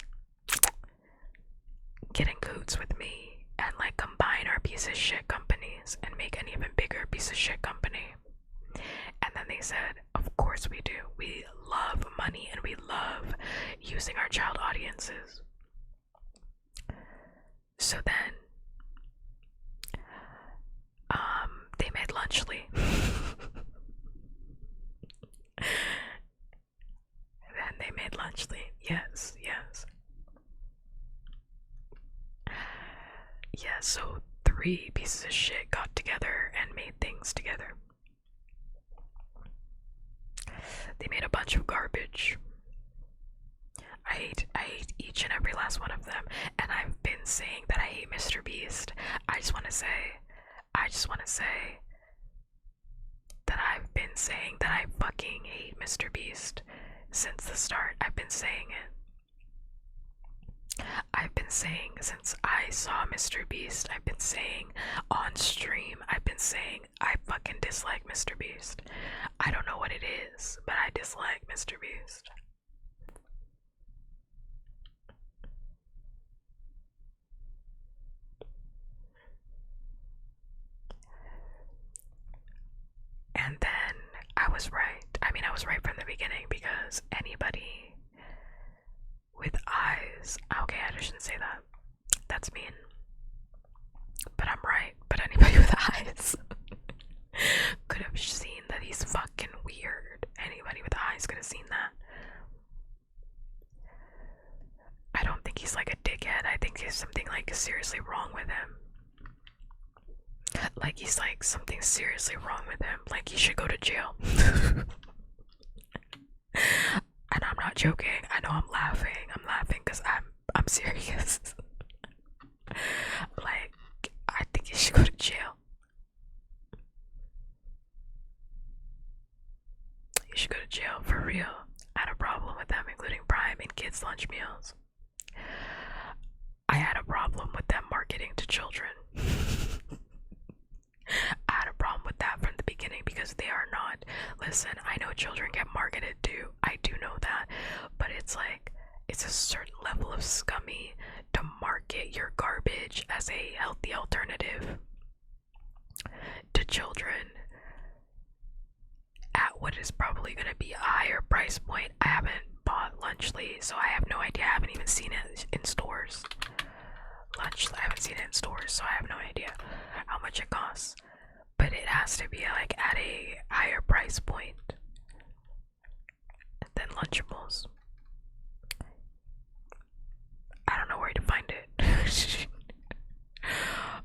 get in cahoots with me and, like, combine our piece of shit companies and make an even bigger piece of shit company? And then they said, of course we do. We love money and we love using our child audiences. So then, they made Lunchly. Then they made Lunchly. Yes. Yeah, so 3 pieces of shit got together and made things together. They made a bunch of garbage. I hate each and every last one of them, and I've been saying that I hate Mr. Beast. I just want to say that been saying that I fucking hate Mr. Beast since the start. I've been saying it. I've been saying since I saw Mr. Beast, I've been saying on stream, I've been saying I fucking dislike Mr. Beast. I don't know what it is, but I dislike Mr. Beast. And then I was right. I mean, I was right from the beginning because anybody with eyes. Okay, I shouldn't say that. That's mean. But I'm right. But anybody with eyes could have seen that he's fucking weird. Anybody with eyes could have seen that. I don't think he's like a dickhead. I think there's something like seriously wrong with him. Like he's like something seriously wrong with him. Like he should go to jail. And I'm not joking. I know I'm laughing. I'm laughing because I'm serious. Like I think he should go to jail. He should go to jail for real. I had a problem with them including Prime in kids' lunch meals. I had a problem with them marketing to children. I had a problem with that from the beginning because they are not. Listen, I know children get marketed to. I do know that. But it's like, it's a certain level of scummy to market your garbage as a healthy alternative to children at what is probably going to be a higher price point. I haven't bought Lunchly, so I have no idea. I haven't even seen it in stores. I haven't seen it in stores, so I have no idea how much it costs. But it has to be like at a higher price point than Lunchables. I don't know where to find it.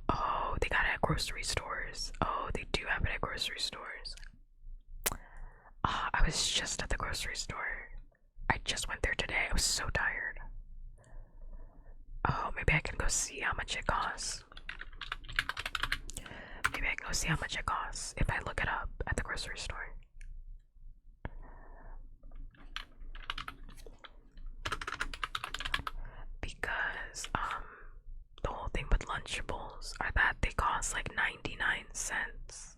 Oh, they got it at grocery stores. Oh, they do have it at grocery stores. I was just at the grocery store. I just went there today. I was so tired. Oh, maybe I can go see how much it costs. Maybe I can go see how much it costs if I look it up at the grocery store. Because, the whole thing with Lunchables are that they cost like 99 cents.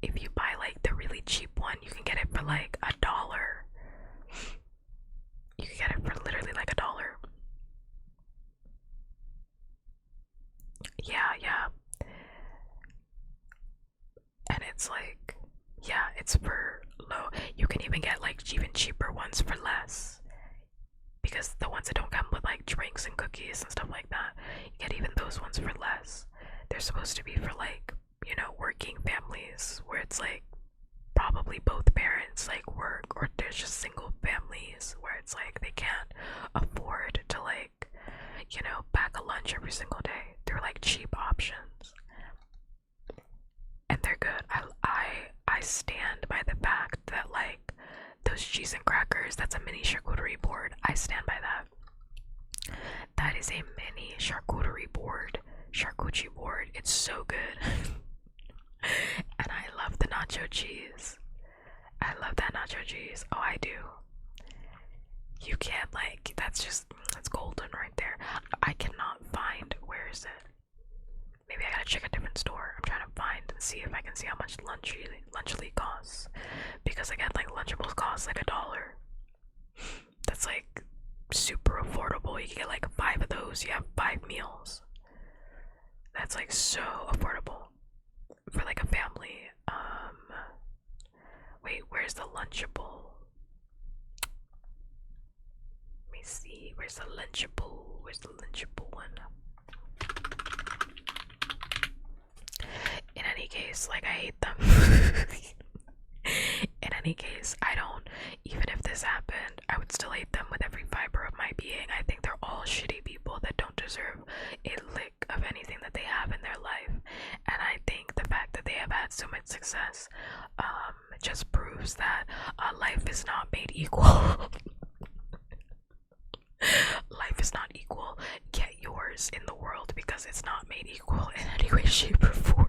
If you buy like the really cheap one, you can get it for like $1. You can get it for literally like $1. Yeah. And it's like, yeah, it's for low. You can even get like even cheaper ones for less. Because the ones that don't come with like drinks and cookies and stuff like that, you get even those ones for less. They're supposed to be for like, you know, working families where it's like probably both parents like work, or there's just single families where it's like they can't afford to like, you know, pack a lunch every single day. They're like cheap options. And they're good. I stand by the fact that like those cheese and crackers, that's a mini charcuterie board. I stand by that. That is a mini charcuterie board. Charcuterie board. It's so good. And I love the nacho cheese. I love that nacho cheese. Oh, I do. You can't like, that's golden right there. I cannot find, where is it? Maybe I gotta check a different store. I'm trying to find and see if I can see how much Lunchly costs. Because again, like Lunchables cost like $1. That's like super affordable. You can get like 5 of those. You have 5 meals. That's like so affordable for like a family. Wait, where's the Lunchable? Let me see. Where's the Lunchable? Where's the Lunchable one? In any case, like I hate them. In any case, I don't, even if this happened, I would still hate them with every fiber of my being. I think they're all shitty people that don't deserve a lick of anything that they have in their life. And I think the fact that they have had so much success just proves that life is not made equal. Life is not equal. Get yours in the world because it's not made equal in any way, shape, or form.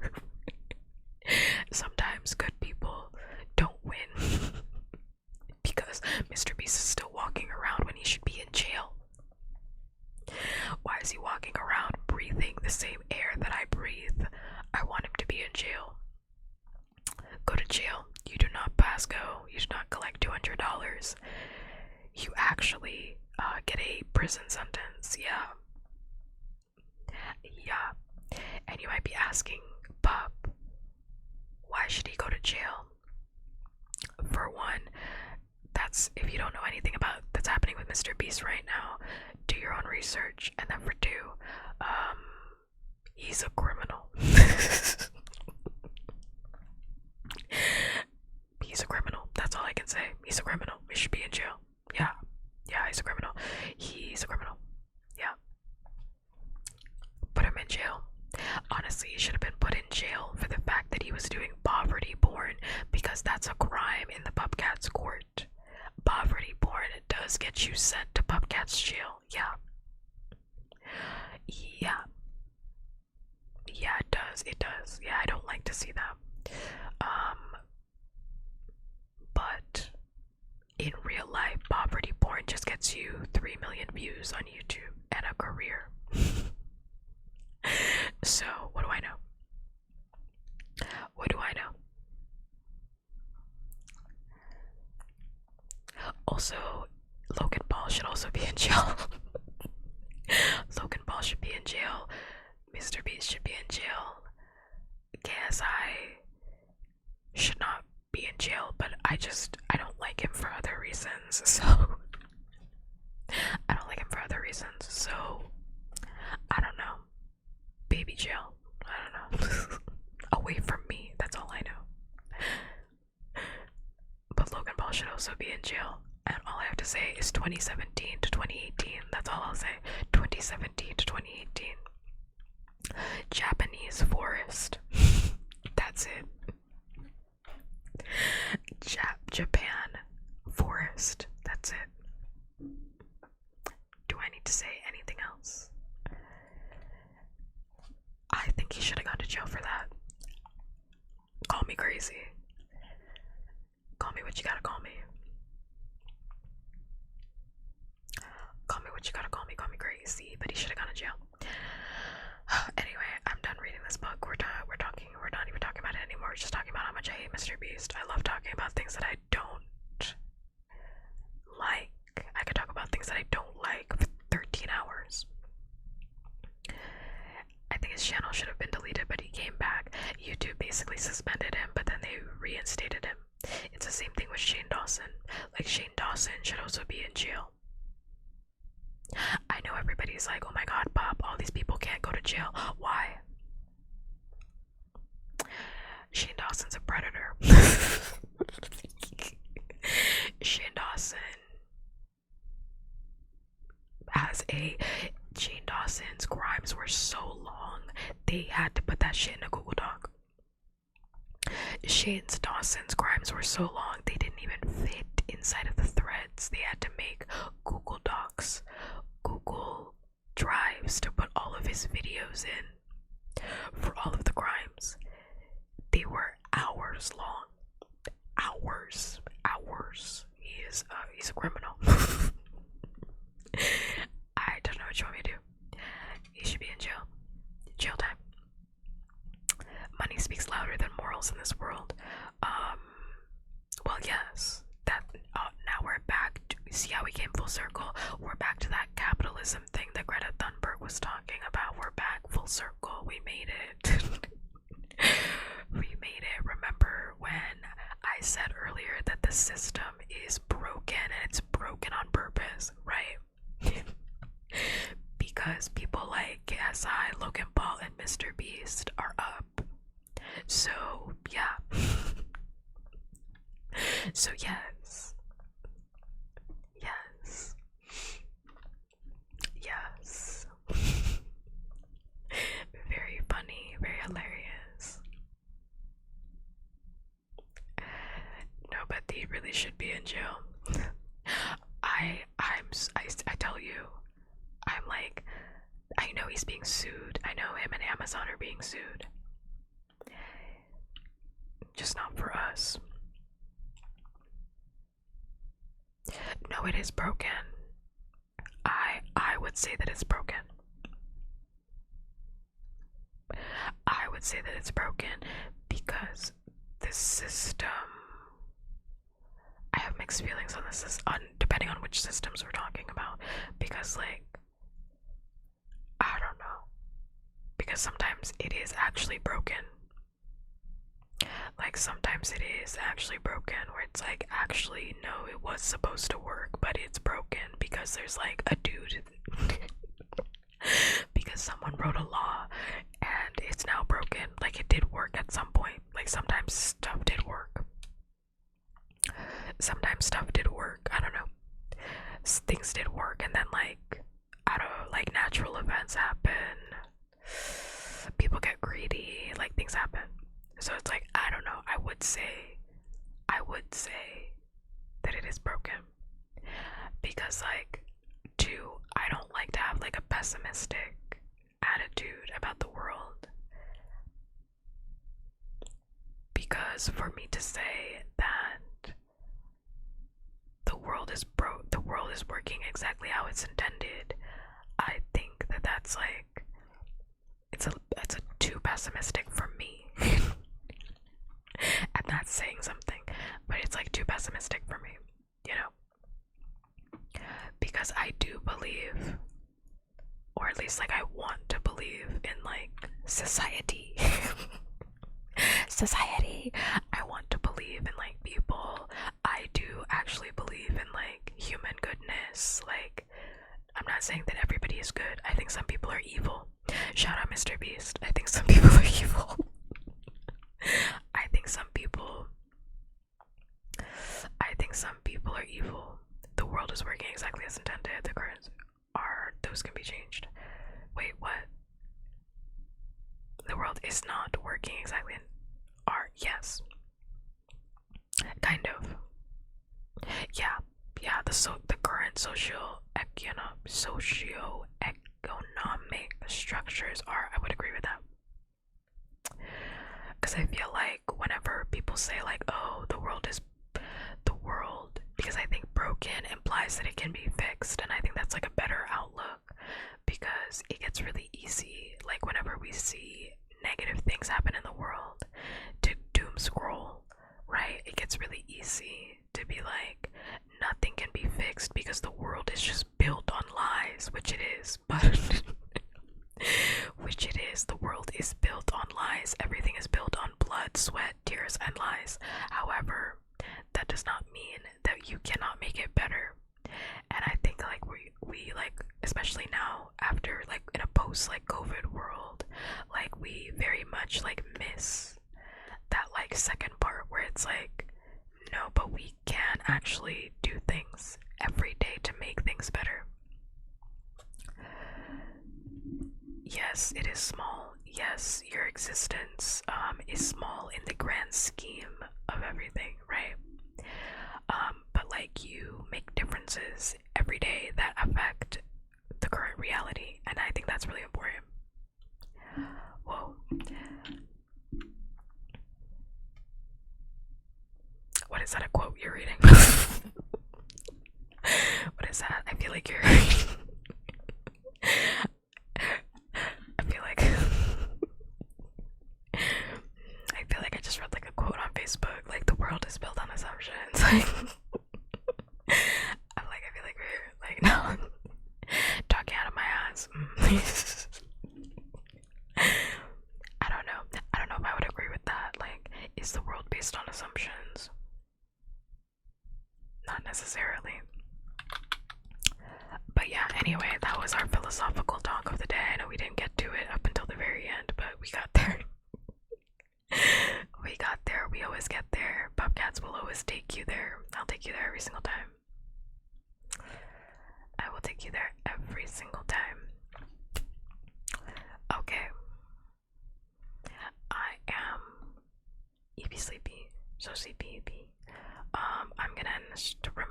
Sometimes good people prison sentence. Yeah. Yeah. And you might be asking, Pup, why should he go to jail? For one, that's if you don't know anything about that's happening with Mr. Beast right now, do your own research. And then for two, he's a criminal. He's a criminal. That's all I can say. He's a criminal. He should be in jail. Yeah. Yeah, he's a criminal. He's a criminal. Yeah. Put him in jail. Honestly, he should have been put in jail for the fact that he was doing poverty porn, because that's a crime in the puppkats court. Poverty porn does get you sent to puppkats jail. Yeah. Yeah. Yeah, it does. It does. Yeah, I don't like to see that. But in real life, poverty porn just gets you 3 million views on YouTube and a career. So, what do I know? What do I know? Also, Logan Paul should also be in jail. Logan Paul should be in jail. Mr. Beast should be in jail. KSI should not be in jail, but I don't like him for other reasons. So, I don't like him for other reasons. So, I don't know. Baby jail. I don't know. Away from me. That's all I know. But Logan Paul should also be in jail. And all I have to say is 2017 to 2018. That's all I'll say. 2017 to 2018. Japanese forest. That's it. Japan forest. That's it. Do I need to say anything else? I think he should have gone to jail for that. Call me crazy. Call me what you gotta call me. Call me what you gotta call me. Call me crazy. But he should have gone to jail. Anyway, I'm done reading this book. We're not even talking about it anymore. We're just talking about how much I hate Mr. Beast. I love talking about things that I don't like. I could talk about things that I don't like for 13 hours. I think his channel should have been deleted, but he came back. YouTube basically suspended him, but then they reinstated him. It's the same thing with Shane Dawson. Like, Shane Dawson should also be in jail. I know everybody's like, oh my god, Pop, all these people can't go to jail. Why? Shane Dawson's a predator. Shane Dawson's crimes were so long, they had to put that shit in a Google Doc. Shane Dawson's crimes were so long, they didn't even fit inside of the threads. They had to make Google Docs, Google Drives to put all of his videos in for all of the crimes. They were hours long. Hours. He's a criminal. I don't know what you want me to do. He should be in jail. Jail time. Money speaks louder than morals in this world. Well, yes. That now we're back to see how we came full circle. We're back to that capitalism thing that Greta Thunberg was talking about. We're back full circle. We made it. We made it. Remember when I said earlier that the system is broken and it's broken on purpose, right? Because people like KSI, Logan Paul, and Mr. Beast are up. So, yeah. So, yes. Yes. Yes. Very funny, very hilarious. No, but he really should be in jail. I tell you, I'm like, I know he's being sued. I know him and Amazon are being sued. Just not for us. No, it is broken. I would say that it's broken. I would say that it's broken because the system, I have have mixed feelings on this, depending on which systems we're talking about, because like, I don't know, because sometimes it is actually broken. Like sometimes it is actually broken where it's like, actually no, it was supposed to work, but it's broken because there's like a dude because someone wrote a law and it's now broken. Like it did work at some point. Like sometimes stuff did work. Sometimes stuff did work. I don't know. Things did work, and then like, I don't know, like natural events happen. People get greedy, like things happen. So it's like, I don't know. I would say that it is broken. Because like, two, I don't like to have like a pessimistic attitude about the world. Because for me to say that the world is working exactly how it's intended, I think that that's like, it's a too pessimistic for me. I'm not saying something, but it's like too pessimistic for me, you know? Because I do believe, or at least like I want to believe in like society. Society. I want to believe in like people. I do actually believe in like human goodness. Like, I'm not saying that everybody is good. I think some people are evil. Shout out Mr. Beast. I think some people are evil. I think some people are evil. The world is working exactly as intended. The currents are, those can be changed. Wait, what? The world is not working exactly in art. Yes. Kind of. Yeah. The current socio-economic structures are, I would agree with that. Because I feel like whenever people say like, oh, the world, because I think broken implies that it can be fixed, and I think that's like a better outlook, because it gets really easy, like whenever we see negative things happen in the world, to doom scroll, right? It gets really easy to be like, nothing can be fixed because the world is just built on lies, which it is, but which it is. The world is built on lies. Everything is built on blood, sweat, tears, and lies. However, that does not mean that you cannot make it better. And I think like we like, especially now after like in a post like COVID world, like we very much like miss that like second part where it's like, no, but we can actually do things every day to make things better. Yes, it is small. Yes, your existence is small in the grand scheme of everything, right? But like, you make differences every day that affect the current reality, and I think that's really important. Whoa. What is that, a quote you're reading? What is that? I feel like you're I feel like I just read like a quote on Facebook, like the world is built on assumptions. Like I feel like we're like, no, talking out of my ass. I don't know if I would agree with that. Like, is the world based on assumptions? Not necessarily. But yeah, anyway, that was our philosophical talk of the day. I know we didn't get to it up until the very end, but we got there. We got there. We always get there. Puppkats will always take you there. I'll take you there every single time. I will take you there every single time. Okay. I am EP sleepy. So sleepy EP. I'm gonna end the stream.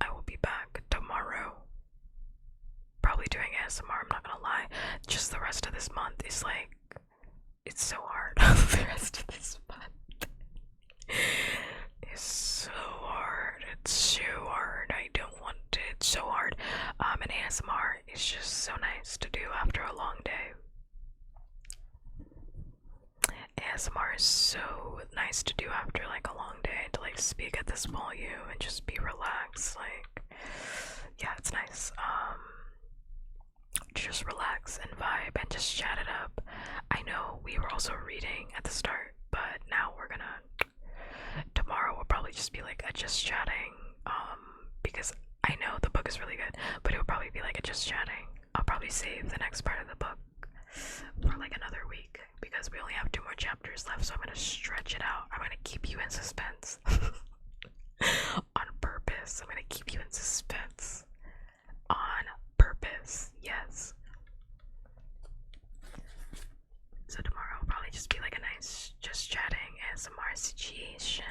I will be back tomorrow. Probably doing ASMR, I'm not gonna lie. Just the rest of this month is like, it's so hard. The rest of this month is so hard. It's so hard. I don't want it. It's so hard. And ASMR is just so nice to do after a long day. ASMR is so nice to do after like a long day, to like speak at this volume and just be relaxed. Like, yeah, it's nice. To just relax and vibe and just chat it up. I know we were also reading at the start, but now we're gonna, tomorrow will probably just be like a just chatting, because I know the book is really good, but it'll probably be like a just chatting. I'll probably save the next part of the book for like another week because we only have 2 more chapters left, so I'm gonna stretch it out. I'm gonna keep you in suspense. On purpose. I'm gonna keep you in suspense. On purpose, yes. So tomorrow will probably just be like a nice just chatting ASMR situation.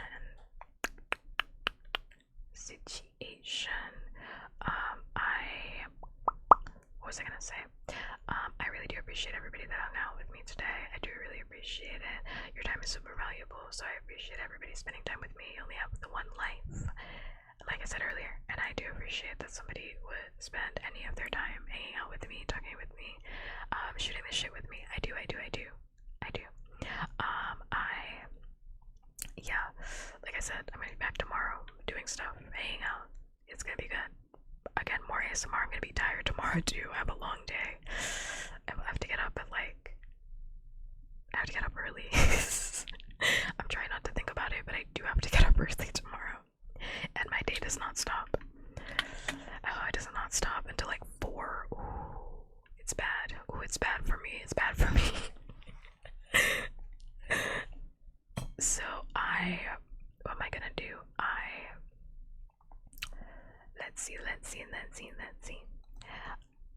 What was I gonna say? I really do appreciate everybody that hung out with me today. I do really appreciate it. Your time is super valuable, so I appreciate everybody spending time with me. You only have the one life, like I said earlier, and I do appreciate that somebody would spend any of their time hanging out with me, talking with me, shooting the shit with me. I do. Yeah, like I said, I'm gonna be back tomorrow doing stuff, hanging out. It's gonna be good. Again, more ASMR. I'm gonna be tired tomorrow too. I have a long day. I have to get up at like, I have to get up early. I'm trying not to think about it, but I do have to get up early tomorrow. And my day does not stop. Oh, it does not stop until like 4. Ooh, it's bad. Ooh, it's bad for me. It's bad for me. So what am I gonna do? Let's see.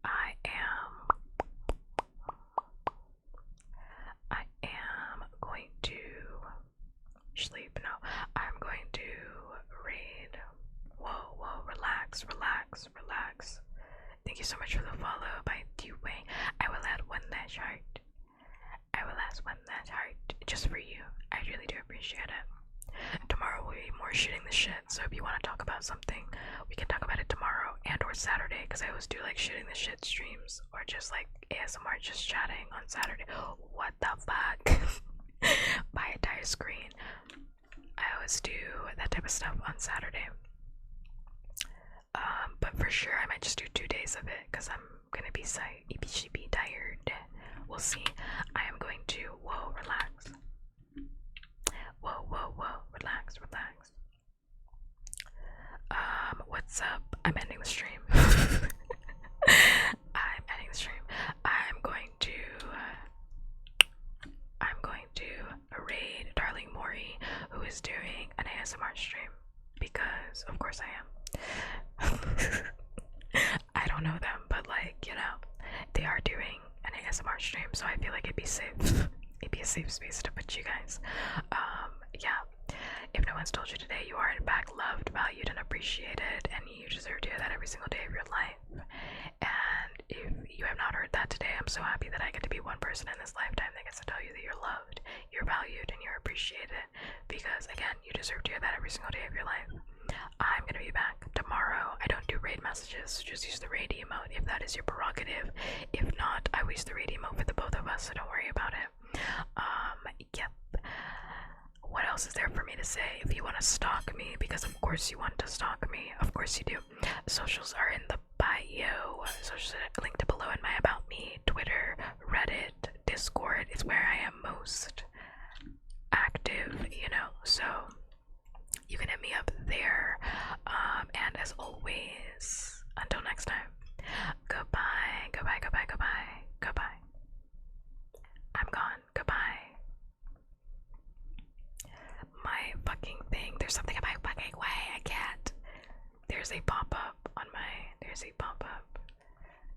I am going to sleep. No, I'm going to read. Whoa, relax. Thank you so much for the follow by Dewey. I will add one last heart. Just for you. I really do appreciate it. Tomorrow will be more shooting the shit, so if you want to talk about something, we can talk about it tomorrow and or Saturday, because I always do like shooting the shit streams, or just like ASMR just chatting on Saturday. What the fuck? My entire screen. I always do that type of stuff on Saturday. But for sure I might just do 2 days of it, because I'm gonna be tired. We'll see. I am going to, relax. Relax. What's up? I'm ending the stream. I'm going to raid Darling Mori, who is doing an ASMR stream, because of course I am. I don't know them, but like, you know, they are doing an ASMR stream, so I feel like it'd be safe. It'd be a safe space to put you guys. Yeah. If no one's told you today, you are in fact loved, valued, and appreciated, and you deserve to hear that every single day of your life. And if you have not heard that today, I'm so happy that I get to be one person in this lifetime that gets to tell you that you're loved, you're valued, and you're appreciated. Because again, you deserve to hear that every single day of your life. I'm gonna be back tomorrow. I don't do raid messages, just use the raid emote if that is your prerogative. If not, I will use the raid emote for the both of us, so don't worry about it. Yep. What else is there for me to say? If you want to stalk me, because of course you want to stalk me, of course you do. Socials are in the bio. Socials are linked below in my About Me, Twitter, Reddit, Discord is where I am most active, you know, so you can hit me up there. And as always, until next time, goodbye. I'm gone. Goodbye. My fucking thing. There's something in my fucking way. I can't. There's a pop-up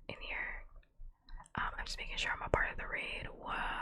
in here. I'm just making sure I'm a part of the raid. Wow.